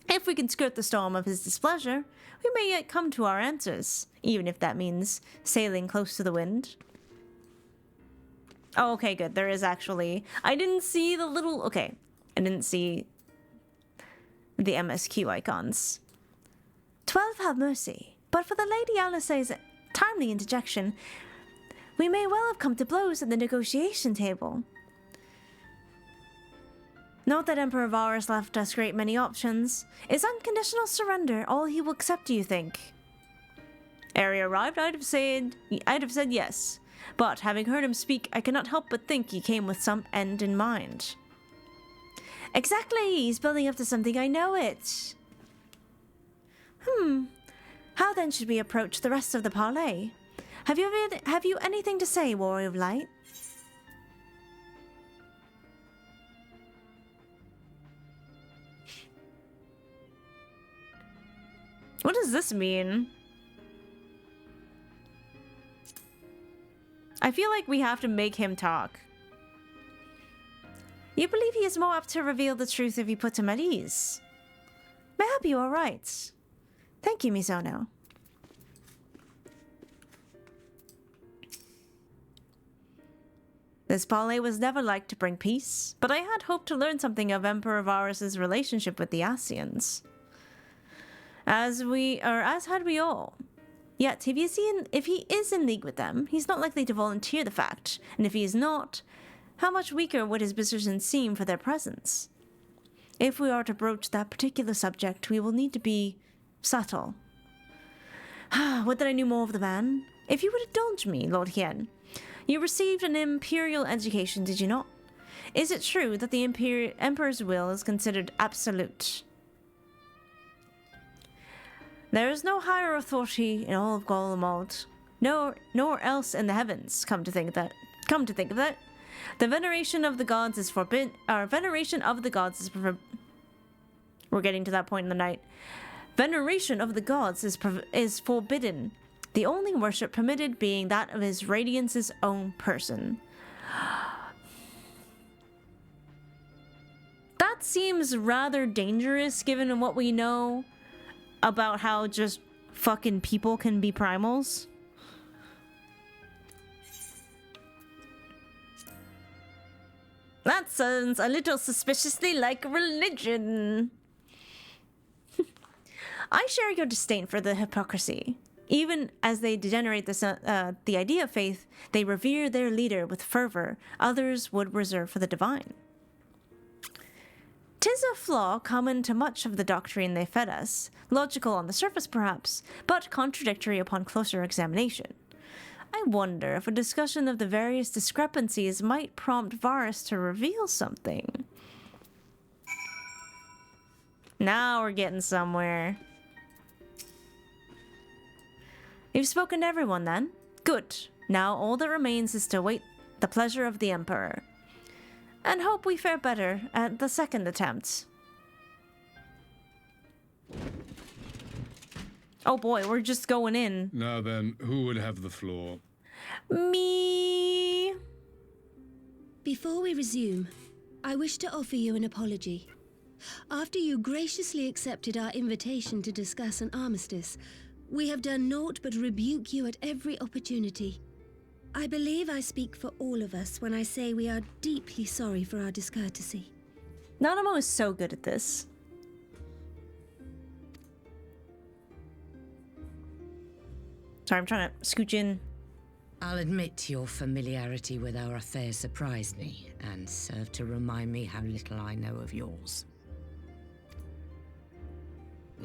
[SPEAKER 1] If we can skirt the storm of his displeasure, we may yet come to our answers, even if that means sailing close to the wind. Oh, okay, good. There is actually... I didn't see the little... Okay. I didn't see the MSQ icons. 12 have mercy, but for the Lady Alicey's timely interjection, we may well have come to blows at the negotiation table. Note that Emperor Varus left us great many options. Is unconditional surrender all he will accept, do you think? Ere he arrived, I'd have said yes. But having heard him speak, I cannot help but think he came with some end in mind. Exactly! He's building up to something, I know it! How then should we approach the rest of the parlay? Have you anything to say, Warrior of Light? What does this mean? I feel like we have to make him talk. You believe he is more apt to reveal the truth if you put him at ease? Mayhap you are right. Thank you, Mizono. This parlay was never like to bring peace, but I had hoped to learn something of Emperor Varus's relationship with the Scions. As had we all. Yet, if he is in league with them, he's not likely to volunteer the fact, and if he is not, how much weaker would his position seem for their presence? If we are to broach that particular subject, we will need to be subtle. Would that I knew more of the man? If you would indulge me, Lord Hien, you received an imperial education, did you not? Is it true that the Emperor's will is considered absolute? There is no higher authority in all of Golemald, nor else in the heavens. Come to think of that, the veneration of the gods is forbidden. Veneration of the gods is. We're getting to that point in the night. Veneration of the gods is forbidden, the only worship permitted being that of his radiance's own person. That seems rather dangerous given what we know about how just fucking people can be primals. That sounds a little suspiciously like religion. I share your disdain for the hypocrisy. Even as they degenerate the idea of faith, they revere their leader with fervor others would reserve for the divine. 'Tis a flaw common to much of the doctrine they fed us, logical on the surface perhaps, but contradictory upon closer examination. I wonder if a discussion of the various discrepancies might prompt Varus to reveal something. Now we're getting somewhere. You've spoken to everyone then? Good. Now all that remains is to wait the pleasure of the Emperor. And hope we fare better at the second attempt. Oh boy, we're just going in.
[SPEAKER 14] Now then, who would have the floor?
[SPEAKER 1] Me.
[SPEAKER 16] Before we resume, I wish to offer you an apology. After you graciously accepted our invitation to discuss an armistice, we have done naught but rebuke you at every opportunity. I believe I speak for all of us when I say we are deeply sorry for our discourtesy.
[SPEAKER 1] Nanamo is so good at this. Sorry, I'm trying to scooch in.
[SPEAKER 18] I'll admit your familiarity with our affair surprised me, and served to remind me how little I know of yours.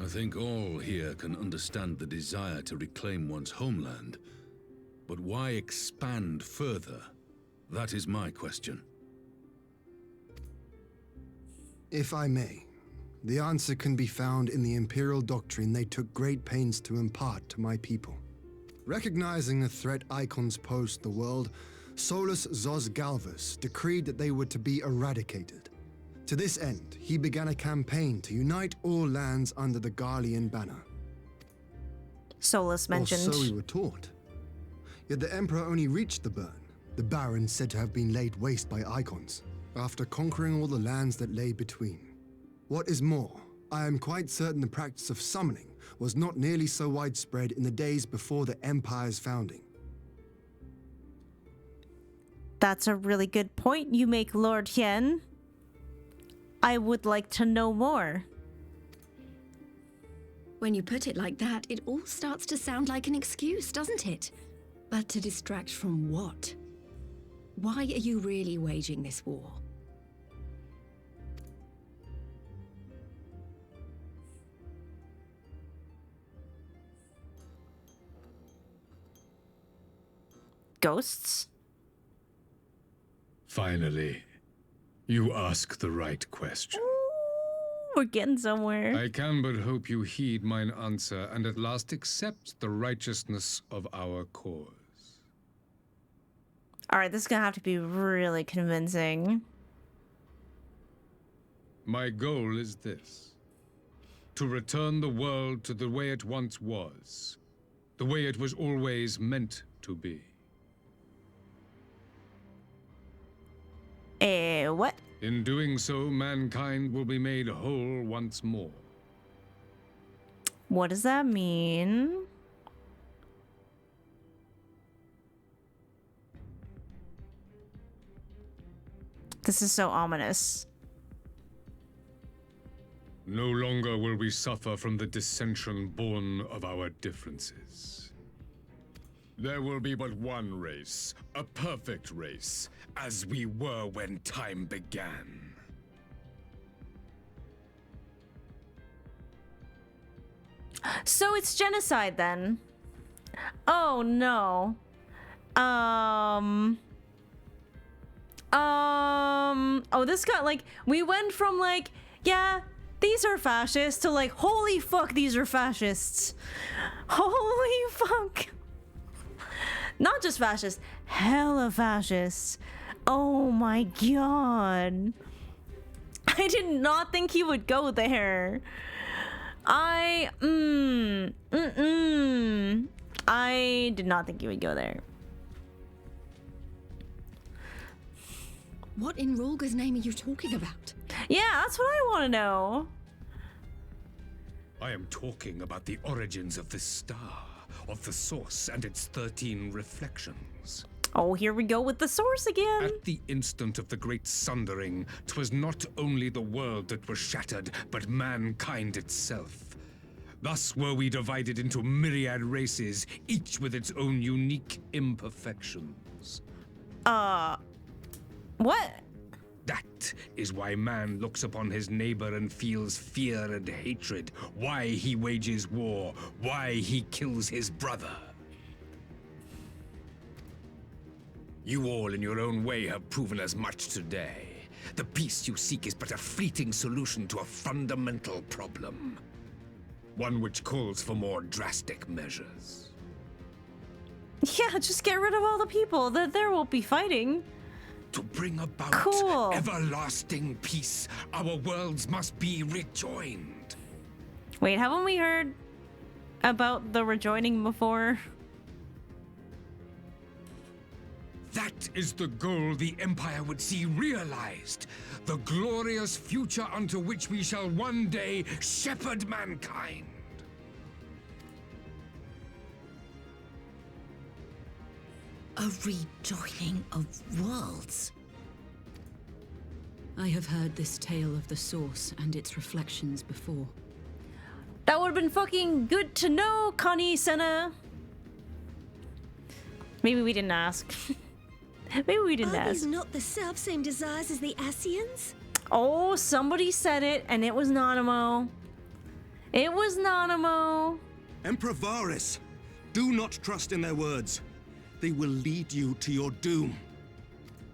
[SPEAKER 8] I think all here can understand the desire to reclaim one's homeland. But why expand further? That is my question.
[SPEAKER 10] If I may, the answer can be found in the Imperial doctrine they took great pains to impart to my people. Recognizing the threat icons posed the world, Solus Zos Galvus decreed that they were to be eradicated. To this end, he began a campaign to unite all lands under the Garlean banner.
[SPEAKER 1] Solus mentioned.
[SPEAKER 10] Or so we were taught. Yet the Emperor only reached the burn, the Baron said to have been laid waste by icons, after conquering all the lands that lay between. What is more, I am quite certain the practice of summoning was not nearly so widespread in the days before the Empire's founding.
[SPEAKER 1] That's a really good point you make, Lord Hien. I would like to know more.
[SPEAKER 6] When you put it like that, it all starts to sound like an excuse, doesn't it? But to distract from what? Why are you really waging this war?
[SPEAKER 1] Ghosts?
[SPEAKER 14] Finally, you ask the right question.
[SPEAKER 1] We're getting somewhere.
[SPEAKER 14] I can but hope you heed mine answer and at last accept the righteousness of our cause.
[SPEAKER 1] Alright, this is gonna have to be really convincing.
[SPEAKER 14] My goal is this: to return the world to the way it once was, the way it was always meant to be.
[SPEAKER 1] What?
[SPEAKER 14] In doing so, mankind will be made whole once more.
[SPEAKER 1] What does that mean? This is so ominous.
[SPEAKER 14] No longer will we suffer from the dissension born of our differences. There will be but one race, a perfect race, as we were when time began.
[SPEAKER 1] So it's genocide then. Oh no. Oh, this got like, we went from like, yeah, these are fascists to like, holy fuck, these are fascists. Holy fuck. Not just fascists, hella fascists. Oh my god. I did not think he would go there. I did not think you would go there.
[SPEAKER 6] What in Rolga's name are you talking about?
[SPEAKER 1] Yeah, that's what I want to know.
[SPEAKER 15] I am talking about the origins of this star, of the source and its 13 reflections.
[SPEAKER 1] Oh, here we go with the source again.
[SPEAKER 15] At the instant of the great sundering, 'twas not only the world that was shattered, but mankind itself. Thus were we divided into myriad races, each with its own unique imperfections.
[SPEAKER 1] What?
[SPEAKER 15] That is why man looks upon his neighbor and feels fear and hatred, why he wages war, why he kills his brother. You all in your own way have proven as much today. The peace you seek is but a fleeting solution to a fundamental problem. One which calls for more drastic measures.
[SPEAKER 1] Yeah, just get rid of all the people that there won't be fighting.
[SPEAKER 15] To bring about everlasting peace, our worlds must be rejoined.
[SPEAKER 1] Wait, haven't we heard about the rejoining before?
[SPEAKER 15] That is the goal the Empire would see realized. The glorious future unto which we shall one day shepherd mankind.
[SPEAKER 18] A rejoining of worlds.
[SPEAKER 19] I have heard this tale of the source and its reflections before.
[SPEAKER 1] That would have been fucking good to know, Connie Senna. Maybe we didn't ask. Maybe we didn't
[SPEAKER 16] Are
[SPEAKER 1] ask.
[SPEAKER 16] these not the self-same desires as the Scions?
[SPEAKER 1] Oh, somebody said it, and it was Nanamo. It was Nanamo.
[SPEAKER 17] Emperor Varys, do not trust in their words. They will lead you to your doom.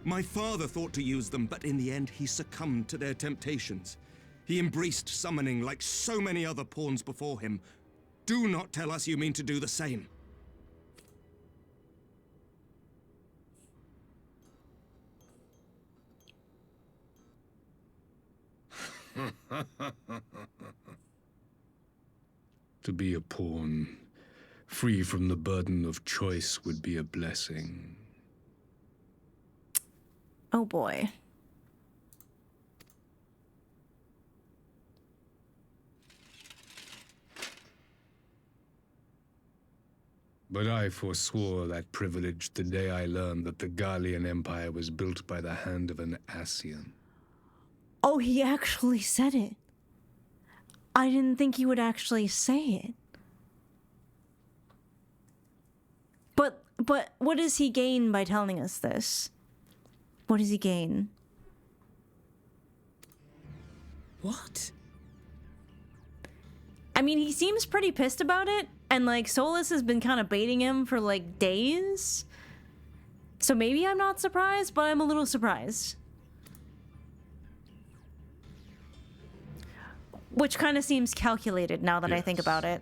[SPEAKER 17] My father thought to use them, but in the end he succumbed to their temptations. He embraced summoning like so many other pawns before him. Do not tell us you mean to do the same.
[SPEAKER 14] To be a pawn, free from the burden of choice, would be a blessing.
[SPEAKER 1] Oh boy.
[SPEAKER 14] But I forswore that privilege the day I learned that the Gallian Empire was built by the hand of an Ascian.
[SPEAKER 1] Oh, he actually said it. I didn't think he would actually say it. But what does he gain by telling us this? What does he gain?
[SPEAKER 15] What?
[SPEAKER 1] I mean, he seems pretty pissed about it, and like Solus has been kind of baiting him for like days. So maybe I'm not surprised, but I'm a little surprised. Which kind of seems calculated now that I think about it.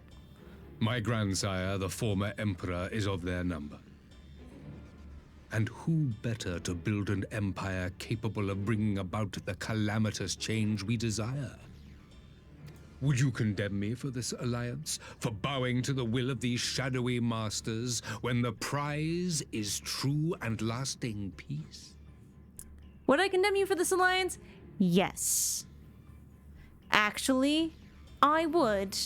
[SPEAKER 14] My grandsire, the former emperor, is of their number. And who better to build an empire capable of bringing about the calamitous change we desire? Would you condemn me for this alliance? For bowing to the will of these shadowy masters when the prize is true and lasting peace?
[SPEAKER 1] Would I condemn you for this alliance? Yes. Actually, I would.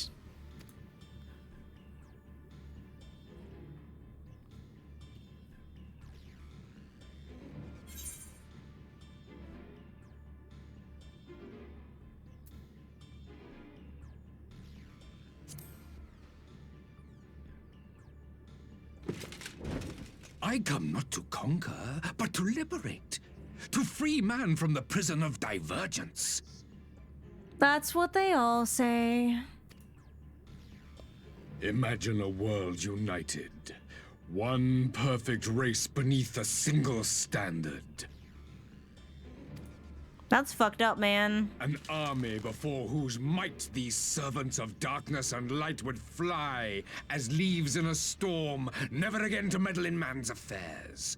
[SPEAKER 15] I come not to conquer, but to liberate. To free man from the prison of divergence.
[SPEAKER 1] That's what they all say.
[SPEAKER 15] Imagine a world united. One perfect race beneath a single standard.
[SPEAKER 1] That's fucked up, man.
[SPEAKER 15] An army before whose might these servants of darkness and light would fly as leaves in a storm, never again to meddle in man's affairs.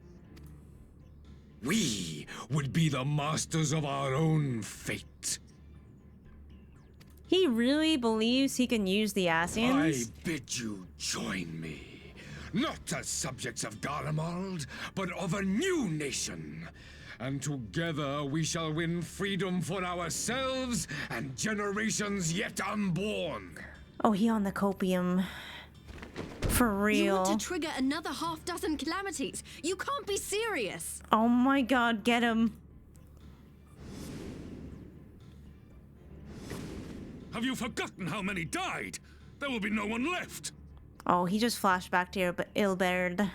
[SPEAKER 15] We would be the masters of our own fate.
[SPEAKER 1] He really believes he can use the Ascians?
[SPEAKER 15] I bid you join me.
[SPEAKER 9] not as subjects of Garlemald, but of a new nation. And together we shall win freedom for ourselves and generations yet unborn.
[SPEAKER 1] Oh, he on the copium. For real.
[SPEAKER 6] You want to trigger another half-dozen calamities? You can't be serious.
[SPEAKER 1] Oh my god, get him.
[SPEAKER 8] Have you forgotten how many died? There will be no one left.
[SPEAKER 1] Oh, he just flashed back to Ilberd.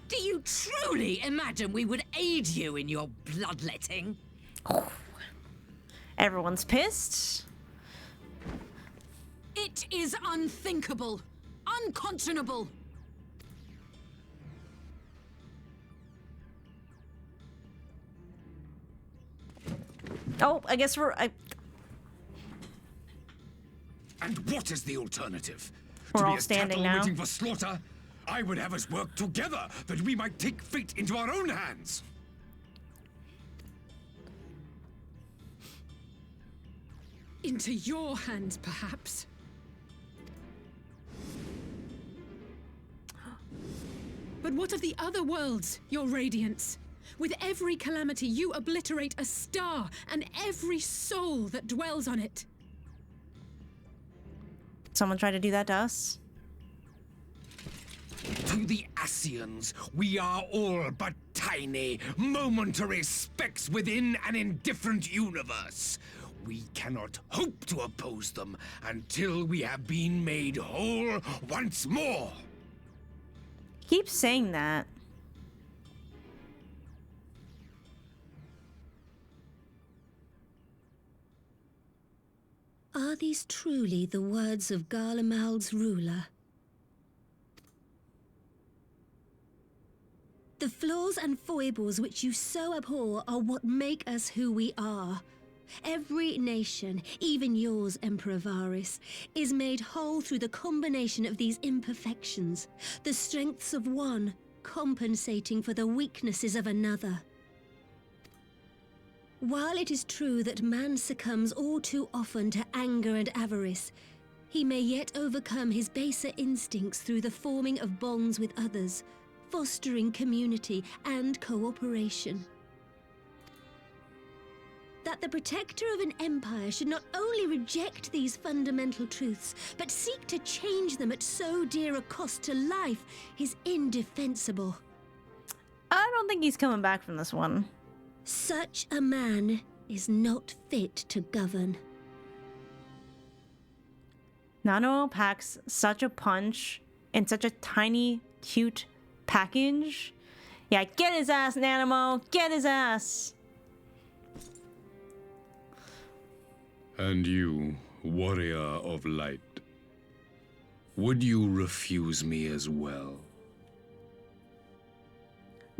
[SPEAKER 18] Do you truly imagine we would aid you in your bloodletting?
[SPEAKER 1] Everyone's pissed.
[SPEAKER 19] It is unthinkable. Unconscionable.
[SPEAKER 1] Oh, I guess we're...
[SPEAKER 9] And what is the alternative?
[SPEAKER 1] We're
[SPEAKER 9] to
[SPEAKER 1] all
[SPEAKER 9] be as
[SPEAKER 1] standing
[SPEAKER 9] cattle
[SPEAKER 1] now.
[SPEAKER 9] waiting for slaughter? I would have us work together, that we might take fate into our own hands.
[SPEAKER 2] Into your hands, perhaps. But what of the other worlds, your radiance? With every calamity, you obliterate a star and every soul that dwells on it.
[SPEAKER 1] Someone tried to do that to us.
[SPEAKER 9] To the Ascians, we are all but tiny, momentary specks within an indifferent universe. We cannot hope to oppose them until we have been made whole once more.
[SPEAKER 1] Keep saying that.
[SPEAKER 16] Are these truly the words of Garlemald's ruler? The flaws and foibles which you so abhor are what make us who we are. Every nation, even yours, Emperor Varys, is made whole through the combination of these imperfections, the strengths of one compensating for the weaknesses of another. While it is true that man succumbs all too often to anger and avarice, he may yet overcome his baser instincts through the forming of bonds with others, fostering community and cooperation. That the protector of an empire should not only reject these fundamental truths, but seek to change them at so dear a cost to life is indefensible.
[SPEAKER 1] I don't think he's coming back from this one.
[SPEAKER 16] Such a man is not fit to govern.
[SPEAKER 1] Nano packs such a punch in such a tiny, cute package. Yeah, get his ass, Nanamo! Get his ass!
[SPEAKER 14] And you, warrior of light, would you refuse me as well?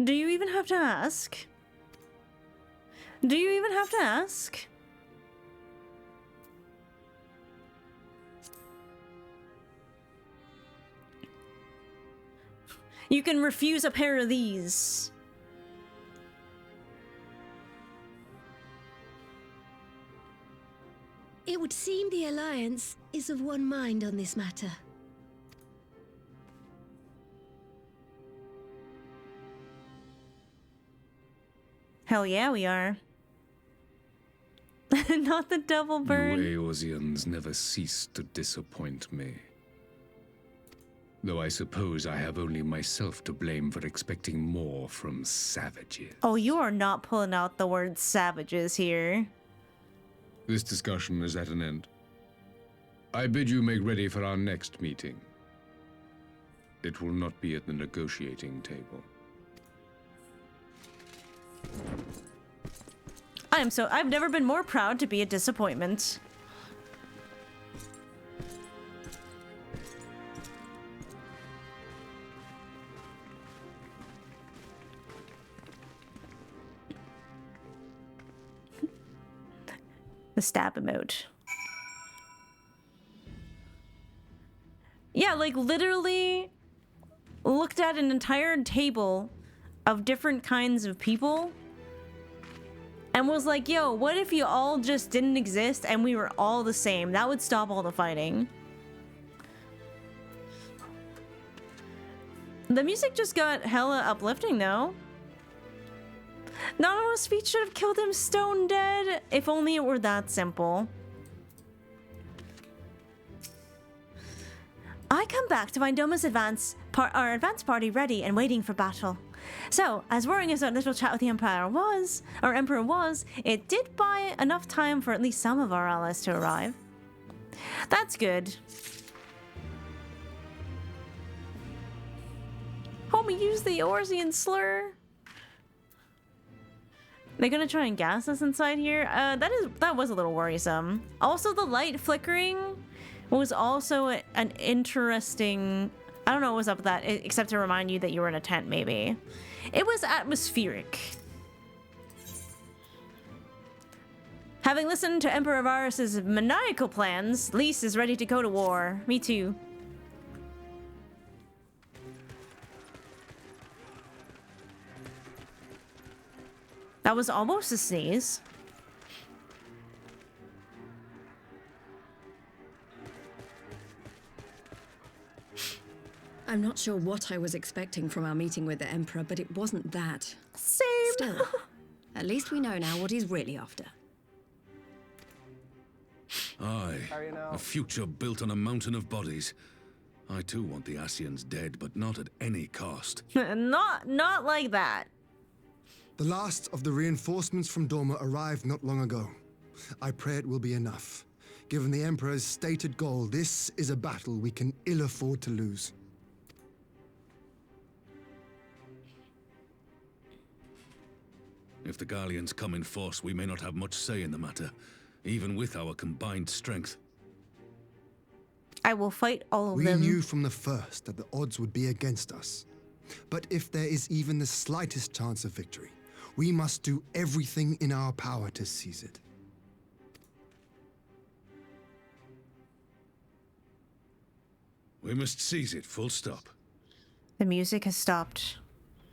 [SPEAKER 1] Do you even have to ask? Do you even have to ask? You can refuse a pair of these.
[SPEAKER 16] It would seem the Alliance is of one mind on this matter.
[SPEAKER 1] Hell yeah, we are. Not the double burn.
[SPEAKER 14] You Eorzeans never cease to disappoint me. Though I suppose I have only myself to blame for expecting more from savages.
[SPEAKER 1] Oh, you are not pulling out the word savages here.
[SPEAKER 14] This discussion is at an end. I bid you make ready for our next meeting. It will not be at the negotiating table.
[SPEAKER 1] I've never been more proud to be a disappointment. The stab emote. Yeah, like literally looked at an entire table of different kinds of people and was like, yo, what if you all just didn't exist and we were all the same? That would stop all the fighting. The music just got hella uplifting, though. Naruto's speech should have killed him stone dead. If only it were that simple. I come back to find Doma's advance party ready and waiting for battle. So, as worrying as our little chat with the Emperor was, it did buy enough time for at least some of our allies to arrive. That's good. Homie, use the Eorzean slur. They're gonna try and gas us inside here. That was a little worrisome. Also, the light flickering was also an interesting. I don't know what was up with that, except to remind you that you were in a tent. Maybe it was atmospheric. Having listened to Emperor Varus's maniacal plans, Lys is ready to go to war. Me too. That was almost a sneeze.
[SPEAKER 6] I'm not sure what I was expecting from our meeting with the Emperor, but it wasn't that.
[SPEAKER 1] Same.
[SPEAKER 6] Still, at least we know now what he's really after.
[SPEAKER 8] Aye, a future built on a mountain of bodies. I too want the Ascians dead, but not at any cost.
[SPEAKER 1] Not like that.
[SPEAKER 10] The last of the reinforcements from Dorma arrived not long ago. I pray it will be enough. Given the Emperor's stated goal, this is a battle we can ill afford to lose.
[SPEAKER 8] If the Gallians come in force, we may not have much say in the matter, even with our combined strength.
[SPEAKER 1] I will fight all of
[SPEAKER 10] We
[SPEAKER 1] them.
[SPEAKER 10] We knew from the first that the odds would be against us. But if there is even the slightest chance of victory, we must do everything in our power to seize it.
[SPEAKER 8] We must seize it, full stop.
[SPEAKER 1] The music has stopped.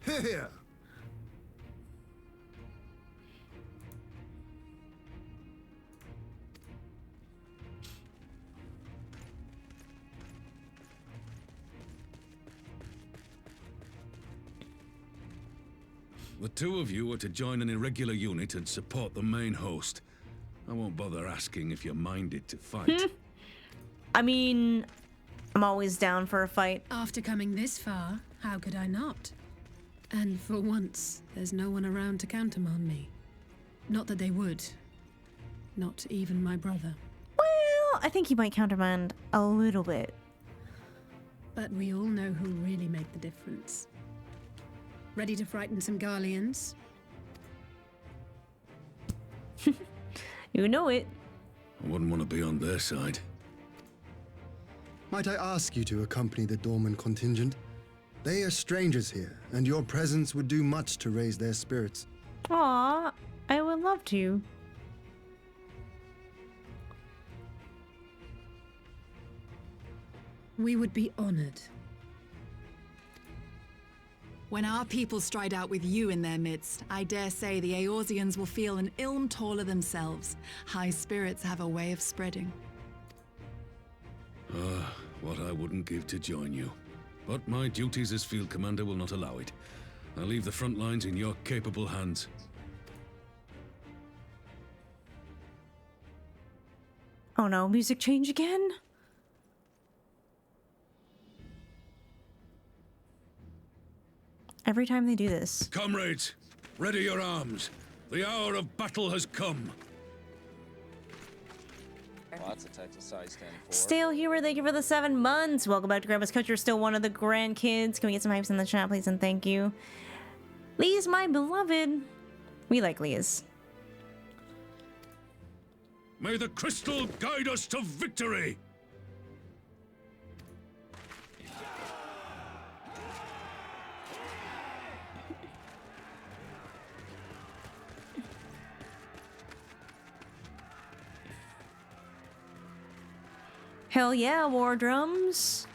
[SPEAKER 10] Here!
[SPEAKER 8] The two of you are to join an irregular unit and support the main host. I won't bother asking if you're minded to fight.
[SPEAKER 1] I mean, I'm always down for a fight.
[SPEAKER 2] After coming this far, how could I not? And for once, there's no one around to countermand me. Not that they would. Not even my brother.
[SPEAKER 1] Well, I think he might countermand a little bit.
[SPEAKER 2] But we all know who really make the difference. Ready to frighten some Garleans?
[SPEAKER 1] You know it.
[SPEAKER 8] I wouldn't want to be on their side.
[SPEAKER 10] Might I ask you to accompany the Dorman contingent? They are strangers here, and your presence would do much to raise their spirits.
[SPEAKER 1] Aw, I would love to.
[SPEAKER 2] We would be honored.
[SPEAKER 20] When our people stride out with you in their midst, I dare say the Eorzeans will feel an ilm taller themselves. High spirits have a way of spreading.
[SPEAKER 8] What I wouldn't give to join you. But my duties as field commander will not allow it. I'll leave the front lines in your capable hands.
[SPEAKER 1] Oh no, music change again? Every time they do this.
[SPEAKER 8] Comrades, ready your arms. The hour of battle has come.
[SPEAKER 5] Lots of Texas size 10 for.
[SPEAKER 1] Stale Humor, thank you for the 7 months. Welcome back to Grandma's Couch. You're still one of the grandkids. Can we get some hypes in the chat, please? And thank you. Lee's my beloved. We like Lee's.
[SPEAKER 8] May the crystal guide us to victory!
[SPEAKER 1] Hell yeah, war drums.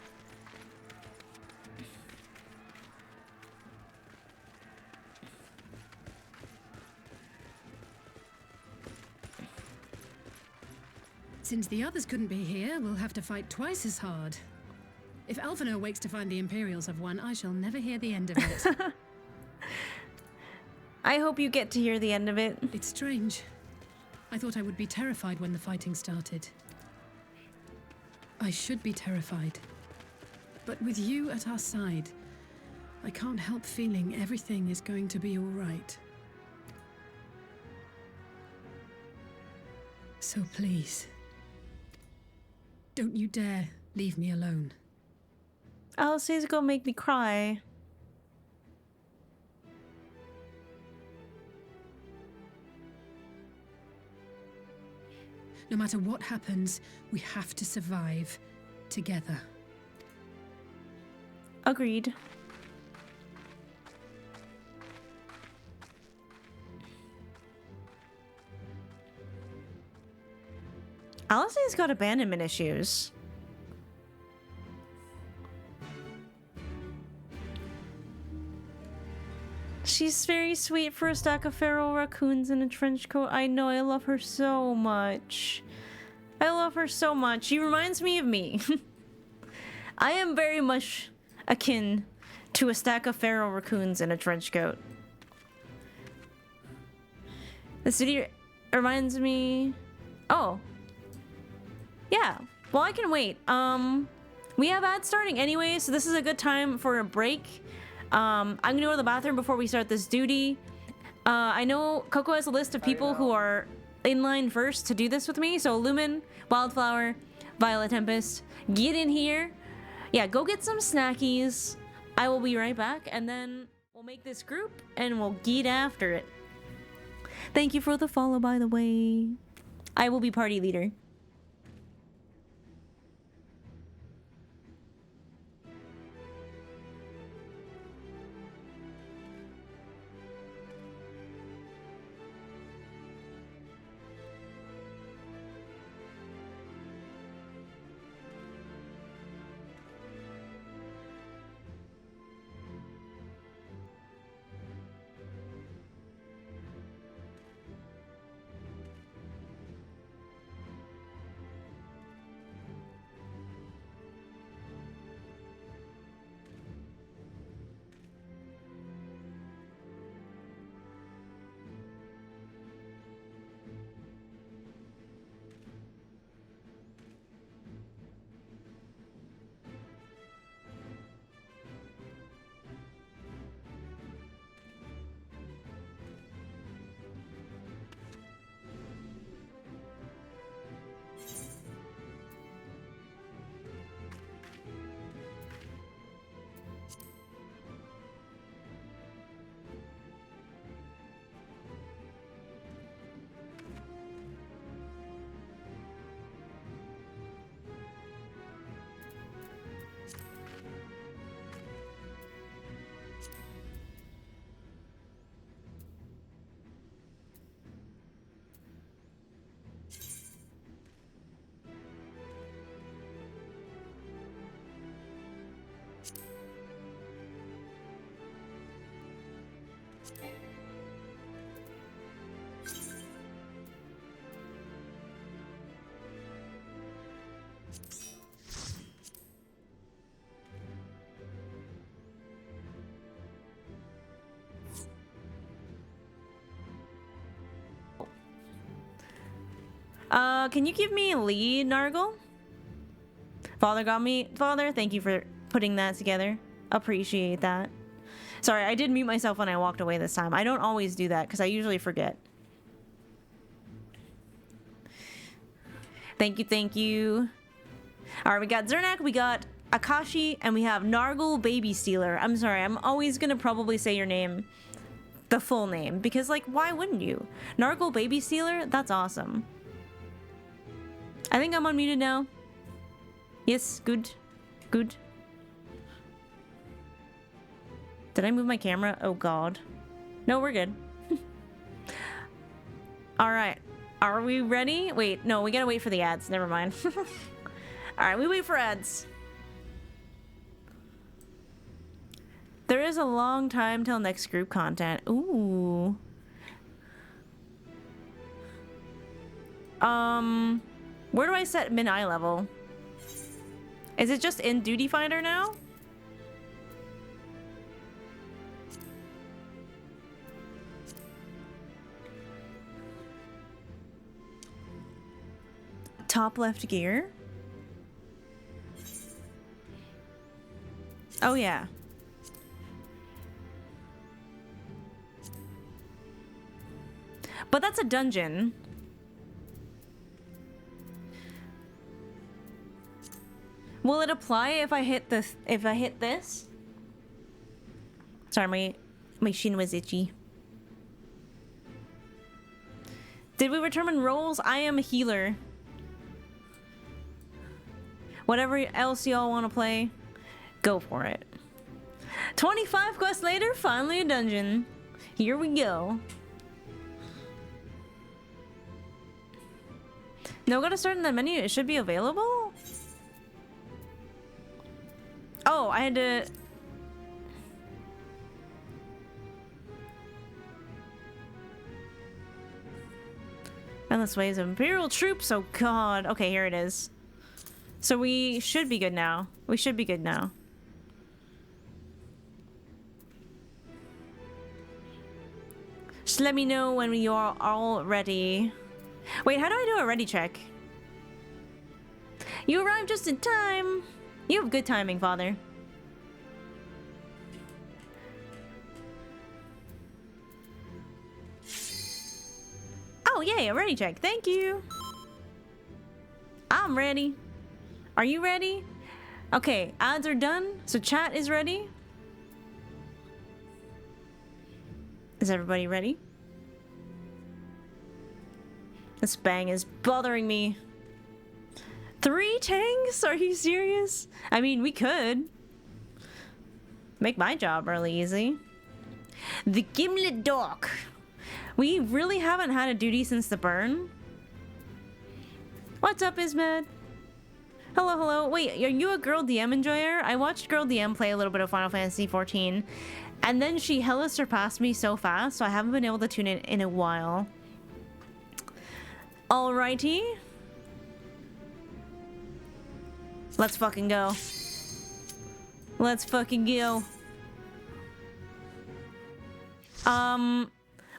[SPEAKER 2] Since the others couldn't be here, we'll have to fight twice as hard. If Alphino wakes to find the Imperials have won, I shall never hear the end of it.
[SPEAKER 1] I hope you get to hear the end of it.
[SPEAKER 2] It's strange. I thought I would be terrified when the fighting started. I should be terrified. But with you at our side, I can't help feeling everything is going to be all right. So please, don't you dare leave me alone.
[SPEAKER 1] Alice's gonna make me cry.
[SPEAKER 2] No matter what happens, we have to survive together.
[SPEAKER 1] Agreed. Alice's got abandonment issues. She's very sweet for a stack of feral raccoons in a trench coat. I know, I love her so much. I love her so much. She reminds me of me. I am very much akin to a stack of feral raccoons in a trench coat. The city reminds me... Oh. Yeah. Well, I can wait. We have ads starting anyway, so this is a good time for a break. I'm gonna go to the bathroom before we start this duty. I know Coco has a list of people who are in line first to do this with me. So Lumen, Wildflower, Violet Tempest, get in here. Yeah, go get some snackies. I will be right back, and then we'll make this group and we'll get after it. Thank you for the follow, by the way. I will be party leader. Can you give me a lead, Nargle? Father got me. Father, thank you for putting that together. Appreciate that. Sorry, I did mute myself when I walked away this time. I don't always do that because I usually forget. Thank you, thank you. All right, we got Zernak, we got Akashi, and we have Nargle Baby Stealer. I'm sorry, I'm always gonna probably say your name, the full name, because like, why wouldn't you? Nargle Baby Stealer? That's awesome. I think I'm unmuted now. Yes, good. Good. Did I move my camera? Oh god. No, we're good. Alright. Are we ready? Wait, no, we gotta wait for the ads. Never mind. Alright, we wait for ads. There is a long time till next group content. Ooh. Where do I set min-eye level? Is it just in Duty Finder now? Top left gear. Oh yeah. But that's a dungeon. Will it apply if I hit this? If I hit this? Sorry, my shin was itchy. Did we determine roles? I am a healer. Whatever else y'all want to play, go for it. 25 quests later, finally a dungeon. Here we go. No, gotta start in the menu. It should be available. Oh, I had to. Endless waves of Imperial troops. Oh god. Okay, here it is. So we should be good now. We should be good now. Just let me know when you are all ready. Wait, how do I do a ready check? You arrived just in time. You have good timing, Father. Oh, yay, a ready check. Thank you. I'm ready. Are you ready? Okay, ads are done, so chat is ready. Is everybody ready? This bang is bothering me. 3 tanks? Are you serious? I mean, we could. Make my job really easy. The Gimlet Dock. We really haven't had a duty since the burn. What's up, Ismed? Hello, hello. Wait, are you a Girl DM enjoyer? I watched Girl DM play a little bit of Final Fantasy XIV, and then she hella surpassed me so fast, so I haven't been able to tune in a while. Alrighty. Let's fucking go. Let's fucking go.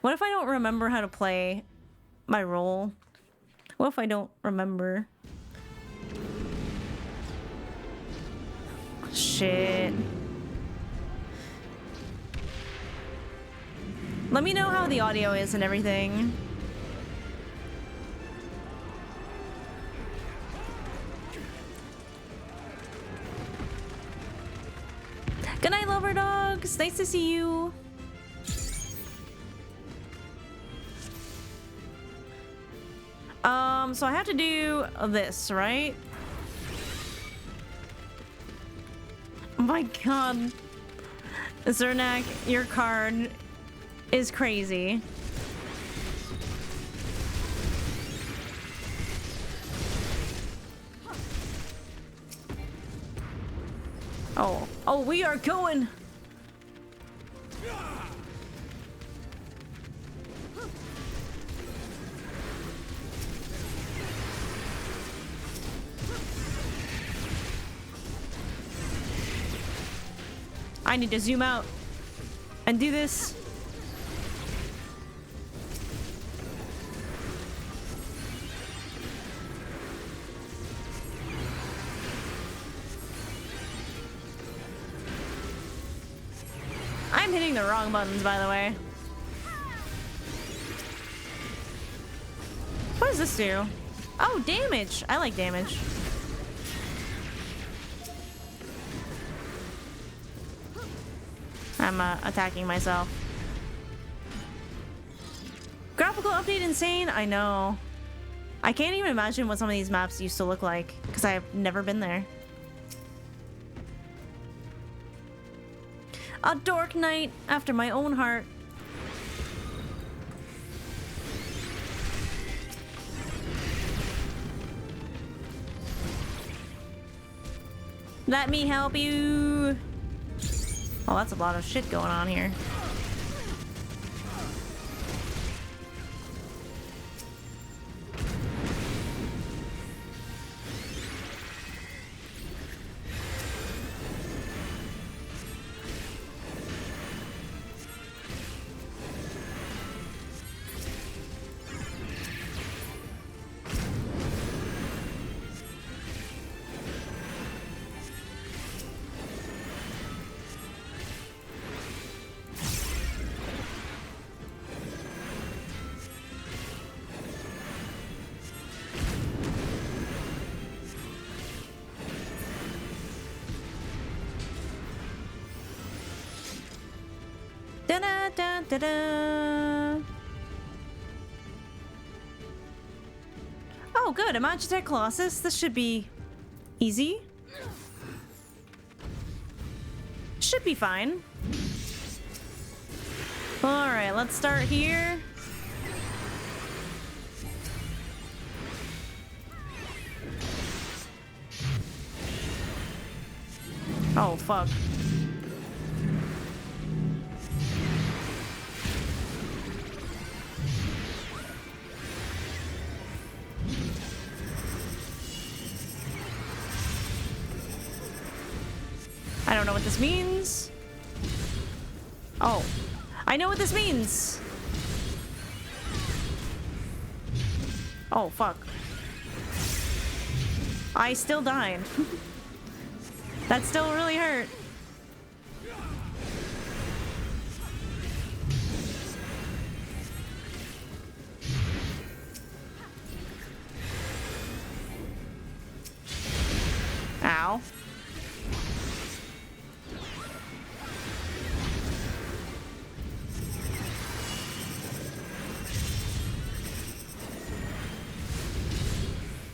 [SPEAKER 1] What if I don't remember how to play my role? What if I don't remember? Shit. Let me know how the audio is and everything. Good night, lover dogs. Nice to see you. So I have to do this, right? Oh my god. Zernak, your card is crazy. Oh, we are going. I need to zoom out and do this. I'm hitting the wrong buttons, by the way. What does this do? Oh, damage. I like damage. I'm attacking myself. Graphical update insane? I know. I can't even imagine what some of these maps used to look like because I've never been there. A dork knight after my own heart. Let me help you. Oh, that's a lot of shit going on here. Da-da-da-da-da. Oh, good. A Magitech Colossus. This should be easy. Should be fine. Alright, let's start here. Oh, fuck. I don't know what this means. Oh, I know what this means. Oh, fuck. I still died. That still really hurt. Ow.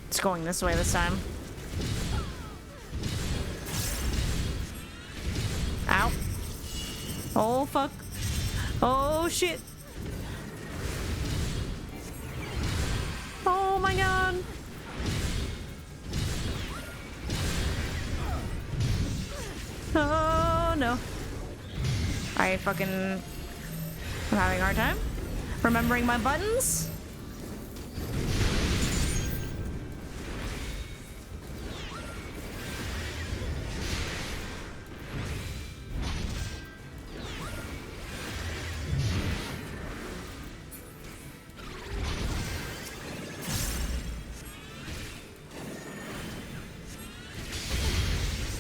[SPEAKER 1] It's going this way this time. Ow. Oh, fuck. Oh, shit. Oh, my God. Oh, no. I'm having a hard time remembering my buttons.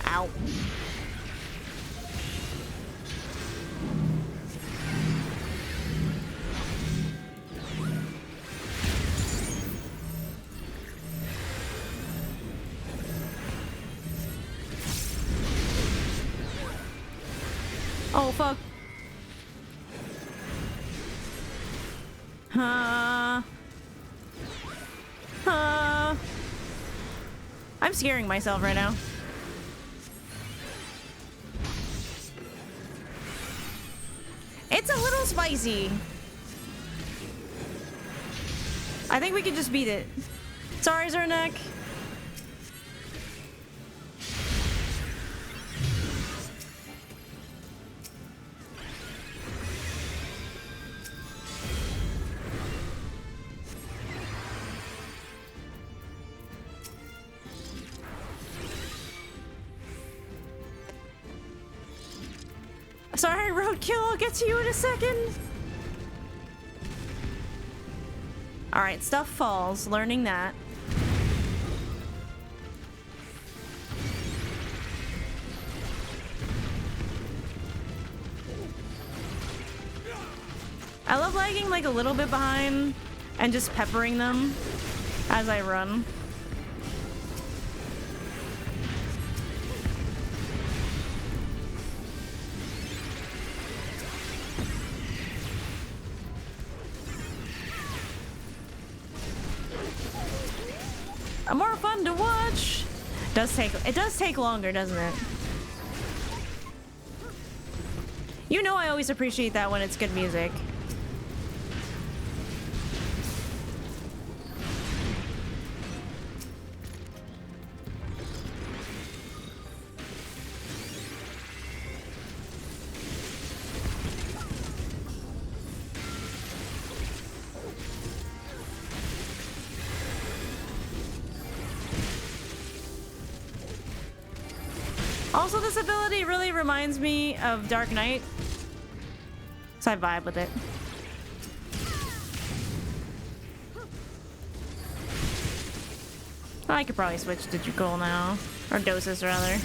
[SPEAKER 1] Ow. Oh, fuck. I'm scaring myself right now. It's a little spicy. I think we can just beat it. Sorry, Zernak. Sorry, Roadkill, I'll get to you in a second. Alright, stuff falls, learning that. I love lagging like a little bit behind and just peppering them as I run. More fun to watch. It does take longer, doesn't it? You know I always appreciate that when it's good music. Also, this ability really reminds me of Dark Knight, so I vibe with it. I could probably switch to Jukul now, or Dosis rather.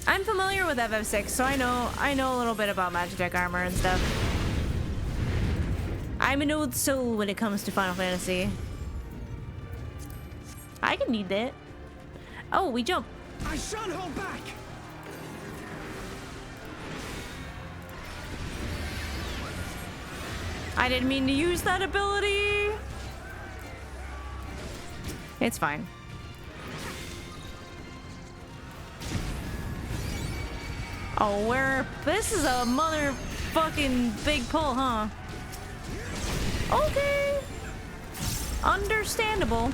[SPEAKER 1] I'm familiar with FF6, so I know a little bit about Magitech armor and stuff. I'm an old soul when it comes to Final Fantasy. I can need that. Oh, we jump.
[SPEAKER 15] I shan't hold back!
[SPEAKER 1] I didn't mean to use that ability. It's fine. Oh, this is a motherfucking big pull, huh? Okay. Understandable.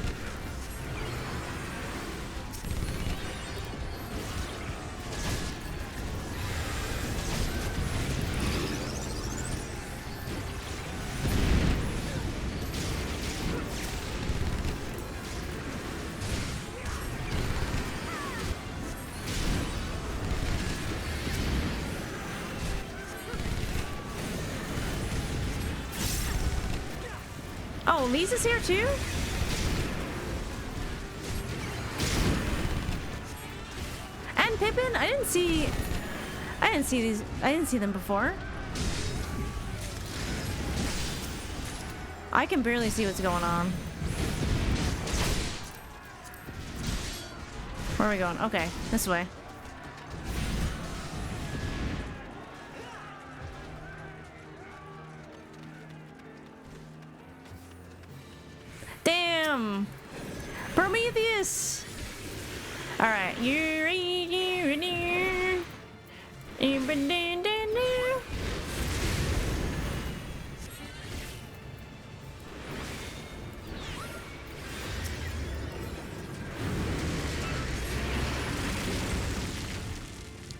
[SPEAKER 1] Oh, Lisa's here too? And Pippin? I didn't see them before. I can barely see what's going on. Where are we going? Okay, this way. Damn! Prometheus! Alright.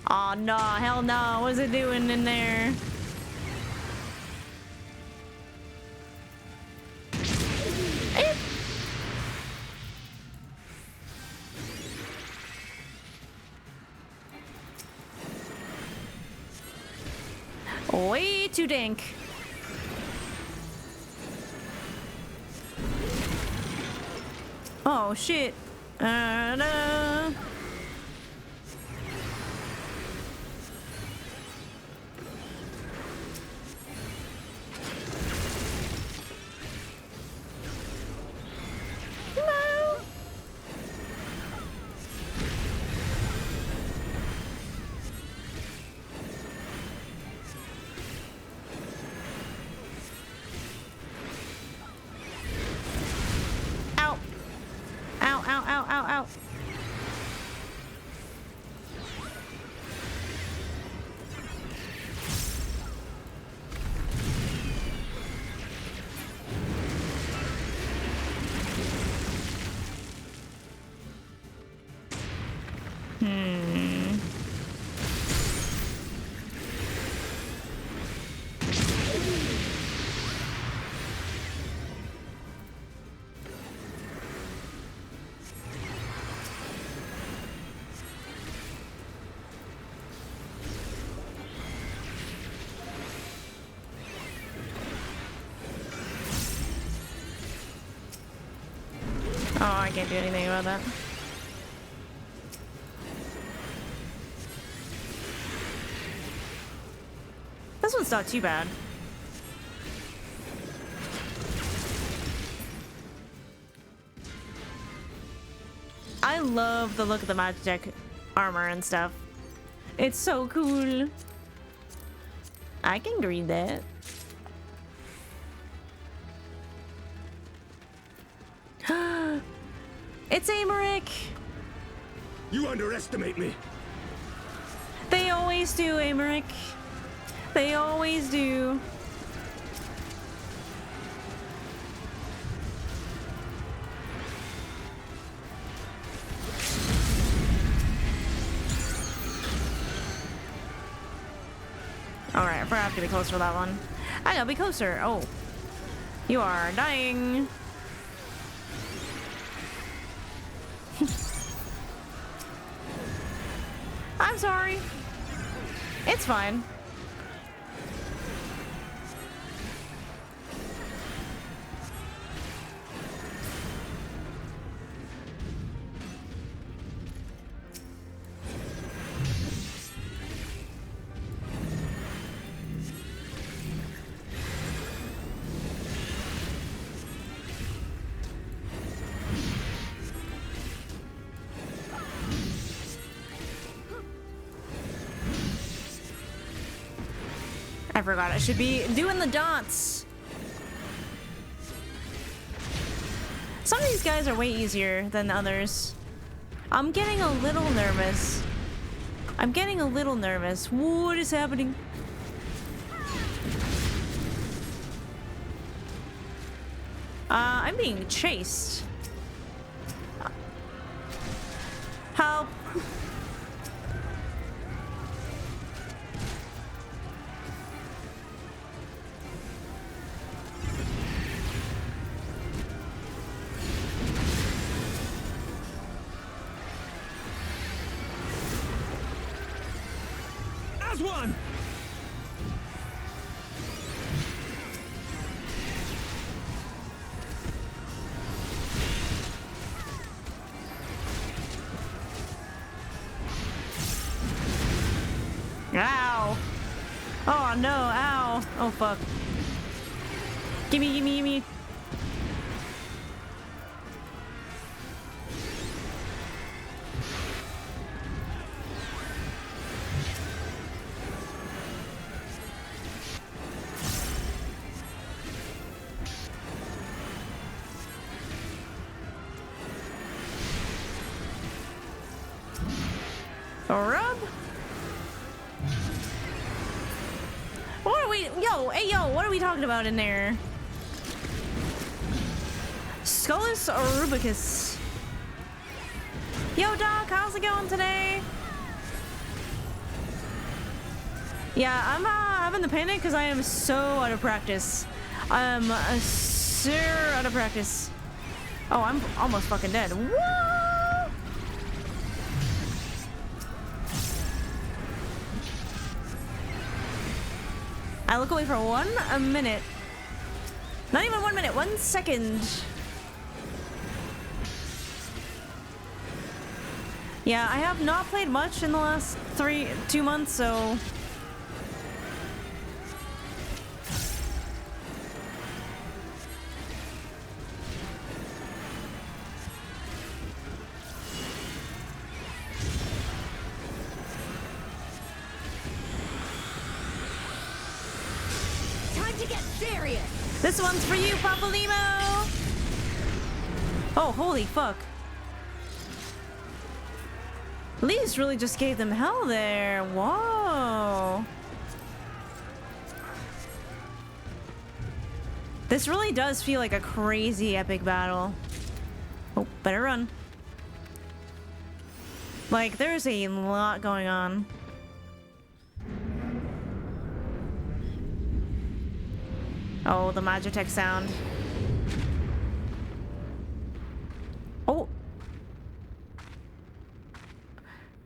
[SPEAKER 1] Oh no, hell no. What's it doing in there? Way too dank. Oh shit. No. Ow. Oh, I can't do anything about that. This one's not too bad. I love the look of the Magitech armor and stuff. It's so cool. I can read that. It's Amaric!
[SPEAKER 17] You underestimate me!
[SPEAKER 1] They always do, Amaric. They always do. Alright, I forgot to be closer to that one. I gotta be closer. Oh. You are dying. I'm sorry. It's fine. I forgot I should be doing the dots. Some of these guys are way easier than others. I'm getting a little nervous. What is happening? I'm being chased. Help.
[SPEAKER 11] As one!
[SPEAKER 1] Ow. Oh no, ow. Oh fuck. Gimme. Rub? What are we? Yo, what are we talking about in there? Scullus or Rubicus? Yo, Doc, how's it going today? Yeah, I'm having the panic because I am so out of practice. I'm so out of practice. Oh, I'm almost fucking dead. What? I look away for 1 minute. Not even 1 minute, 1 second. Yeah, I have not played much in the last 2 months, so... This one's for you, Papa Limo! Oh, holy fuck. Leaves really just gave them hell there. Whoa. This really does feel like a crazy epic battle. Oh, better run. Like, there's a lot going on. Oh, the Magitech sound. Oh.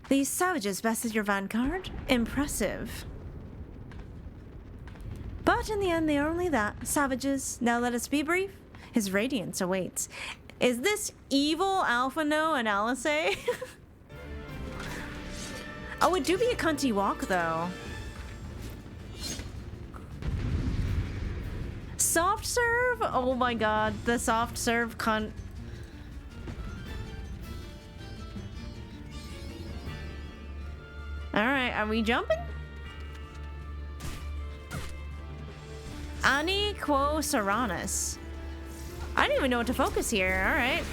[SPEAKER 1] These savages bested your vanguard? Impressive. But in the end, they are only that. Savages. Now let us be brief. His radiance awaits. Is this evil Alphino and Alice? Oh, it do be a cunty walk, though. Soft serve? Oh my god, the soft serve cunt. Alright, are we jumping? Ani quo Seranus. I don't even know what to focus here, alright.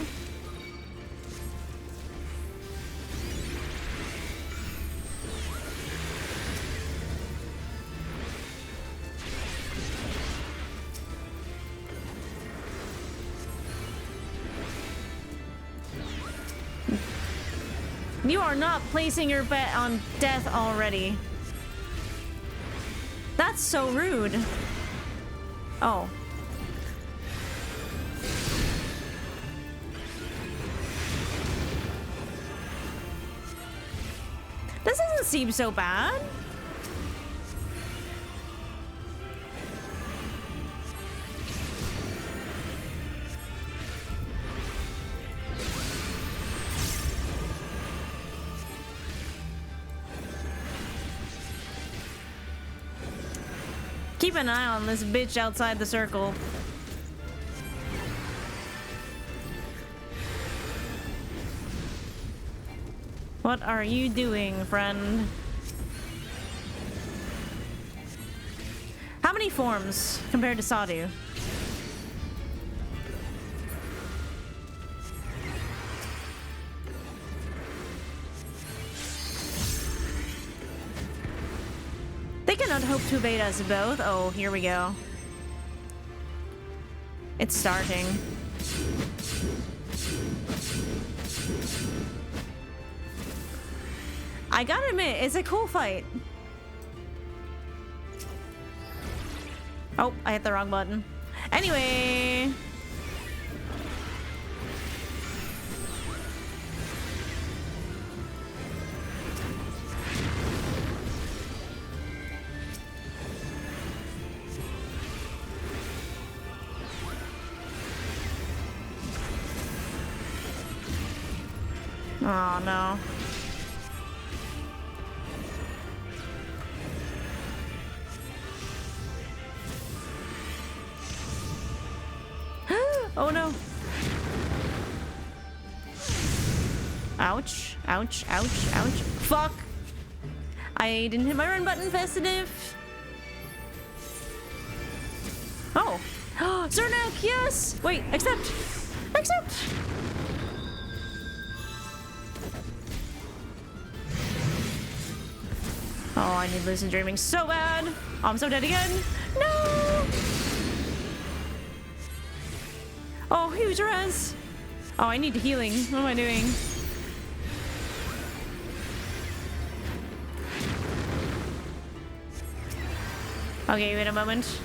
[SPEAKER 1] You are not placing your bet on death already. That's so rude. Oh. This doesn't seem so bad. Keep an eye on this bitch outside the circle. What are you doing, friend? many forms compared to Sadu? They cannot hope to evade us both. Oh, here we go. It's starting. I gotta admit, it's a cool fight. Oh, I hit the wrong button. Anyway. Oh no. Oh no. Ouch, ouch, ouch, ouch. Fuck. I didn't hit my run button fast enough. Oh. Zernak, yes! Wait, accept! Accept! Oh, I need lucid dreaming so bad. Oh, I'm so dead again. No! Oh, huge res. Oh, I need healing. What am I doing? Okay, wait a moment.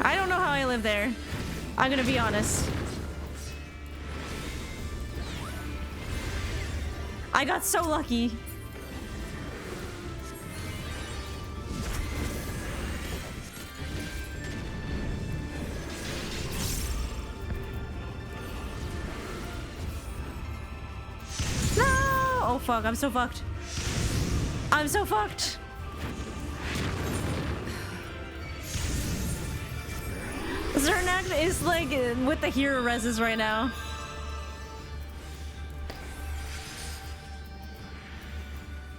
[SPEAKER 1] I don't know how I live there. I'm gonna be honest. I got so lucky. No! Oh fuck, I'm so fucked. I'm so fucked. Zernak is like with the hero reses right now.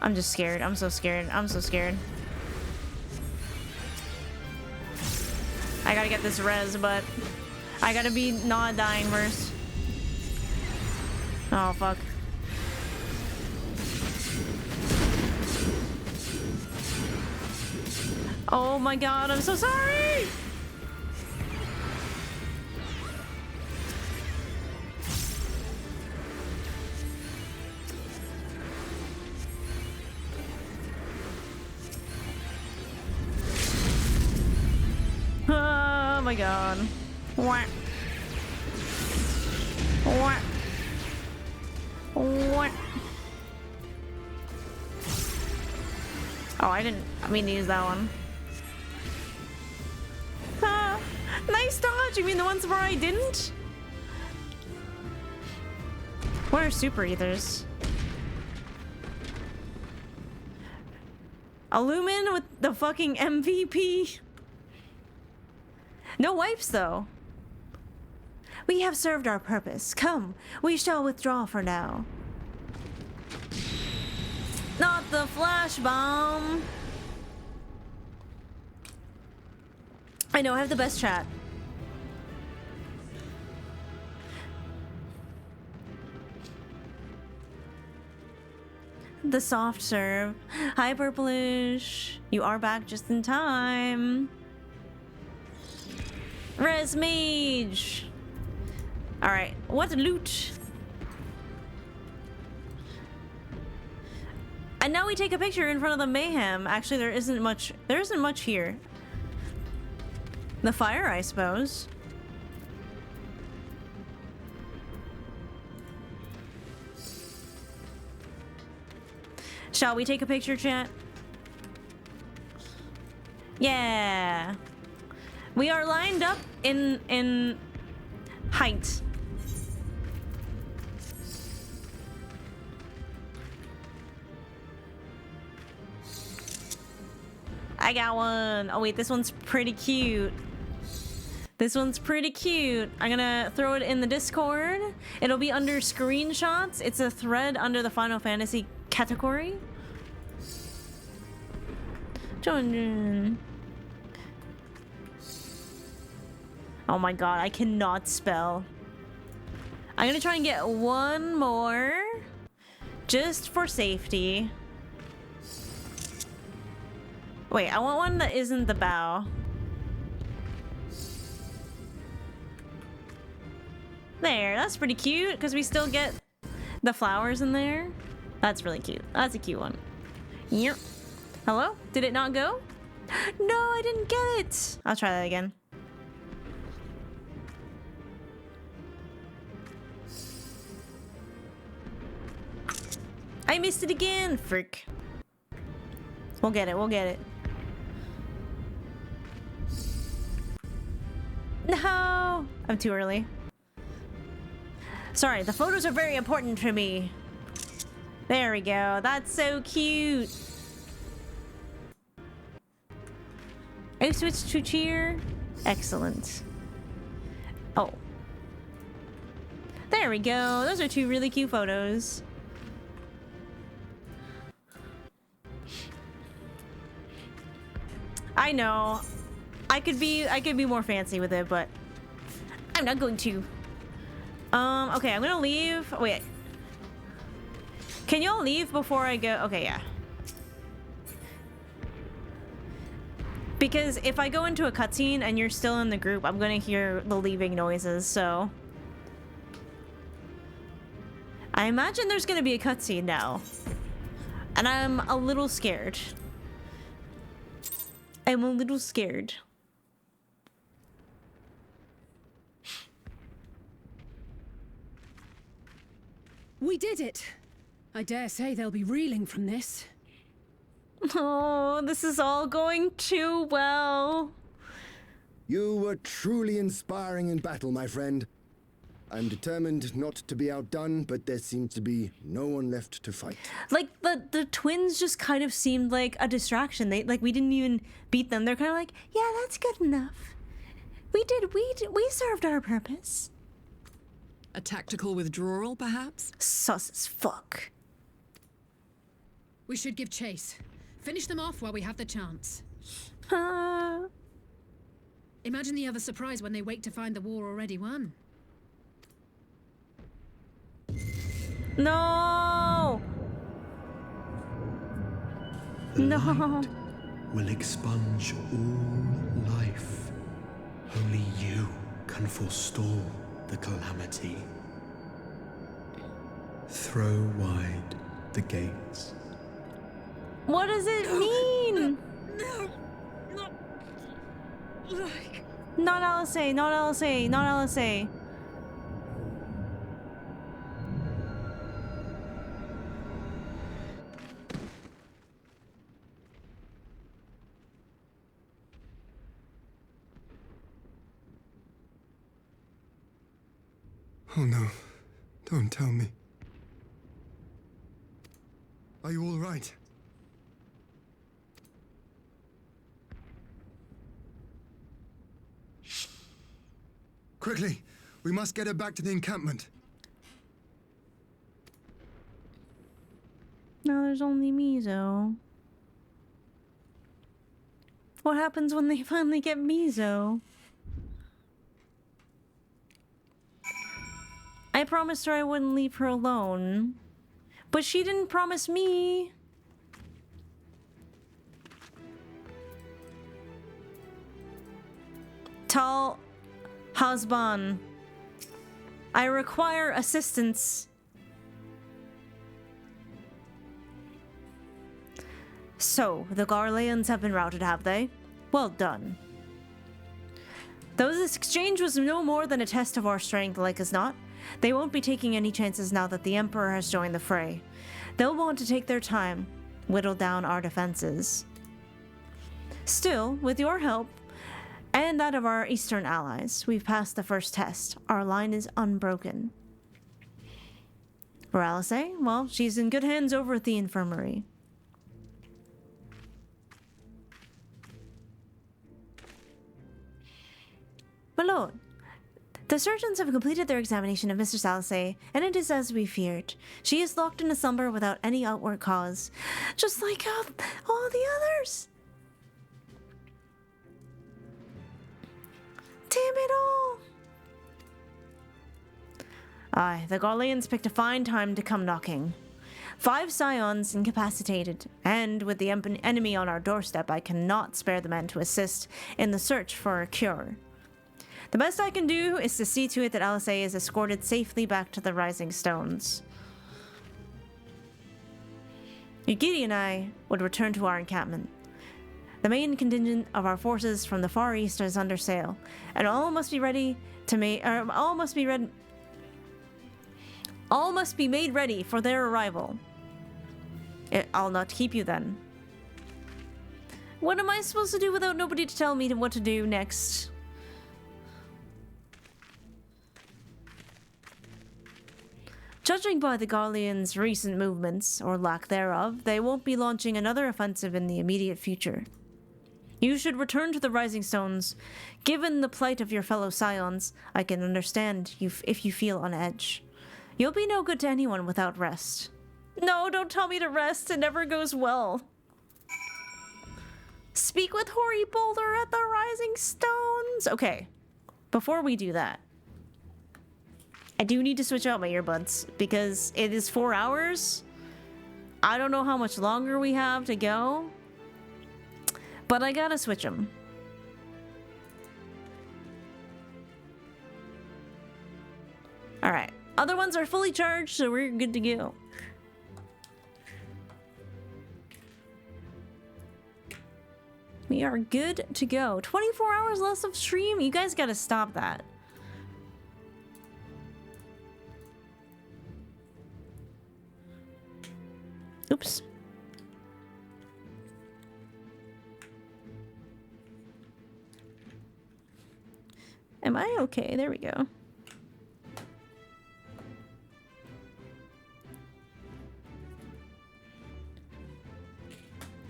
[SPEAKER 1] I'm just scared. I'm so scared. I'm so scared. I gotta get this res, but I gotta be not dying first. Oh, fuck. Oh my god, I'm so sorry! Oh my god. What? What? What? Oh, I mean to use that one. Ah, nice dodge! You mean the ones where I didn't? What are super ethers? Illumin with the fucking MVP. No wipes, though. We have served our purpose. Come, we shall withdraw for now. Not the flash bomb. I know, I have the best chat. The soft serve. Hi, Purplish. You are back just in time. Res Mage! Alright, what loot? And now we take a picture in front of the mayhem. Actually, there isn't much here. The fire, I suppose. Shall we take a picture, chat? Yeah. We are lined up in height. I got one. Oh wait, this one's pretty cute. This one's pretty cute. I'm gonna throw it in the Discord. It'll be under screenshots. It's a thread under the Final Fantasy category. Join. Oh my god, I cannot spell. I'm gonna try and get one more, just for safety. Wait, I want one that isn't the bow. There, that's pretty cute, because we still get the flowers in there. That's really cute. That's a cute one. Yep. Hello? Did it not go? No, I didn't get it. I'll try that again. I missed it again. Frick. We'll get it. We'll get it. No! I'm too early. Sorry, the photos are very important to me. There we go. That's so cute. I switched to cheer. Excellent. Oh. There we go. Those are two really cute photos. I know. I could be more fancy with it, but I'm not going to. Okay, I'm gonna leave. Wait. Can y'all leave before I go? Okay, yeah. Because if I go into a cutscene and you're still in the group, I'm gonna hear the leaving noises, so. I imagine there's gonna be a cutscene now. And I'm a little scared. I'm a little scared.
[SPEAKER 2] We did it! I dare say they'll be reeling from this.
[SPEAKER 1] Oh, this is all going too well.
[SPEAKER 10] You were truly inspiring in battle, my friend. I'm determined not to be outdone, but there seems to be no one left to fight.
[SPEAKER 1] Like, the twins just kind of seemed like a distraction. We didn't even beat them. They're kind of like, yeah, that's good enough. We served our purpose.
[SPEAKER 20] A tactical withdrawal, perhaps?
[SPEAKER 1] Sus as fuck.
[SPEAKER 2] We should give chase. Finish them off while we have the chance. Imagine the other surprise when they wake to find the war already won.
[SPEAKER 1] No! No!
[SPEAKER 21] Will expunge all life. Only you can forestall the calamity. Throw wide the gates.
[SPEAKER 1] What does it mean? Not LSA, not LSA, not LSA.
[SPEAKER 10] Oh no, don't tell me. Are you all right? Quickly, we must get her back to the encampment.
[SPEAKER 1] Now there's only Mizo. What happens when they finally get Mizo? I promised her I wouldn't leave her alone. But she didn't promise me. Tal Hasban, I require assistance. So, the Garleans have been routed, have they? Well done. Though this exchange was no more than a test of our strength, like as not, they won't be taking any chances now that the Emperor has joined the fray. They'll want to take their time, whittle down our defenses. Still, with your help, and that of our eastern allies, we've passed the first test. Our line is unbroken. Moralise? Well, she's in good hands over at the infirmary. My lord, the surgeons have completed their examination of Mistress Alizé, and it is as we feared. She is locked in a slumber without any outward cause, just like all the others. Damn it all! Aye, the Garleans picked a fine time to come knocking. 5 Scions incapacitated, and with the enemy on our doorstep, I cannot spare the men to assist in the search for a cure. The best I can do is to see to it that Alizé is escorted safely back to the Rising Stones. Yugiri and I would return to our encampment. The main contingent of our forces from the Far East is under sail, and all must be made ready for their arrival. I'll not keep you then. What am I supposed to do without nobody to tell me what to do next? Judging by the Garleans' recent movements, or lack thereof, they won't be launching another offensive in the immediate future. You should return to the Rising Stones. Given the plight of your fellow Scions, I can understand if you feel on edge. You'll be no good to anyone without rest. No, don't tell me to rest. It never goes well. Speak with Hoary Boulder at the Rising Stones. Okay, before we do that, I do need to switch out my earbuds because it is 4 hours. I don't know how much longer we have to go, but I gotta switch them. All right. Other ones are fully charged, so we're good to go. We are good to go. 24 hours less of stream? You guys gotta stop that. Oops. Am I okay? There we go.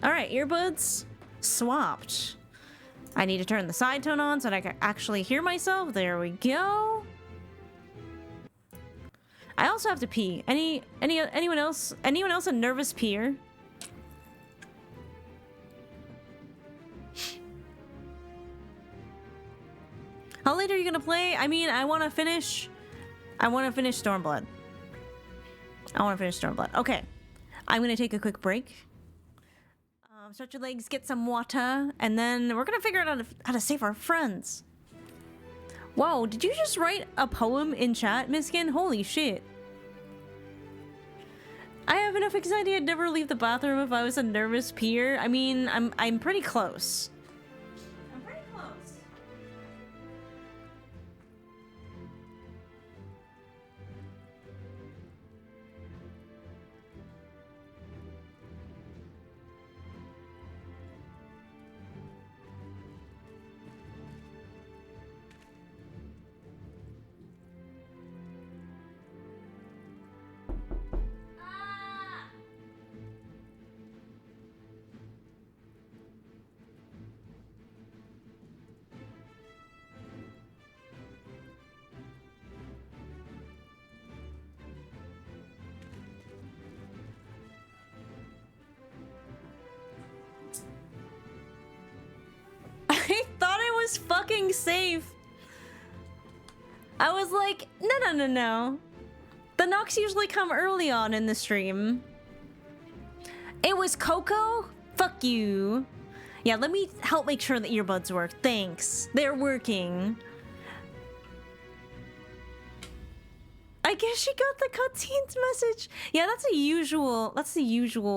[SPEAKER 1] Alright, earbuds swapped. I need to turn the side tone on so that I can actually hear myself. There we go. I also have to pee. Anyone else a nervous peer? How late are you gonna play? I mean, I want to finish Stormblood. Okay. I'm gonna take a quick break. Stretch your legs, get some water, and then we're gonna figure out how to save our friends. Whoa, did you just write a poem in chat, Miskin? Holy shit. I have enough anxiety I'd never leave the bathroom if I was a nervous peer. I mean, I'm pretty close. Fucking safe. I was like, no. The knocks usually come early on in the stream. It was Coco? Fuck you. Yeah, let me help make sure the earbuds work. Thanks. They're working. I guess she got the cutscenes message. Yeah, that's the usual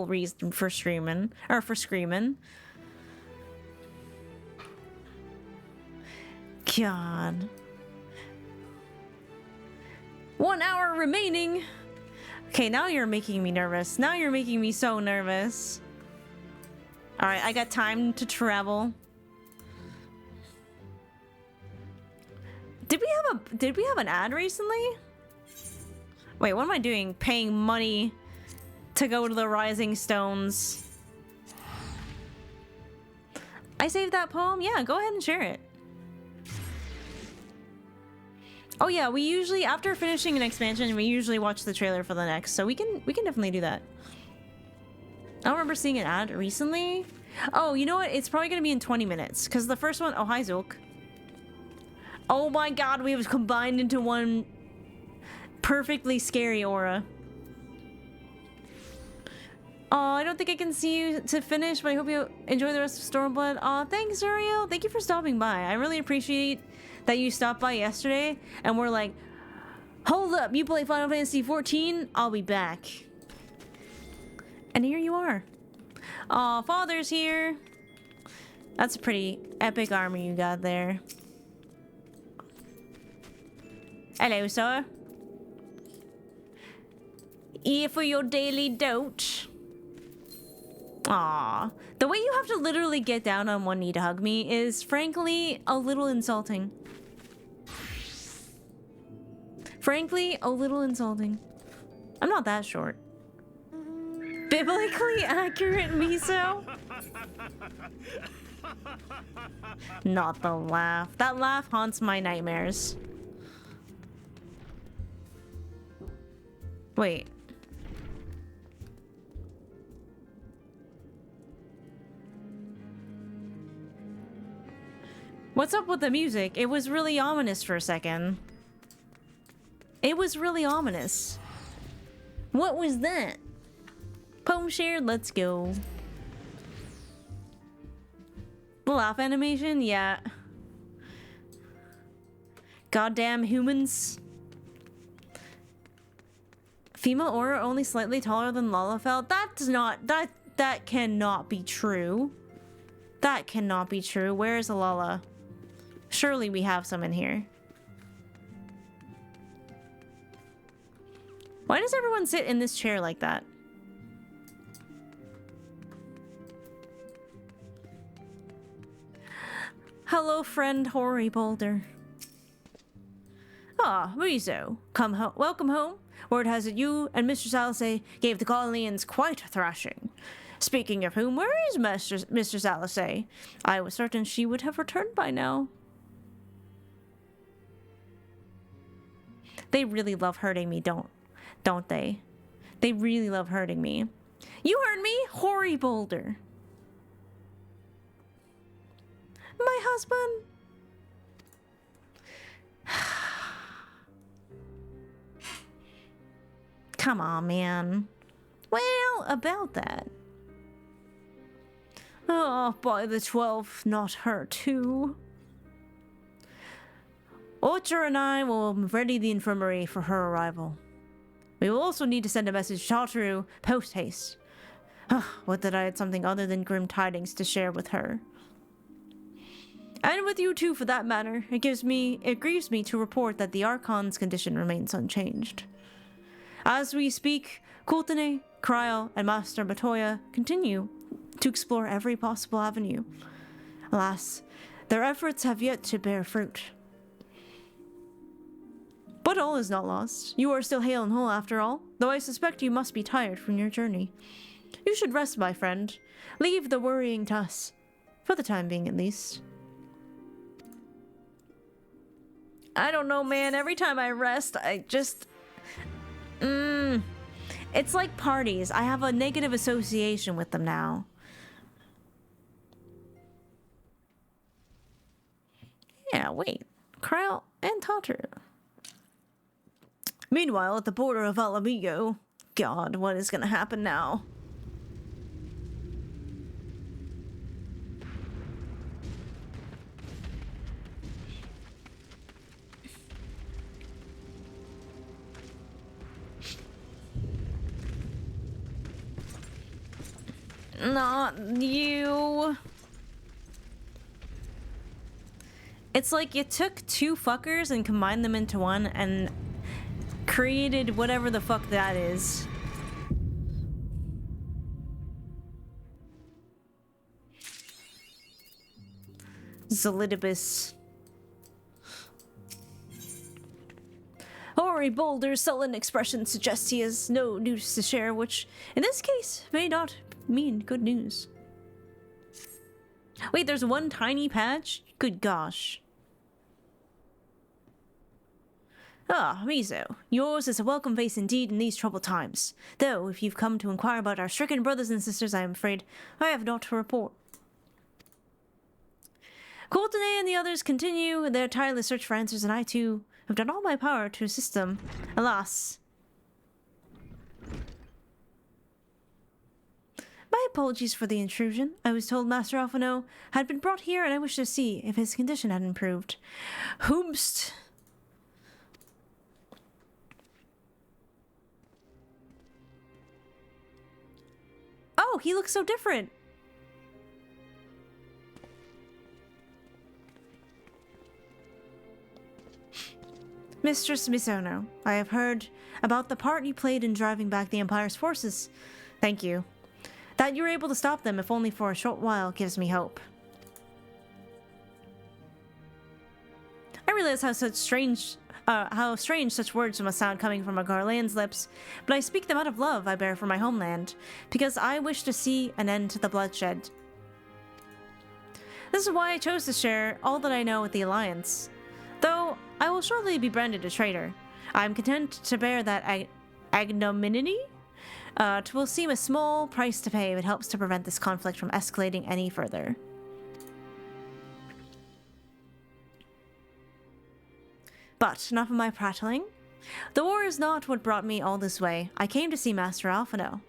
[SPEAKER 1] reason for streaming or for screaming. God. 1 hour remaining. Okay, now you're making me nervous. Now you're making me so nervous. All right, I got time to travel. Did we have an ad recently? Wait, what am I doing? Paying money to go to the Rising Stones. I saved that poem? Yeah, go ahead and share it. Oh yeah, we usually, after finishing an expansion, we usually watch the trailer for the next, so we can definitely do that. I don't remember seeing an ad recently. Oh, you know what? It's probably gonna be in 20 minutes, because the first one... Oh, hi, Zulk. Oh my god, we have combined into one perfectly scary aura. Oh, I don't think I can see you to finish, but I hope you enjoy the rest of Stormblood. Aw, thanks, Uriel. Thank you for stopping by. I really appreciate that you stopped by yesterday, and we're like, hold up, you play Final Fantasy XIV? I'll be back. And here you are. Aw, Father's here. That's a pretty epic armor you got there. Hello, sir. Here for your daily dote. Aw. The way you have to literally get down on one knee to hug me is, frankly, a little insulting. Frankly, a little insulting. I'm not that short. Biblically accurate, miso? Not the laugh. That laugh haunts my nightmares. Wait. What's up with the music? It was really ominous for a second. It was really ominous. What was that? Poem shared, let's go. The laugh animation? Yeah. Goddamn humans. Female aura only slightly taller than Lalafell? That does not... That cannot be true. That cannot be true. Where is Alala? Surely we have some in here. Why does everyone sit in this chair like that? Hello, friend Hoary Boulder. Ah, Rizo, come home. Welcome home. Word has it you and Mr. Salisay gave the colonians quite a thrashing. Speaking of whom, where is Mr. Salisay? I was certain she would have returned by now. They really love hurting me, don't they? They really love hurting me. You heard me, Hoary Boulder. My husband. Come on, man. Well, about that. Oh, by the 12th, not her too. Orcher and I will ready the infirmary for her arrival. We will also need to send a message to Tartaru post-haste. Would that I had something other than grim tidings to share with her. And with you too, for that matter. It grieves me to report that the Archon's condition remains unchanged. As we speak, Kultane, Kryal, and Master Matoya continue to explore every possible avenue. Alas, their efforts have yet to bear fruit. But all is not lost. You are still hale and whole after all, though I suspect you must be tired from your journey. You should rest, my friend. Leave the worrying to us. For the time being, at least. I don't know, man. Every time I rest, I just... It's like parties. I have a negative association with them now. Yeah, wait. Kryal and Tartaru. Meanwhile, at the border of Alamigo, God, what is gonna happen now? Not you. It's like you took two fuckers and combined them into one and created whatever the fuck that is. Zolidibus. Hoary Boulder's sullen expression suggests he has no news to share, which, in this case, may not mean good news. Wait, there's one tiny patch? Good gosh. Ah, Mizo, yours is a welcome face indeed in these troubled times. Though, if you've come to inquire about our stricken brothers and sisters, I am afraid I have naught to report. Coultonay and the others continue their tireless search for answers, and I too have done all my power to assist them. Alas. My apologies for the intrusion. I was told Master Alphino had been brought here, and I wish to see if his condition had improved. Whomst. Oh, he looks so different. Mistress Misono, I have heard about the part you played in driving back the Empire's forces. Thank you. That you were able to stop them, if only for a short while, gives me hope. I realize how strange such words must sound coming from a Garlean's lips, but I speak them out of love I bear for my homeland, because I wish to see an end to the bloodshed. This is why I chose to share all that I know with the Alliance. Though I will shortly be branded a traitor, I am content to bear that ignominy. It will seem a small price to pay if it helps to prevent this conflict from escalating any further. But enough of my prattling. The war is not what brought me all this way. I came to see Master Alphino.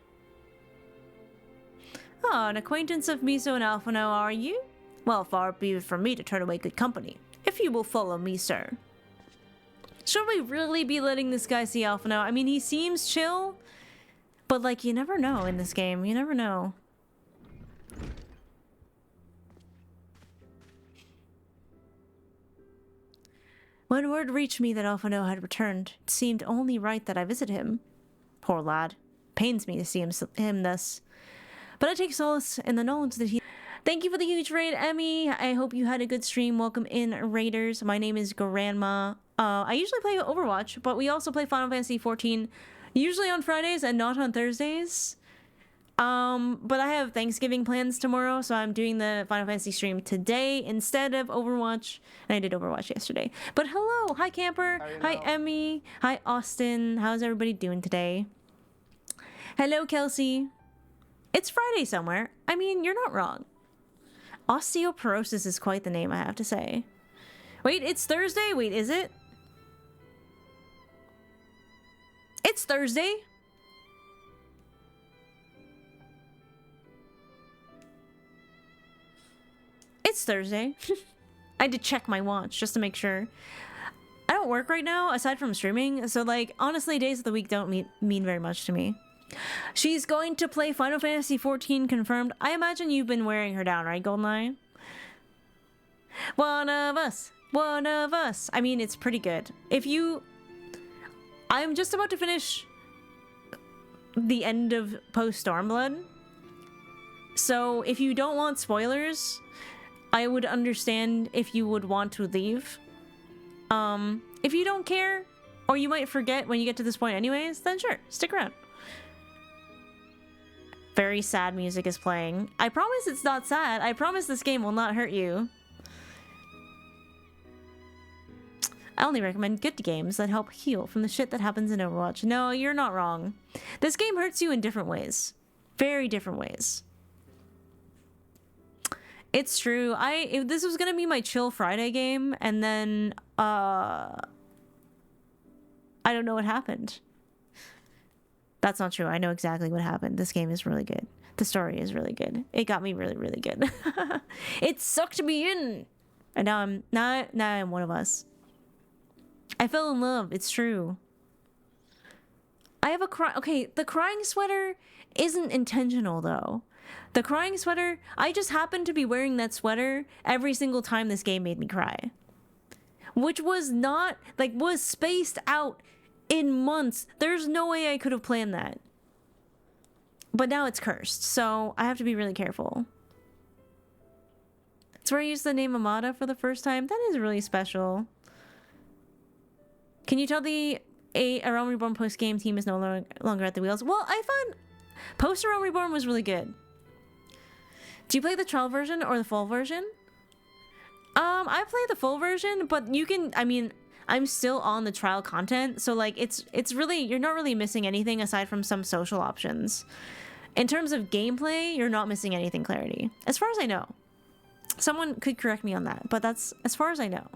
[SPEAKER 1] Ah, an acquaintance of Miso and Alphino, are you? Well, far be it from me to turn away good company. If you will follow me, sir. Should we really be letting this guy see Alphino? I mean, he seems chill, but like, you never know in this game. You never know. When word reached me that Alphino had returned, it seemed only right that I visit him. Poor lad. Pains me to see him thus. But I take solace in the knowledge that he... Thank you for the huge raid, Emmy. I hope you had a good stream. Welcome in, raiders. My name is Grandma. I usually play Overwatch, but we also play Final Fantasy XIV, usually on Fridays and not on Thursdays. But I have Thanksgiving plans tomorrow, so I'm doing the Final Fantasy stream today instead of Overwatch. And I did Overwatch yesterday. But hello! Hi, Camper! Hi, Emmy! Hi, Austin! How's everybody doing today? Hello, Kelsey! It's Friday somewhere. I mean, you're not wrong. Osteoporosis is quite the name, I have to say. Wait, it's Thursday? Wait, is it? It's Thursday? It's Thursday. I had to check my watch just to make sure. I don't work right now, aside from streaming, so like, honestly, days of the week don't mean very much to me. She's going to play Final Fantasy XIV confirmed. I imagine you've been wearing her down, right, Goldeneye? One of us. One of us. I mean, it's pretty good. If you... I'm just about to finish the end of Post-Stormblood. So if you don't want spoilers, I would understand if you would want to leave. If you don't care, or you might forget when you get to this point anyways, then sure, stick around. Very sad music is playing. I promise it's not sad. I promise this game will not hurt you. I only recommend good games that help heal from the shit that happens in Overwatch. No, you're not wrong. This game hurts you in different ways. Very different ways. It's true. This was gonna be my chill Friday game, and then I don't know what happened. That's not true. I know exactly what happened. This game is really good. The story is really good. It got me really, really good. It sucked me in, and now I'm one of us. I fell in love. It's true. I have a cry. Okay, the crying sweater isn't intentional though. The crying sweater, I just happened to be wearing that sweater every single time this game made me cry. Which was not, like, was spaced out in months. There's no way I could have planned that. But now it's cursed, so I have to be really careful. It's where I used the name Amada for the first time. That is really special. Can you tell A Realm Reborn post-game team is no longer at the wheels? Well, I found Post Realm Reborn was really good. Do you play the trial version or the full version? I play the full version, but you can, I mean, I'm still on the trial content. So like it's really, you're not really missing anything aside from some social options. In terms of gameplay, you're not missing anything, Clarity. As far as I know. Someone could correct me on that, but that's as far as I know.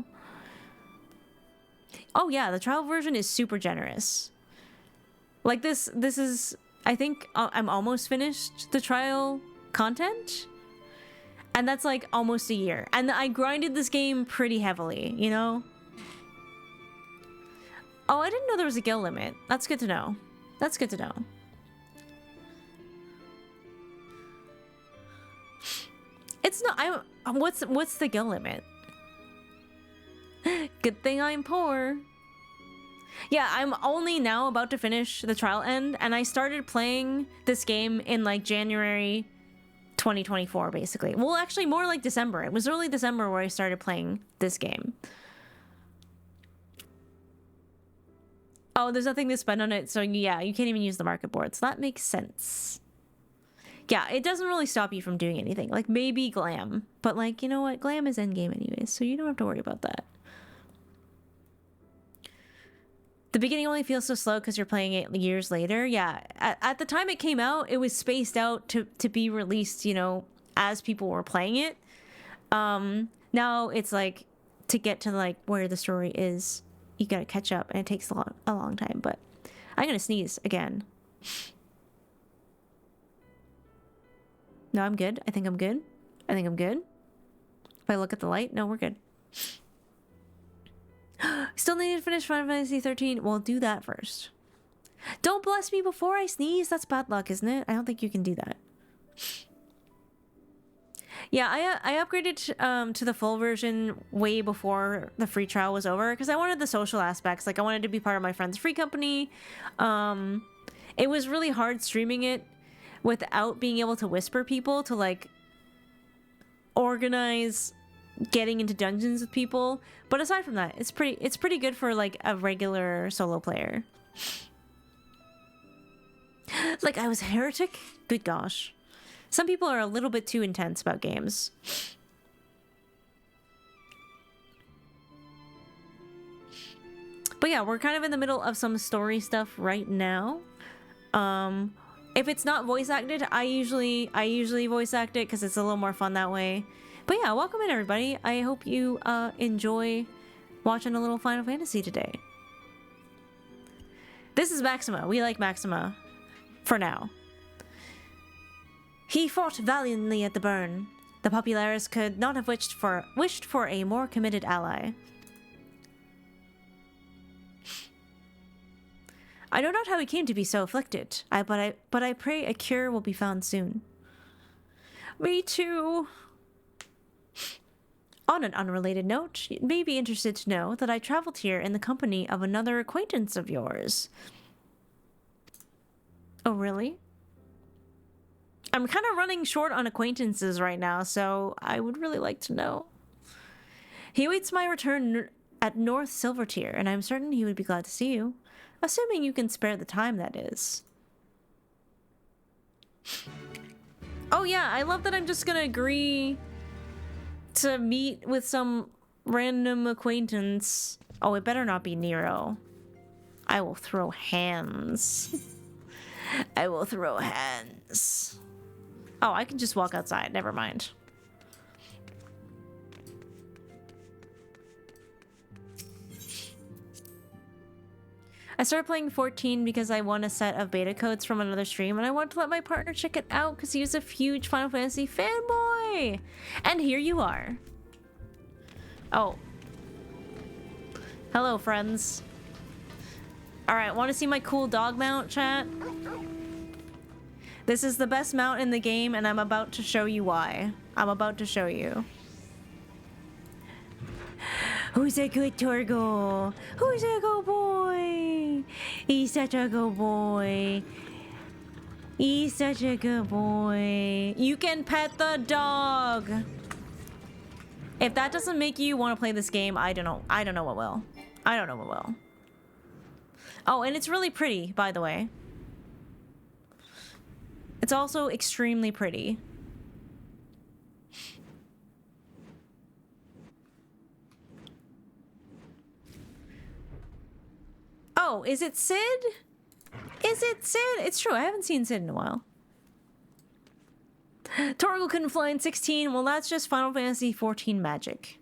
[SPEAKER 1] Oh yeah, the trial version is super generous. Like this is, I think I'm almost finished the trial content. And that's like almost a year. And I grinded this game pretty heavily, you know? Oh, I didn't know there was a guild limit. That's good to know. That's good to know. It's not, what's the guild limit? Good thing I'm poor. Yeah, I'm only now about to finish the trial end, and I started playing this game in like January 2024, basically. Well, actually more like December. It was early December where I started playing this game. Oh, there's nothing to spend on it, so yeah, you can't even use the market board, so that makes sense. Yeah, it doesn't really stop you from doing anything. Like, maybe glam. But, like, you know what? Glam is endgame anyways, so you don't have to worry about that. The beginning only feels so slow because you're playing it years later. Yeah, at the time it came out, it was spaced out to be released, you know, as people were playing it. Now it's like, to get to, like, where the story is, you gotta catch up, and it takes a long time. But I'm gonna sneeze again. No, I'm good. I think I'm good. I think I'm good. If I look at the light, no, we're good. Still need to finish Final Fantasy XIII. Well, do that first. Don't bless me before I sneeze. That's bad luck, isn't it? I don't think you can do that. Yeah, I upgraded to the full version way before the free trial was over because I wanted the social aspects. Like, I wanted to be part of my friend's free company. It was really hard streaming it without being able to whisper people to, like, organize getting into dungeons with people. But aside from that, it's pretty good for, like, a regular solo player. Like, I was a heretic? Good gosh. Some people are a little bit too intense about games. But yeah, we're kind of in the middle of some story stuff right now. If it's not voice acted, I usually voice act it because it's a little more fun that way. But yeah, welcome in everybody. I hope you enjoy watching a little Final Fantasy today. This is Maxima. We like Maxima for now. He fought valiantly at the burn. The Populares could not have wished for a more committed ally. I know not how he came to be so afflicted, but I pray a cure will be found soon. Me too. On an unrelated note, you may be interested to know that I traveled here in the company of another acquaintance of yours. Oh, really? I'm kind of running short on acquaintances right now, so I would really like to know. He awaits my return at North Silvertier, and I'm certain he would be glad to see you. Assuming you can spare the time, that is. Oh yeah, I love that I'm just gonna agree to meet with some random acquaintance. Oh, it better not be Nero. I will throw hands. I will throw hands. Oh, I can just walk outside. Never mind. I started playing 14 because I won a set of beta codes from another stream, and I wanted to let my partner check it out because he was a huge Final Fantasy fanboy. And here you are. Oh. Hello, friends. Alright, want to see my cool dog mount, chat? This is the best mount in the game, and I'm about to show you why. I'm about to show you. Who's a good Torgo? Who's a good boy? He's such a good boy. He's such a good boy. You can pet the dog. If that doesn't make you want to play this game, I don't know. I don't know what will. I don't know what will. Oh, and it's really pretty, by the way. It's also extremely pretty. Oh, is it Sid? Is it Sid? It's true, I haven't seen Sid in a while. Torgal couldn't fly in 16. Well, that's just Final Fantasy XIV magic.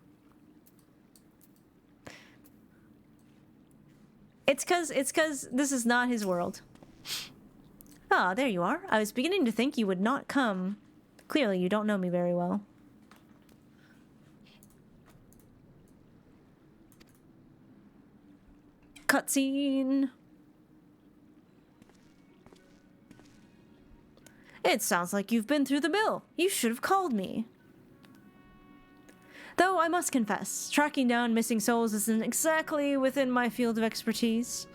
[SPEAKER 1] It's cause this is not his world. Ah, there you are. I was beginning to think you would not come. Clearly, you don't know me very well. Cutscene. It sounds like you've been through the mill. You should have called me. Though I must confess, tracking down missing souls isn't exactly within my field of expertise.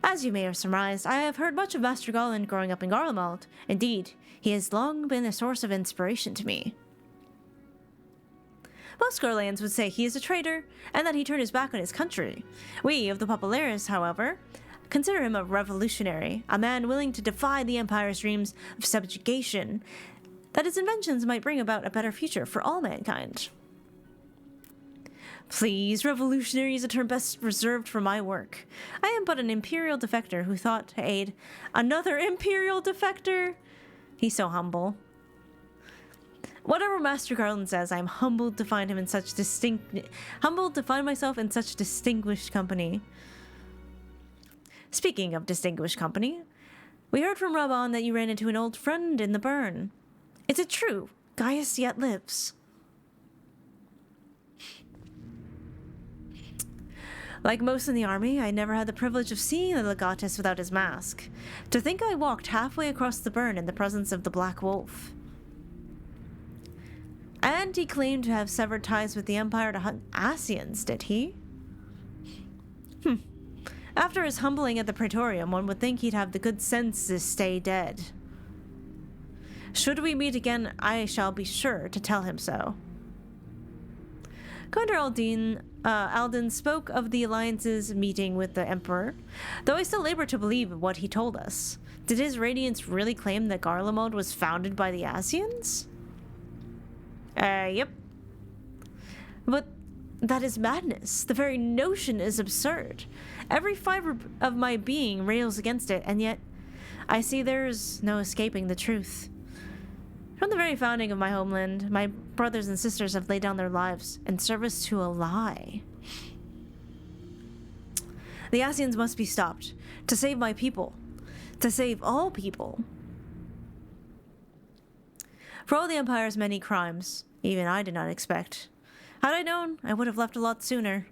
[SPEAKER 1] As you may have surmised, I have heard much of Master Garland growing up in Garlemald. Indeed, he has long been a source of inspiration to me. Most Garlands would say he is a traitor, and that he turned his back on his country. We of the Populares, however, consider him a revolutionary, a man willing to defy the Empire's dreams of subjugation, that his inventions might bring about a better future for all mankind. Please, revolutionary is a term best reserved for my work. I am but an Imperial defector who thought to aid another Imperial defector. He's so humble. Whatever Master Garland says, I am humbled to find him in such humbled to find myself in such distinguished company. Speaking of distinguished company, we heard from Rabban that you ran into an old friend in the burn. Is it true? Gaius yet lives. Like most in the army, I never had the privilege of seeing the legatus without his mask. To think I walked halfway across the burn in the presence of the Black Wolf. And he claimed to have severed ties with the Empire to hunt Ascians, did he? After his humbling at the Praetorium, one would think he'd have the good sense to stay dead. Should we meet again, I shall be sure to tell him so. Commander Alden spoke of the Alliance's meeting with the Emperor, though I still labor to believe what he told us. Did his Radiance really claim that Garlemald was founded by the Ascians? Yep. But that is madness. The very notion is absurd. Every fiber of my being rails against it, and yet I see there's no escaping the truth. From the very founding of my homeland, my brothers and sisters have laid down their lives in service to a lie. The Ascians must be stopped, to save my people, to save all people. For all the Empire's many crimes, even I did not expect. Had I known, I would have left a lot sooner.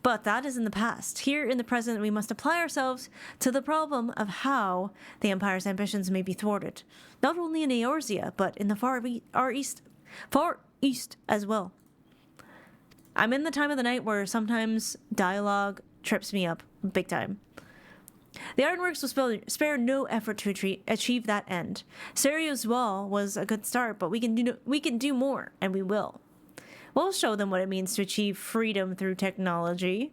[SPEAKER 1] But that is in the past. Here in the present, we must apply ourselves to the problem of how the Empire's ambitions may be thwarted, not only in Eorzea, but in the far east as well. I'm in the time of the night where sometimes dialogue trips me up big time. The Ironworks will spare no effort to achieve that end. Serio's wall was a good start, but we can do more, and we will. We'll show them what it means to achieve freedom through technology.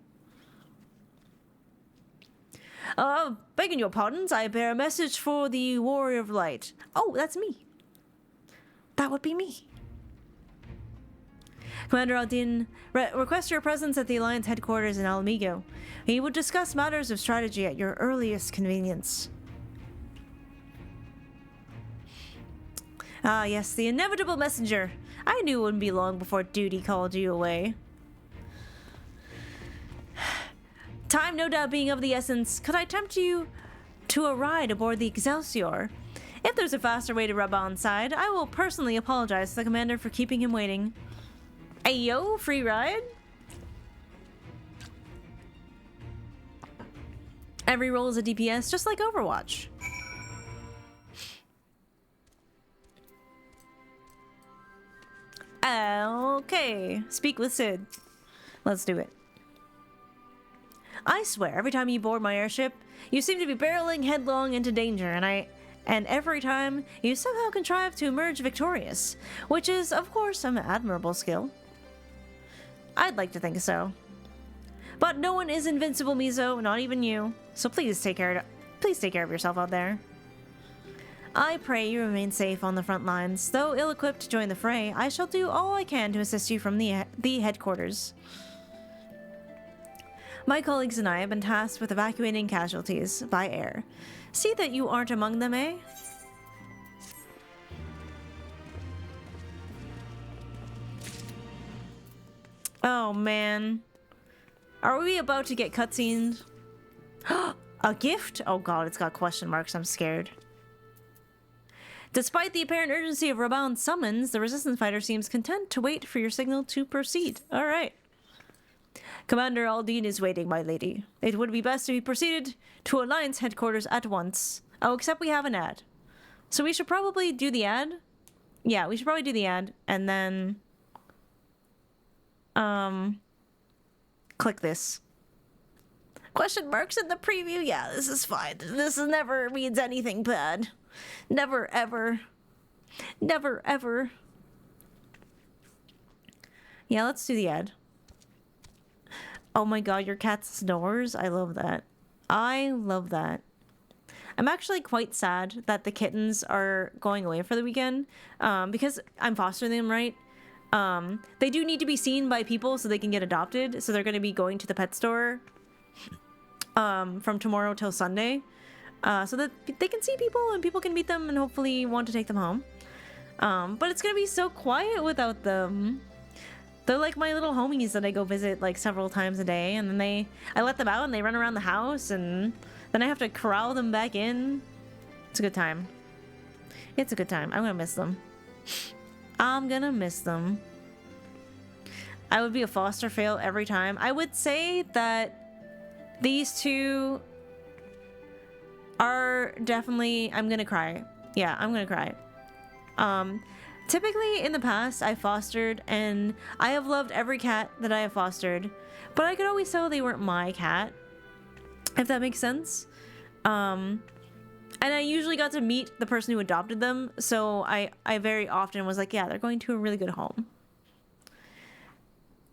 [SPEAKER 1] Begging your pardons, I bear a message for the Warrior of Light. Oh, that's me. That would be me. Commander Aldin, request your presence at the Alliance headquarters in Alamigo. He would discuss matters of strategy at your earliest convenience. Ah, yes, the inevitable messenger. I knew it wouldn't be long before duty called you away. Time no doubt being of the essence, could I tempt you to a ride aboard the Excelsior? If there's a faster way to Rabban's side, I will personally apologize to the commander for keeping him waiting. Ayo, free ride? Every roll is a DPS, just like Overwatch. Okay, speak with Sid. Let's do it. I swear, every time you board my airship, you seem to be barreling headlong into danger, and every time you somehow contrive to emerge victorious, which is, of course, an admirable skill. I'd like to think so. But no one is invincible, Mizo, not even you. So please take care of yourself out there. I pray you remain safe on the front lines. Though ill-equipped to join the fray, I shall do all I can to assist you from the headquarters. My colleagues and I have been tasked with evacuating casualties by air. See that you aren't among them, eh? Oh, man. Are we about to get cutscenes? A gift? Oh god, it's got question marks. I'm scared. Despite the apparent urgency of Rabaul's summons, the resistance fighter seems content to wait for your signal to proceed. Alright. Commander Aldine is waiting, my lady. It would be best if we proceeded to Alliance headquarters at once. Oh, except we have an ad. So we should probably do the ad? Yeah, we should probably do the ad, and then... click this. Question marks in the preview? Yeah, this is fine. This never means anything bad. Never, ever. Never, ever. Yeah, let's do the ad. Oh my god, your cat snores? I love that. I love that. I'm actually quite sad that the kittens are going away for the weekend, because I'm fostering them, right? They do need to be seen by people so they can get adopted, so they're going to be going to the pet store from tomorrow till Sunday, so that they can see people and people can meet them and hopefully want to take them home. But it's going to be so quiet without them. They're like my little homies that I go visit like several times a day, and then I let them out and they run around the house, and then I have to corral them back in. It's a good time. It's a good time. I'm gonna miss them. I'm gonna miss them. I would be a foster fail every time. I would say that these two are definitely... I'm gonna cry. Yeah, I'm gonna cry. Typically, in the past, I fostered, and I have loved every cat that I have fostered, but I could always tell they weren't my cat, if that makes sense. And I usually got to meet the person who adopted them, so I very often was like, yeah, they're going to a really good home.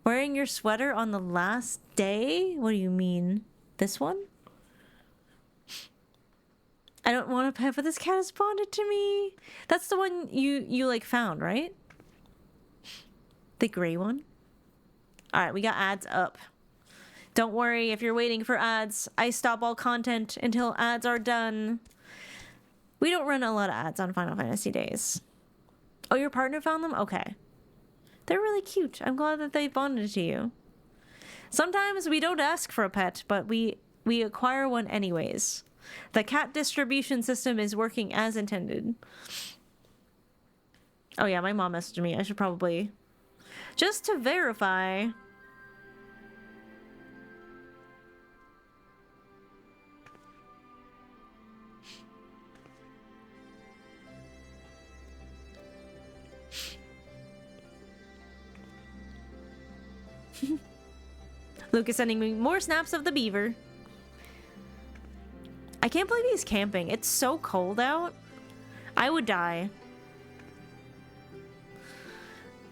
[SPEAKER 1] Wearing your sweater on the last day? What do you mean? This one? I don't want a pet, but this cat is bonded to me. That's the one you like found, right? The gray one? Alright, we got ads up. Don't worry if you're waiting for ads. I stop all content until ads are done. We don't run a lot of ads on Final Fantasy days. Oh, your partner found them? Okay. They're really cute. I'm glad that they bonded to you. Sometimes we don't ask for a pet, but we acquire one anyways. The cat distribution system is working as intended. Oh yeah, my mom messaged me. I should probably... just to verify... Luke is sending me more snaps of the beaver. I can't believe he's camping. It's so cold out. I would die.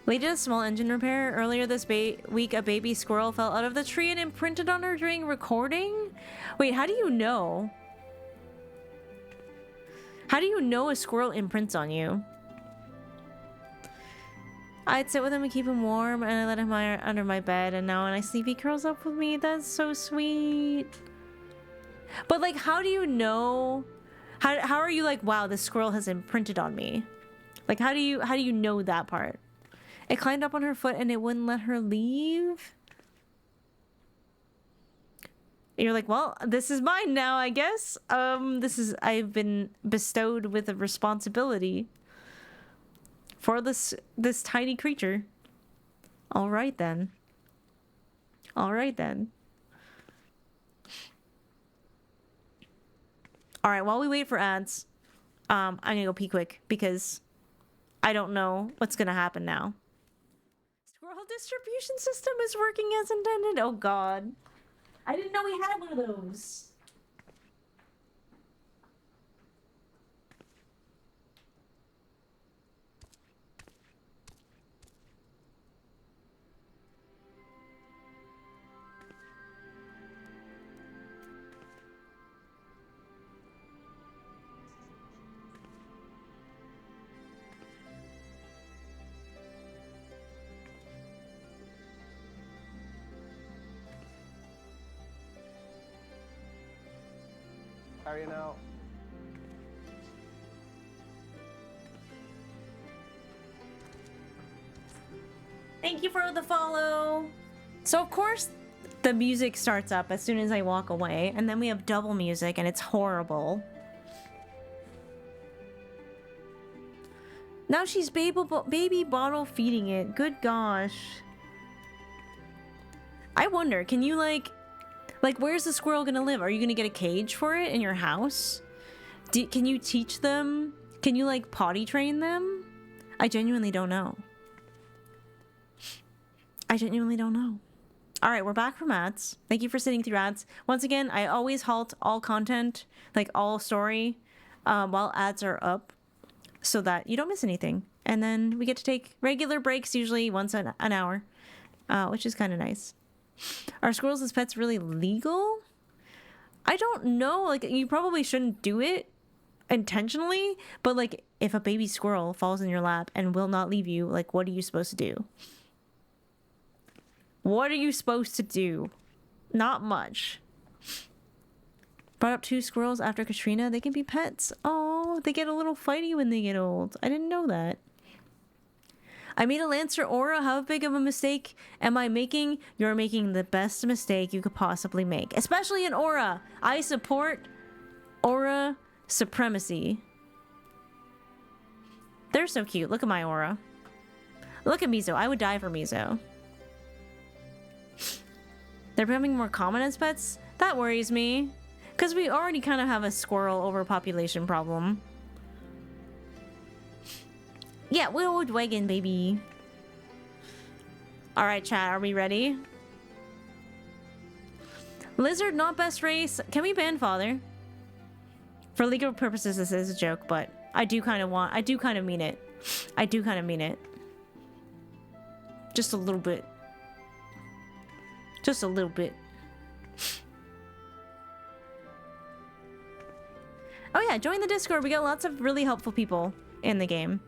[SPEAKER 1] We did a small engine repair. Earlier this week, a baby squirrel fell out of the tree and imprinted on her during recording? Wait, how do you know? How do you know a squirrel imprints on you? I'd sit with him and keep him warm, and I let him lie under my bed, and now when I sleep, he curls up with me. That's so sweet. But, like, how do you know? How are you like, wow, this squirrel has imprinted on me? Like, how do you know that part? It climbed up on her foot and it wouldn't let her leave? And you're like, well, this is mine now, I guess. I've been bestowed with a responsibility for this tiny creature. All right then. All right then. All right, while we wait for ads, I'm gonna go pee quick because I don't know what's gonna happen now. Squirrel distribution system is working as intended. Oh God, I didn't know we had one of those.
[SPEAKER 3] carrying out.
[SPEAKER 1] Thank you for the follow. So of course the music starts up as soon as I walk away, and then we have double music and it's horrible. Now she's baby bottle feeding it. Good gosh. I wonder, can you like where's the squirrel gonna live? Are you gonna get a cage for it in your house? Can you teach them? Can you like potty train them? I genuinely don't know. I genuinely don't know. All right, we're back from ads. Thank you for sitting through ads. Once again, I always halt all content, like all story, while ads are up, so that you don't miss anything. And then we get to take regular breaks, usually once an hour, which is kind of nice. Are squirrels as pets really legal? I don't know. Like, you probably shouldn't do it intentionally, but like, if a baby squirrel falls in your lap and will not leave you, like, what are you supposed to do? What are you supposed to do? Not much. Brought up 2 squirrels after Katrina. They can be pets. Oh, they get a little fighty when they get old. I didn't know that. I made a Lancer aura. How big of a mistake am I making? You're making the best mistake you could possibly make. Especially in aura. I support aura supremacy. They're so cute. Look at my aura. Look at Mizo. I would die for Mizo. They're becoming more common as pets? That worries me. Because we already kind of have a squirrel overpopulation problem. Yeah, Willowwood Wagon, baby. Alright, chat, are we ready? Lizard, not best race. Can we ban father? For legal purposes, this is a joke, but I do kind of mean it. I do kind of mean it. Just a little bit. Just a little bit. Oh yeah, join the Discord. We got lots of really helpful people in the game.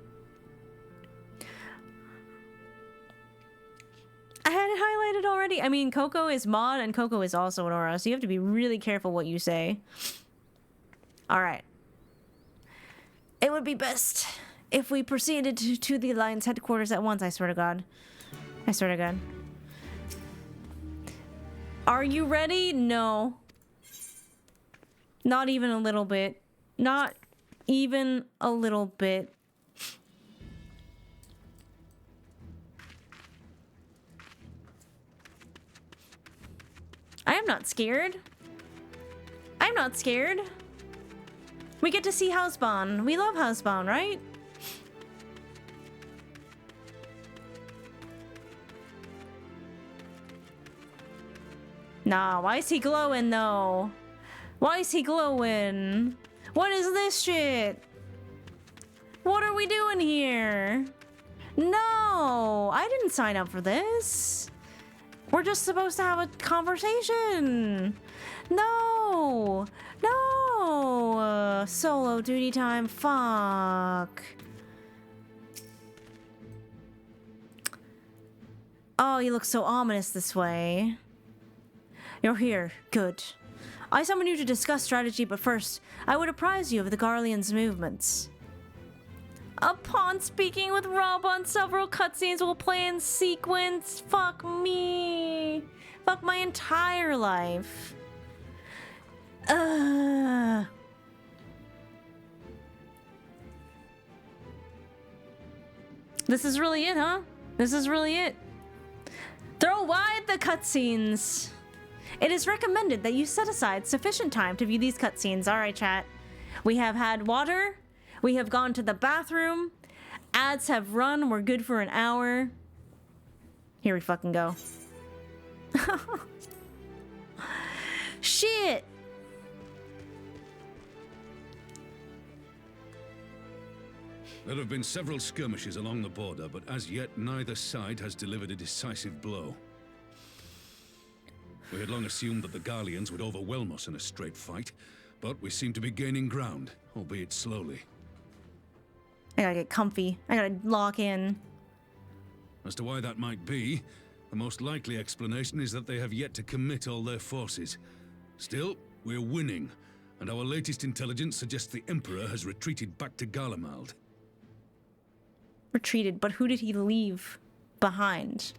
[SPEAKER 1] I had it highlighted already. I mean, Coco is mod and Coco is also an aura, so you have to be really careful what you say. Alright. It would be best if we proceeded to the Alliance headquarters at once, I swear to God. I swear to God. Are you ready? No. Not even a little bit. Not even a little bit. I am not scared. I'm not scared. We get to see Housebound. We love Housebound, right? Nah, why is he glowing though? Why is he glowing? What is this shit? What are we doing here? No, I didn't sign up for this. We're just supposed to have a conversation. No, no, solo duty time, fuck. Oh, you look so ominous this way. You're here. Good. I summoned you to discuss strategy, but first, I would apprise you of the Garlean's movements. Upon speaking with Rob on several cutscenes will play in sequence. Fuck me. Fuck my entire life. This is really it, huh? This is really it. Throw wide the cutscenes. It is recommended that you set aside sufficient time to view these cutscenes. Alright, chat. We have had water. We have gone to the bathroom. Ads have run. We're good for an hour. Here we fucking go. Shit!
[SPEAKER 8] There have been several skirmishes along the border, but as yet neither side has delivered a decisive blow. We had long assumed that the Garleans would overwhelm us in a straight fight, but we seem to be gaining ground, albeit slowly.
[SPEAKER 1] I gotta get comfy. I gotta lock in.
[SPEAKER 8] As to why that might be, the most likely explanation is that they have yet to commit all their forces. Still, we're winning, And our latest intelligence suggests the Emperor has retreated back to Garlemald.
[SPEAKER 1] Retreated, but who did he leave behind?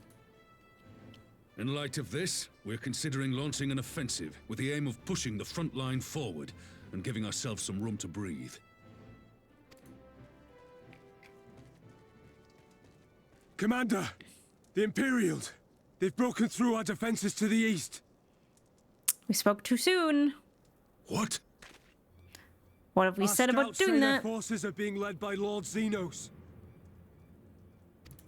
[SPEAKER 8] In light of this, we're considering launching an offensive with the aim of pushing the front line forward and giving ourselves some room to breathe.
[SPEAKER 11] Commander, the Imperials. They've broken through our defenses to the east.
[SPEAKER 1] We spoke too soon.
[SPEAKER 8] What?
[SPEAKER 1] What have we said about doing
[SPEAKER 11] Their
[SPEAKER 1] that?
[SPEAKER 11] forces are being led by Lord Xenos.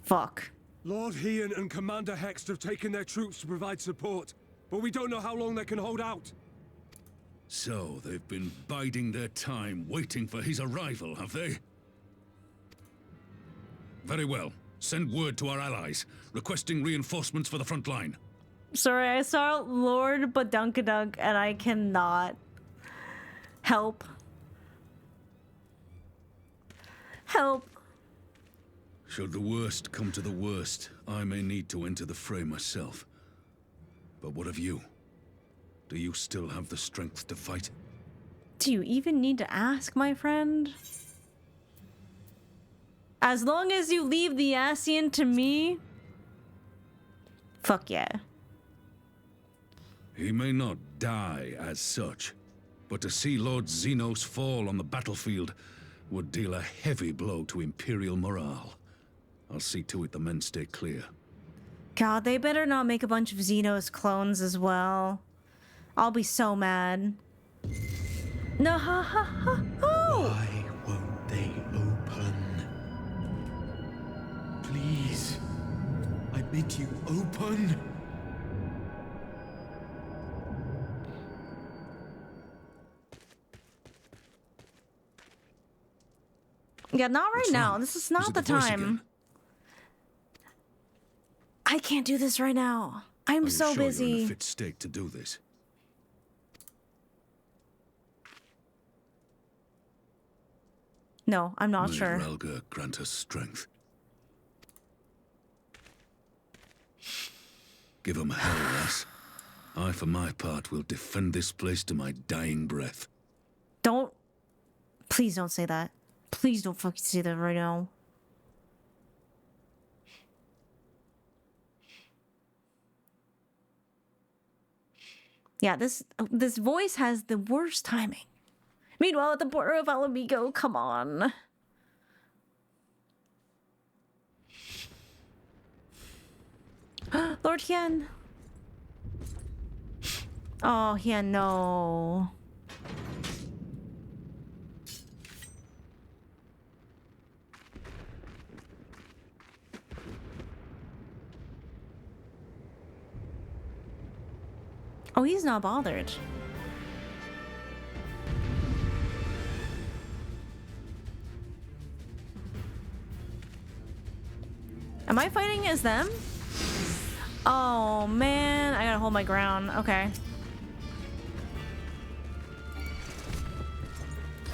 [SPEAKER 1] Fuck.
[SPEAKER 11] Lord Heian and Commander Hext have taken their troops to provide support, but we don't know how long they can hold out.
[SPEAKER 8] So, they've been biding their time, waiting for his arrival, have they? Very well. Send word to our allies, requesting reinforcements for the front line.
[SPEAKER 1] Sorry, I saw Lord Badunkadunk and I cannot help. Help.
[SPEAKER 8] Should the worst come to the worst, I may need to enter the fray myself. But what of you? Do you still have the strength to fight?
[SPEAKER 1] Do you even need to ask, my friend? As long as you leave the Ascian to me, fuck yeah.
[SPEAKER 8] He may not die as such, but to see Lord Xenos fall on the battlefield would deal a heavy blow to Imperial morale. I'll see to it the men stay clear.
[SPEAKER 1] God, they better not make a bunch of Xenos clones as well. I'll be so mad. No, ha ha ha.
[SPEAKER 21] Why won't they open? Please, I bid you open.
[SPEAKER 1] Yeah, not right now. This is not the time. I can't do this right now. I'm so busy.
[SPEAKER 8] You're in a fit state to do this?
[SPEAKER 1] No, I'm not
[SPEAKER 8] May
[SPEAKER 1] sure.
[SPEAKER 8] Relga grant us strength. Give him hell, lass. I, for my part, will defend this place to my dying breath.
[SPEAKER 1] Don't. Please don't say that. Please don't fucking say that right now. Yeah, this voice has the worst timing. Meanwhile, at the border of Alamigo, come on. Lord Hien. Oh, Hien, no. Oh, he's not bothered. Am I fighting as them? Oh, man. I gotta hold my ground. Okay.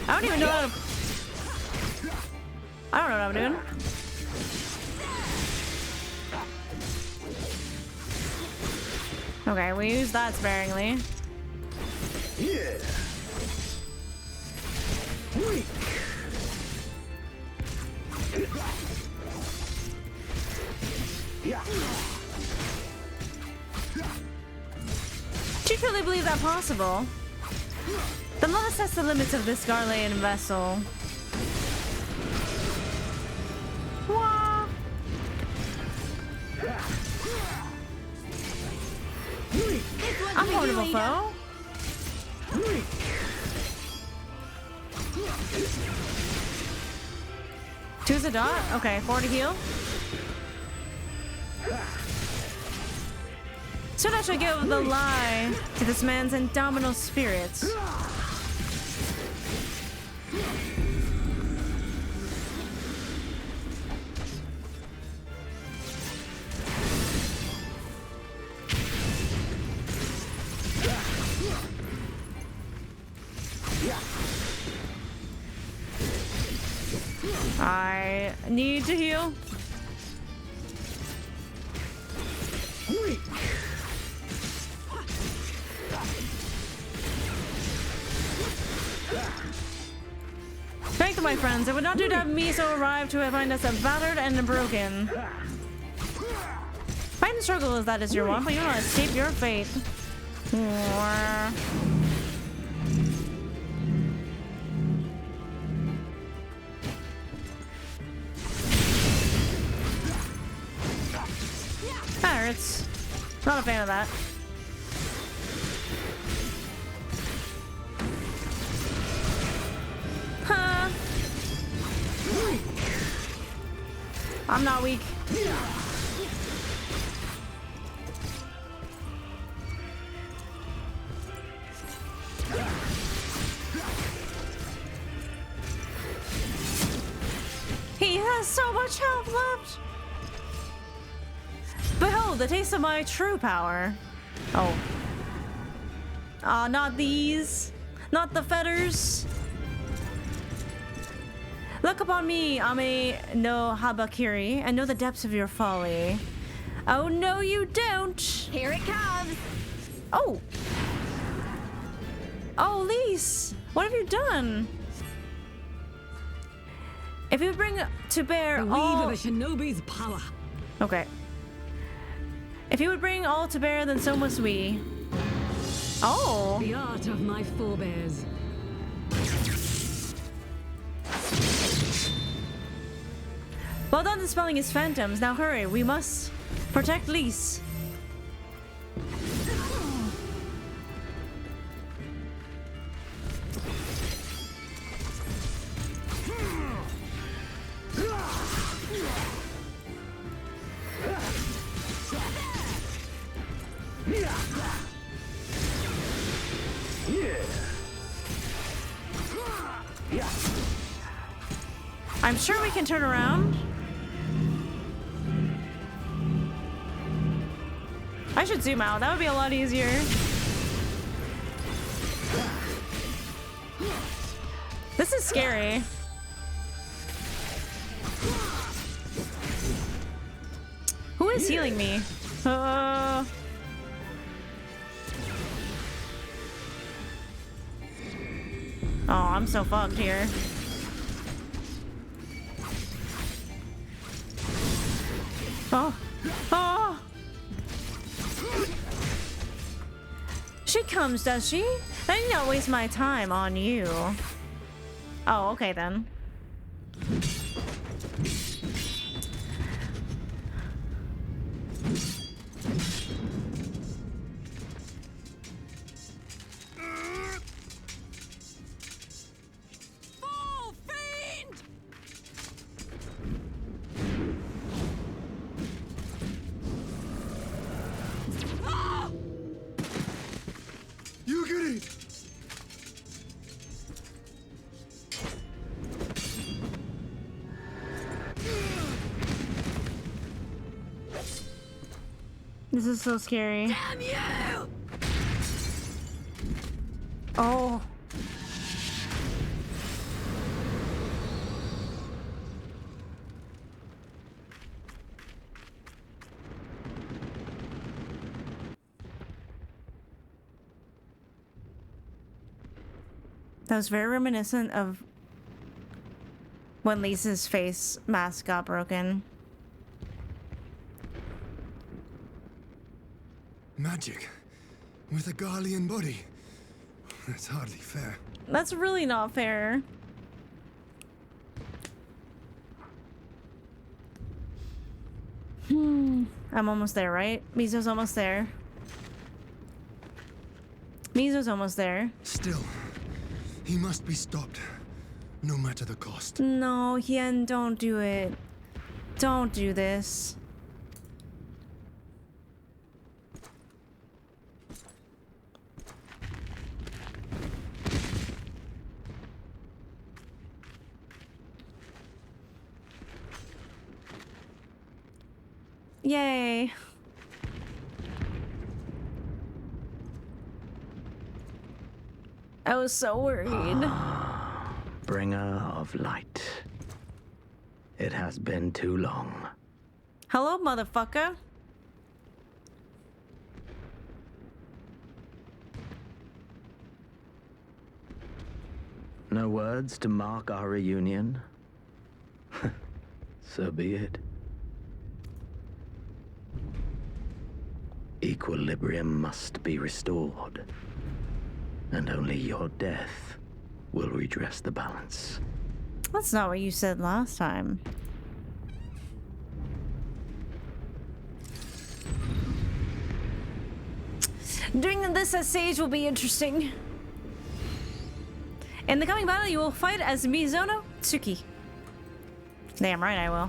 [SPEAKER 1] I don't even know how to... I don't know what I'm doing. Okay, we use that sparingly.
[SPEAKER 21] Yeah. Weak.
[SPEAKER 1] Do you truly believe that possible? The loss sets the limits of this Garlean vessel. Wah. I'm formidable foe. Two's a dot? Okay, 4 to heal. Soon I shall give the lie to this man's indomitable spirits. I need to heal. Welcome, my friends. It would not do to have Miso arrive to find us battered and broken. Fight and struggle is that is your one, but you will not escape your fate. That hurts. Not a fan of that. Huh. I'm not weak. He has so much health left. Behold, the taste of my true power. Oh. Not these. Not the fetters. Look upon me, Ame no Habakiri, and know the depths of your folly. Oh, no, you don't.
[SPEAKER 16] Here it comes.
[SPEAKER 1] Oh. Oh, Lise, what have you done? If you bring to bear
[SPEAKER 19] the
[SPEAKER 1] all...
[SPEAKER 19] weave of a shinobi's power.
[SPEAKER 1] Okay. If you would bring all to bear, then so must we. Oh.
[SPEAKER 19] The art of my forebears.
[SPEAKER 1] Well done dispelling his phantoms. Now hurry, we must protect Lise. I'm sure we can turn around. I should zoom out. That would be a lot easier. This is scary. Who is healing me? Oh, I'm so fucked here. Oh. Oh. She comes, does she? I need not waste my time on you. Oh, okay then. This is so scary.
[SPEAKER 16] Damn you!
[SPEAKER 1] Oh. That was very reminiscent of when Lisa's face mask got broken.
[SPEAKER 10] Magic with a Garlean body. That's hardly fair.
[SPEAKER 1] That's really not fair. I'm almost there, right? Mizo's almost there. Mizo's almost there.
[SPEAKER 10] Still, he must be stopped, no matter the cost.
[SPEAKER 1] No, Hien, don't do it. Don't do this. Yay. I was so worried.
[SPEAKER 3] Bringer of light. It has been too long.
[SPEAKER 1] Hello, motherfucker.
[SPEAKER 3] No words to mark our reunion? So be it. Equilibrium must be restored, and only your death will redress the balance.
[SPEAKER 1] That's not what you said last time. Doing this as Sage will be interesting. In the coming battle, you will fight as Mizono Tsuki. Damn right I will.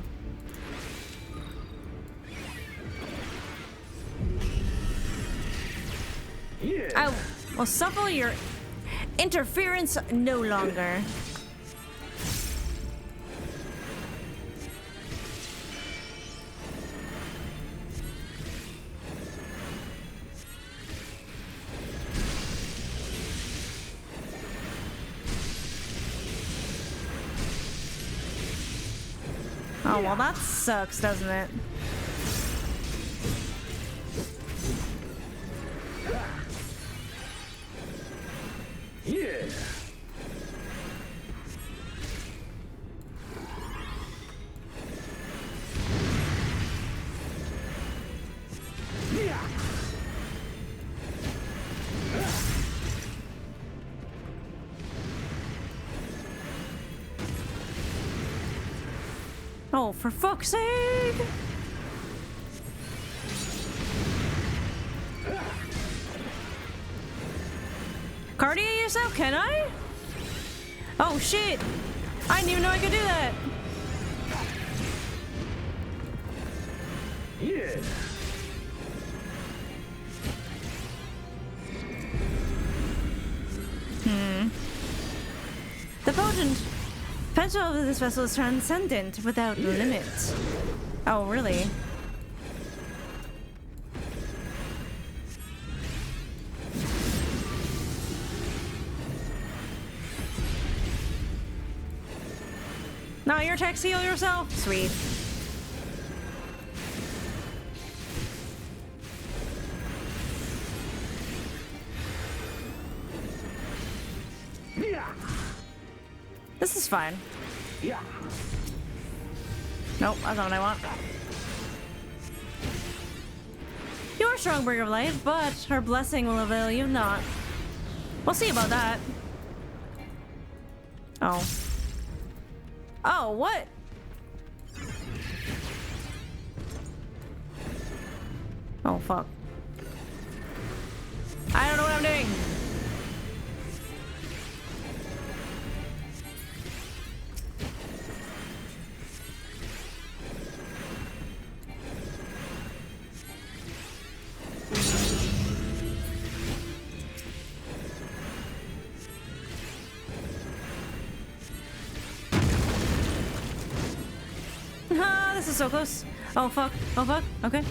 [SPEAKER 1] Yeah. I will suffer your interference no longer. Oh, well, that sucks, doesn't it?
[SPEAKER 21] Yeah.
[SPEAKER 1] Oh, for fuck's sake! Cardio yourself, can I? Oh shit! I didn't even know I could do that!
[SPEAKER 21] Yeah.
[SPEAKER 1] The potent potential of this vessel is transcendent without limits. Oh, really? Now your text heal yourself? Sweet. This is fine.
[SPEAKER 21] Yeah.
[SPEAKER 1] Nope, that's not what I want. You are strong, Bringer of Light, but her blessing will avail you not. We'll see about that. Oh. Oh, what? Oh, fuck. I don't know what I'm doing. This is so close. Oh fuck. Oh fuck. Okay.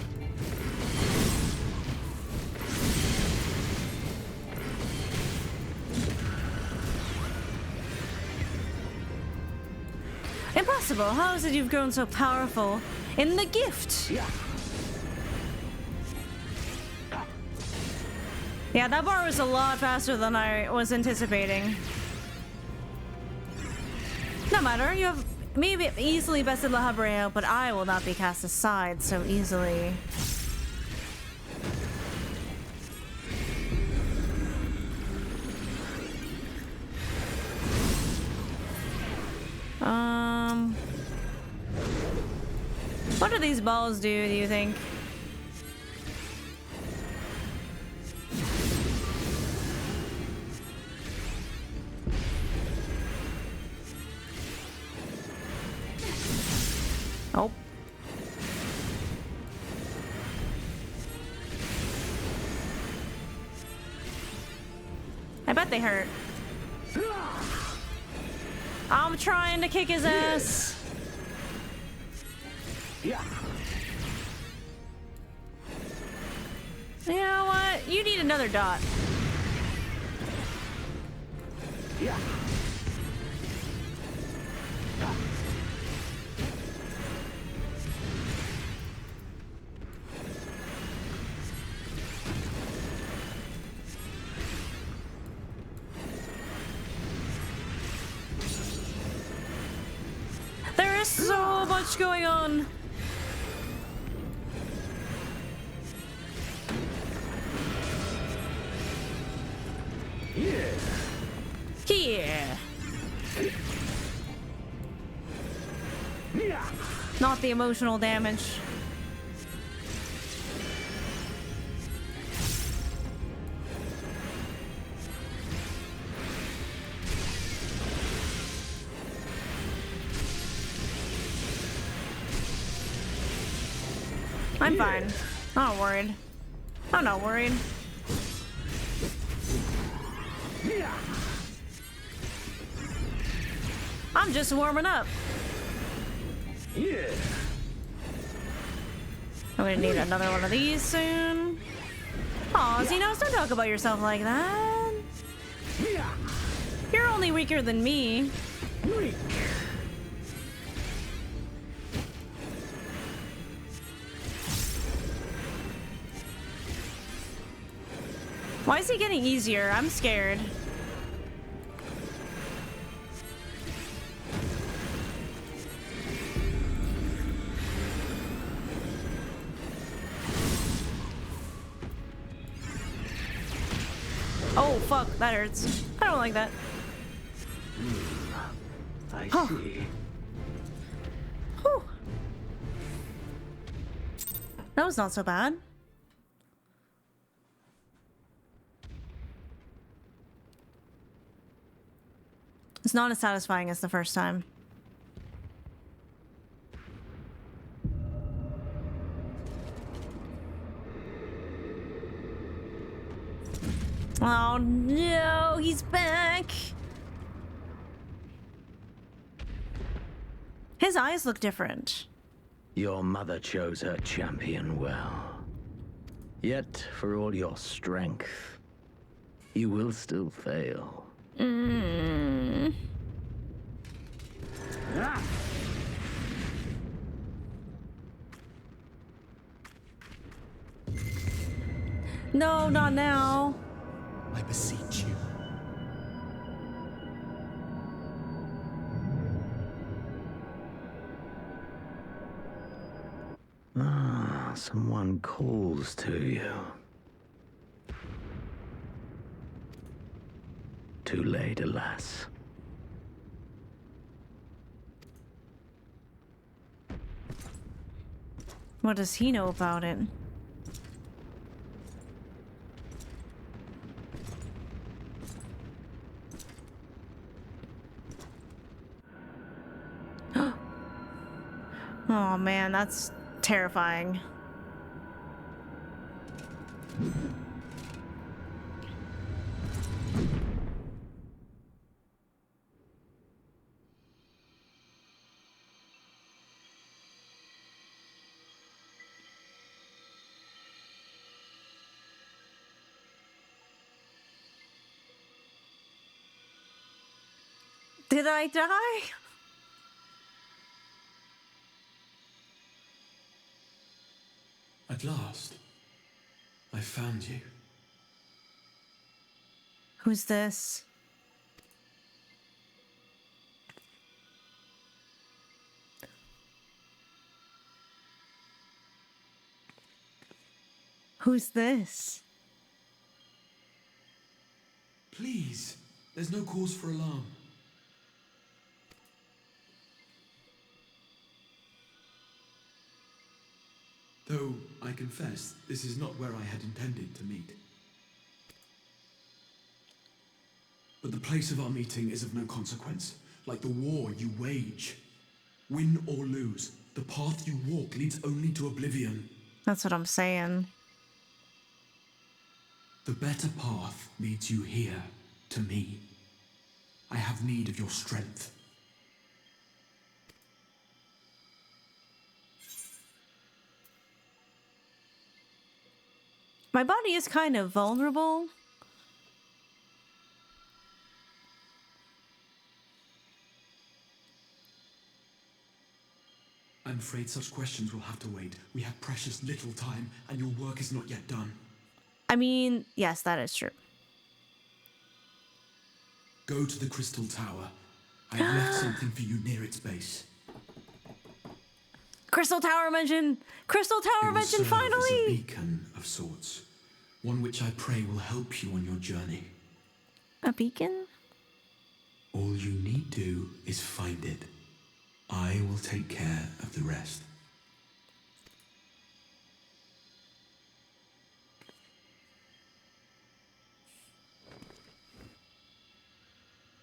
[SPEAKER 1] Impossible. How is it you've grown so powerful in the gift? Yeah, that bar was a lot faster than I was anticipating. No matter, you have maybe easily bested La Habrea, but I will not be cast aside so easily. What do these balls do you think? Oh. I bet they hurt. I'm trying to kick his ass.
[SPEAKER 21] Yeah.
[SPEAKER 1] You know what? You need another dot.
[SPEAKER 21] Yeah.
[SPEAKER 1] There's so much going on.
[SPEAKER 21] Here.
[SPEAKER 1] Here.
[SPEAKER 21] Yeah.
[SPEAKER 1] Not the emotional damage. I'm fine. I'm not worried. I'm not worried. I'm just warming up.
[SPEAKER 21] Yeah.
[SPEAKER 1] I'm gonna need another one of these soon. Aw, Xenos, don't talk about yourself like that. You're only weaker than me.
[SPEAKER 21] Weak.
[SPEAKER 1] Why is he getting easier? I'm scared. Oh, fuck, that hurts. I don't like that.
[SPEAKER 21] I
[SPEAKER 1] Huh.
[SPEAKER 21] see.
[SPEAKER 1] Whew. That was not so bad. It's not as satisfying as the first time. Oh no, he's back. His eyes look different.
[SPEAKER 3] Your mother chose her champion well. Yet, for all your strength, you will still fail.
[SPEAKER 1] No, not now.
[SPEAKER 4] I beseech you.
[SPEAKER 3] Someone calls to you. Too late, alas.
[SPEAKER 1] What does he know about it? Oh man, that's terrifying. Did I die?
[SPEAKER 4] At last, I found you.
[SPEAKER 1] Who's this? Who's this?
[SPEAKER 4] Please, there's no cause for alarm. Though, I confess, this is not where I had intended to meet. But the place of our meeting is of no consequence, like the war you wage. Win or lose, the path you walk leads only to oblivion.
[SPEAKER 1] That's what I'm saying.
[SPEAKER 4] The better path leads you here, to me. I have need of your strength.
[SPEAKER 1] My body is kind of vulnerable.
[SPEAKER 4] I'm afraid such questions will have to wait. We have precious little time, and your work is not yet done.
[SPEAKER 1] I mean, yes, that is true.
[SPEAKER 4] Go to the Crystal Tower. I have left something for you near its base.
[SPEAKER 1] Crystal Tower mention! Crystal Tower
[SPEAKER 4] It will
[SPEAKER 1] mention,
[SPEAKER 4] serve as a
[SPEAKER 1] finally!
[SPEAKER 4] beacon of sorts, one which I pray will help you on your journey.
[SPEAKER 1] A beacon?
[SPEAKER 4] All you need do is find it. I will take care of the rest.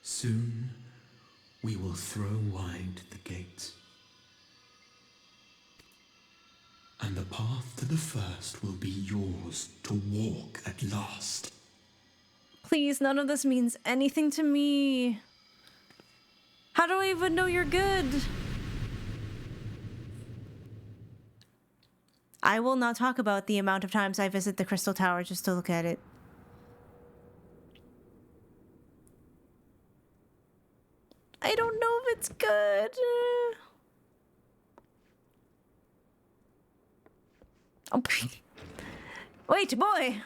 [SPEAKER 4] Soon, we will throw wide the gates. And the path to the first will be yours to walk at last.
[SPEAKER 1] Please, none of this means anything to me. How do I even know you're good? I will not talk about the amount of times I visit the Crystal Tower just to look at it. I don't know if it's good. Oh, wait, boy.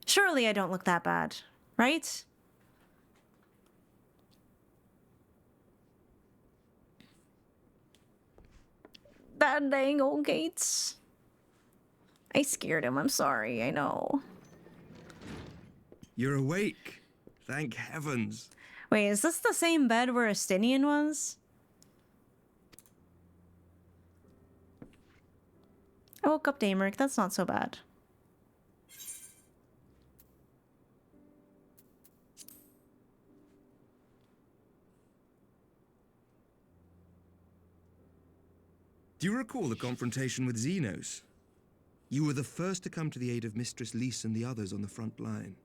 [SPEAKER 1] Surely I don't look that bad, right? That dang old Gates. I scared him, I'm sorry, I know.
[SPEAKER 17] You're awake. Thank heavens.
[SPEAKER 1] Wait, is this the same bed where Estinian was? I woke up Dameric, that's not so bad.
[SPEAKER 17] Do you recall the confrontation with Xenos? You were the first to come to the aid of Mistress Lys and the others on the front line.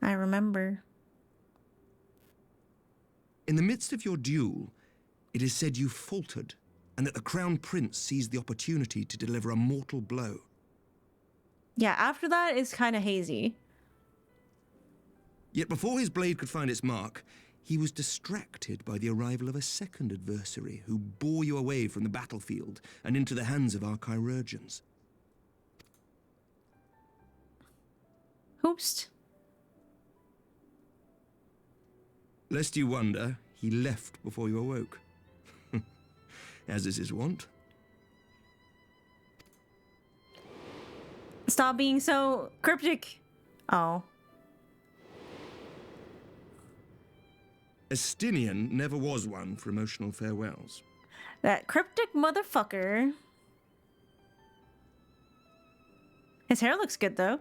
[SPEAKER 1] I remember.
[SPEAKER 17] In the midst of your duel, it is said you faltered, and that the Crown Prince seized the opportunity to deliver a mortal blow.
[SPEAKER 1] Yeah, after that it's kind of hazy.
[SPEAKER 17] Yet before his blade could find its mark, he was distracted by the arrival of a second adversary who bore you away from the battlefield and into the hands of our chirurgeons.
[SPEAKER 1] Hoost.
[SPEAKER 17] Lest you wonder, he left before you awoke. As is his wont.
[SPEAKER 1] Stop being so cryptic. Oh.
[SPEAKER 17] Estinian never was one for emotional farewells.
[SPEAKER 1] That cryptic motherfucker. His hair looks good, though.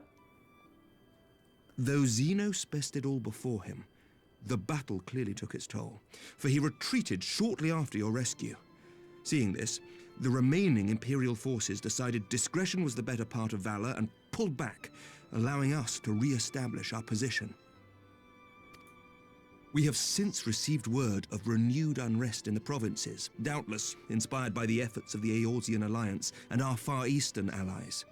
[SPEAKER 17] Though Xenos bested all before him, the battle clearly took its toll, for he retreated shortly after your rescue. Seeing this, the remaining Imperial forces decided discretion was the better part of valor and pulled back, allowing us to re-establish our position. We have since received word of renewed unrest in the provinces, doubtless inspired by the efforts of the Eorzean Alliance and our Far Eastern allies.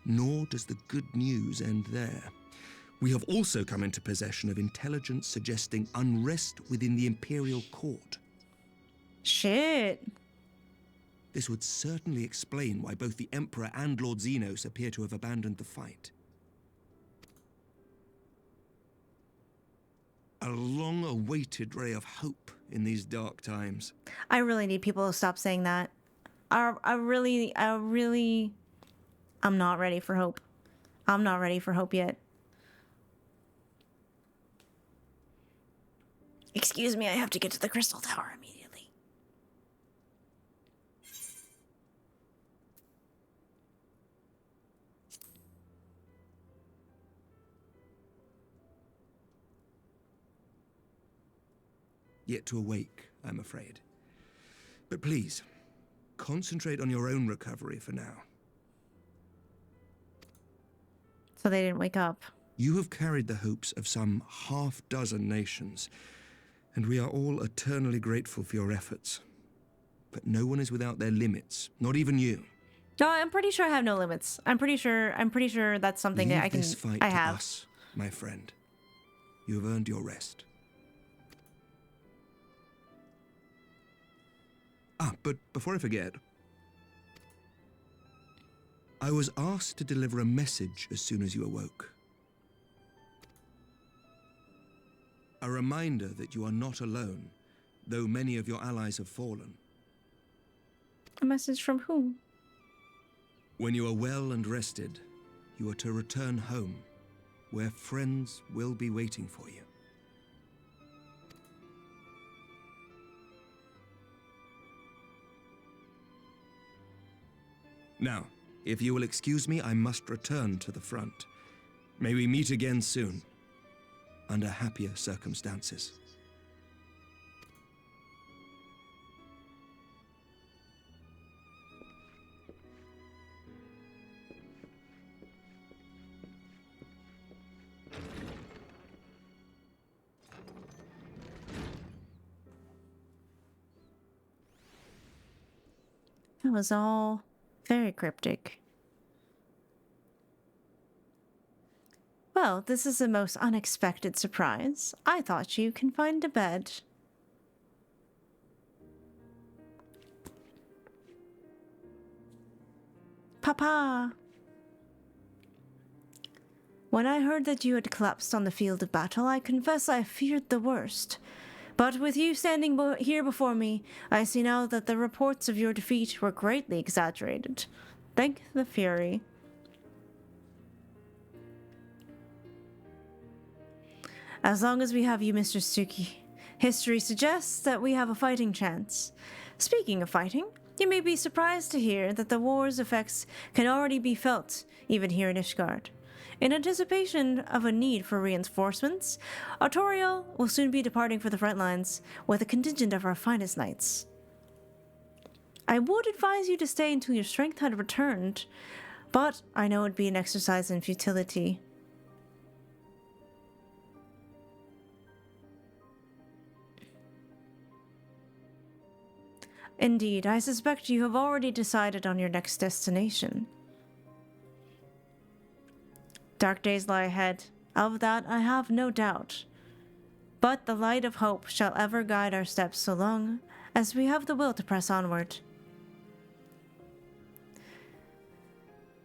[SPEAKER 17] Nor does the good news end there. We have also come into possession of intelligence suggesting unrest within the Imperial Court.
[SPEAKER 1] Shit.
[SPEAKER 17] This would certainly explain why both the Emperor and Lord Xenos appear to have abandoned the fight. A long-awaited ray of hope in these dark times.
[SPEAKER 1] I really need people to stop saying that. I'm not ready for hope. I'm not ready for hope yet. Excuse me, I have to get to the Crystal Tower immediately.
[SPEAKER 17] Yet to awake, I'm afraid. But please, concentrate on your own recovery for now.
[SPEAKER 1] So they didn't wake up.
[SPEAKER 17] You have carried the hopes of some half-dozen nations, and we are all eternally grateful for your efforts. But no one is without their limits, not even you.
[SPEAKER 1] No, I'm pretty sure I have no limits. I'm pretty sure that's something that
[SPEAKER 17] Leave this fight
[SPEAKER 1] I
[SPEAKER 17] to
[SPEAKER 1] have.
[SPEAKER 17] us, my friend. You have earned your rest. But before I forget, I was asked to deliver a message as soon as you awoke. A reminder that you are not alone, though many of your allies have fallen.
[SPEAKER 1] A message from whom?
[SPEAKER 17] When you are well and rested, you are to return home, where friends will be waiting for you. Now, if you will excuse me, I must return to the front. May we meet again soon, under happier circumstances.
[SPEAKER 1] That was all very cryptic. Well, this is the most unexpected surprise. I thought you confined to bed. Papa! When I heard that you had collapsed on the field of battle, I confess I feared the worst. But with you standing here before me, I see now that the reports of your defeat were greatly exaggerated. Thank the Fury. As long as we have you, Mr. Suki, history suggests that we have a fighting chance. Speaking of fighting, you may be surprised to hear that the war's effects can already be felt, even here in Ishgard. In anticipation of a need for reinforcements, Artorial will soon be departing for the front lines with a contingent of our finest knights. I would advise you to stay until your strength had returned, but I know it'd be an exercise in futility. Indeed, I suspect you have already decided on your next destination. Dark days lie ahead, of that I have no doubt. But the light of hope shall ever guide our steps so long as we have the will to press onward.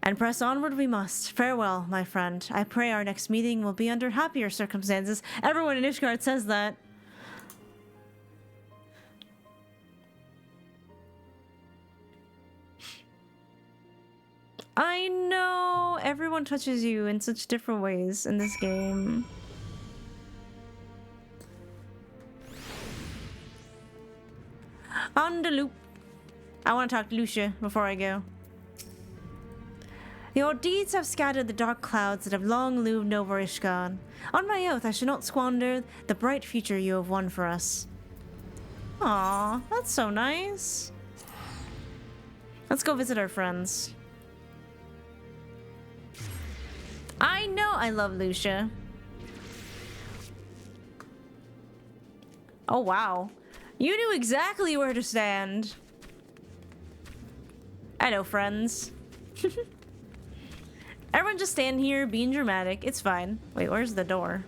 [SPEAKER 1] And press onward we must. Farewell, my friend. I pray our next meeting will be under happier circumstances. Everyone in Ishgard says that. I know everyone touches you in such different ways in this game. On the loop. I want to talk to Lucia before I go. Your deeds have scattered the dark clouds that have long loomed over Ishgard. On my oath, I shall not squander the bright future you have won for us. Aw, that's so nice. Let's go visit our friends. I know I love Lucia. Oh, wow. You knew exactly where to stand. I know, friends. Everyone just stand here being dramatic. It's fine. Wait, where's the door?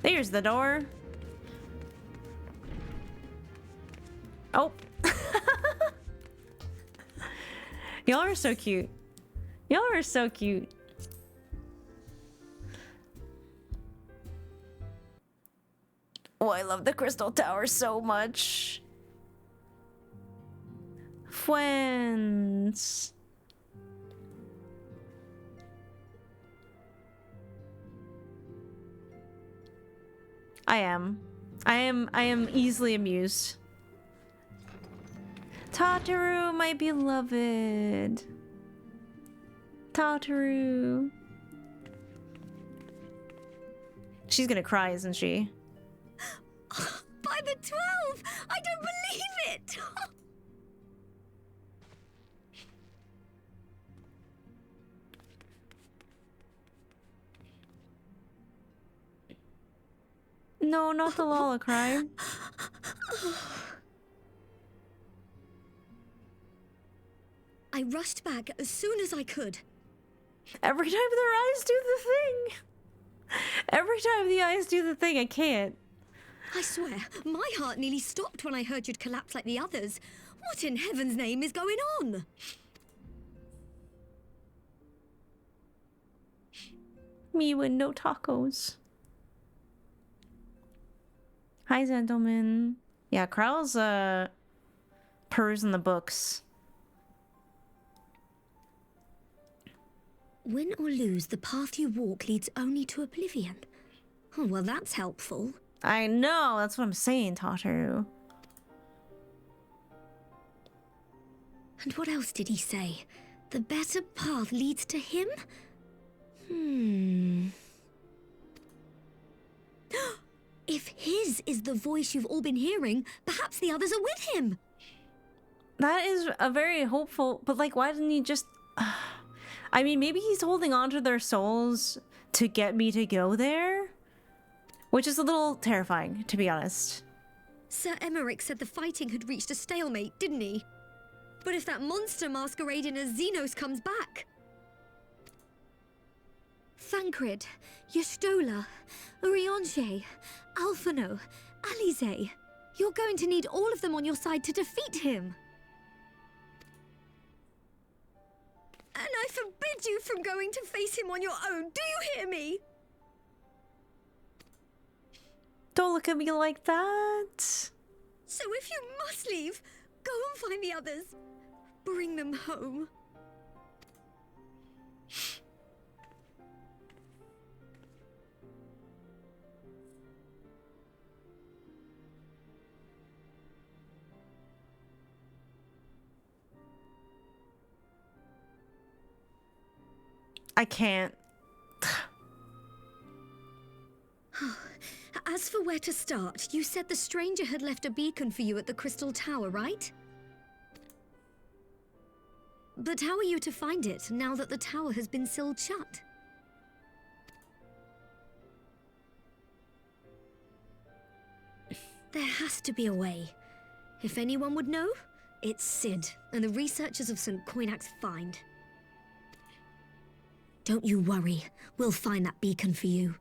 [SPEAKER 1] There's the door. Oh. Y'all are so cute. Y'all are so cute. Oh, I love the Crystal Tower so much. Friends. I am easily amused. Tataru, my beloved. Tataru. She's gonna cry, isn't she?
[SPEAKER 6] By the 12! I don't believe it!
[SPEAKER 1] No, not the Lola cry.
[SPEAKER 6] I rushed back as soon as I could.
[SPEAKER 1] Every time their eyes do the thing. Every time the eyes do the thing, I can't.
[SPEAKER 6] I swear, my heart nearly stopped when I heard you'd collapse like the others. What in heaven's name is going on?
[SPEAKER 1] Me with no tacos. Hi, gentlemen. Yeah, Krell's perusing the books.
[SPEAKER 16] Win or lose, the path you walk leads only to oblivion. Oh, well, that's helpful.
[SPEAKER 1] I know, that's what I'm saying, Tataru.
[SPEAKER 16] And what else did he say? The better path leads to him? If his is the voice you've all been hearing, perhaps the others are with him.
[SPEAKER 1] That is a very hopeful, but like, why didn't he just... I mean, maybe he's holding on to their souls to get me to go there? Which is a little terrifying, to be honest.
[SPEAKER 6] Sir Emmerich said the fighting had reached a stalemate, didn't he? But if that monster masquerading as Xenos comes back... Thancred, Yestola, Urianger, Alphino, Alize... You're going to need all of them on your side to defeat him. And I forbid you from going to face him on your own, do you hear me?
[SPEAKER 1] Don't look at me like that.
[SPEAKER 6] So if you must leave, go and find the others. Bring them home.
[SPEAKER 1] I can't.
[SPEAKER 6] As for where to start, you said the stranger had left a beacon for you at the Crystal Tower, right? But how are you to find it now that the tower has been sealed shut? There has to be a way. If anyone would know, it's Sid and the researchers of St. Coinac's find. Don't you worry, we'll find that beacon for you.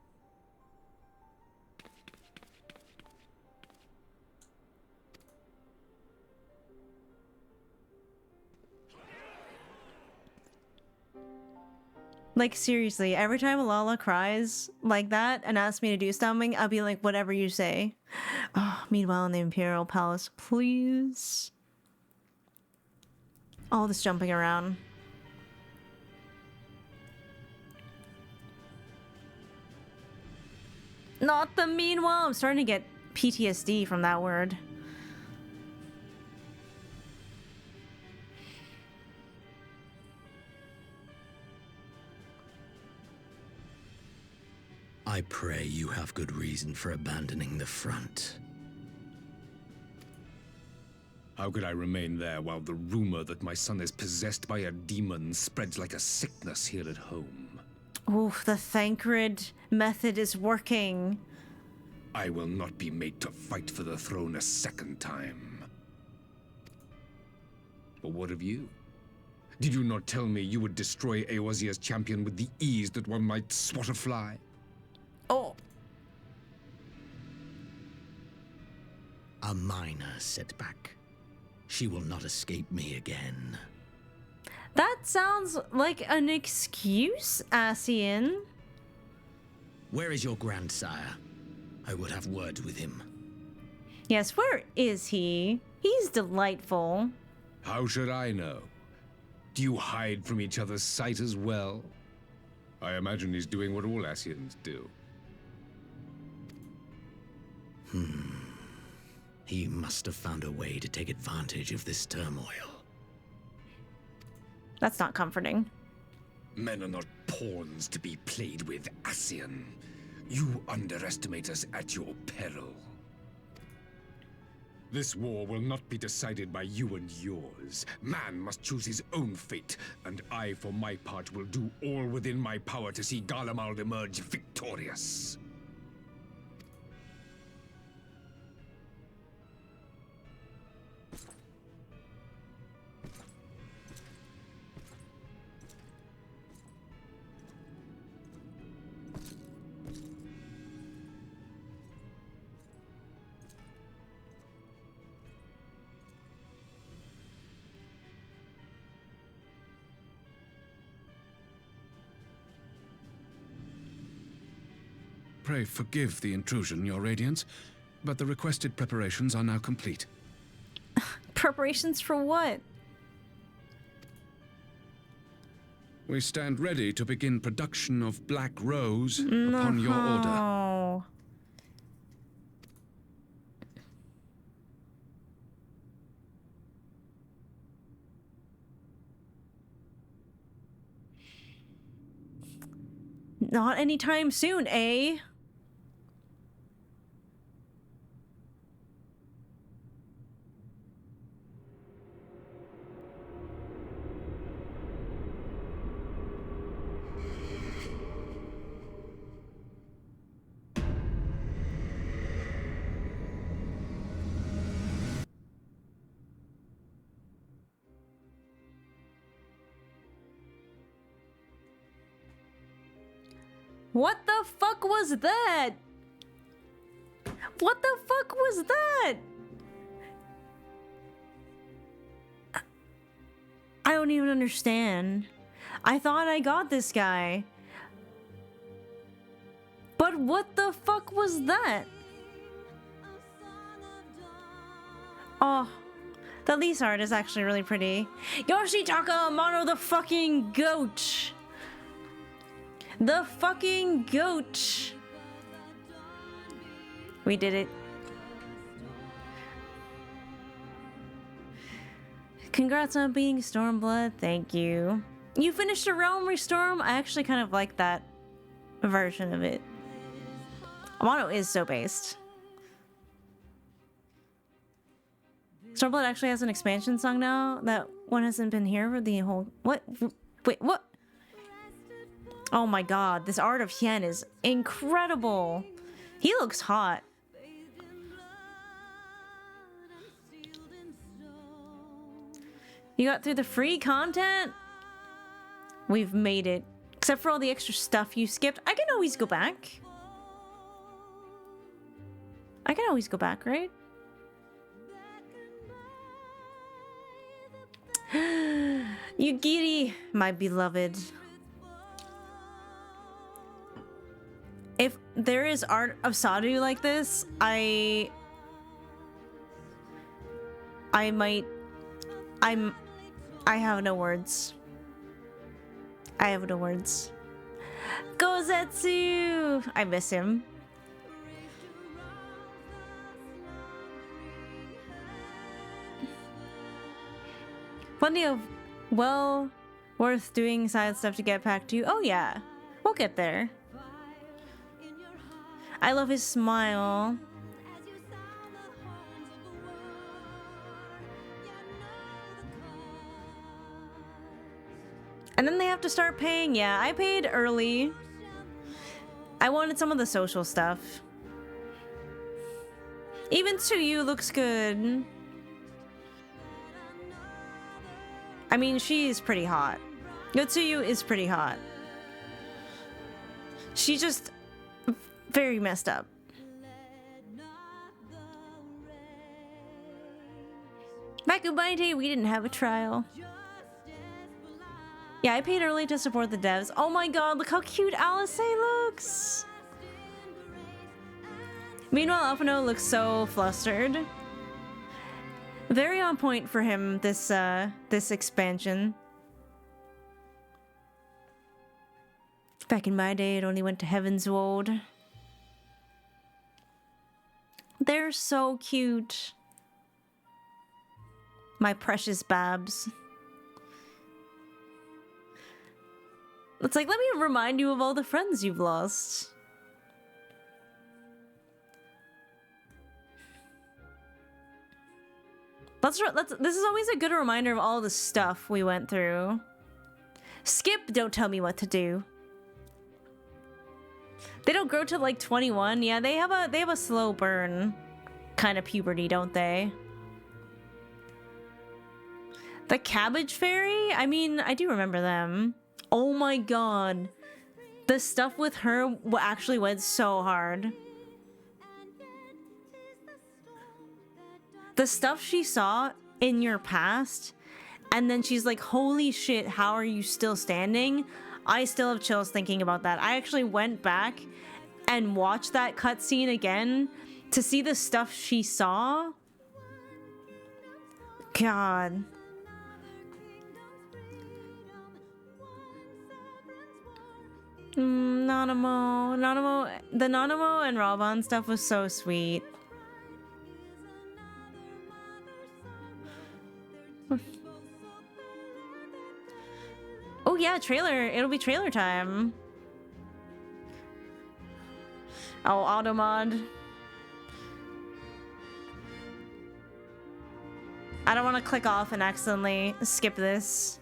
[SPEAKER 1] Like, seriously, every time Lala cries like that and asks me to do something, I'll be like, whatever you say. Oh, meanwhile, in the Imperial Palace, please. All this jumping around. Not the meanwhile. I'm starting to get PTSD from that word.
[SPEAKER 3] I pray you have good reason for abandoning the front.
[SPEAKER 9] How could I remain there while the rumor that my son is possessed by a demon spreads like a sickness here at home?
[SPEAKER 1] Oof, the Thancred method is working.
[SPEAKER 9] I will not be made to fight for the throne a second time. But what of you? Did you not tell me you would destroy Eorzea's champion with the ease that one might swat a fly?
[SPEAKER 1] Oh.
[SPEAKER 3] A minor setback. She will not escape me again.
[SPEAKER 1] That sounds like an excuse, Ascian.
[SPEAKER 3] Where is your grandsire? I would have words with him.
[SPEAKER 1] Yes, where is he? He's delightful.
[SPEAKER 9] How should I know? Do you hide from each other's sight as well? I imagine he's doing what all Ascians do.
[SPEAKER 3] He must have found a way to take advantage of this turmoil.
[SPEAKER 1] That's not comforting.
[SPEAKER 9] Men are not pawns to be played with, Ascian. You underestimate us at your peril. This war will not be decided by you and yours. Man must choose his own fate, and I, for my part, will do all within my power to see Garlemald emerge victorious.
[SPEAKER 8] Pray forgive the intrusion, Your Radiance. But the requested preparations are now complete.
[SPEAKER 1] Preparations for what?
[SPEAKER 8] We stand ready to begin production of Black Rose upon your order.
[SPEAKER 1] No. Not anytime soon, eh? What the fuck was that? What the fuck was that? I don't even understand. I thought I got this guy. But what the fuck was that? Oh, the Lisa art is actually really pretty. Yoshitaka Amano, the fucking goat. The fucking goat. We did it. Congrats on beating Stormblood. Thank you. You finished a Realm Restorm? I actually kind of like that version of it. Amano is so based. Stormblood actually has an expansion song now. That one hasn't been here for the whole... What? Wait, what? Oh my god, this art of Hien is incredible. He looks hot. You got through the free content? We've made it. Except for all the extra stuff you skipped. I can always go back. I can always go back, right? Yugiri, my beloved. If there is art of Sadu like this, I have no words. I have no words. Gozetsu! I miss him. Plenty of well worth doing side stuff to get back to. Oh yeah, we'll get there. I love his smile. And then they have to start paying. Yeah, I paid early. I wanted some of the social stuff. Even Tsuyu looks good. I mean, she's pretty hot. Tsuyu is pretty hot. She just very messed up. Back in my day, we didn't have a trial. Yeah, I paid early to support the devs. Oh my god, look how cute Alice looks! Meanwhile, Alphino looks so flustered. Very on point for him, this expansion. Back in my day, it only went to Heaven's Wold. They're so cute. My precious Babs. It's like, let me remind you of all the friends you've lost. This is always a good reminder of all the stuff we went through. Skip, don't tell me what to do. They don't grow to like 21. Yeah, they have a slow burn kind of puberty, don't they? The Cabbage Fairy? I mean, I do remember them. Oh my god. The stuff with her actually went so hard. The stuff she saw in your past, and then she's like, holy shit, how are you still standing? I still have chills thinking about that. I actually went back and watched that cutscene again to see the stuff she saw. God. Nanamo, the Nanamo and Raban stuff was so sweet. Oh yeah, trailer. It'll be trailer time. Oh, automod. I don't want to click off and accidentally skip this.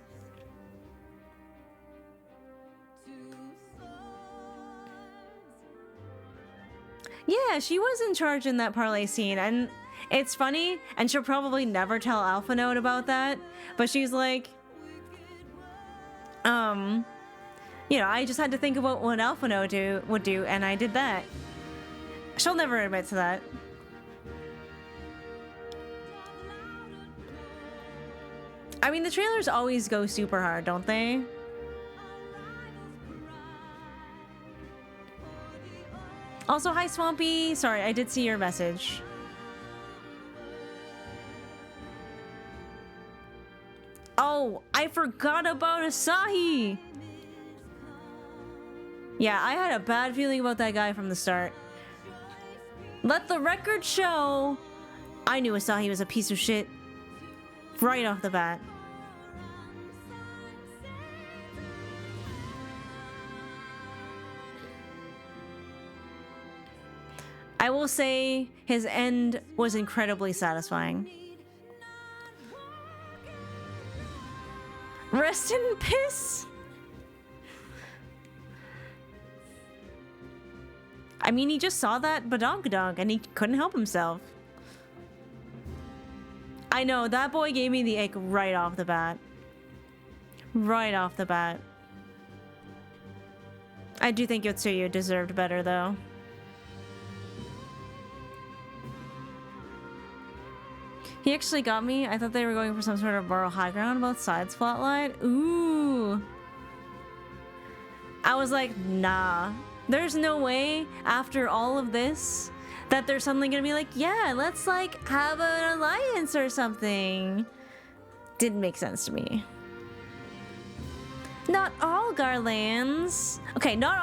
[SPEAKER 1] Yeah, she was in charge in that parlay scene, and it's funny, and she'll probably never tell Alpha Note about that, but she's like, you know, I just had to think about what Alpha Note would do, and I did that. She'll never admit to that. I mean, the trailers always go super hard, don't they? Also, hi Swampy. Sorry, I did see your message. Oh, I forgot about Asahi. Yeah, I had a bad feeling about that guy from the start. Let the record show. I knew Asahi was a piece of shit right off the bat. I will say his end was incredibly satisfying. Rest in piss? I mean, he just saw that badonkadonk and he couldn't help himself. I know, that boy gave me the ick right off the bat. Right off the bat. I do think Yotsuyu deserved better, though. He actually got me. I thought they were going for some sort of moral high ground on both sides plotline. Ooh. I was like, nah. There's no way after all of this that they're suddenly gonna be like, yeah, let's like have an alliance or something. Didn't make sense to me. Not all Garlands. Okay, not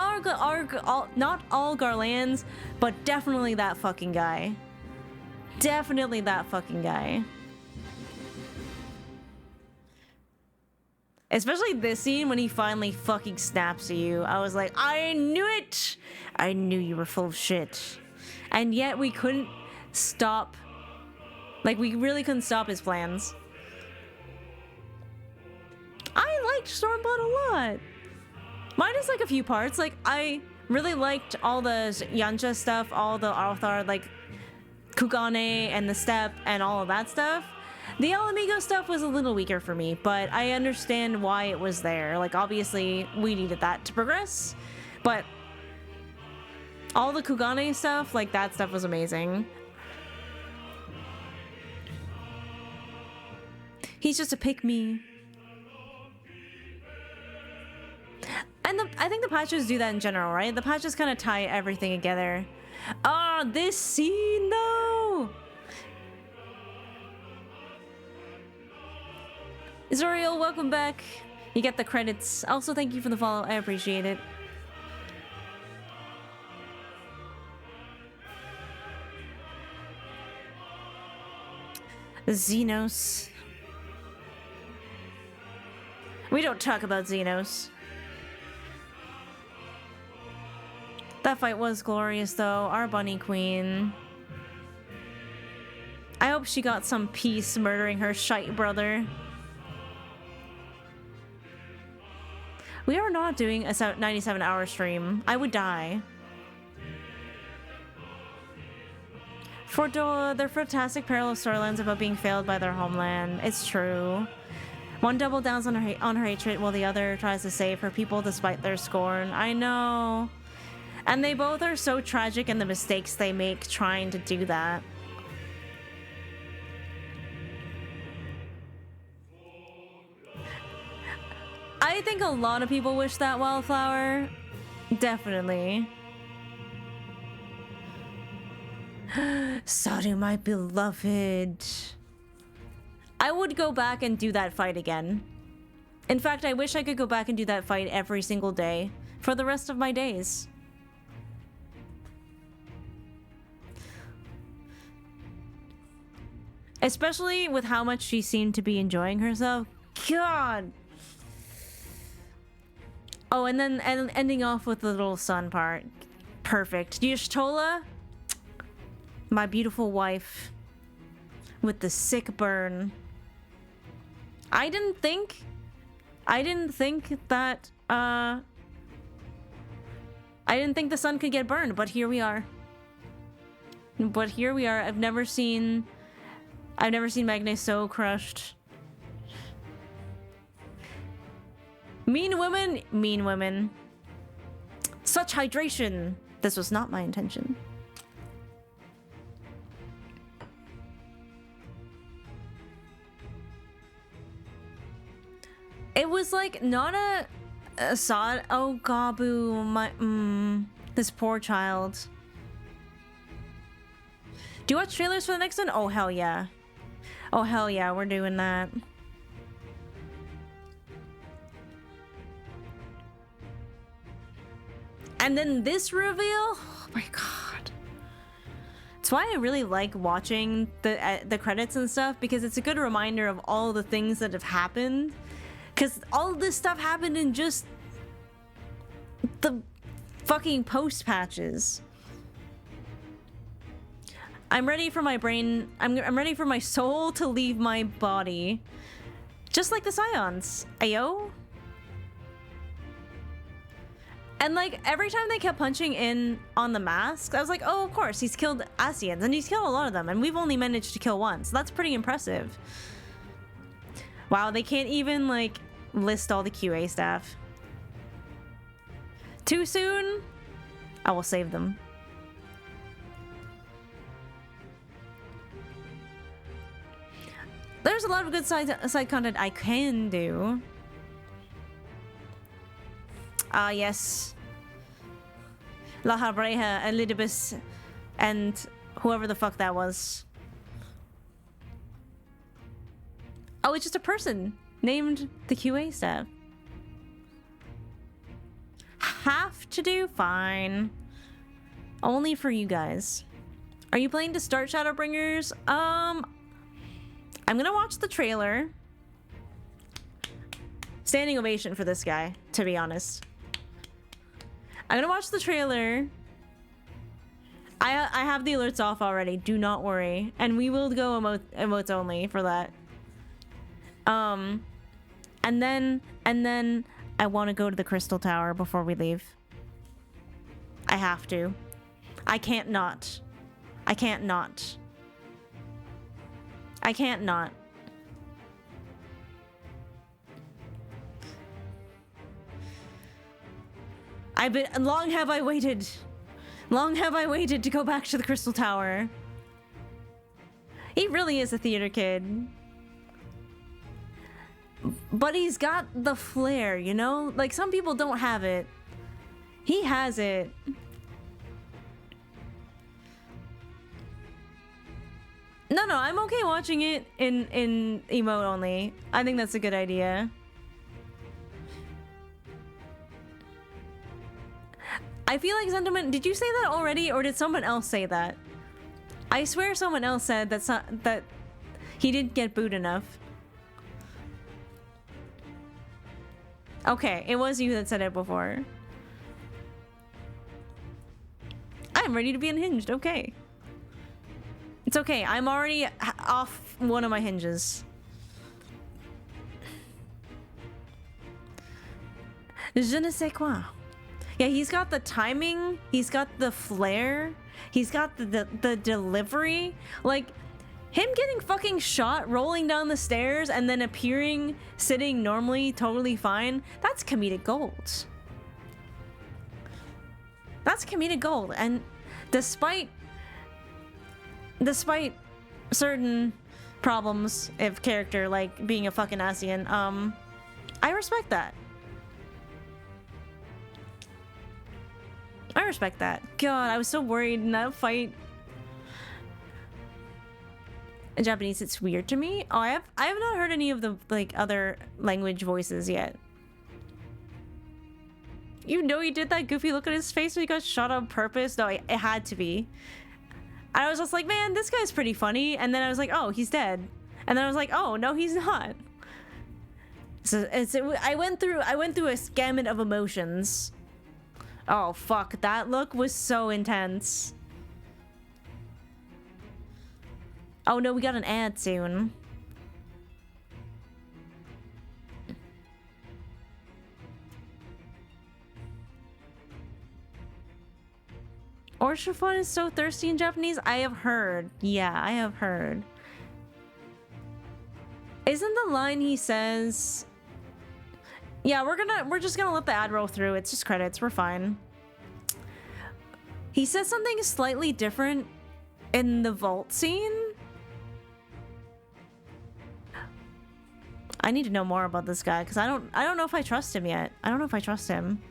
[SPEAKER 1] all Garlands, but definitely that fucking guy. Definitely that fucking guy. Especially this scene when he finally fucking snaps at you. I was like, I knew it! I knew you were full of shit. And yet we couldn't stop. Like, we really couldn't stop his plans. I liked Stormblood a lot. Minus like a few parts. Like, I really liked all the Yancha stuff, all the Althar, like Kugane and the Steppe and all of that stuff. The Alamigo stuff was a little weaker for me, but I understand why it was there. Like, obviously, we needed that to progress, but all the Kugane stuff, like, that stuff was amazing. He's just a pick-me. And I think the patches do that in general, right? The patches kind of tie everything together. Ah, this scene, though! Zoriel, welcome back. You get the credits. Also, thank you for the follow. I appreciate it. Xenos. We don't talk about Xenos. That fight was glorious, though. Our bunny queen. I hope she got some peace murdering her shite brother. We are not doing a 97-hour stream. I would die. For their fantastic parallel storylines about being failed by their homeland. It's true. One double downs on her hatred while the other tries to save her people despite their scorn. I know. And they both are so tragic in the mistakes they make trying to do that. I think a lot of people wish that Wildflower. Definitely. Sadu, my beloved. I would go back and do that fight again. In fact, I wish I could go back and do that fight every single day for the rest of my days. Especially with how much she seemed to be enjoying herself. God. Oh, and then ending off with the little sun part. Perfect. Y'shtola, my beautiful wife with the sick burn. I didn't think that I didn't think the sun could get burned, but here we are. I've never seen Magne so crushed. Mean women. Such hydration. This was not my intention. It was like not a sod. Oh, Gabu, this poor child. Do you watch trailers for the next one? Oh hell yeah. Oh hell yeah, we're doing that. And then this reveal, oh my god. That's why I really like watching the credits and stuff, because it's a good reminder of all the things that have happened. Because all this stuff happened in just the fucking post patches. I'm ready for my brain. I'm ready for my soul to leave my body. Just like the Scions. Ayo? And like every time they kept punching in on the masks, I was like, oh, of course, he's killed Ascians, and he's killed a lot of them, and we've only managed to kill one, so that's pretty impressive. Wow, they can't even like list all the QA staff. Too soon? I will save them. There's a lot of good side content I can do. Ah, yes. La Habreja and Lidibus and whoever the fuck that was. Oh, it's just a person named the QA staff. Have to do? Fine. Only for you guys. Are you planning to start Shadowbringers? I'm gonna watch the trailer. Standing ovation for this guy, to be honest. I'm gonna watch the trailer. I have the alerts off already, do not worry. And we will go emotes only for that. And then I want to go to the Crystal Tower before we leave. I have to. I can't not. I can't not. I can't not. Long have I waited. Long have I waited to go back to the Crystal Tower. He really is a theater kid. But he's got the flair, you know? Like, some people don't have it. He has it. No, I'm okay watching it in emote only. I think that's a good idea. I feel like Sentiment, did you say that already, or did someone else say that? I swear someone else said that he didn't get booed enough. Okay, it was you that said it before. I'm ready to be unhinged, okay. It's okay, I'm already off one of my hinges. Je ne sais quoi. Yeah, he's got the timing, he's got the flair, he's got the delivery. Like, him getting fucking shot, rolling down the stairs, and then appearing, sitting normally, totally fine, that's comedic gold. That's comedic gold, and despite certain problems of character, like being a fucking Ascian, I respect that. I respect that. God, I was so worried in that fight. In Japanese, it's weird to me. Oh, I have not heard any of the like other language voices yet. You know he did that goofy look on his face when he got shot on purpose? No, it had to be. I was just like, man, this guy's pretty funny. And then I was like, oh, he's dead. And then I was like, oh, no, he's not. So I went through a gamut of emotions. Oh, fuck. That look was so intense. Oh, no, we got an ad soon. Orshifon is so thirsty in Japanese? I have heard. Yeah, I have heard. Isn't the line he says... Yeah, we're just gonna let the ad roll through. It's just credits. We're fine. He says something slightly different in the vault scene. I need to know more about this guy because I don't know if I trust him yet. I don't know if I trust him.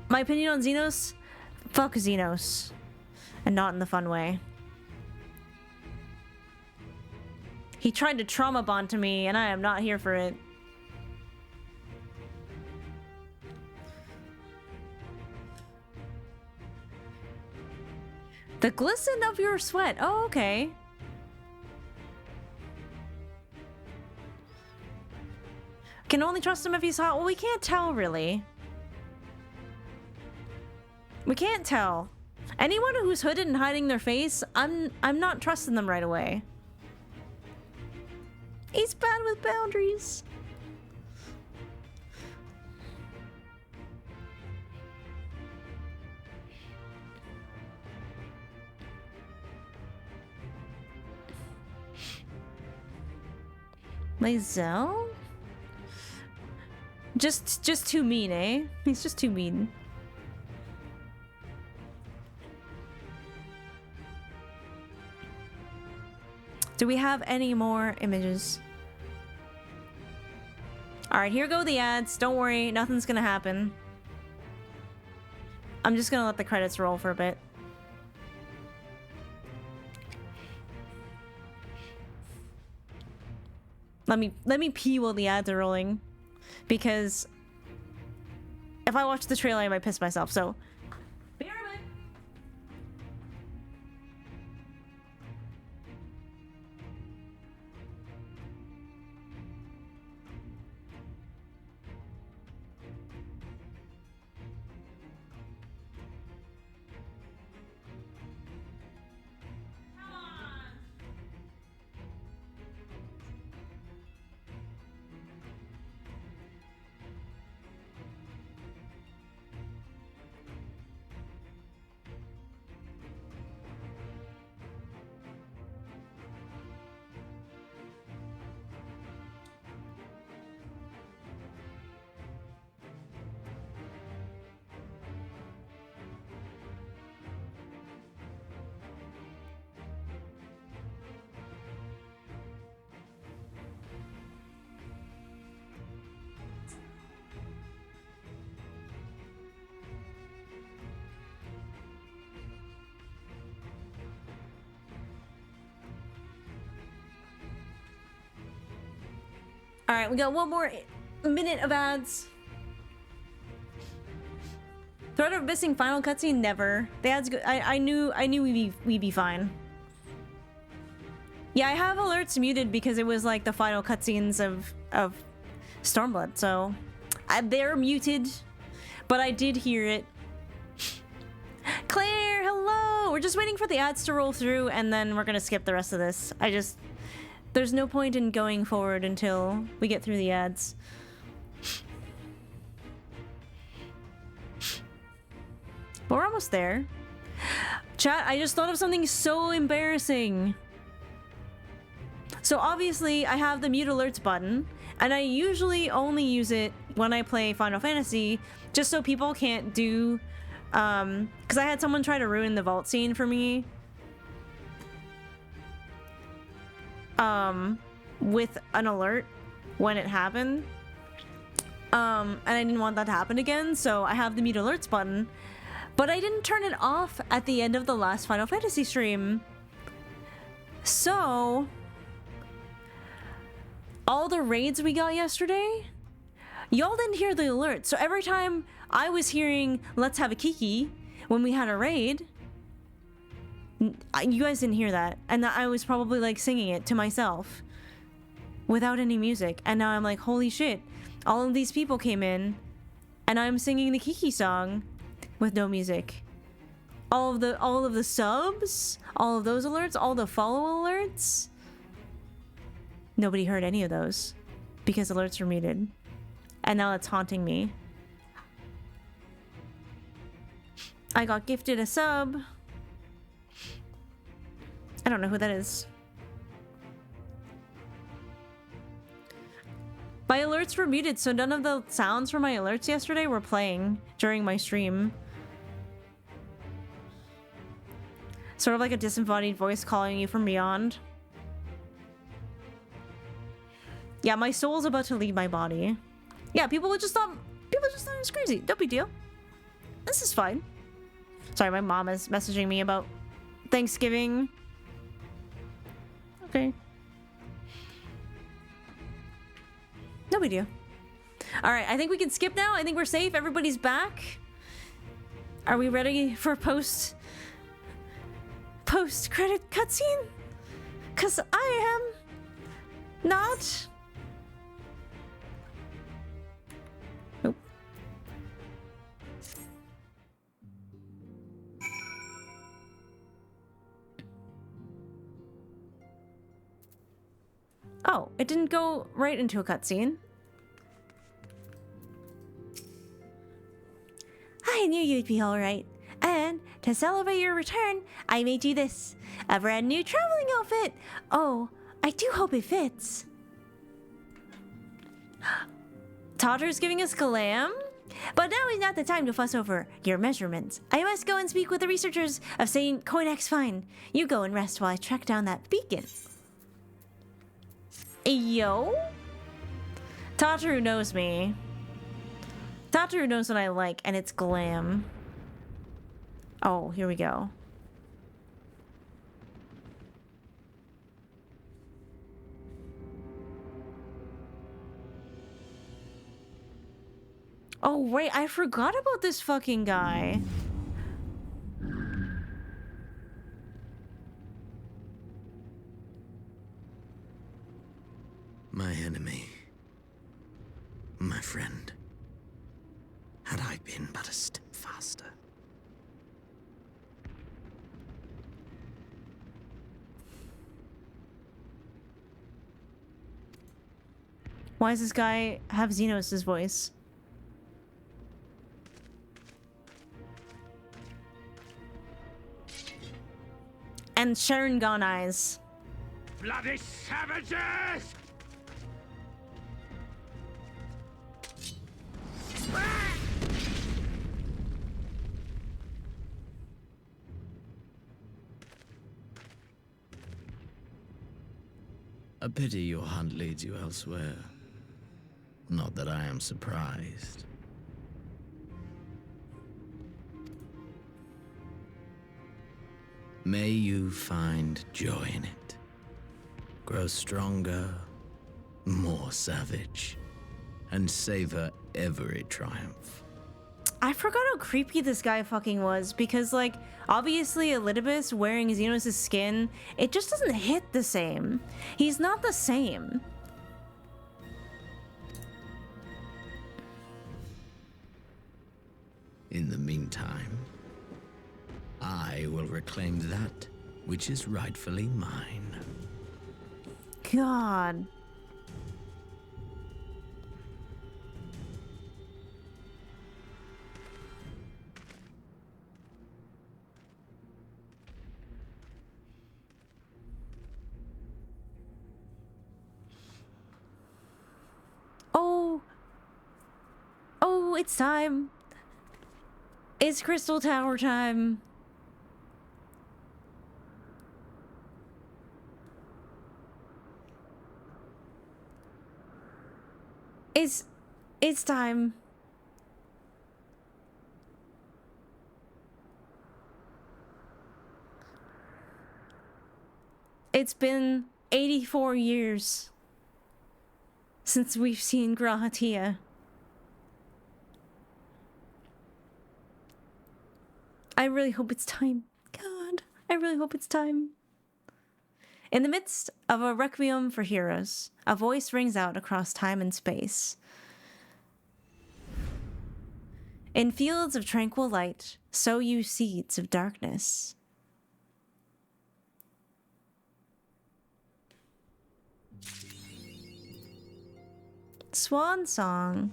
[SPEAKER 1] My opinion on Xenos? Fuck Xenos. And not in the fun way. He tried to trauma bond to me and I am not here for it. The glisten of your sweat. Oh, okay. Can only trust him if he's hot. Well, we can't tell, really. We can't tell. Anyone who's hooded and hiding their face, I'm not trusting them right away. He's bad with boundaries. Lae'zel? Just too mean, eh? He's just too mean. Do we have any more images? Alright, here go the ads. Don't worry, nothing's gonna happen. I'm just gonna let the credits roll for a bit. Let me pee while the ads are rolling. Because if I watch the trailer, I might piss myself, so... Be right back. All right, we got one more minute of ads. Threat of missing final cutscene? Never. The ads. I knew we'd be fine. Yeah, I have alerts muted because it was like the final cutscenes of Stormblood, so they're muted, but I did hear it. Claire, hello. We're just waiting for the ads to roll through, and then we're gonna skip the rest of this. There's no point in going forward until we get through the ads. But we're almost there. Chat, I just thought of something so embarrassing. So obviously I have the mute alerts button, and I usually only use it when I play Final Fantasy, just so people can't do, because I had someone try to ruin the vault scene for me. With an alert when it happened. And I didn't want that to happen again, so I have the mute alerts button. But I didn't turn it off at the end of the last Final Fantasy stream. So, all the raids we got yesterday, y'all didn't hear the alert. So every time I was hearing "Let's have a Kiki" when we had a raid, you guys didn't hear that. And I was probably like singing it to myself without any music. And now I'm like, holy shit, all of these people came in and I'm singing the Kiki song with no music. All of the subs, all of those alerts, all the follow alerts. Nobody heard any of those because alerts were muted. And now it's haunting me. I got gifted a sub. I don't know who that is. My alerts were muted, so none of the sounds from my alerts yesterday were playing during my stream. Sort of like a disembodied voice calling you from beyond. Yeah, my soul's about to leave my body. Yeah, people just thought it was crazy. No big deal. This is fine. Sorry, my mom is messaging me about Thanksgiving. Okay. No big deal. All right, I think we can skip now. I think we're safe. Everybody's back. Are we ready for post-credit cutscene? 'Cause I am not. Nope. Oh, it didn't go right into a cutscene. I knew you'd be alright. And to celebrate your return, I made you this. A brand new traveling outfit. Oh, I do hope it fits. Totter's giving us glam? But now is not the time to fuss over your measurements. I must go and speak with the researchers of St. Coinex Fine. You go and rest while I track down that beacon. Yo? Tataru knows me. Tataru knows what I like, and it's glam. Oh, here we go. Oh, wait, I forgot about this fucking guy.
[SPEAKER 3] My enemy. My friend. Had I been but a step faster.
[SPEAKER 1] Why does this guy have Xenos' voice? And Sharingan eyes.
[SPEAKER 21] Bloody savages!
[SPEAKER 3] A pity your hunt leads you elsewhere. Not that I am surprised. May you find joy in it. Grow stronger, more savage, and savor every triumph.
[SPEAKER 1] I forgot how creepy this guy fucking was because, like, obviously Elidibus wearing Xenos' skin, it just doesn't hit the same. He's not the same.
[SPEAKER 3] In the meantime, I will reclaim that which is rightfully mine.
[SPEAKER 1] God. Oh, it's time. It's Crystal Tower time. It's time. It's been 84 years since we've seen Grahatia. I really hope it's time. God, I really hope it's time. In the midst of a requiem for heroes, a voice rings out across time and space. In fields of tranquil light, sow you seeds of darkness. Swan Song.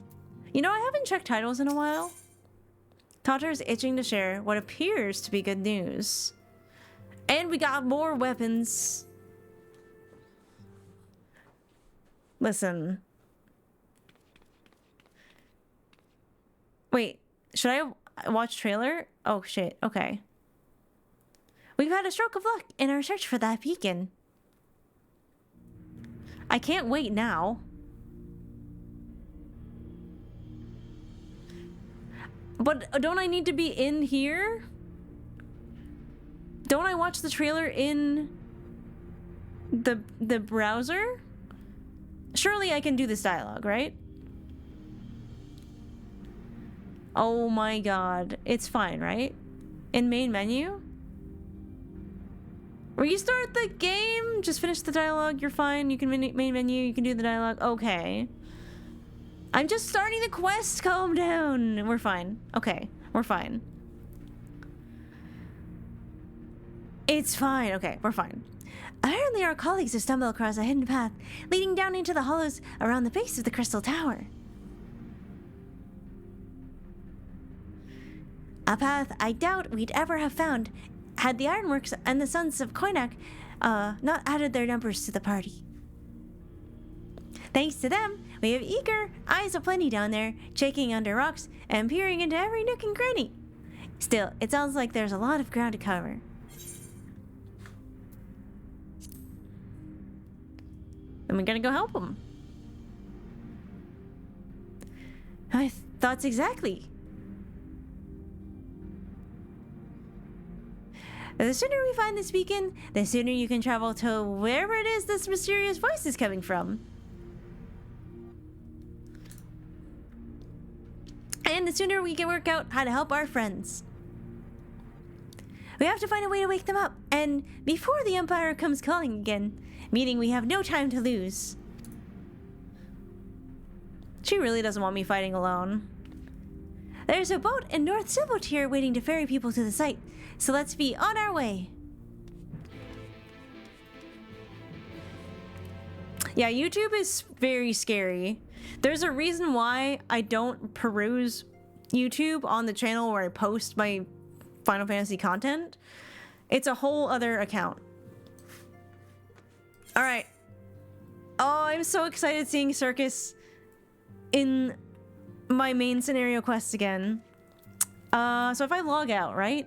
[SPEAKER 1] You know, I haven't checked titles in a while. Totter's itching to share what appears to be good news. And we got more weapons. Listen. Wait, should I watch trailer? Oh shit, okay. We've had a stroke of luck in our search for that beacon. I can't wait now. But don't I need to be in here? Don't I watch the trailer in the browser? Surely I can do this dialogue, right? Oh my god. It's fine, right? In main menu? Restart the game? Just finish the dialogue, you're fine. You can main menu, you can do the dialogue. Okay. I'm just starting the quest, calm down. We're fine. Okay, we're fine. It's fine. Okay, we're fine. Apparently our colleagues have stumbled across a hidden path leading down into the hollows around the base of the Crystal Tower. A path I doubt we'd ever have found had the Ironworks and the Sons of Koinak not added their numbers to the party. Thanks to them, we have eager eyes aplenty down there, checking under rocks and peering into every nook and cranny. Still, it sounds like there's a lot of ground to cover. And we're gonna go help them. Thoughts exactly. The sooner we find this beacon, the sooner you can travel to wherever it is this mysterious voice is coming from. And the sooner we can work out how to help our friends. We have to find a way to wake them up, and before the Empire comes calling again, meaning we have no time to lose. She really doesn't want me fighting alone. There's a boat in North Silbotier here waiting to ferry people to the site, so let's be on our way. Yeah, YouTube is very scary. There's a reason why I don't peruse YouTube on the channel where I post my Final Fantasy content. It's a whole other account. Alright. Oh, I'm so excited seeing Circus in my main scenario quest again. So if I log out, right?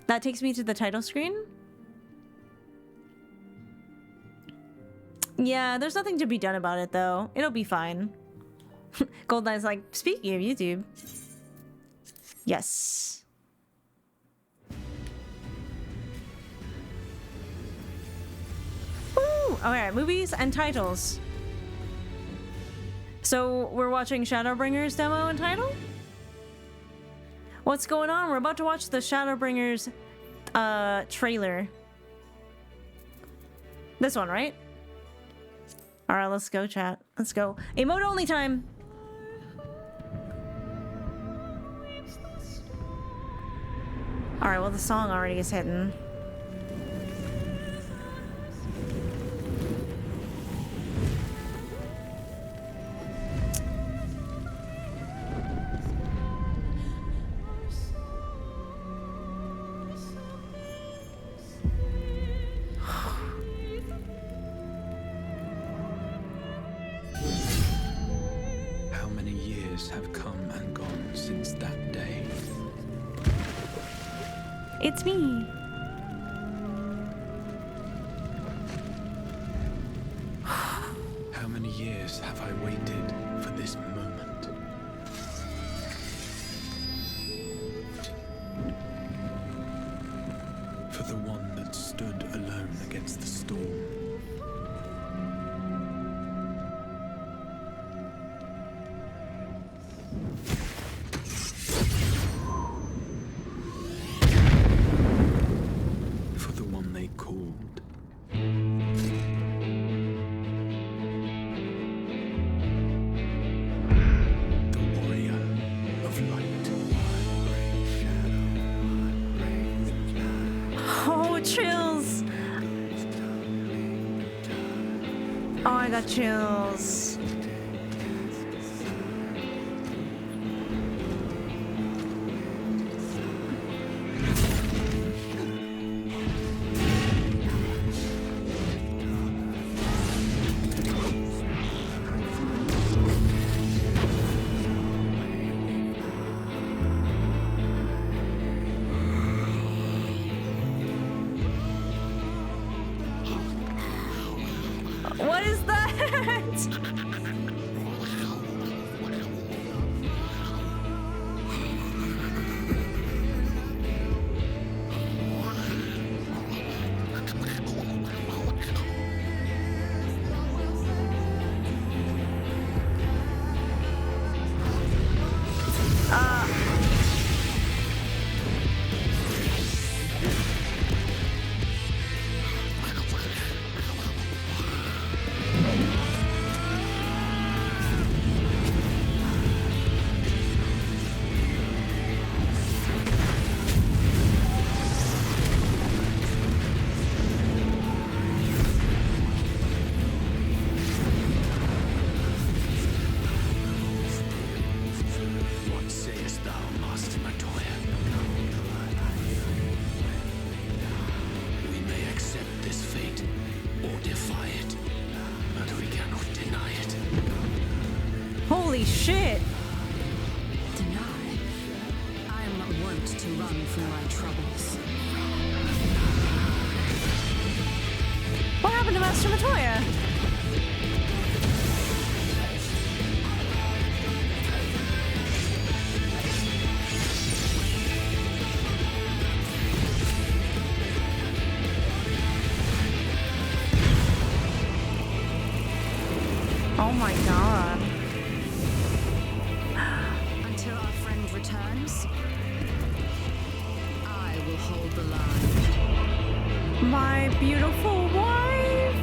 [SPEAKER 1] That takes me to the title screen. Yeah, there's nothing to be done about it though. It'll be fine. Goldeneye's like, speaking of YouTube. Yes. Woo! Alright, movies and titles. So we're watching Shadowbringers demo and title? What's going on? We're about to watch the Shadowbringers trailer. This one, right? Alright, let's go, chat. Let's go. Emote only time. Alright, well the song already is hitting.
[SPEAKER 9] How many years have come and gone since that day?
[SPEAKER 1] It's me.
[SPEAKER 9] How many years have I waited for this moment? For the one that
[SPEAKER 4] it stood alone against the storm. For the one they called. The warrior of light.
[SPEAKER 1] Oh, chills. Oh, I got chills. What is that?
[SPEAKER 3] What sayest thou, Master Matoya? We may accept this fate or defy it, but we cannot deny it.
[SPEAKER 1] Holy shit.
[SPEAKER 19] Deny? I am not wont to run from my troubles.
[SPEAKER 1] What happened to Master Matoya? Oh my god.
[SPEAKER 19] Until our friend returns, I will hold the line.
[SPEAKER 1] My beautiful wife.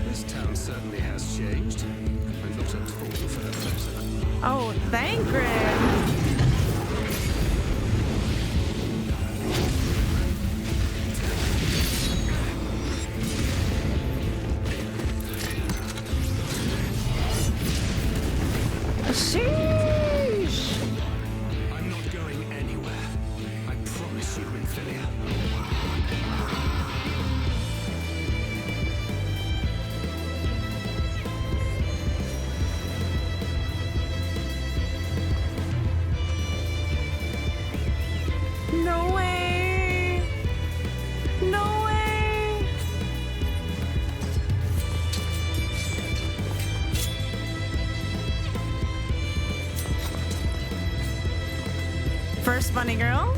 [SPEAKER 9] This town certainly has changed, and not at all for the better.
[SPEAKER 1] Oh, thank Grim. Sheesh.
[SPEAKER 9] I'm not going anywhere. I promise you, Infilia.
[SPEAKER 1] No way. No way. First bunny girl.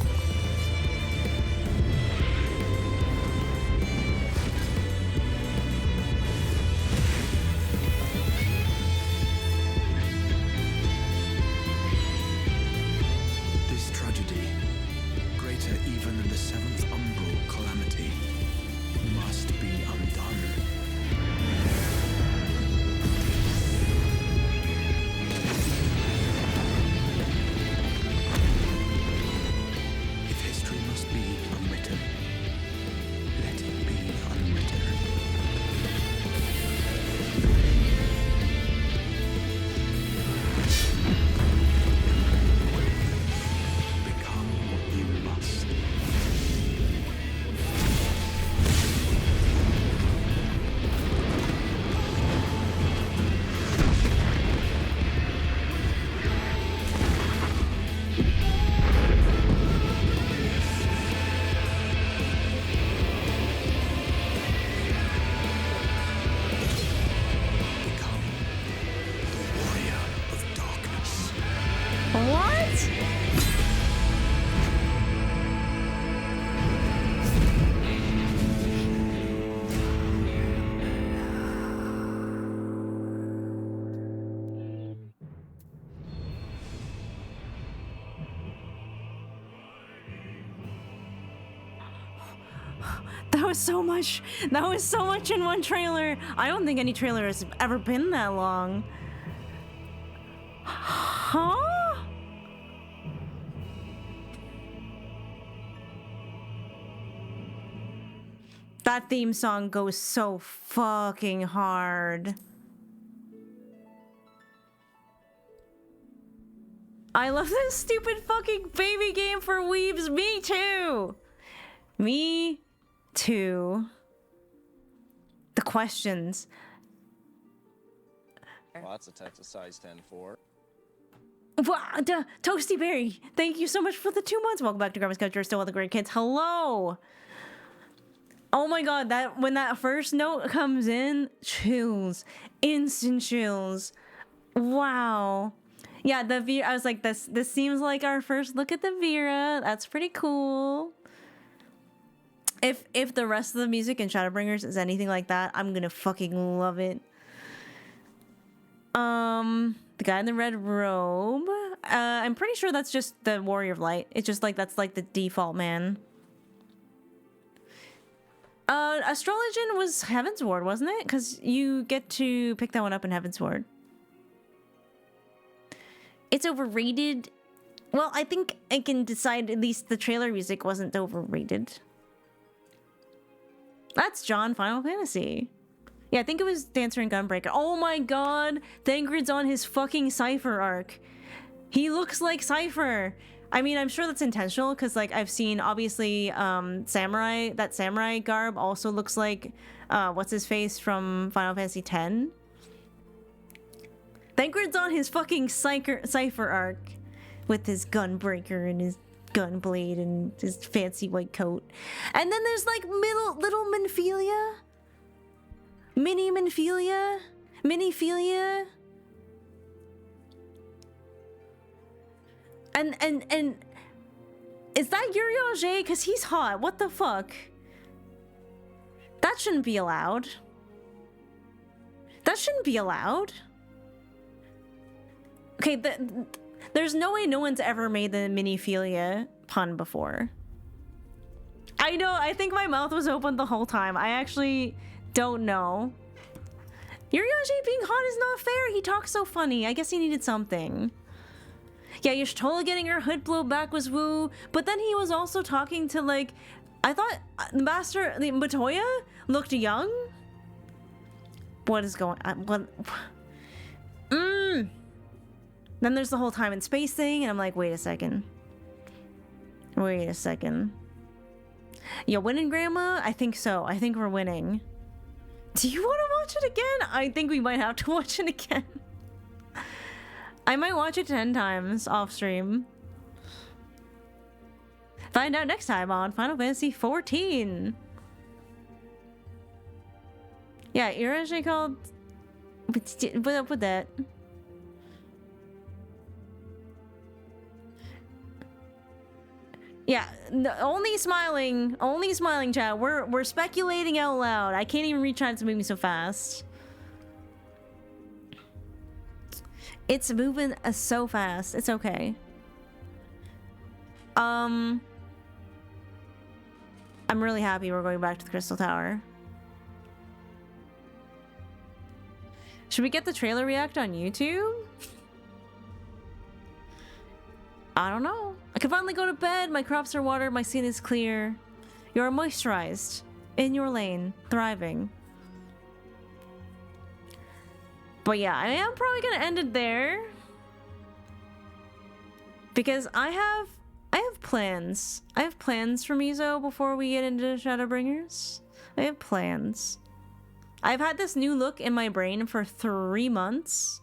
[SPEAKER 4] This tragedy, greater even than the seventh umbral calamity, must be undone.
[SPEAKER 1] That was so much. That was so much in one trailer. I don't think any trailer has ever been that long. Huh? That theme song goes so fucking hard. I love this stupid fucking baby game for weebs. Me too. Me too. The questions.
[SPEAKER 5] Lots of text size 10-4.
[SPEAKER 1] Wow, Toasty Berry, thank you so much for the 2 months. Welcome back to Grandma's Couch. You're still all the great kids. Hello. Oh my god, that when that first note comes in, chills, instant chills. Wow. Yeah, the Vera. I was like, this seems like our first look at the Vera. That's pretty cool. If the rest of the music in Shadowbringers is anything like that, I'm gonna fucking love it. The guy in the red robe. I'm pretty sure that's just the Warrior of Light. It's just like that's like the default man. Astrologian was Heavensward, wasn't it? Because you get to pick that one up in Heavensward. It's overrated. Well, I think I can decide at least the trailer music wasn't overrated. That's John Final Fantasy. Yeah, I think it was Dancer and Gunbreaker. Oh my god! Thangrid's on his fucking Cypher arc. He looks like Cypher. I mean, I'm sure that's intentional because, like, I've seen obviously Samurai. That Samurai garb also looks like what's his face from Final Fantasy X. Thangrid's on his fucking Cypher arc with his Gunbreaker and his Gunblade and his fancy white coat. And then there's like little Minfilia. Miniphilia. And is that Yuri Auger? Because he's hot. What the fuck? That shouldn't be allowed. That shouldn't be allowed. Okay, there's no way no one's ever made the Miniphilia pun before. I know, I think my mouth was open the whole time. I actually don't know. Yuri Auger being hot is not fair. He talks so funny. I guess he needed something. Yeah, Y'shtola getting her hood blown back was woo, but then he was also talking to, like, I thought Master Matoya looked young. What is going on? What? Then there's the whole time and space thing, and I'm like, wait a second. Wait a second. Yeah, winning, Grandma? I think so. I think we're winning. Do you want to watch it again? I think we might have to watch it again. I might watch it 10 times off stream. Find out next time on Final Fantasy XIV. Yeah, Iraj called. What up with that? Yeah, only smiling, chat. We're speculating out loud. I can't even reach out to moving so fast. It's moving so fast. It's okay. I'm really happy we're going back to the Crystal Tower. Should we get the trailer react on YouTube? I don't know. I can finally go to bed. My crops are watered. My skin is clear. You're moisturized. In your lane. Thriving. But yeah, I am probably gonna end it there. Because I have plans. I have plans for Mizo before we get into Shadowbringers. I have plans. I've had this new look in my brain for 3 months.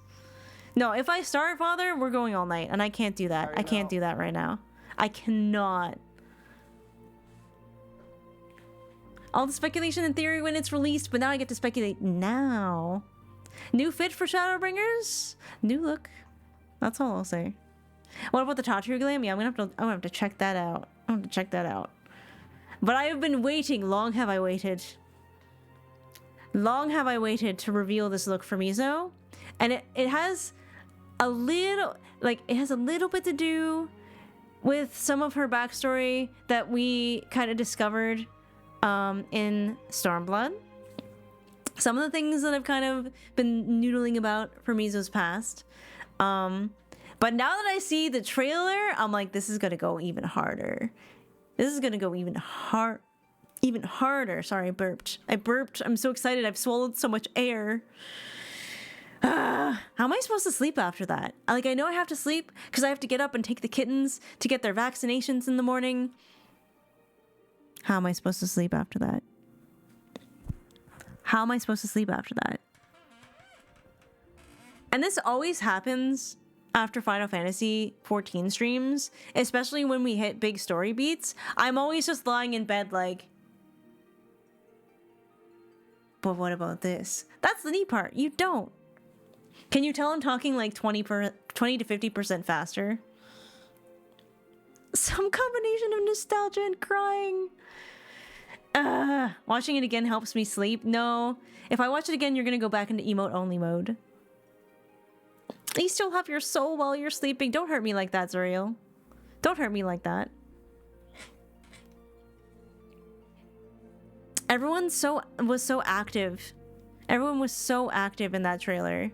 [SPEAKER 1] No, if I start, Father, we're going all night, and I can't do that. I can't do that right now. I cannot. All the speculation and theory when it's released, but now I get to speculate now. New fit for Shadowbringers? New look. That's all I'll say. What about the Tatru Glam? Yeah, I'm gonna have to check that out. I'm gonna have to check that out. But I have been waiting. Long have I waited. Long have I waited to reveal this look for Mizo. And it has a little, like, it has a little bit to do with some of her backstory that we kind of discovered in Stormblood. Some of the things that I've kind of been noodling about for Mizo's past. But now that I see the trailer, I'm like, this is gonna go even harder. This is gonna go even harder. Sorry, I burped. I'm so excited. I've swallowed so much air. How am I supposed to sleep after that? Like, I know I have to sleep because I have to get up and take the kittens to get their vaccinations in the morning. How am I supposed to sleep after that? How am I supposed to sleep after that? And this always happens after Final Fantasy XIV streams, especially when we hit big story beats. I'm always just lying in bed like, but what about this? That's the neat part. You don't. Can you tell I'm talking like 20 to 50% faster? Some combination of nostalgia and crying. Watching it again helps me sleep. No. If I watch it again, you're gonna go back into emote only mode. You still have your soul while you're sleeping. Don't hurt me like that, Zuriel. Don't hurt me like that. Everyone was so active. Everyone was so active in that trailer.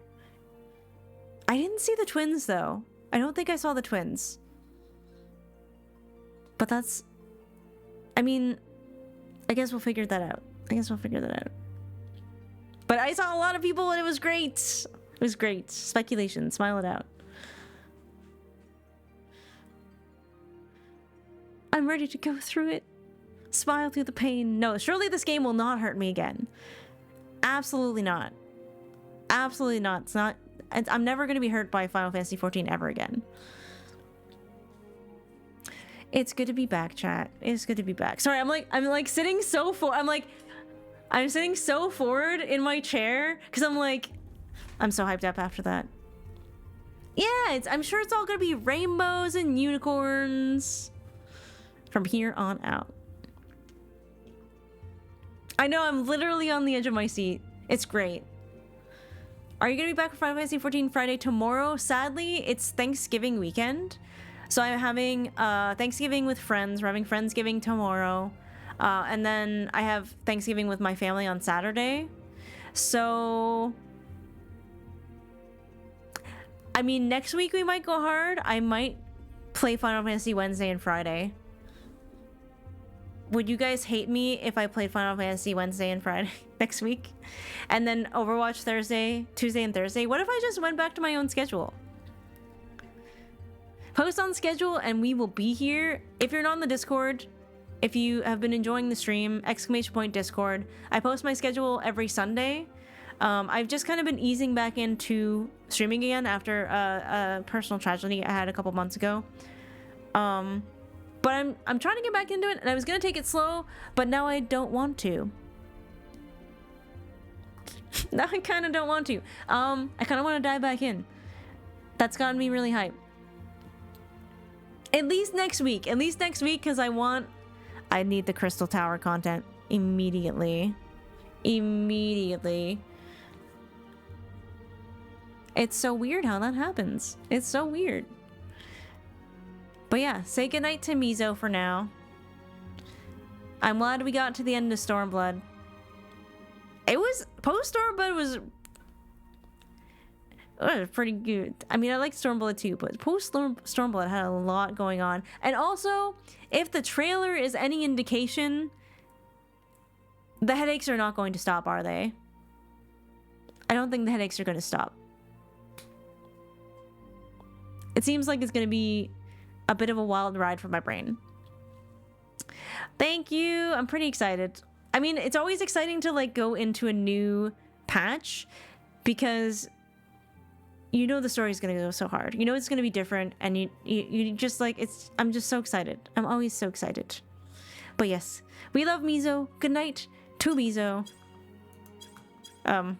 [SPEAKER 1] I didn't see the twins though. I don't think I saw the twins. But that's... I mean, I guess we'll figure that out. But I saw a lot of people and it was great. It was great. Speculation. Smile it out. I'm ready to go through it. Smile through the pain. No, surely this game will not hurt me again. Absolutely not. Absolutely not. It's not... I'm never going to be hurt by Final Fantasy XIV ever again. It's good to be back, chat. It's good to be back. Sorry, I'm like sitting so I'm sitting so forward in my chair because I'm so hyped up after that. Yeah, I'm sure it's all gonna be rainbows and unicorns from here on out. I know, I'm literally on the edge of my seat. It's great. Are you gonna be back for Final Fantasy XIV Friday tomorrow? Sadly, it's Thanksgiving weekend. So I'm having Thanksgiving with friends. We're having Friendsgiving tomorrow. And then I have Thanksgiving with my family on Saturday. So... I mean, next week we might go hard. I might play Final Fantasy Wednesday and Friday. Would you guys hate me if I played Final Fantasy Wednesday and Friday next week? And then Overwatch Tuesday and Thursday? What if I just went back to my own schedule? Post on schedule and we will be here. If you're not on the Discord, if you have been enjoying the stream, !Discord. I post my schedule every Sunday. I've just kind of been easing back into streaming again after a personal tragedy I had a couple months ago. But I'm trying to get back into it, and I was gonna take it slow, but now I don't want to. Now I kind of don't want to. I kind of want to dive back in. That's gotten me really hyped. At least next week, because I need the Crystal Tower content immediately. It's so weird how that happens. It's so weird. But yeah, say goodnight to Mizo for now. I'm glad we got to the end of Stormblood. Post-Stormblood was pretty good. I mean, I like Stormblood too, but Post-Stormblood had a lot going on. And also, if the trailer is any indication, the headaches are not going to stop, are they? I don't think the headaches are going to stop. It seems like it's going to be a bit of a wild ride for my brain. Thank you. I'm pretty excited. I mean, it's always exciting to like go into a new patch because you know the story's going to go so hard. You know it's going to be different, and you just like I'm just so excited. I'm always so excited. But yes, we love Mizo. Good night to Mizo. Oh,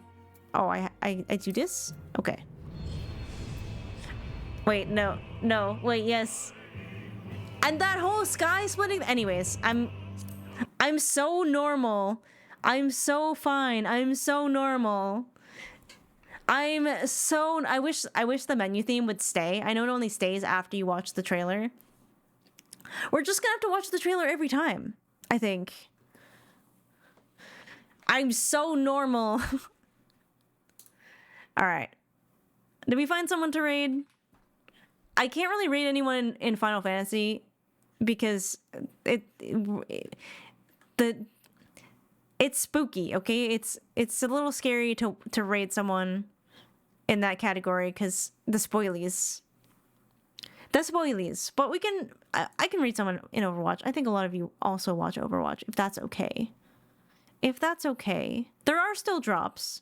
[SPEAKER 1] I do this? Okay. Wait, no, wait, yes. And that whole sky splitting. Anyways, I'm so normal. I'm so fine. I'm so normal. I wish the menu theme would stay. I know it only stays after you watch the trailer. We're just gonna have to watch the trailer every time, I think. I'm so normal. All right. Did we find someone to raid? I can't really raid anyone in Final Fantasy because it's spooky, okay? It's a little scary to raid someone in that category because the spoilies. The spoilies. But we can I can raid someone in Overwatch. I think a lot of you also watch Overwatch, if that's okay. If that's okay. There are still drops.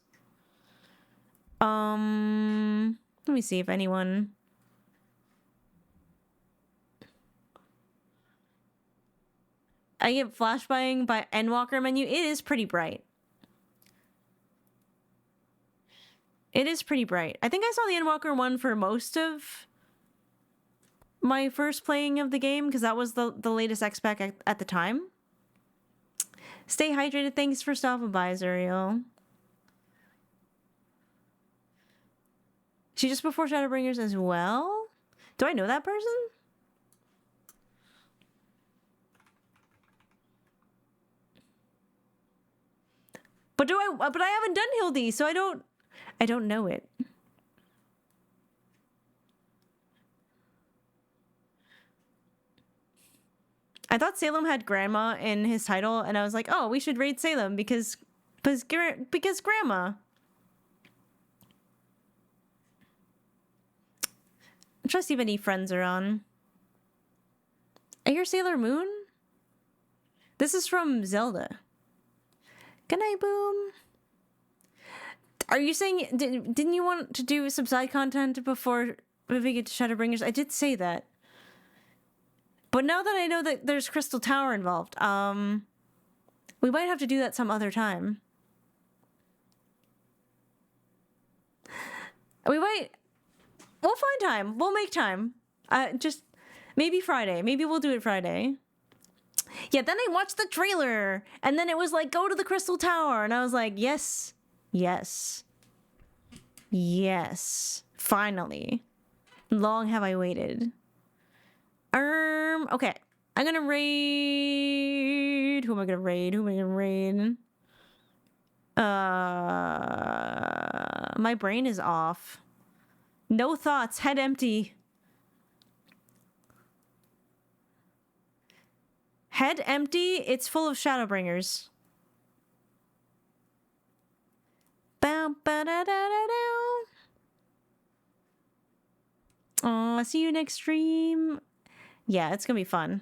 [SPEAKER 1] Let me see if anyone... I get flashbang by Endwalker menu. It is pretty bright. It is pretty bright. I think I saw the Endwalker one for most of my first playing of the game, because that was the latest X-Spec at the time. Stay hydrated. Thanks for stopping by, Zuriel. She just before Shadowbringers as well? Do I know that person? But I haven't done Hildy, so I don't know it. I thought Salem had grandma in his title, and I was like, oh, we should raid Salem because grandma. I'm trying to see if any friends are on. I hear Sailor Moon. This is from Zelda. Good night, Boom. Are you saying, didn't you want to do some side content before we get to Shadowbringers? I did say that. But now that I know that there's Crystal Tower involved, we might have to do that some other time. We'll find time. We'll make time. Just maybe Friday. Maybe we'll do it Friday. Yeah, then I watched the trailer, and then it was like, go to the Crystal Tower, and I was like, yes, yes, yes, finally. Long have I waited. Okay, I'm gonna raid. Who am I gonna raid? My brain is off. No thoughts, head empty. Head empty, it's full of Shadowbringers. Oh, see you next stream. Yeah, it's gonna be fun.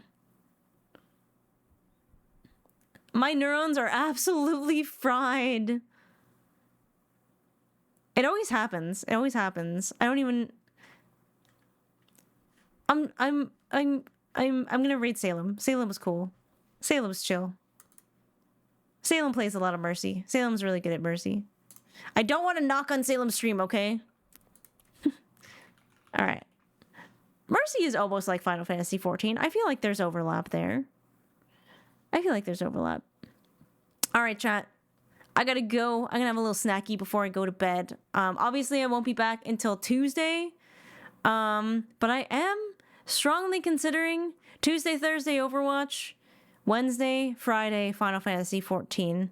[SPEAKER 1] My neurons are absolutely fried. It always happens. It always happens. I don't even... I'm gonna raid Salem. Salem was cool. Salem's chill. Salem plays a lot of Mercy. Salem's really good at Mercy. I don't want to knock on Salem's stream, okay? Alright. Mercy is almost like Final Fantasy XIV. I feel like there's overlap there. Alright, chat. I gotta go. I'm gonna have a little snacky before I go to bed. Obviously, I won't be back until Tuesday. But I am strongly considering Tuesday, Thursday, Overwatch, Wednesday, Friday, Final Fantasy XIV.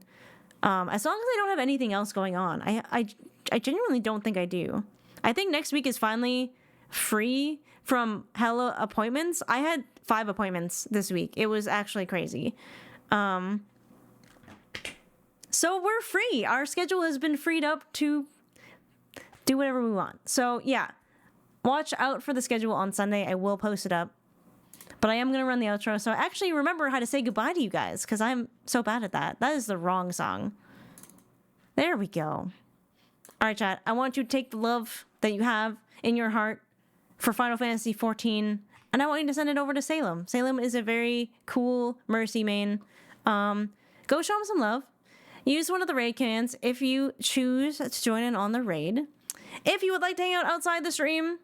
[SPEAKER 1] As long as I don't have anything else going on. I genuinely don't think I do. I think next week is finally free from hella appointments. I had 5 appointments this week. It was actually crazy. So we're free. Our schedule has been freed up to do whatever we want. So yeah, watch out for the schedule on Sunday. I will post it up. But I am going to run the outro. So I actually remember how to say goodbye to you guys because I'm so bad at that. That is the wrong song. There we go. All right, chat. I want you to take the love that you have in your heart for Final Fantasy XIV, and I want you to send it over to Salem. Salem is a very cool Mercy main. Go show him some love. Use one of the raid commands if you choose to join in on the raid. If you would like to hang out outside the stream,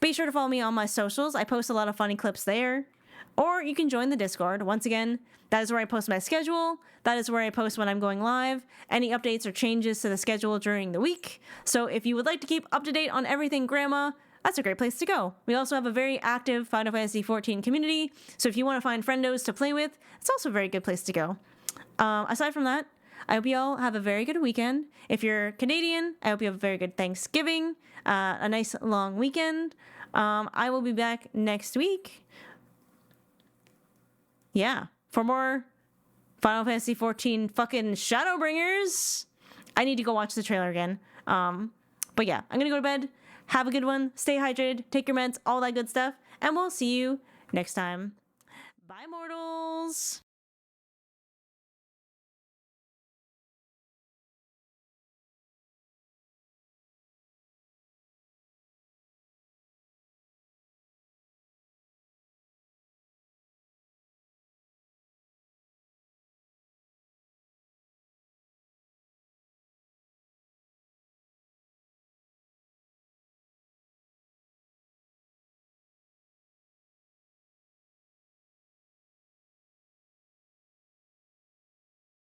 [SPEAKER 1] be sure to follow me on my socials. I post a lot of funny clips there. Or you can join the Discord. Once again, that is where I post my schedule. That is where I post when I'm going live. Any updates or changes to the schedule during the week. So if you would like to keep up to date on everything Grandma, that's a great place to go. We also have a very active Final Fantasy XIV community. So if you want to find friendos to play with, it's also a very good place to go. Aside from that, I hope you all have a very good weekend. If you're Canadian, I hope you have a very good Thanksgiving, a nice long weekend. I will be back next week. Yeah, for more Final Fantasy XIV fucking Shadowbringers. I need to go watch the trailer again. But yeah, I'm gonna go to bed. Have a good one. Stay hydrated. Take your meds. All that good stuff. And we'll see you next time. Bye, mortals.